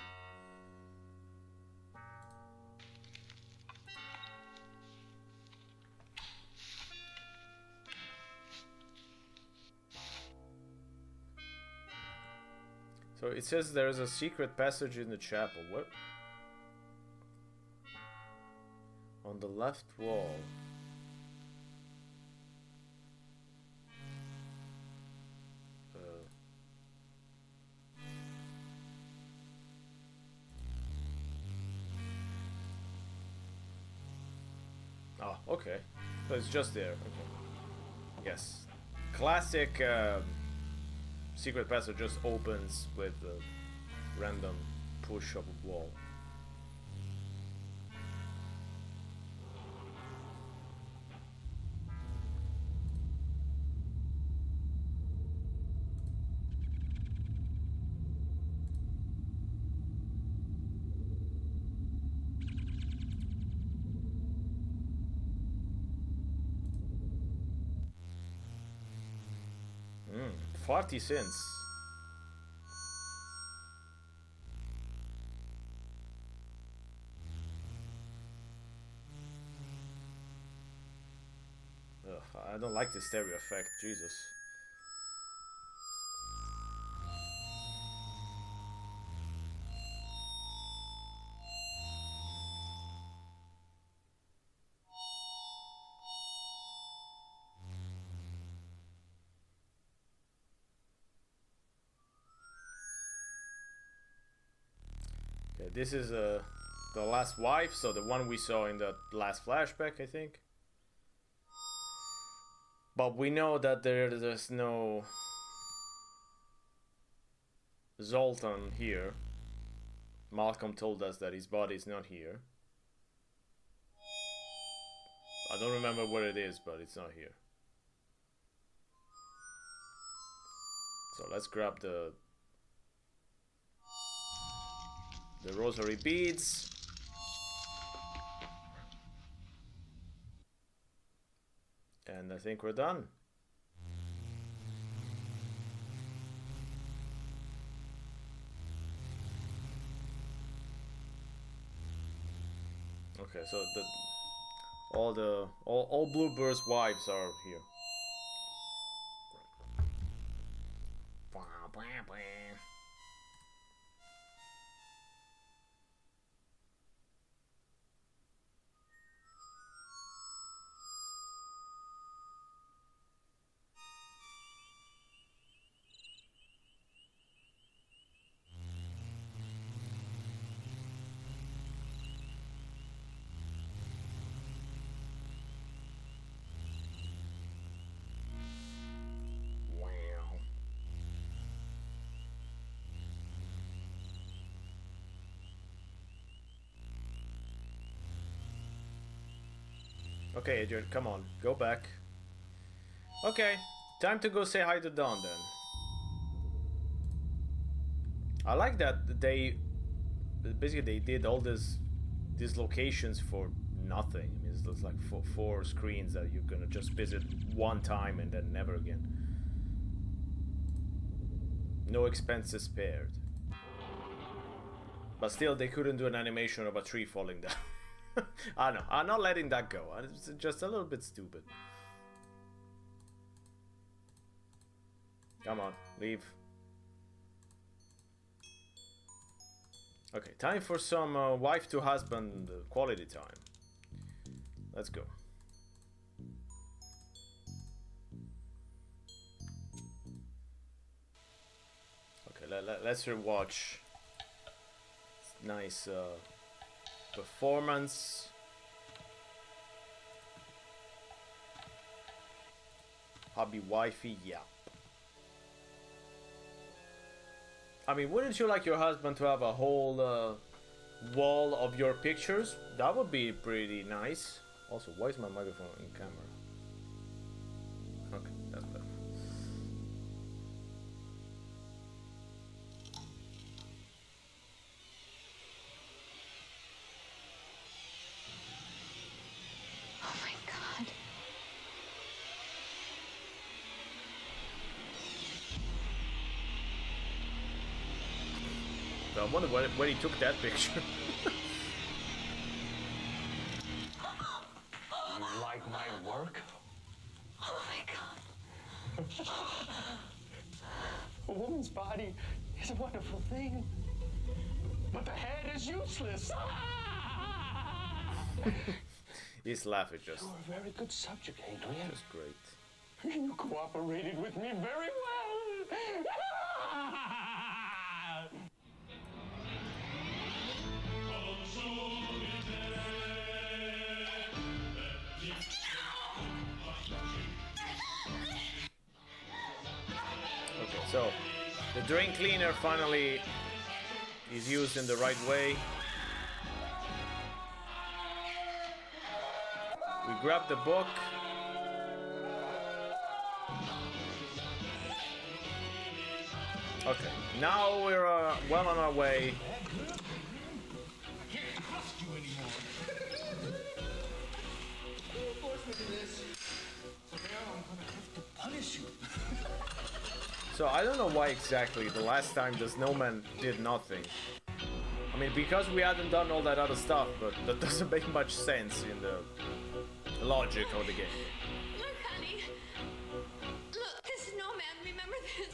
So it says there's a secret passage in the chapel. What? On the left wall. Oh, okay. So it's just there. Okay. Yes. Classic secret passage just opens with a random push of a wall. 40 cents. Ugh, I don't like the stereo effect, Jesus. Okay, this is the last wife, so the one we saw in the last flashback, I think. But we know that there's no Zoltan here. Malcolm told us that his body is not here. I don't remember where it is, but it's not here. So let's grab the rosary beads. And I think we're done. Okay, so all Bluebird's wives are here. Okay, Adrian, come on, go back. Okay, time to go say hi to Dawn then. I like that they basically did all these locations for nothing. I mean, it's like four screens that you're gonna just visit one time and then never again. No expenses spared. But still, they couldn't do an animation of a tree falling down. I know, I'm not letting that go. It's just a little bit stupid. Come on, leave. Okay, time for some wife to husband quality time. Let's go. Okay, let's rewatch. Nice performance. Hubby wifey, yeah. I mean, wouldn't you like your husband to have a whole wall of your pictures? That would be pretty nice. Also, why is my microphone in camera? Okay, that's better.
Oh my God.
I wonder where he took that picture.
You like my work?
Oh my God.
A woman's body is a wonderful thing, but the head is useless.
His laugh is just...
You're a very good subject, Adrian.
Just great.
You cooperated with me very well.
Okay, so the drain cleaner finally is used in the right way. We grab the book. Okay, now we're well on our way. So I don't know why exactly the last time the snowman did nothing. I mean, because we hadn't done all that other stuff, but that doesn't make much sense in the logic of the game.
Look, honey. Look, the snowman. Remember this?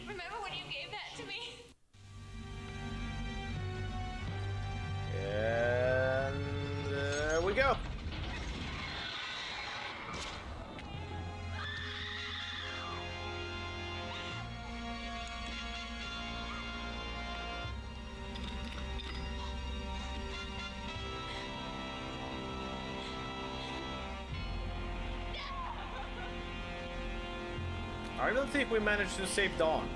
Remember when you gave that to me?
And there we go. I don't think we managed to save Dawn.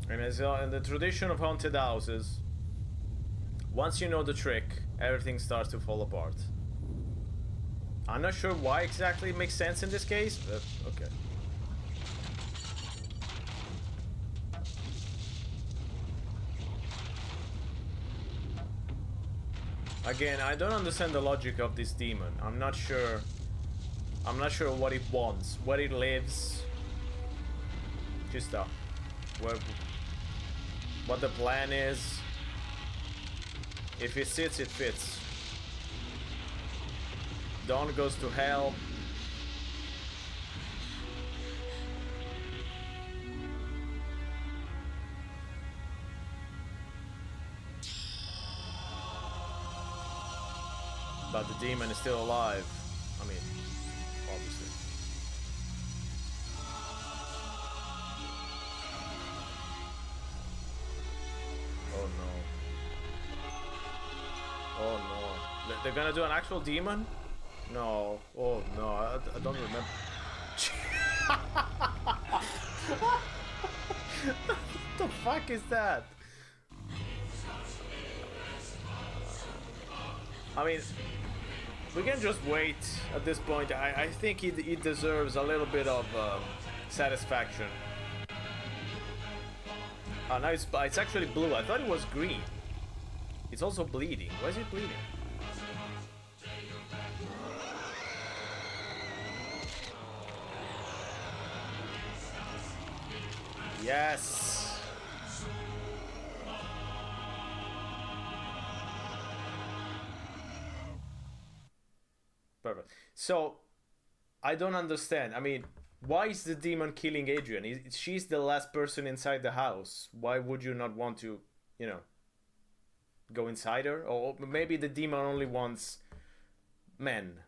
And as in the tradition of haunted houses, once you know the trick, everything starts to fall apart. I'm not sure why exactly it makes sense in this case, but okay. Again, I don't understand the logic of this demon. I'm not sure what it wants, where it lives. Just what the plan is. If it sits, it fits. Dawn goes to hell. But the demon is still alive. I mean, obviously. Oh no. Oh no. They're gonna do an actual demon? No. Oh no, I don't remember. What the fuck is that? I mean, we can just wait at this point. I think it deserves a little bit of satisfaction. Oh, now it's actually blue. I thought it was green. It's also bleeding. Why is it bleeding? Yes. Perfect. So, I don't understand. I mean, why is the demon killing Adrian? She's the last person inside the house. Why would you not want to, you know, go inside her? Or maybe the demon only wants men.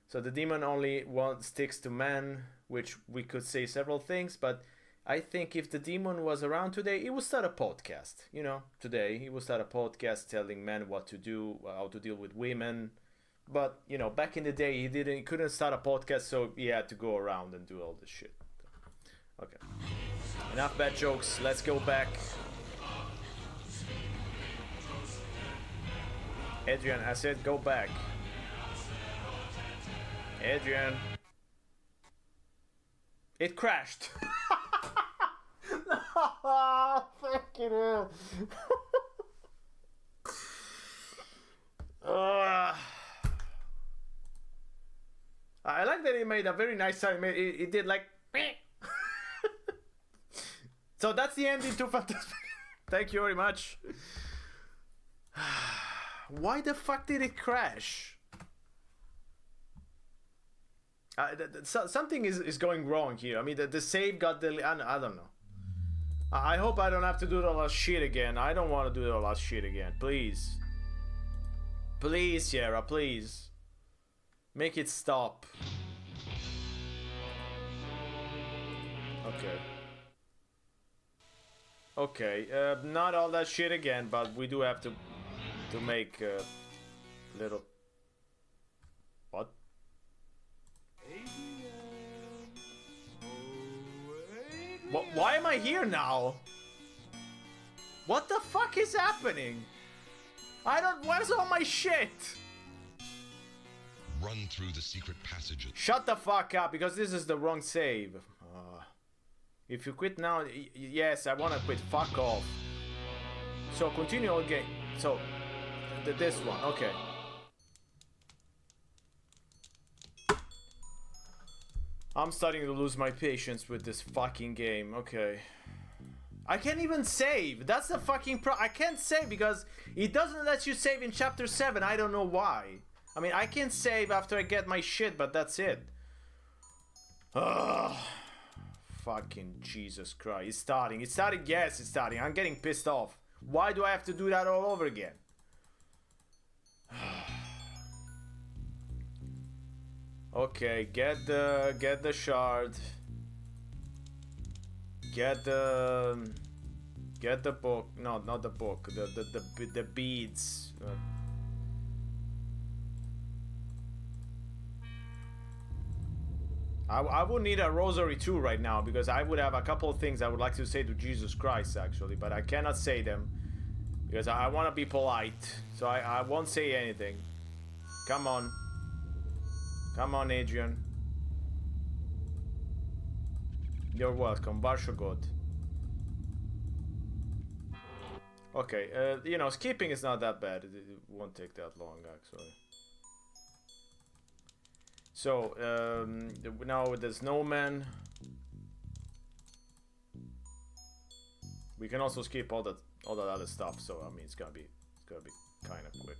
So the demon only sticks to men, which we could say several things, but I think if the demon was around today, he would start a podcast. You know, today he would start a podcast telling men what to do, how to deal with women. But you know, back in the day, he couldn't start a podcast, so he had to go around and do all this shit. Okay, enough bad jokes. Let's go back. Adrian, I said go back. Adrian. It crashed. No, fucking hell. I like that he made a very nice sound. It did like. So that's the ending to Phantasmagoria. Thank you very much. Why the fuck did it crash? Something is going wrong here. I mean, the save got the. I don't know. I hope I don't have to do the last shit again. I don't want to do the last shit again. Please. Please, Sierra, please. Make it stop. Okay. Okay, not all that shit again, but we do have to make a little... What? Why am I here now? What the fuck is happening? Where's all my shit?
run through the secret passages.
Shut the fuck up, because this is the wrong save. If you quit now, yes, I wanna quit. Fuck off. So continue all game. So this one, okay. I'm starting to lose my patience with this fucking game. Okay. I can't even save. That's the fucking I can't save because it doesn't let you save in chapter 7. I don't know why. I mean, I can save after I get my shit, but that's it. Ugh. Fucking Jesus Christ. It's starting. It's starting. Yes, it's starting. I'm getting pissed off. Why do I have to do that all over again? Okay, get the shard. Get the book. No, not the book. The beads. I would need a rosary too right now, because I would have a couple of things I would like to say to Jesus Christ actually, but I cannot say them because I want to be polite, so I won't say anything. Come on. Come on, Adrian. You're welcome. Barsho God. Okay, you know, skipping is not that bad. It won't take that long, actually. So, now with the snowman, we can also skip all that other stuff. So I mean, it's gonna be kind of quick.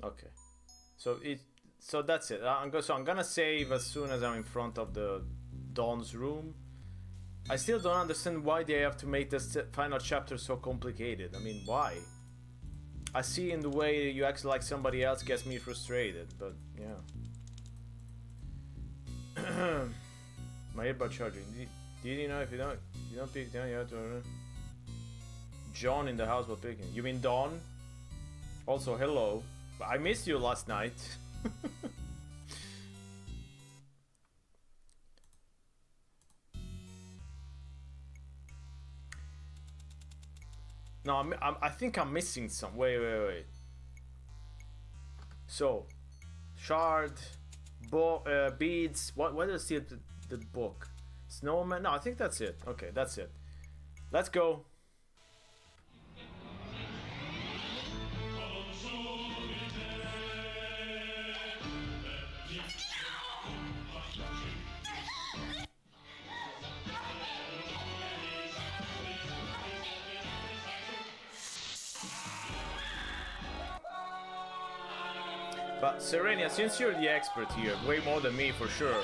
Okay, so that's it. I'm gonna save as soon as I'm in front of the Dawn's room. I still don't understand why they have to make this final chapter so complicated. I mean, why? I see in the way you act like somebody else gets me frustrated, but yeah. My earbud charging. Did you know if you don't pick down, you have to... John in the house while picking. You mean Dawn? Also, hello. I missed you last night. No, I think I'm missing some. Wait. So, shard, beads. What is the book? Snowman. No, I think that's it. Okay, that's it. Let's go. But Serenia, since you're the expert here, way more than me for sure,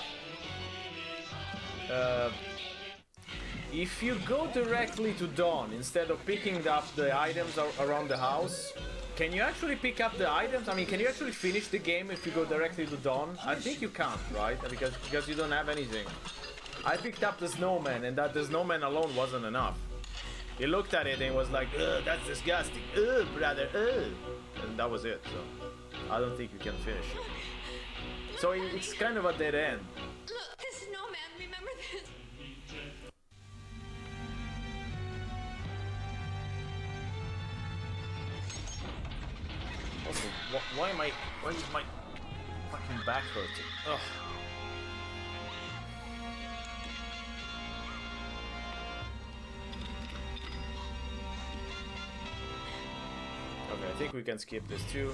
if you go directly to Dawn instead of picking up the items around the house, can you actually pick up the items? I mean, can you actually finish the game if you go directly to Dawn? I think you can't, right? Because you don't have anything. I picked up the snowman, and that the snowman alone wasn't enough. He looked at it and was like, ugh, that's disgusting. Ugh, brother, ugh. And that was it, so I don't think you can finish it. So it's kind of a dead end.
Look, this snowman, remember this?
Also, why is my fucking back hurting? Ugh. Okay, I think we can skip this too.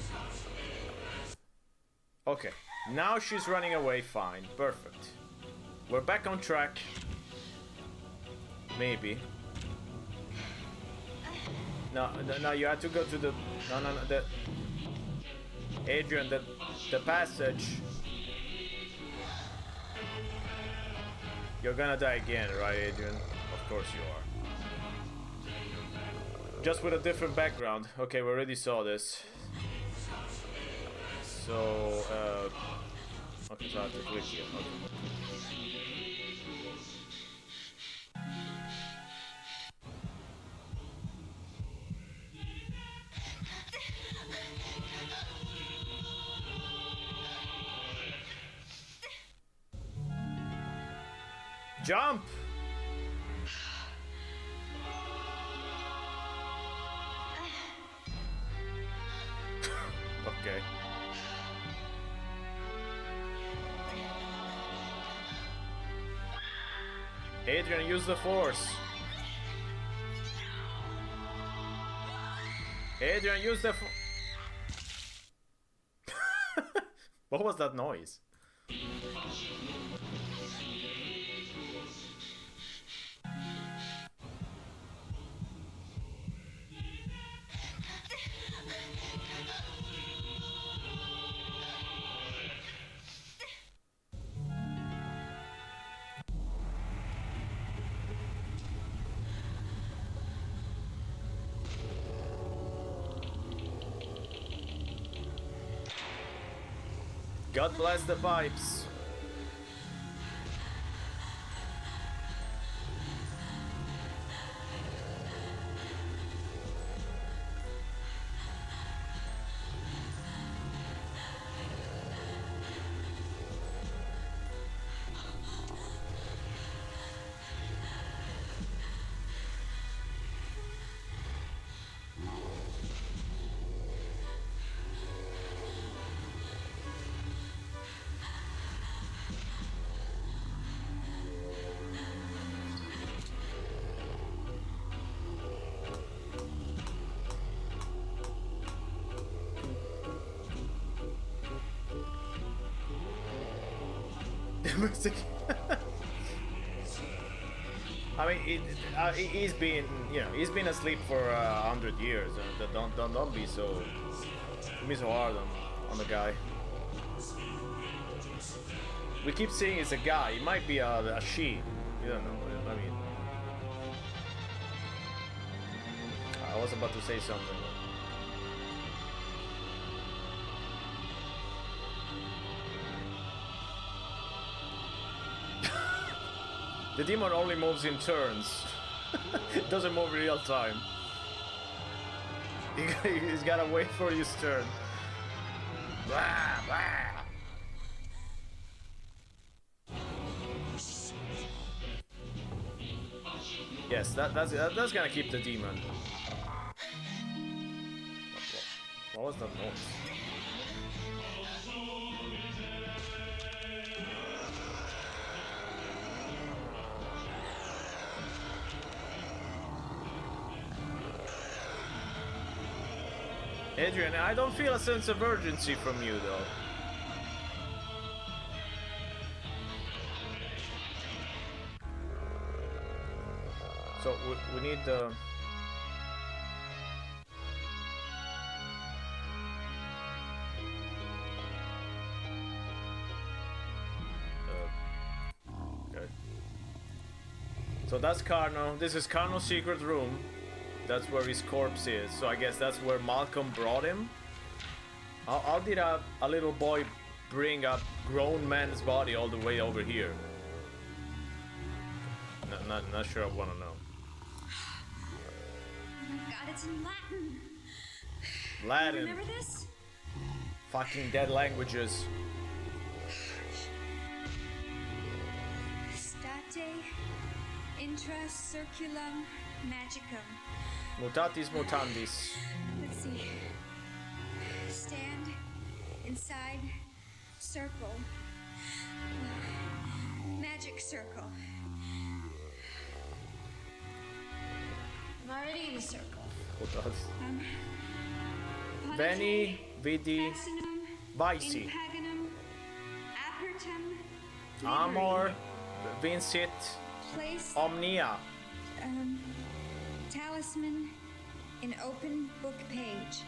Okay, now she's running away, fine, perfect. We're back on track. Maybe. No, you have to go to the... No, the... Adrian, the passage. You're gonna die again, right, Adrian? Of course you are. Just with a different background. Okay, we already saw this. So, okay, so I have to click here. Okay. Jump! Okay. Adrian, use the force. Adrian, use the What was that noise? God bless the pipes. I mean, he's been, he's been asleep for 100 years. Don't be so hard on the guy. We keep saying it's a guy. It might be a she. You don't know. I mean, I was about to say something. The demon only moves in turns. It doesn't move in real time. He's gotta wait for his turn. Blah, blah. Yes, that's gonna keep the demon. What was that noise? Adrian, I don't feel a sense of urgency from you, though. So, we need the... okay. So that's Carno. This is Carno's secret room. That's where his corpse is, so I guess that's where Malcolm brought him. How did a little boy bring a grown man's body all the way over here? Not sure I want to know.
Oh my god, it's in Latin.
Latin.
Remember this?
Fucking dead languages.
State intra circulum magicum.
Mutatis mutandis.
Let's see. Stand inside circle. Magic circle. I'm already in the circle.
Veni, vidi, vici.
Impaganum, apertum,
Amor, vincit,
place,
omnia.
Talisman, an open book page.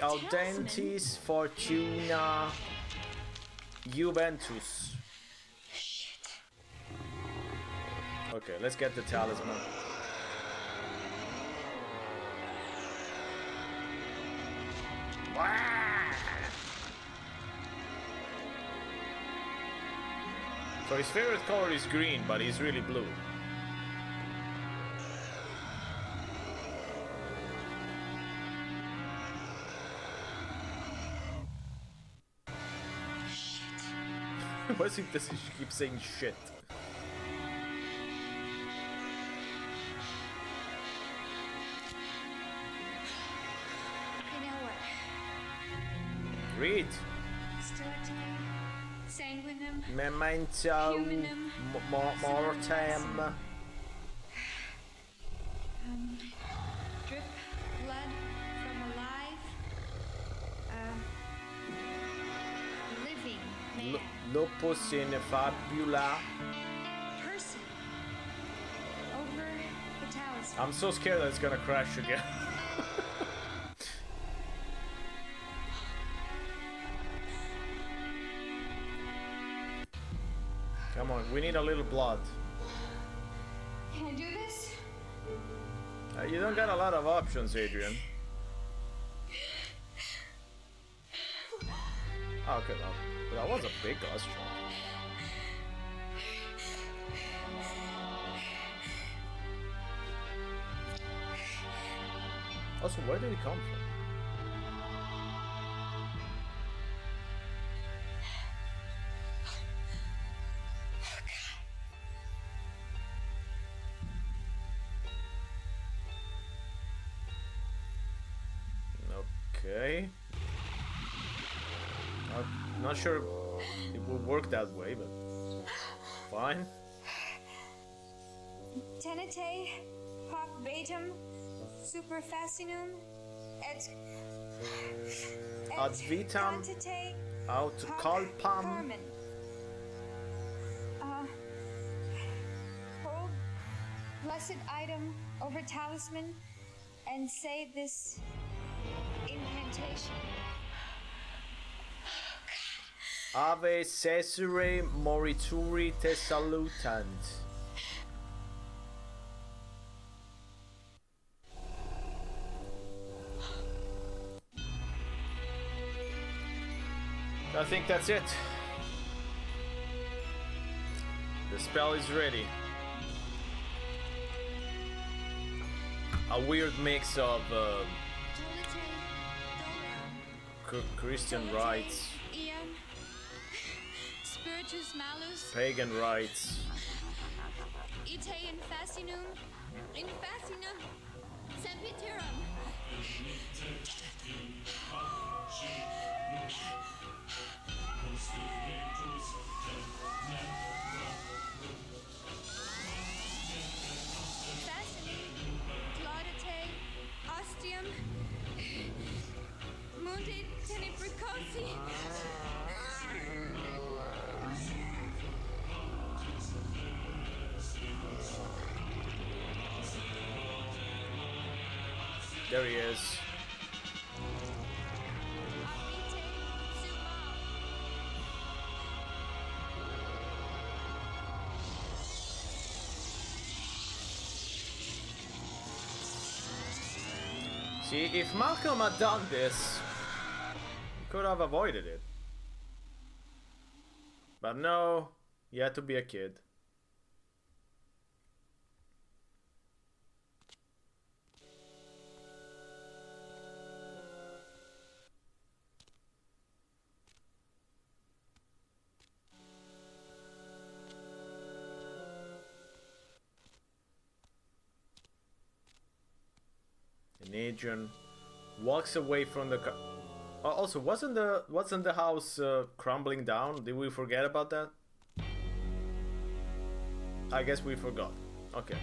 Audentis fortuna Juventus.
Shit.
Okay, let's get the talisman. So his favorite color is green, but he's really blue. Why does he keep saying shit?
You know what?
Read.
Stoic, sanguinem,
Memento
humanum,
mortem.
Drip blood from alive, living man.
Lupus in fabula.
Person. Over the talisman.
I'm so scared that it's gonna crash again. Come on, we need a little blood.
Can I do this?
You don't got a lot of options, Adrian. Oh, okay, that was a big ghost shot. Also, where did he come from? Okay. Not sure it will work that way, but fine.
Tenete, hoc vetum, super fascinum, et
Ad vitam
quantite
aut colpam.
carmen. Hold blessed item over talisman and say this incantation.
Ave Caesare morituri te salutant. I think that's it. The spell is ready. A weird mix of Christian rites,
Iam, spiritus malus,
pagan rites.
ite in fascinum, sempiterum. Fascinum, claudite, ostium, munde tenebricosi.
There he is. See, if Malcolm had done this, he could have avoided it. But no, he had to be a kid. And Adrian walks away from the also, wasn't the house crumbling down? Did we forget about that? I guess we forgot. Okay.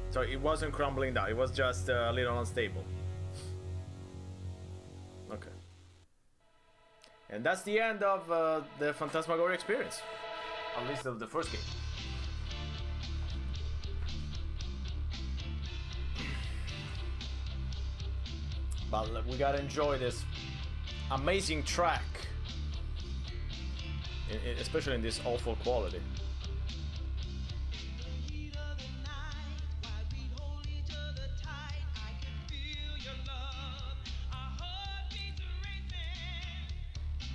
So it wasn't crumbling down, it was just a little unstable. Okay. And that's the end of the Phantasmagoria experience. At least of the first game. But we gotta enjoy this amazing track, especially in this awful quality.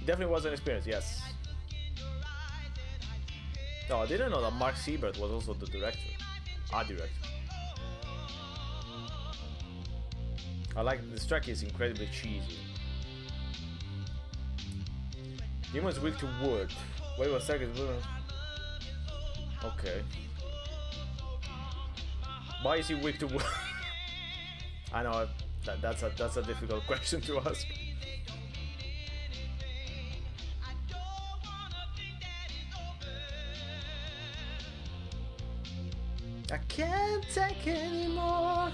Definitely was an experience, yes. No, I didn't know that Mark Siebert was also the director. Art director. I like this track is incredibly cheesy. Demon's weak to wood. Wait a second. Okay. Why is he weak to wood? I know that's a difficult question to ask. I can't take anymore.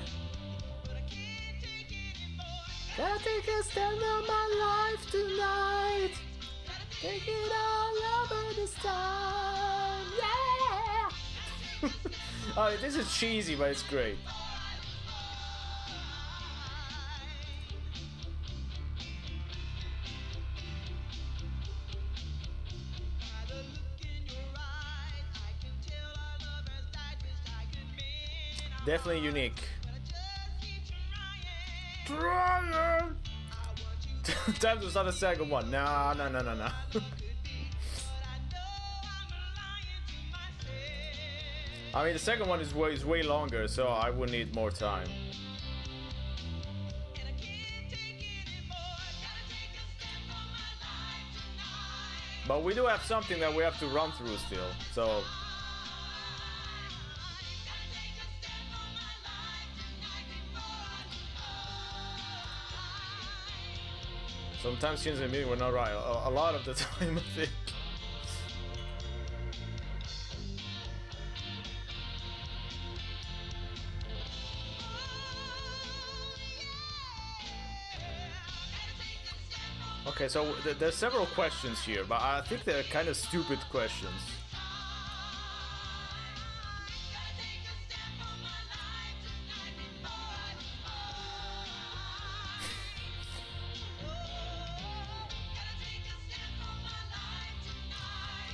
Gotta take a stand on my life tonight. Take it all over this time. Yeah! Oh, this is cheesy, but it's great. Definitely unique. Trying. Time to start a second one. No. I mean, the second one is way longer, so I would need more time. But we do have something that we have to run through still, so... Sometimes tunes in the meeting were not right. A lot of the time, I think. Okay, so there's several questions here, but I think they're kind of stupid questions.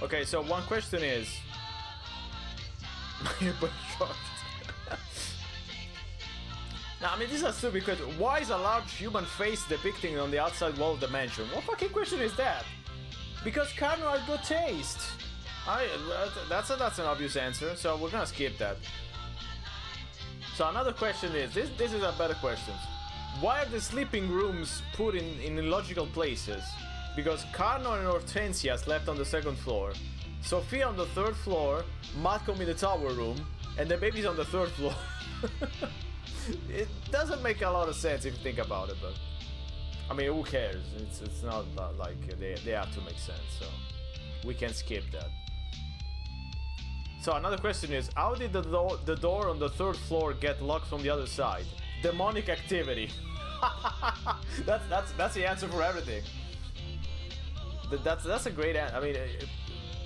Okay, so one question is... Now, I mean, this is a stupid question. Why is a large human face depicting on the outside wall of the mansion? What fucking question is that? Because Carno has good taste. That's an obvious answer, so we're gonna skip that. So another question is, this is a better question. Why are the sleeping rooms put in illogical places? Because Carno and Hortensia slept on the second floor, Sophia on the third floor, Malcolm in the tower room, and the baby's on the third floor. It doesn't make a lot of sense if you think about it, but I mean, who cares? It's not like they have to make sense, so we can skip that. So another question is, how did the door on the third floor get locked from the other side? Demonic activity. That's the answer for everything. That's a great answer. I mean,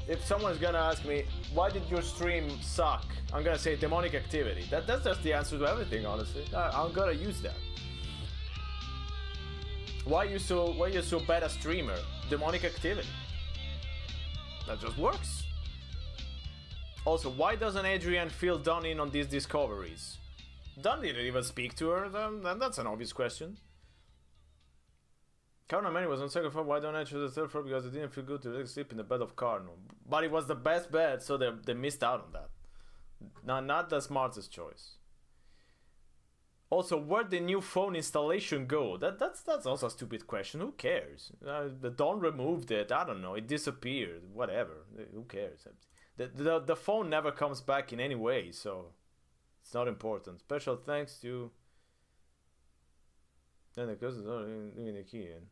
if someone's gonna ask me, why did your stream suck? I'm gonna say demonic activity. That's just the answer to everything, honestly. I'm gonna use that. Why are you so bad a streamer? Demonic activity. That just works. Also, why doesn't Adrian feel done in on these discoveries? Dunn didn't even speak to her, then that's an obvious question. Carno Manny was on second floor. Why don't I choose the third floor? Because it didn't feel good to sleep in the bed of Carno. But it was the best bed, so they missed out on that. Not the smartest choice. Also, where'd the new phone installation go? That's also a stupid question. Who cares? The Dawn removed it. I don't know. It disappeared. Whatever. Who cares? The phone never comes back in any way, so it's not important. Special thanks to... Then the cousin's not leaving the key in.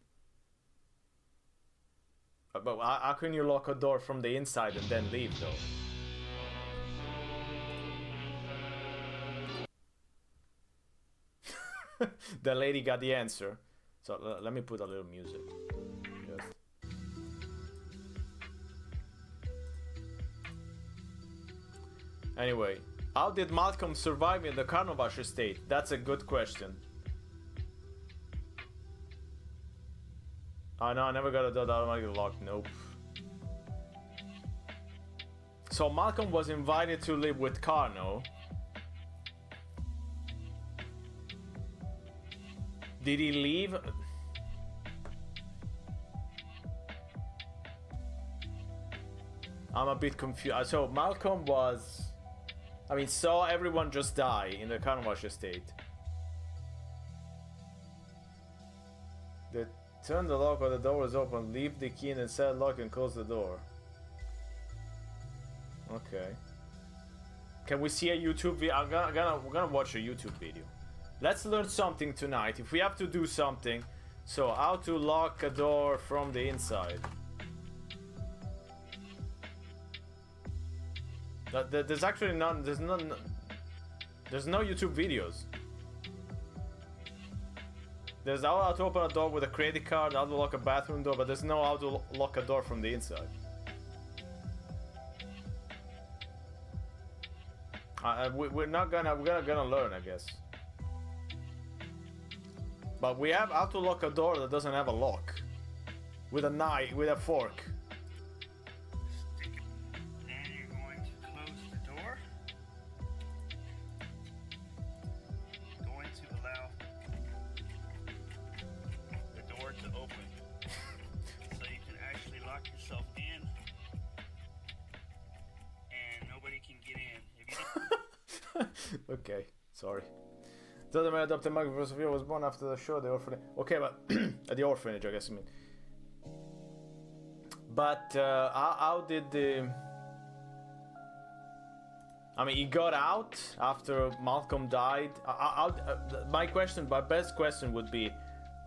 But how can you lock a door from the inside and then leave, though? The lady got the answer. So let me put a little music. Yes. Anyway, how did Malcolm survive in the Carnovash estate? That's a good question. Oh no, I never got a door that automatically locked. Nope. So Malcolm was invited to live with Carno. Did he leave? I'm a bit confused. So Malcolm was... I mean, saw everyone just die in the Carnovash estate. They turned the lock while the door was open, leave the key in and set lock and close the door. Okay. Can we see a YouTube video? We're gonna watch a YouTube video. Let's learn something tonight. If we have to do something. So, how to lock a door from the inside. There's actually none. There's no YouTube videos. There's how to open a door with a credit card, how to lock a bathroom door, but there's no how to lock a door from the inside. We're gonna learn, I guess. But we have how to lock a door that doesn't have a lock, with a knife, with a fork.
And you're going to close the door. Going to allow the door to open, so you can actually lock yourself in, and nobody can get in. If you
Okay, sorry. Damiano adopted Michael for Sophia was born after the show, the orphanage. Okay, but at the orphanage, I guess. I mean, but how did the? I mean, he got out after Malcolm died. My best question would be,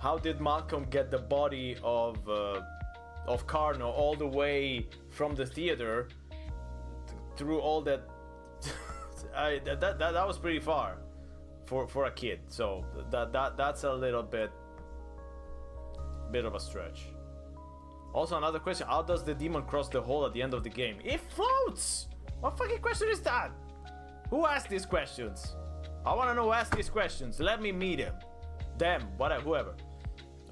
how did Malcolm get the body of Carno all the way from the theater through all that? That was pretty far. For a kid, so that's a little bit of a stretch. Also, another question: how does the demon cross the hole at the end of the game? It floats. What fucking question is that? Who asked these questions? I want to know who asked these questions. Let me meet him, them, whatever, whoever.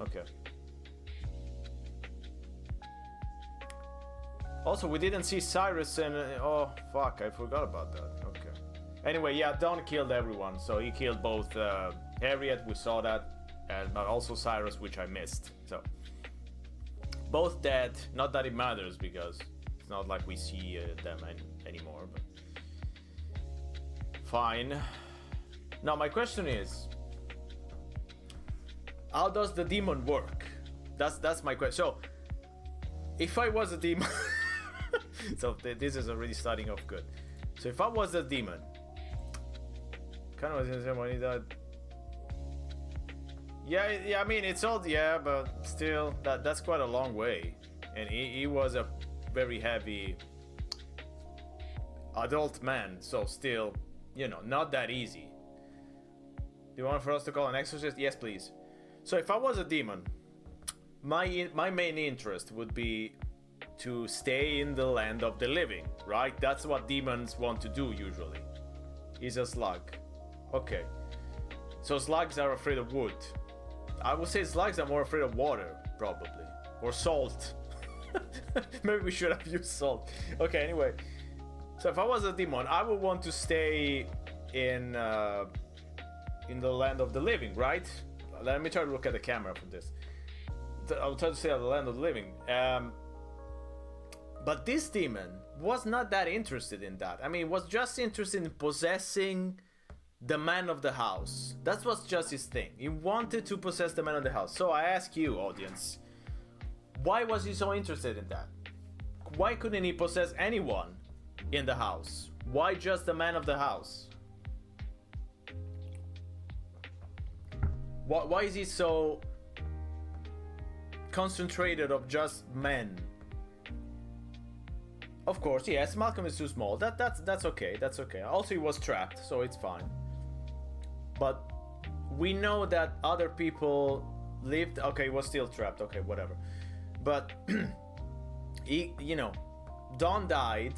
Okay. Also, we didn't see Cyrus and oh fuck, I forgot about that. Okay. Anyway, yeah, Don killed everyone, so he killed both Harriet, we saw that, but also Cyrus, which I missed. So, both dead, not that it matters, because it's not like we see them anymore, but fine. Now, my question is, how does the demon work? That's my question. So, if I was a demon... so, this is already starting off good. So, if I was a demon... Kind of was in the when he died. Yeah, I mean it's all but still that's quite a long way, and he was a very heavy adult man, so still, not that easy. Do you want for us to call an exorcist? Yes, please. So if I was a demon, my main interest would be to stay in the land of the living, right? That's what demons want to do usually. He's a slug. Okay, so slugs are afraid of wood. I would say slugs are more afraid of water, probably, or salt. Maybe we should have used salt. Okay, anyway, so if I was a demon, I would want to stay in the land of the living, right? Let me try to look at the camera for this. I'll try to stay at the land of the living. But this demon was not that interested in that. I mean, was just interested in possessing the man of the house. That was just his thing. He wanted to possess the man of the house. So I ask you, audience, why was he so interested in that? Why couldn't he possess anyone in the house? Why just the man of the house? Why is he so concentrated of just men? Of course, yes, Malcolm is too small. That's okay. That's okay. Also, he was trapped, so it's fine. But we know that other people lived. Okay, he was still trapped. Okay, whatever. But he, Don died.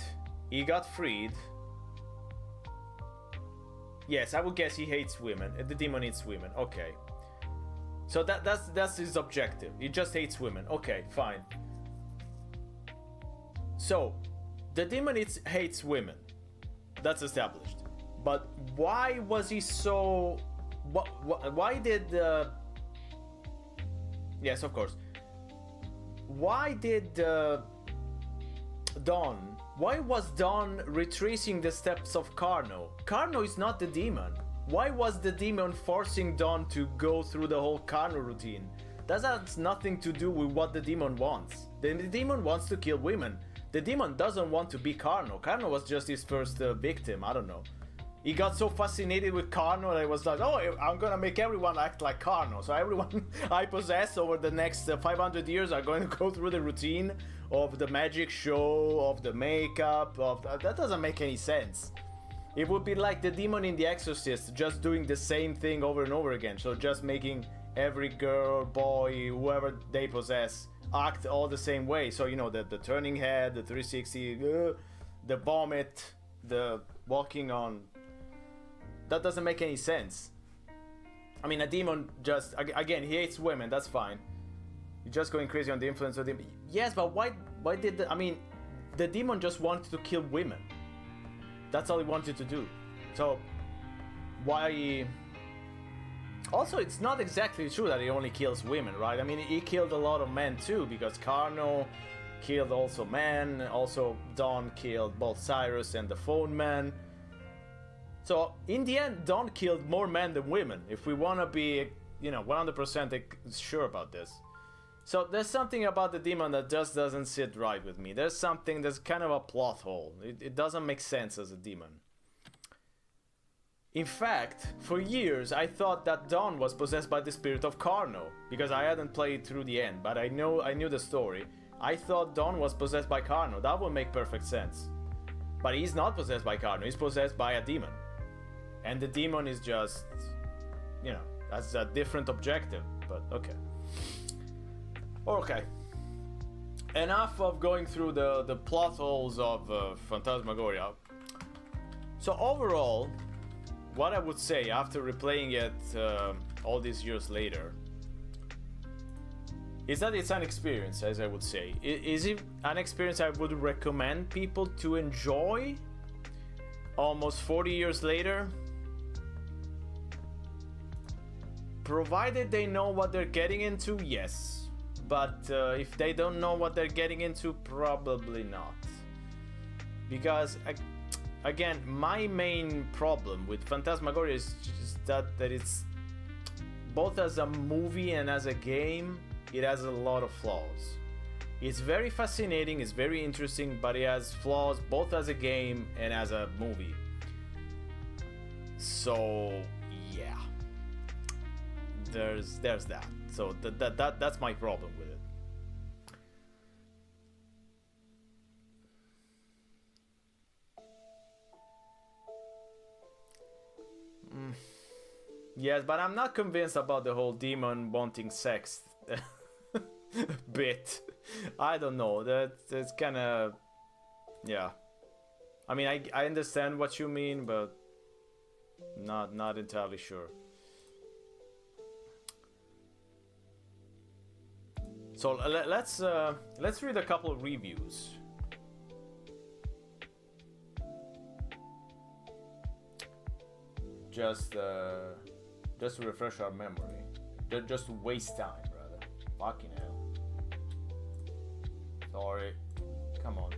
He got freed. Yes, I would guess he hates women. The demon hates women. Okay. So that's his objective. He just hates women. Okay, fine. So the demon hates women. That's established. But why was he so... Why did... Yes, of course. Why did Don... Why was Don retracing the steps of Carno? Carno is not the demon. Why was the demon forcing Don to go through the whole Carno routine? That has nothing to do with what the demon wants. The demon wants to kill women. The demon doesn't want to be Carno. Carno was just his first victim, I don't know. He got so fascinated with Carno that he was like, oh, I'm gonna make everyone act like Carno. So everyone I possess over the next 500 years are going to go through the routine of the magic show, of the makeup, of that doesn't make any sense. It would be like the demon in The Exorcist, just doing the same thing over and over again. So just making every girl, boy, whoever they possess, act all the same way. So, you know, the turning head, the 360, the vomit, the walking on. That doesn't make any sense. I mean, a demon just, again, he hates women, that's fine. You're just going crazy on the influence of them. Yes, but why did I mean, the demon just wanted to kill women. That's all he wanted to do. So, why... Also, it's not exactly true that he only kills women, right? I mean, he killed a lot of men too, because Carno killed also men. Also, Dawn killed both Cyrus and the Phone Man. So, in the end, Dawn killed more men than women, if we want to be, you know, 100% sure about this. So, there's something about the demon that just doesn't sit right with me. There's kind of a plot hole. It doesn't make sense as a demon. In fact, for years, I thought that Dawn was possessed by the spirit of Carno, because I hadn't played through the end, but I knew the story. I thought Dawn was possessed by Carno. That would make perfect sense. But he's not possessed by Carno, he's possessed by a demon. And the demon is just, you know, that's a different objective, but okay. Okay. Enough of going through the plot holes of Phantasmagoria. So overall, what I would say after replaying it all these years later is that it's an experience, as I would say. Is it an experience I would recommend people to enjoy almost 40 years later? Provided they know what they're getting into, yes. But if they don't know what they're getting into, probably not. Because, again, my main problem with Phantasmagoria is just that it's, both as a movie and as a game, it has a lot of flaws. It's very fascinating, it's very interesting, but it has flaws both as a game and as a movie. So, yeah. There's that. So that's my problem with it. Yes, but I'm not convinced about the whole demon wanting sex bit. I don't know. That's kind of, yeah. I mean, I understand what you mean, but not entirely sure. So let's read a couple of reviews. Just to refresh our memory. Just to waste time, rather. Fucking hell. Sorry. Come on.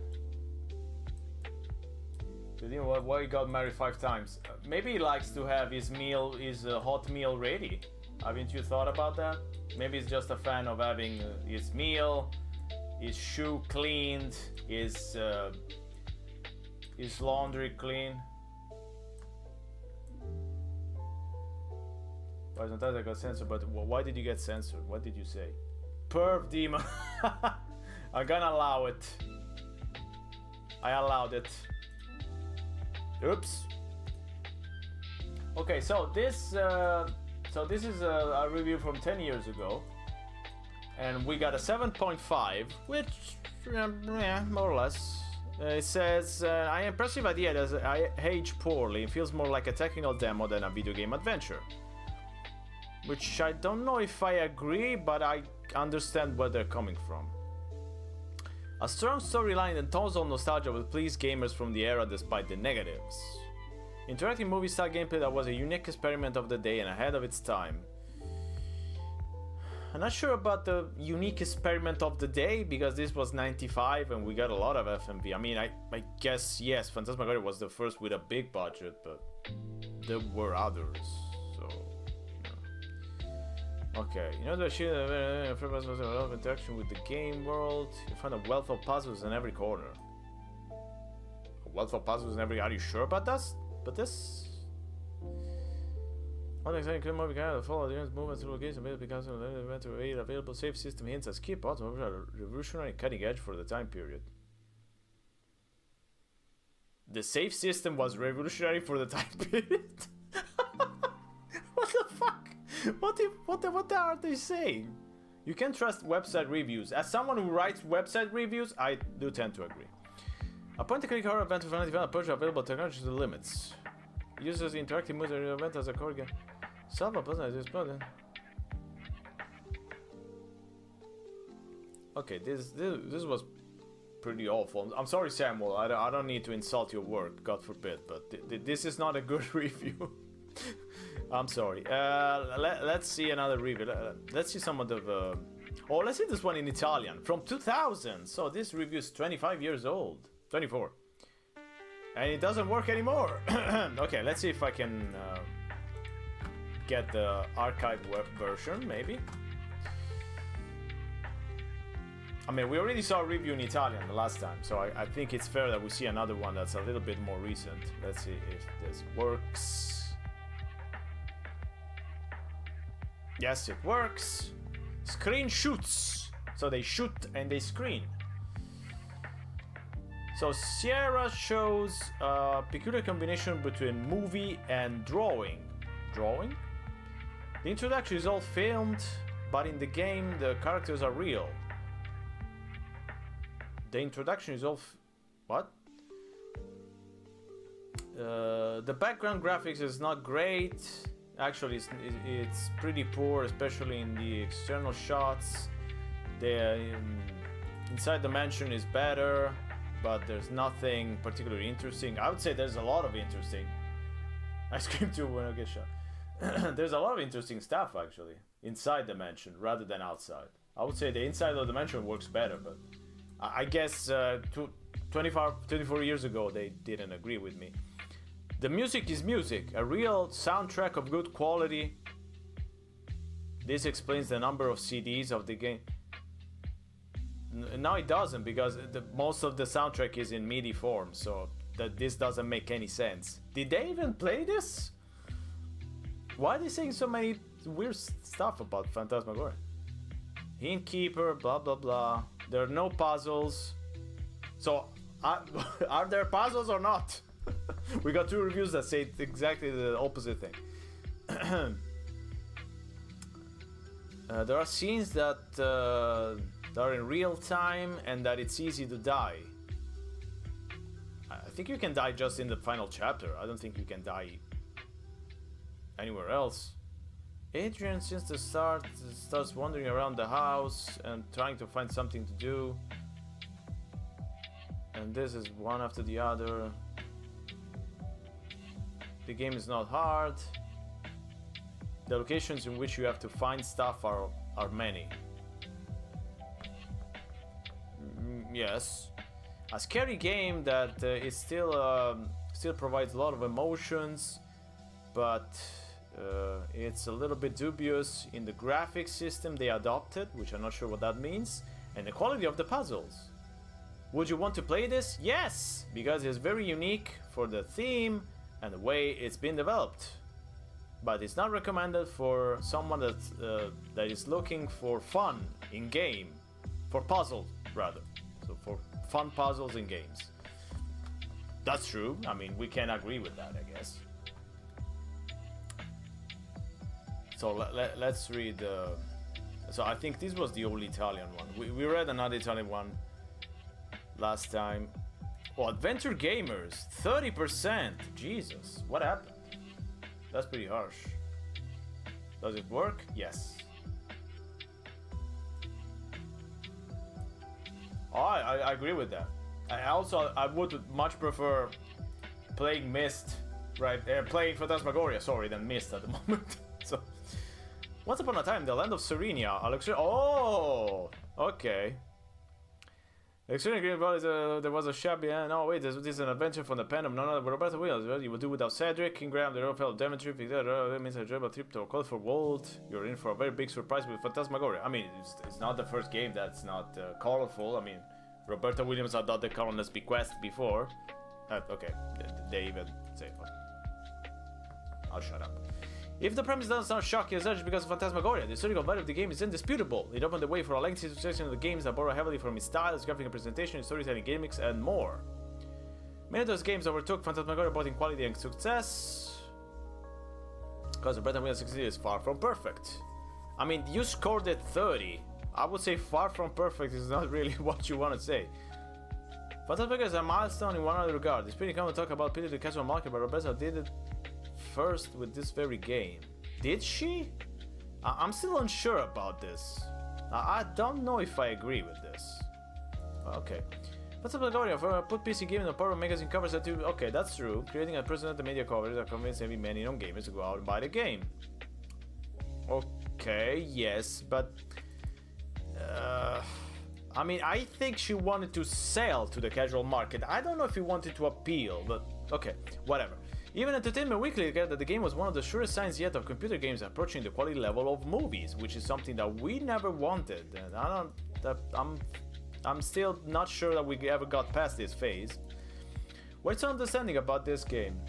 You know why he got married 5 times? Maybe he likes to have his hot meal ready. Haven't you thought about that? Maybe he's just a fan of having his meal, his shoe cleaned, his laundry clean. Why sometimes I got censored, but why did you get censored? What did you say? Perv demon. I'm gonna allow it. I allowed it. Oops. Okay, so this is a review from 10 years ago, and we got a 7.5, which, yeah, more or less. It says, I am impressive idea that I age poorly. It feels more like a technical demo than a video game adventure. Which I don't know if I agree, but I understand where they're coming from. A strong storyline and tons of nostalgia will please gamers from the era despite the negatives. Interactive movie-style gameplay that was a unique experiment of the day and ahead of its time. I'm not sure about the unique experiment of the day, because this was 95 and we got a lot of FMV. I mean, I guess, yes, Phantasmagoria was the first with a big budget, but there were others, so... yeah. Okay, you know the shit was a lot of interaction with the game world. You find a wealth of puzzles in every corner. A wealth of puzzles in every... Are you sure about that? But this... One exciting clip movie can follow the movements through location based because of the event to aid available safe system hints as key parts of a revolutionary cutting edge for the time period. The save system was revolutionary for the time period? What the fuck? What are they saying? You can trust website reviews. As someone who writes website reviews, I do tend to agree. A point-and-click horror event with an approach available technology to the limits. Uses the interactive moves of the event as a core game. Okay, this was pretty awful. I'm sorry, Samuel. I don't need to insult your work, God forbid, but this is not a good review. I'm sorry. Let's see another review. Let's see some of the. Oh, let's see this one in Italian from 2000. So this review is 25 years old, 24, and it doesn't work anymore. Okay, let's see if I can get the archived web version, maybe. I mean, we already saw a review in Italian the last time, so I think it's fair that we see another one that's a little bit more recent. Let's see if this works. Yes, it works. Screen shoots. So they shoot and they screen. So Sierra shows a peculiar combination between movie and drawing. Drawing? The introduction is all filmed, but in the game the characters are real. The introduction is all what? The background graphics is not great. Actually, it's pretty poor, especially in the external shots. The inside the mansion is better, but there's nothing particularly interesting. I would say there's a lot of interesting. I scream too when I get shot. There's a lot of interesting stuff actually inside the mansion rather than outside. I would say the inside of the mansion works better, but I guess 24 years ago they didn't agree with me. The music is music, a real soundtrack of good quality. This explains the number of CDs of the game. No, it doesn't, because most of the soundtrack is in MIDI form, so this doesn't make any sense. Did they even play this? Why are they saying so many weird stuff about Phantasmagoria? Innkeeper, blah blah blah. There are no puzzles. So, are there puzzles or not? We got two reviews that say exactly the opposite thing. There are scenes that are in real time and that it's easy to die. I think you can die just in the final chapter. I don't think you can die anywhere else. Adrian, since the start, starts wandering around the house and trying to find something to do. And this is one after the other. The game is not hard. The locations in which you have to find stuff are many. Yes. A scary game that is still provides a lot of emotions, but it's a little bit dubious in the graphics system they adopted, which I'm not sure what that means, and the quality of the puzzles. Would you want to play this? Yes, because it's very unique for the theme and the way it's been developed. But it's not recommended for someone that is looking for fun in game, for puzzles rather. So for fun puzzles in games. That's true. I mean, we can agree with that, I guess. So let's read. So I think this was the old Italian one. We read another Italian one last time. Oh, Adventure Gamers, 30%. Jesus, what happened? That's pretty harsh. Does it work? Yes. Oh, I agree with that. I would much prefer playing Myst, right? Playing Phantasmagoria, sorry, than Myst at the moment. So, once upon a time, the land of Serenia, oh, okay. Extremely Green Valley, there was a shabby. No, wait, this is an adventure from the pen of none other but Roberto Williams. You will do without Cedric, King Graham, the Royal Demetri, means a enjoyable trip to a colorful world. You're in for a very big surprise with Phantasmagoria. I mean, it's not the first game that's not colorful. I mean, Roberto Williams had done the Colonel's Bequest before. Okay, they even say. I'll shut up. If the premise doesn't sound shocking as such because of Phantasmagoria, the historical value of the game is indisputable. It opened the way for a lengthy succession of the games that borrow heavily from its style, its graphic presentation, its storytelling gimmicks, and more. Many of those games overtook Phantasmagoria both in quality and success. Because the Breath of Wind succeeded is far from perfect. I mean, you scored at 30. I would say far from perfect is not really what you want to say. Phantasmagoria is a milestone in one other regard. It's pretty common to talk about pity to the casual market, but Roberta did it first with this very game. Did she? I'm still unsure about this. I don't know if I agree with this. Okay. Phantasmagoria put PC gaming on par with magazine covers that do. Okay, that's true. Creating a unprecedented media coverage that convinced every many non-gamers to go out and buy the game. Okay, yes, but I mean, I think she wanted to sell to the casual market. I don't know if she wanted to appeal, but okay, whatever. Even Entertainment Weekly declared that the game was one of the surest signs yet of computer games approaching the quality level of movies, which is something that we never wanted. And I'm still not sure that we ever got past this phase. What's your understanding about this game?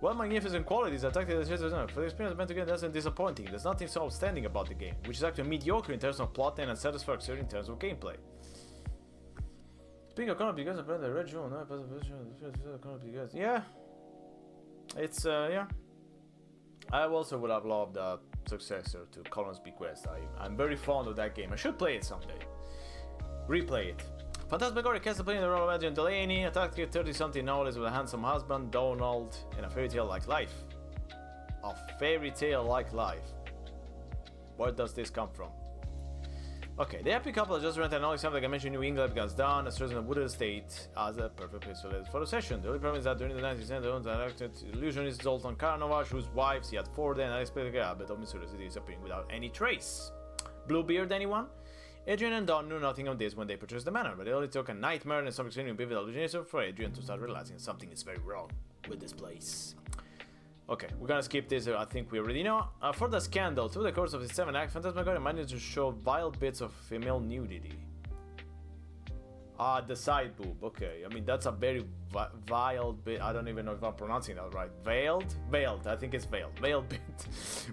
Well, magnificent qualities attracted the for the experience meant to get that's disappointing. There's nothing so outstanding about the game, which is actually mediocre in terms of plot and unsatisfactory in terms of gameplay. Speaking of Conor, because of the Red Jewel, yeah, it's yeah. I also would have loved a successor to Conor's Bequest. I'm very fond of that game. I should play it someday. Replay it. Phantasmagoria cast the play in the role of Adrian Delaney, attractive 30-something knowledge with a handsome husband, Donald, and a fairy tale like life. A fairy tale like life. Where does this come from? Okay, the happy couple just rented an only something like I mentioned New England guns down, as in a wooded estate as a perfect place for the photo session. The only problem is that during the 19th the directed illusionist Zoltan Karnovac, whose wives he had 4 then unexpectedly but of mysteriously disappearing without any trace. Bluebeard, anyone? Adrian and Don knew nothing of this when they purchased the manor, but it only took a nightmare and some extremely vivid hallucination for Adrian to start realizing something is very wrong with this place. Okay, we're gonna skip this, I think we already know. For the scandal, through the course of its 7 act, Phantasmagoria managed to show vile bits of female nudity. The side boob, okay. I mean, that's a very vile bit, I don't even know if I'm pronouncing that right. Veiled? Veiled, I think it's veiled. Veiled bit.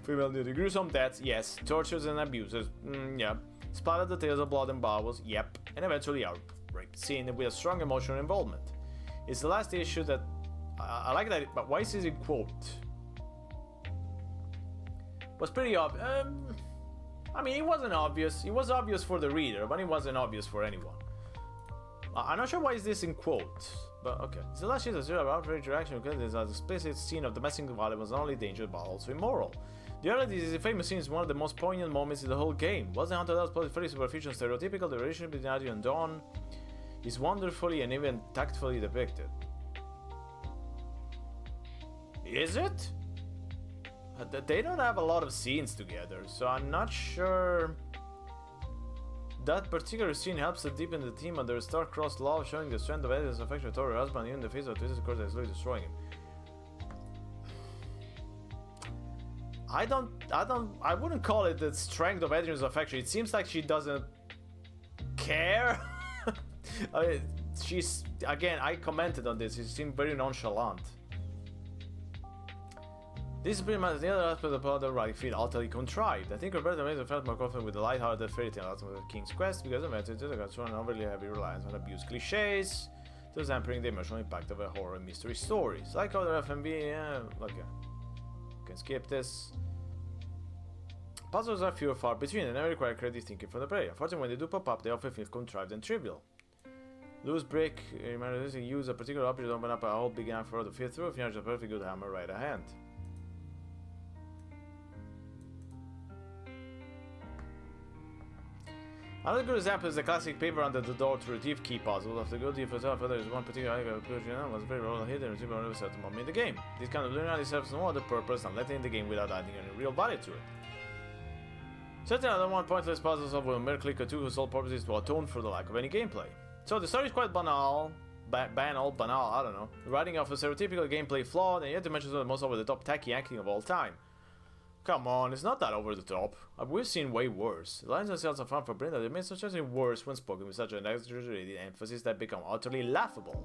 Female nudity. Gruesome deaths, yes. Tortures and abuses, yeah. Splattered details of blood and bowels, yep, and eventually a rape scene with a strong emotional involvement. It's the last issue that I like that, but why is it in quote? Was pretty obvious. I mean, it wasn't obvious. It was obvious for the reader, but it wasn't obvious for anyone. I'm not sure why is this in quote, but okay. It's the last issue of outrage reaction because there's an explicit scene of domestic violence was not only dangerous but also immoral. The reality is the famous scene is one of the most poignant moments in the whole game. Wasn't Hunter Dell's plot fairly superficial and stereotypical? The relationship between Adrian and Dawn is wonderfully and even tactfully depicted. Is it? They don't have a lot of scenes together, so I'm not sure that particular scene helps to deepen the theme of their star-crossed love, showing the strength of Adrian's affection toward her husband, even in the face of a twisted course that is slowly destroying him. I wouldn't call it the strength of Adrian's affection. It seems like she doesn't care. I mean, she's, again, I commented on this, she seemed very nonchalant. This is pretty much the other aspect of the other writing feel utterly contrived. I think Roberta Mason felt more confident with the light-hearted fairy tale outcome of the King's Quest because of it got an overly heavy reliance on abused cliches, thus hampering the emotional impact of a horror and mystery stories. Like other FMV, yeah, okay. Can skip this. Puzzles are few and far between and never require creative thinking from the player. Unfortunately, when they do pop up, they often feel contrived and trivial. Loose brick, remember to use a particular object to open up a hole big enough for the fit through if you have a perfectly good hammer right at hand. Another good example is the classic paper under the door to retrieve key puzzle. After good deal for there is one particular item was very well hidden and never set them up in the game. This kind of linearity serves no other purpose than letting in the game without adding any real value to it. Certainly I don't want pointless puzzles of a mere click or two whose sole purpose is to atone for the lack of any gameplay. So the story is quite banal, I don't know. Writing off a stereotypical gameplay flaw, and yet to mention some of the most over-the-top tacky acting of all time. Come on, it's not that over the top. We've seen way worse. The lines themselves are fun for Brenda, they made such a worse when spoken with such an exaggerated emphasis that become utterly laughable.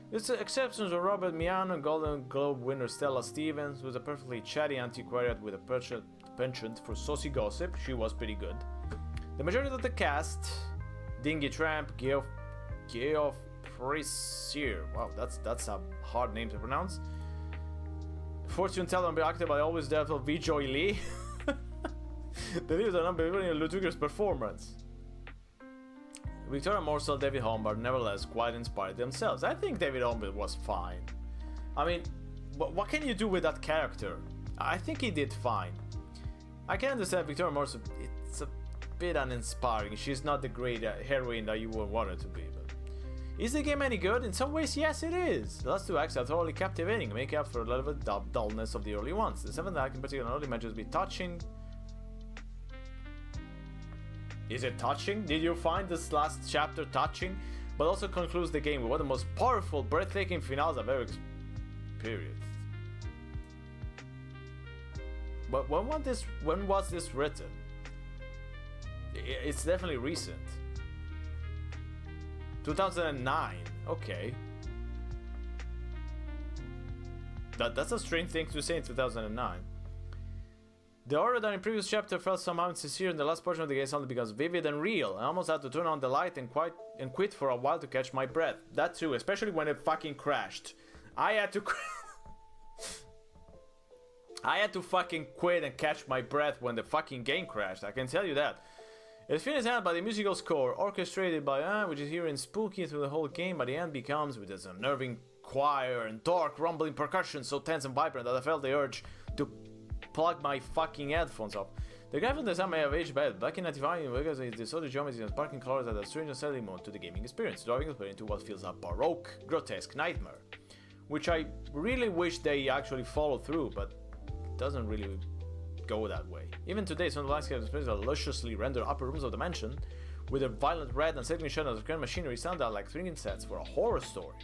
With the exceptions of Robert Miano, Golden Globe winner Stella Stevens, who was a perfectly chatty antiquariat with a penchant for saucy gossip. She was pretty good. The majority of the cast, Dingy Tramp, Geoff Prisier, wow, that's a hard name to pronounce. Fortune teller and acted by always delightful V. Joy Lee. The leaves are unbelievably ludicrous performance. Victoria Morsel, David Holmberg, nevertheless quite inspired themselves. I think David Holmberg was fine. I mean, what can you do with that character? I think he did fine. I can understand Victoria Morsel, it's a bit uninspiring. She's not the great heroine that you would want her to be. But is the game any good? In some ways, yes it is. The last two acts are thoroughly captivating, making up for a lot of the dullness of the early ones. The seventh act in particular not only manages to be touching. Is it touching? Did you find this last chapter touching? But also concludes the game with one of the most powerful, breathtaking finales I've ever experienced. But when was this written? It's definitely recent. 2009. Okay. That's a strange thing to say in 2009. The horror that in previous chapter felt somehow insincere in the last portion of the game suddenly becomes vivid and real. I almost had to turn on the light and quit for a while to catch my breath. That too, especially when it fucking crashed. I had to fucking quit and catch my breath when the fucking game crashed. I can tell you that. It's finished out by the musical score, orchestrated by which is here in spooky through the whole game. By the end becomes with its unnerving choir and dark rumbling percussion so tense and vibrant that I felt the urge to plug my fucking headphones off. The graphical design may have aged bad. Back in 95, because it distorted geometry and sparkling colors add a strange and silly mode to the gaming experience, driving the player into what feels a baroque, grotesque nightmare. Which I really wish they actually follow through, but it doesn't really go that way. Even today, some of the landscape spaces are lusciously rendered upper rooms of the mansion, with their violent red and sickly shadows of grand machinery sound out like thrilling sets for a horror story.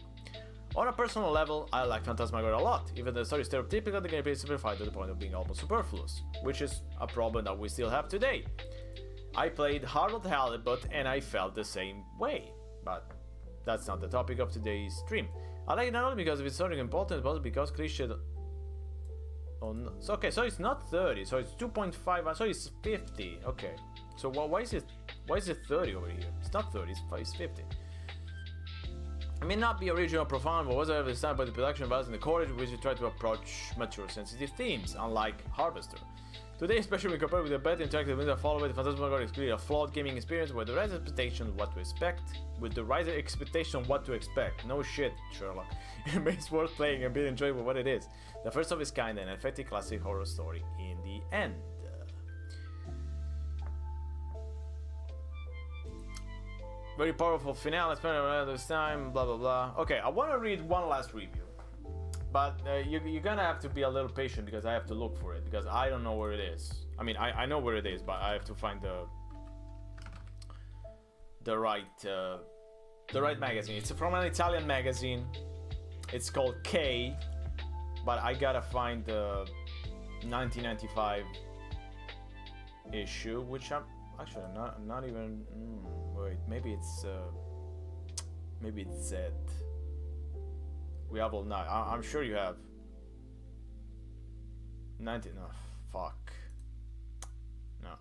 On a personal level, I like Phantasmagoria a lot, even though the story is stereotypical, the gameplay is simplified to the point of being almost superfluous, which is a problem that we still have today. I played Harald Halibut and I felt the same way, but that's not the topic of today's stream. I like it not only because of its story importance, but also because cliché. Oh no. So, okay, so it's not 30, so it's 2.5, so it's 50. Okay, so why is it 30 over here? It's not 30, it's 50. It may not be original or profound, but was ever designed by the production values and the courage with which it tried to approach mature, sensitive themes, unlike Harvester. Today, especially when compared with the better interactive games that follow with Phantasmagoria, is clearly a flawed gaming experience with the right expectation of what to expect. No shit, Sherlock. It makes worth playing and being enjoyable for what it is. The first of its kind and an effective classic horror story in the end. Very powerful finale, spent around this time, blah blah blah. Okay, I want to read one last review. But you're gonna have to be a little patient because I have to look for it, because I don't know where it is. I mean, I know where it is, but I have to find the right magazine. It's from an Italian magazine. It's called K, but I gotta find the 1995 issue, which I'm actually not even. Wait, maybe it's Z. We have all night. I'm sure you have 19. No, fuck. No,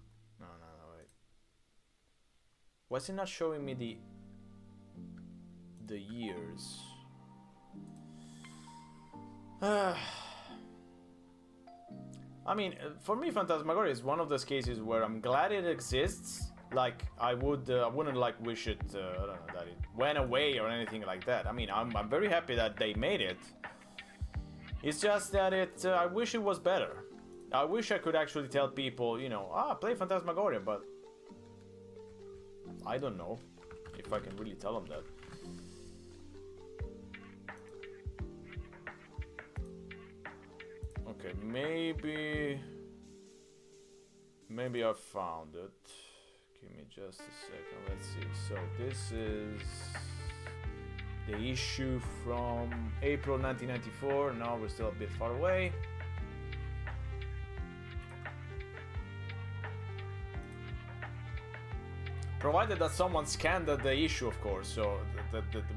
wait. Was it not showing me the years? I mean, for me, Phantasmagoria is one of those cases where I'm glad it exists. Like, I wouldn't like wish it, I don't know, that it went away or anything like that. I mean, I'm very happy that they made it. It's just that I wish it was better. I wish I could actually tell people, you know, play Phantasmagoria, but I don't know if I can really tell them that. Okay, maybe I found it. Give me just a second, let's see. So this is the issue from April 1994. Now we're still a bit far away. Provided that someone scanned the issue, of course. So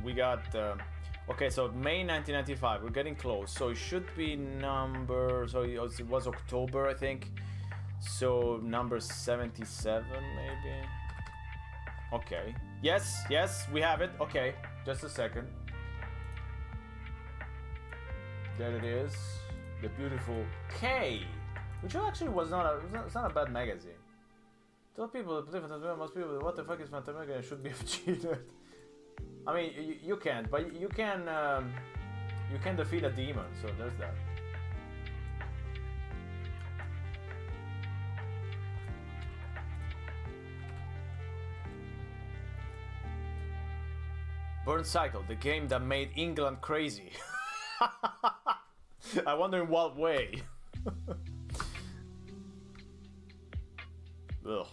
we got Okay, so May 1995. We're getting close. So it should be number. So it was October, I think. So number 77, maybe. Okay. Yes, yes, we have it. Okay, just a second. There it is. The beautiful K, which actually was not a. It's not a bad magazine. Tell people that Phantasmagoria most people. What the fuck is Phantasmagoria? Should be cheated. I mean, you can't, but you can defeat a demon. So there's that. Burn Cycle, the game that made England crazy. I wonder in what way. Ugh.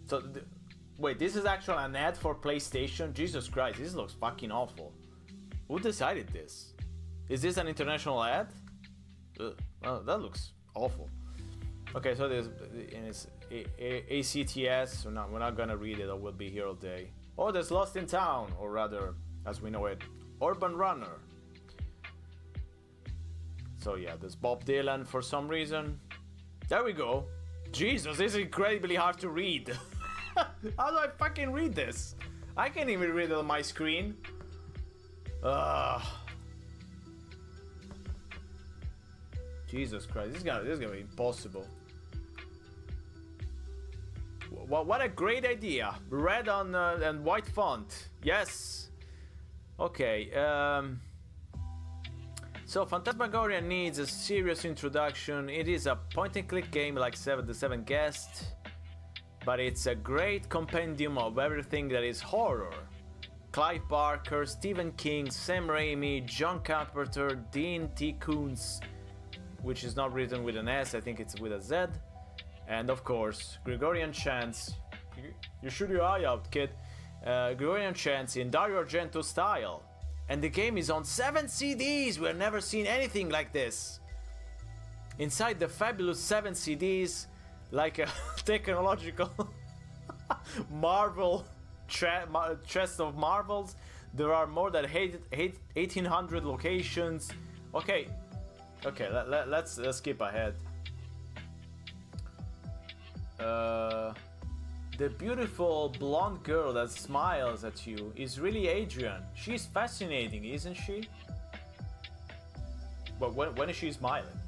So, wait, this is actually an ad for PlayStation? Jesus Christ, this looks fucking awful. Who decided this? Is this an international ad? Ugh. Oh, that looks awful. Okay, so there's ACTS. We're not gonna read it. I will be here all day. Oh, there's Lost in Town, or rather, as we know it, Urban Runner. So yeah, there's Bob Dylan for some reason. There we go. Jesus, this is incredibly hard to read. How do I fucking read this? I can't even read it on my screen. Jesus Christ, this is gonna be impossible. What a great idea. Red on and white font. Yes. Okay. So Phantasmagoria needs a serious introduction. It is a point-and-click game like the Seven Guests, but it's a great compendium of everything that is horror. Clive Barker, Stephen King, Sam Raimi, John Carpenter, Dean T. Koontz, which is not written with an S, I think it's with a Z, and of course Gregorian chants. You shoot your eye out, kid. Gregorian chants in Dario Argento style. And the game is on 7 CDs. We've never seen anything like this. Inside the fabulous 7 CDs, like a technological Marvel chest of marvels, there are more than 1,800 locations. Okay, let's skip ahead. The beautiful blonde girl that smiles at you is really Adrian. She's fascinating, isn't she? But when is she smiling?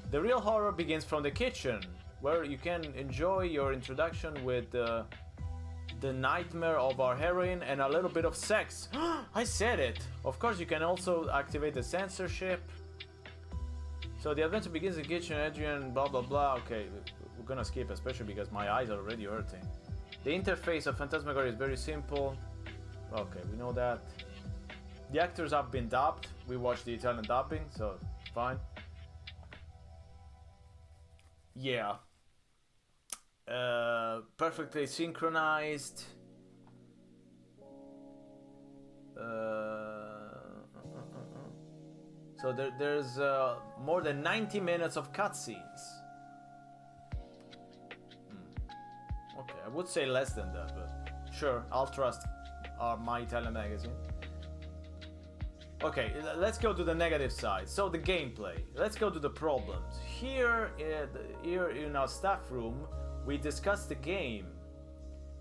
The real horror begins from the kitchen, where you can enjoy your introduction with the nightmare of our heroine and a little bit of sex. I said it! Of course, you can also activate the censorship. So the adventure begins in the kitchen, Adrian, blah blah blah. Okay. We're gonna skip, especially because my eyes are already hurting. The interface of Phantasmagoria is very simple. Okay, we know that. The actors have been dubbed. We watched the Italian dubbing, so fine. Yeah. Perfectly synchronized. So there's more than 90 minutes of cutscenes. Okay, I would say less than that, but sure, I'll trust my Italian magazine. Okay, let's go to the negative side. So the gameplay. Let's go to the problems. Here in our staff room, we discussed the game,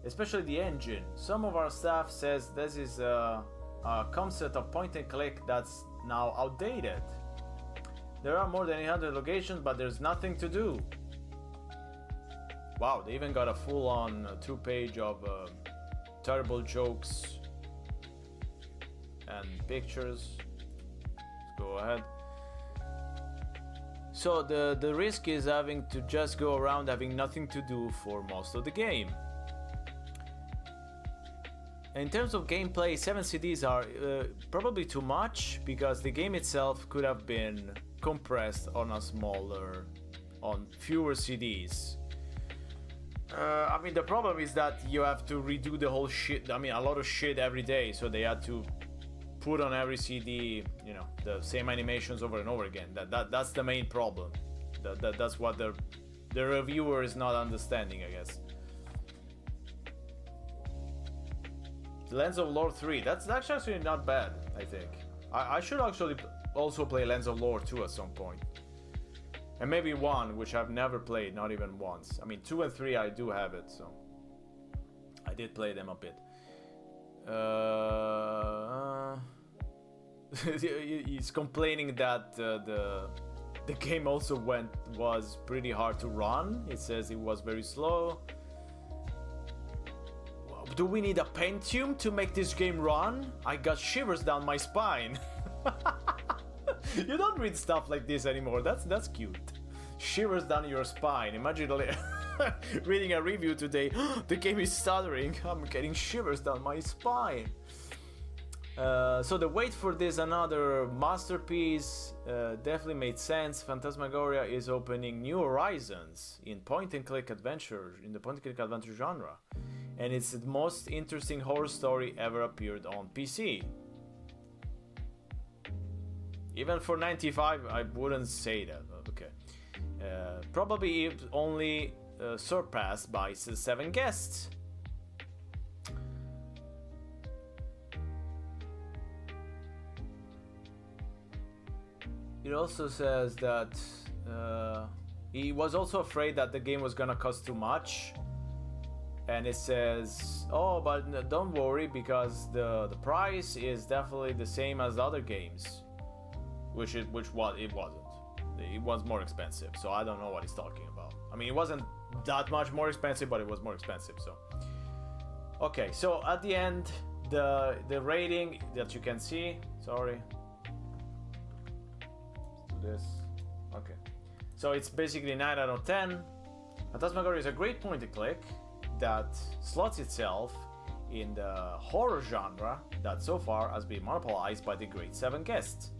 especially the engine. Some of our staff says this is a concept of point and click that's now outdated. There are more than 800 locations, but there's nothing to do. Wow, they even got a full-on 2-page of terrible jokes and pictures. Let's go ahead. So the risk is having to just go around having nothing to do for most of the game. In terms of gameplay, 7 CDs are probably too much, because the game itself could have been compressed on fewer CDs. I mean, the problem is that you have to redo the whole shit. I mean, a lot of shit every day, so they had to put on every CD, you know, the same animations over and over again. That's the main problem. That's what the reviewer is not understanding, I guess. Lens of Lore 3. That's actually not bad, I think. I should actually also play Lens of Lore 2 at some point. And maybe 1, which I've never played, not even once. I mean, 2 and 3 I do have it, so I did play them a bit. He's complaining that the game also was pretty hard to run. It says it was very slow. Do we need a Pentium to make this game run? I got shivers down my spine. You don't read stuff like this anymore. That's cute. Shivers down your spine. Imagine reading a review today. The game is stuttering. I'm getting shivers down my spine. So the wait for this another masterpiece definitely made sense. Phantasmagoria is opening new horizons in point-and-click adventure, in the point-and-click adventure genre, and it's the most interesting horror story ever appeared on PC. Even for 95, I wouldn't say that. Okay, probably only surpassed by 7 guests. It also says that he was also afraid that the game was gonna cost too much, and it says, oh, but don't worry, because the price is definitely the same as the other games, which it wasn't. It was more expensive, so I don't know what he's talking about. I mean, it wasn't that much more expensive, but it was more expensive. So okay, so at the end, the rating that you can see, sorry, this. Okay, so it's basically 9 out of 10. Phantasmagoria is a great point and click that slots itself in the horror genre that so far has been monopolized by the great 7 guests.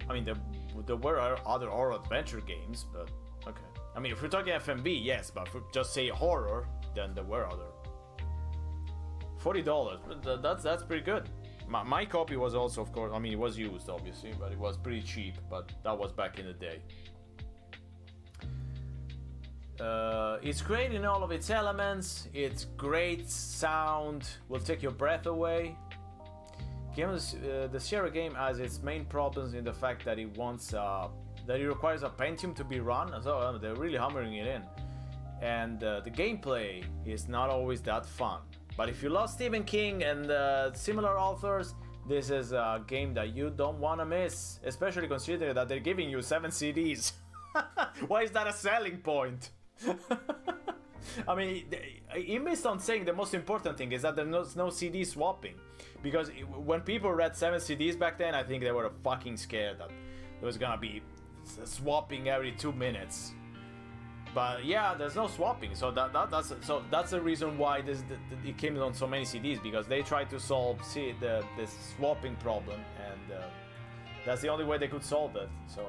I mean, there were other horror adventure games, but okay. I mean, if we're talking FMV, yes, but if we just say horror, then there were other. $40, that's pretty good. My copy was also, of course, I mean, it was used, obviously, but it was pretty cheap, but that was back in the day. It's great in all of its elements. It's great sound, will take your breath away. The Sierra game has its main problems in the fact that it requires a Pentium to be run, so they're really hammering it in. And the gameplay is not always that fun. But if you love Stephen King and similar authors, this is a game that you don't want to miss, especially considering that they're giving you 7 CDs. Why is that a selling point? I mean, he missed on saying the most important thing is that there's no CD swapping. Because when people read 7 CDs back then, I think they were fucking scared that there was gonna be swapping every 2 minutes. But yeah, there's no swapping, so that's the reason why it came on so many CDs, because they tried to solve the swapping problem, and that's the only way they could solve it. So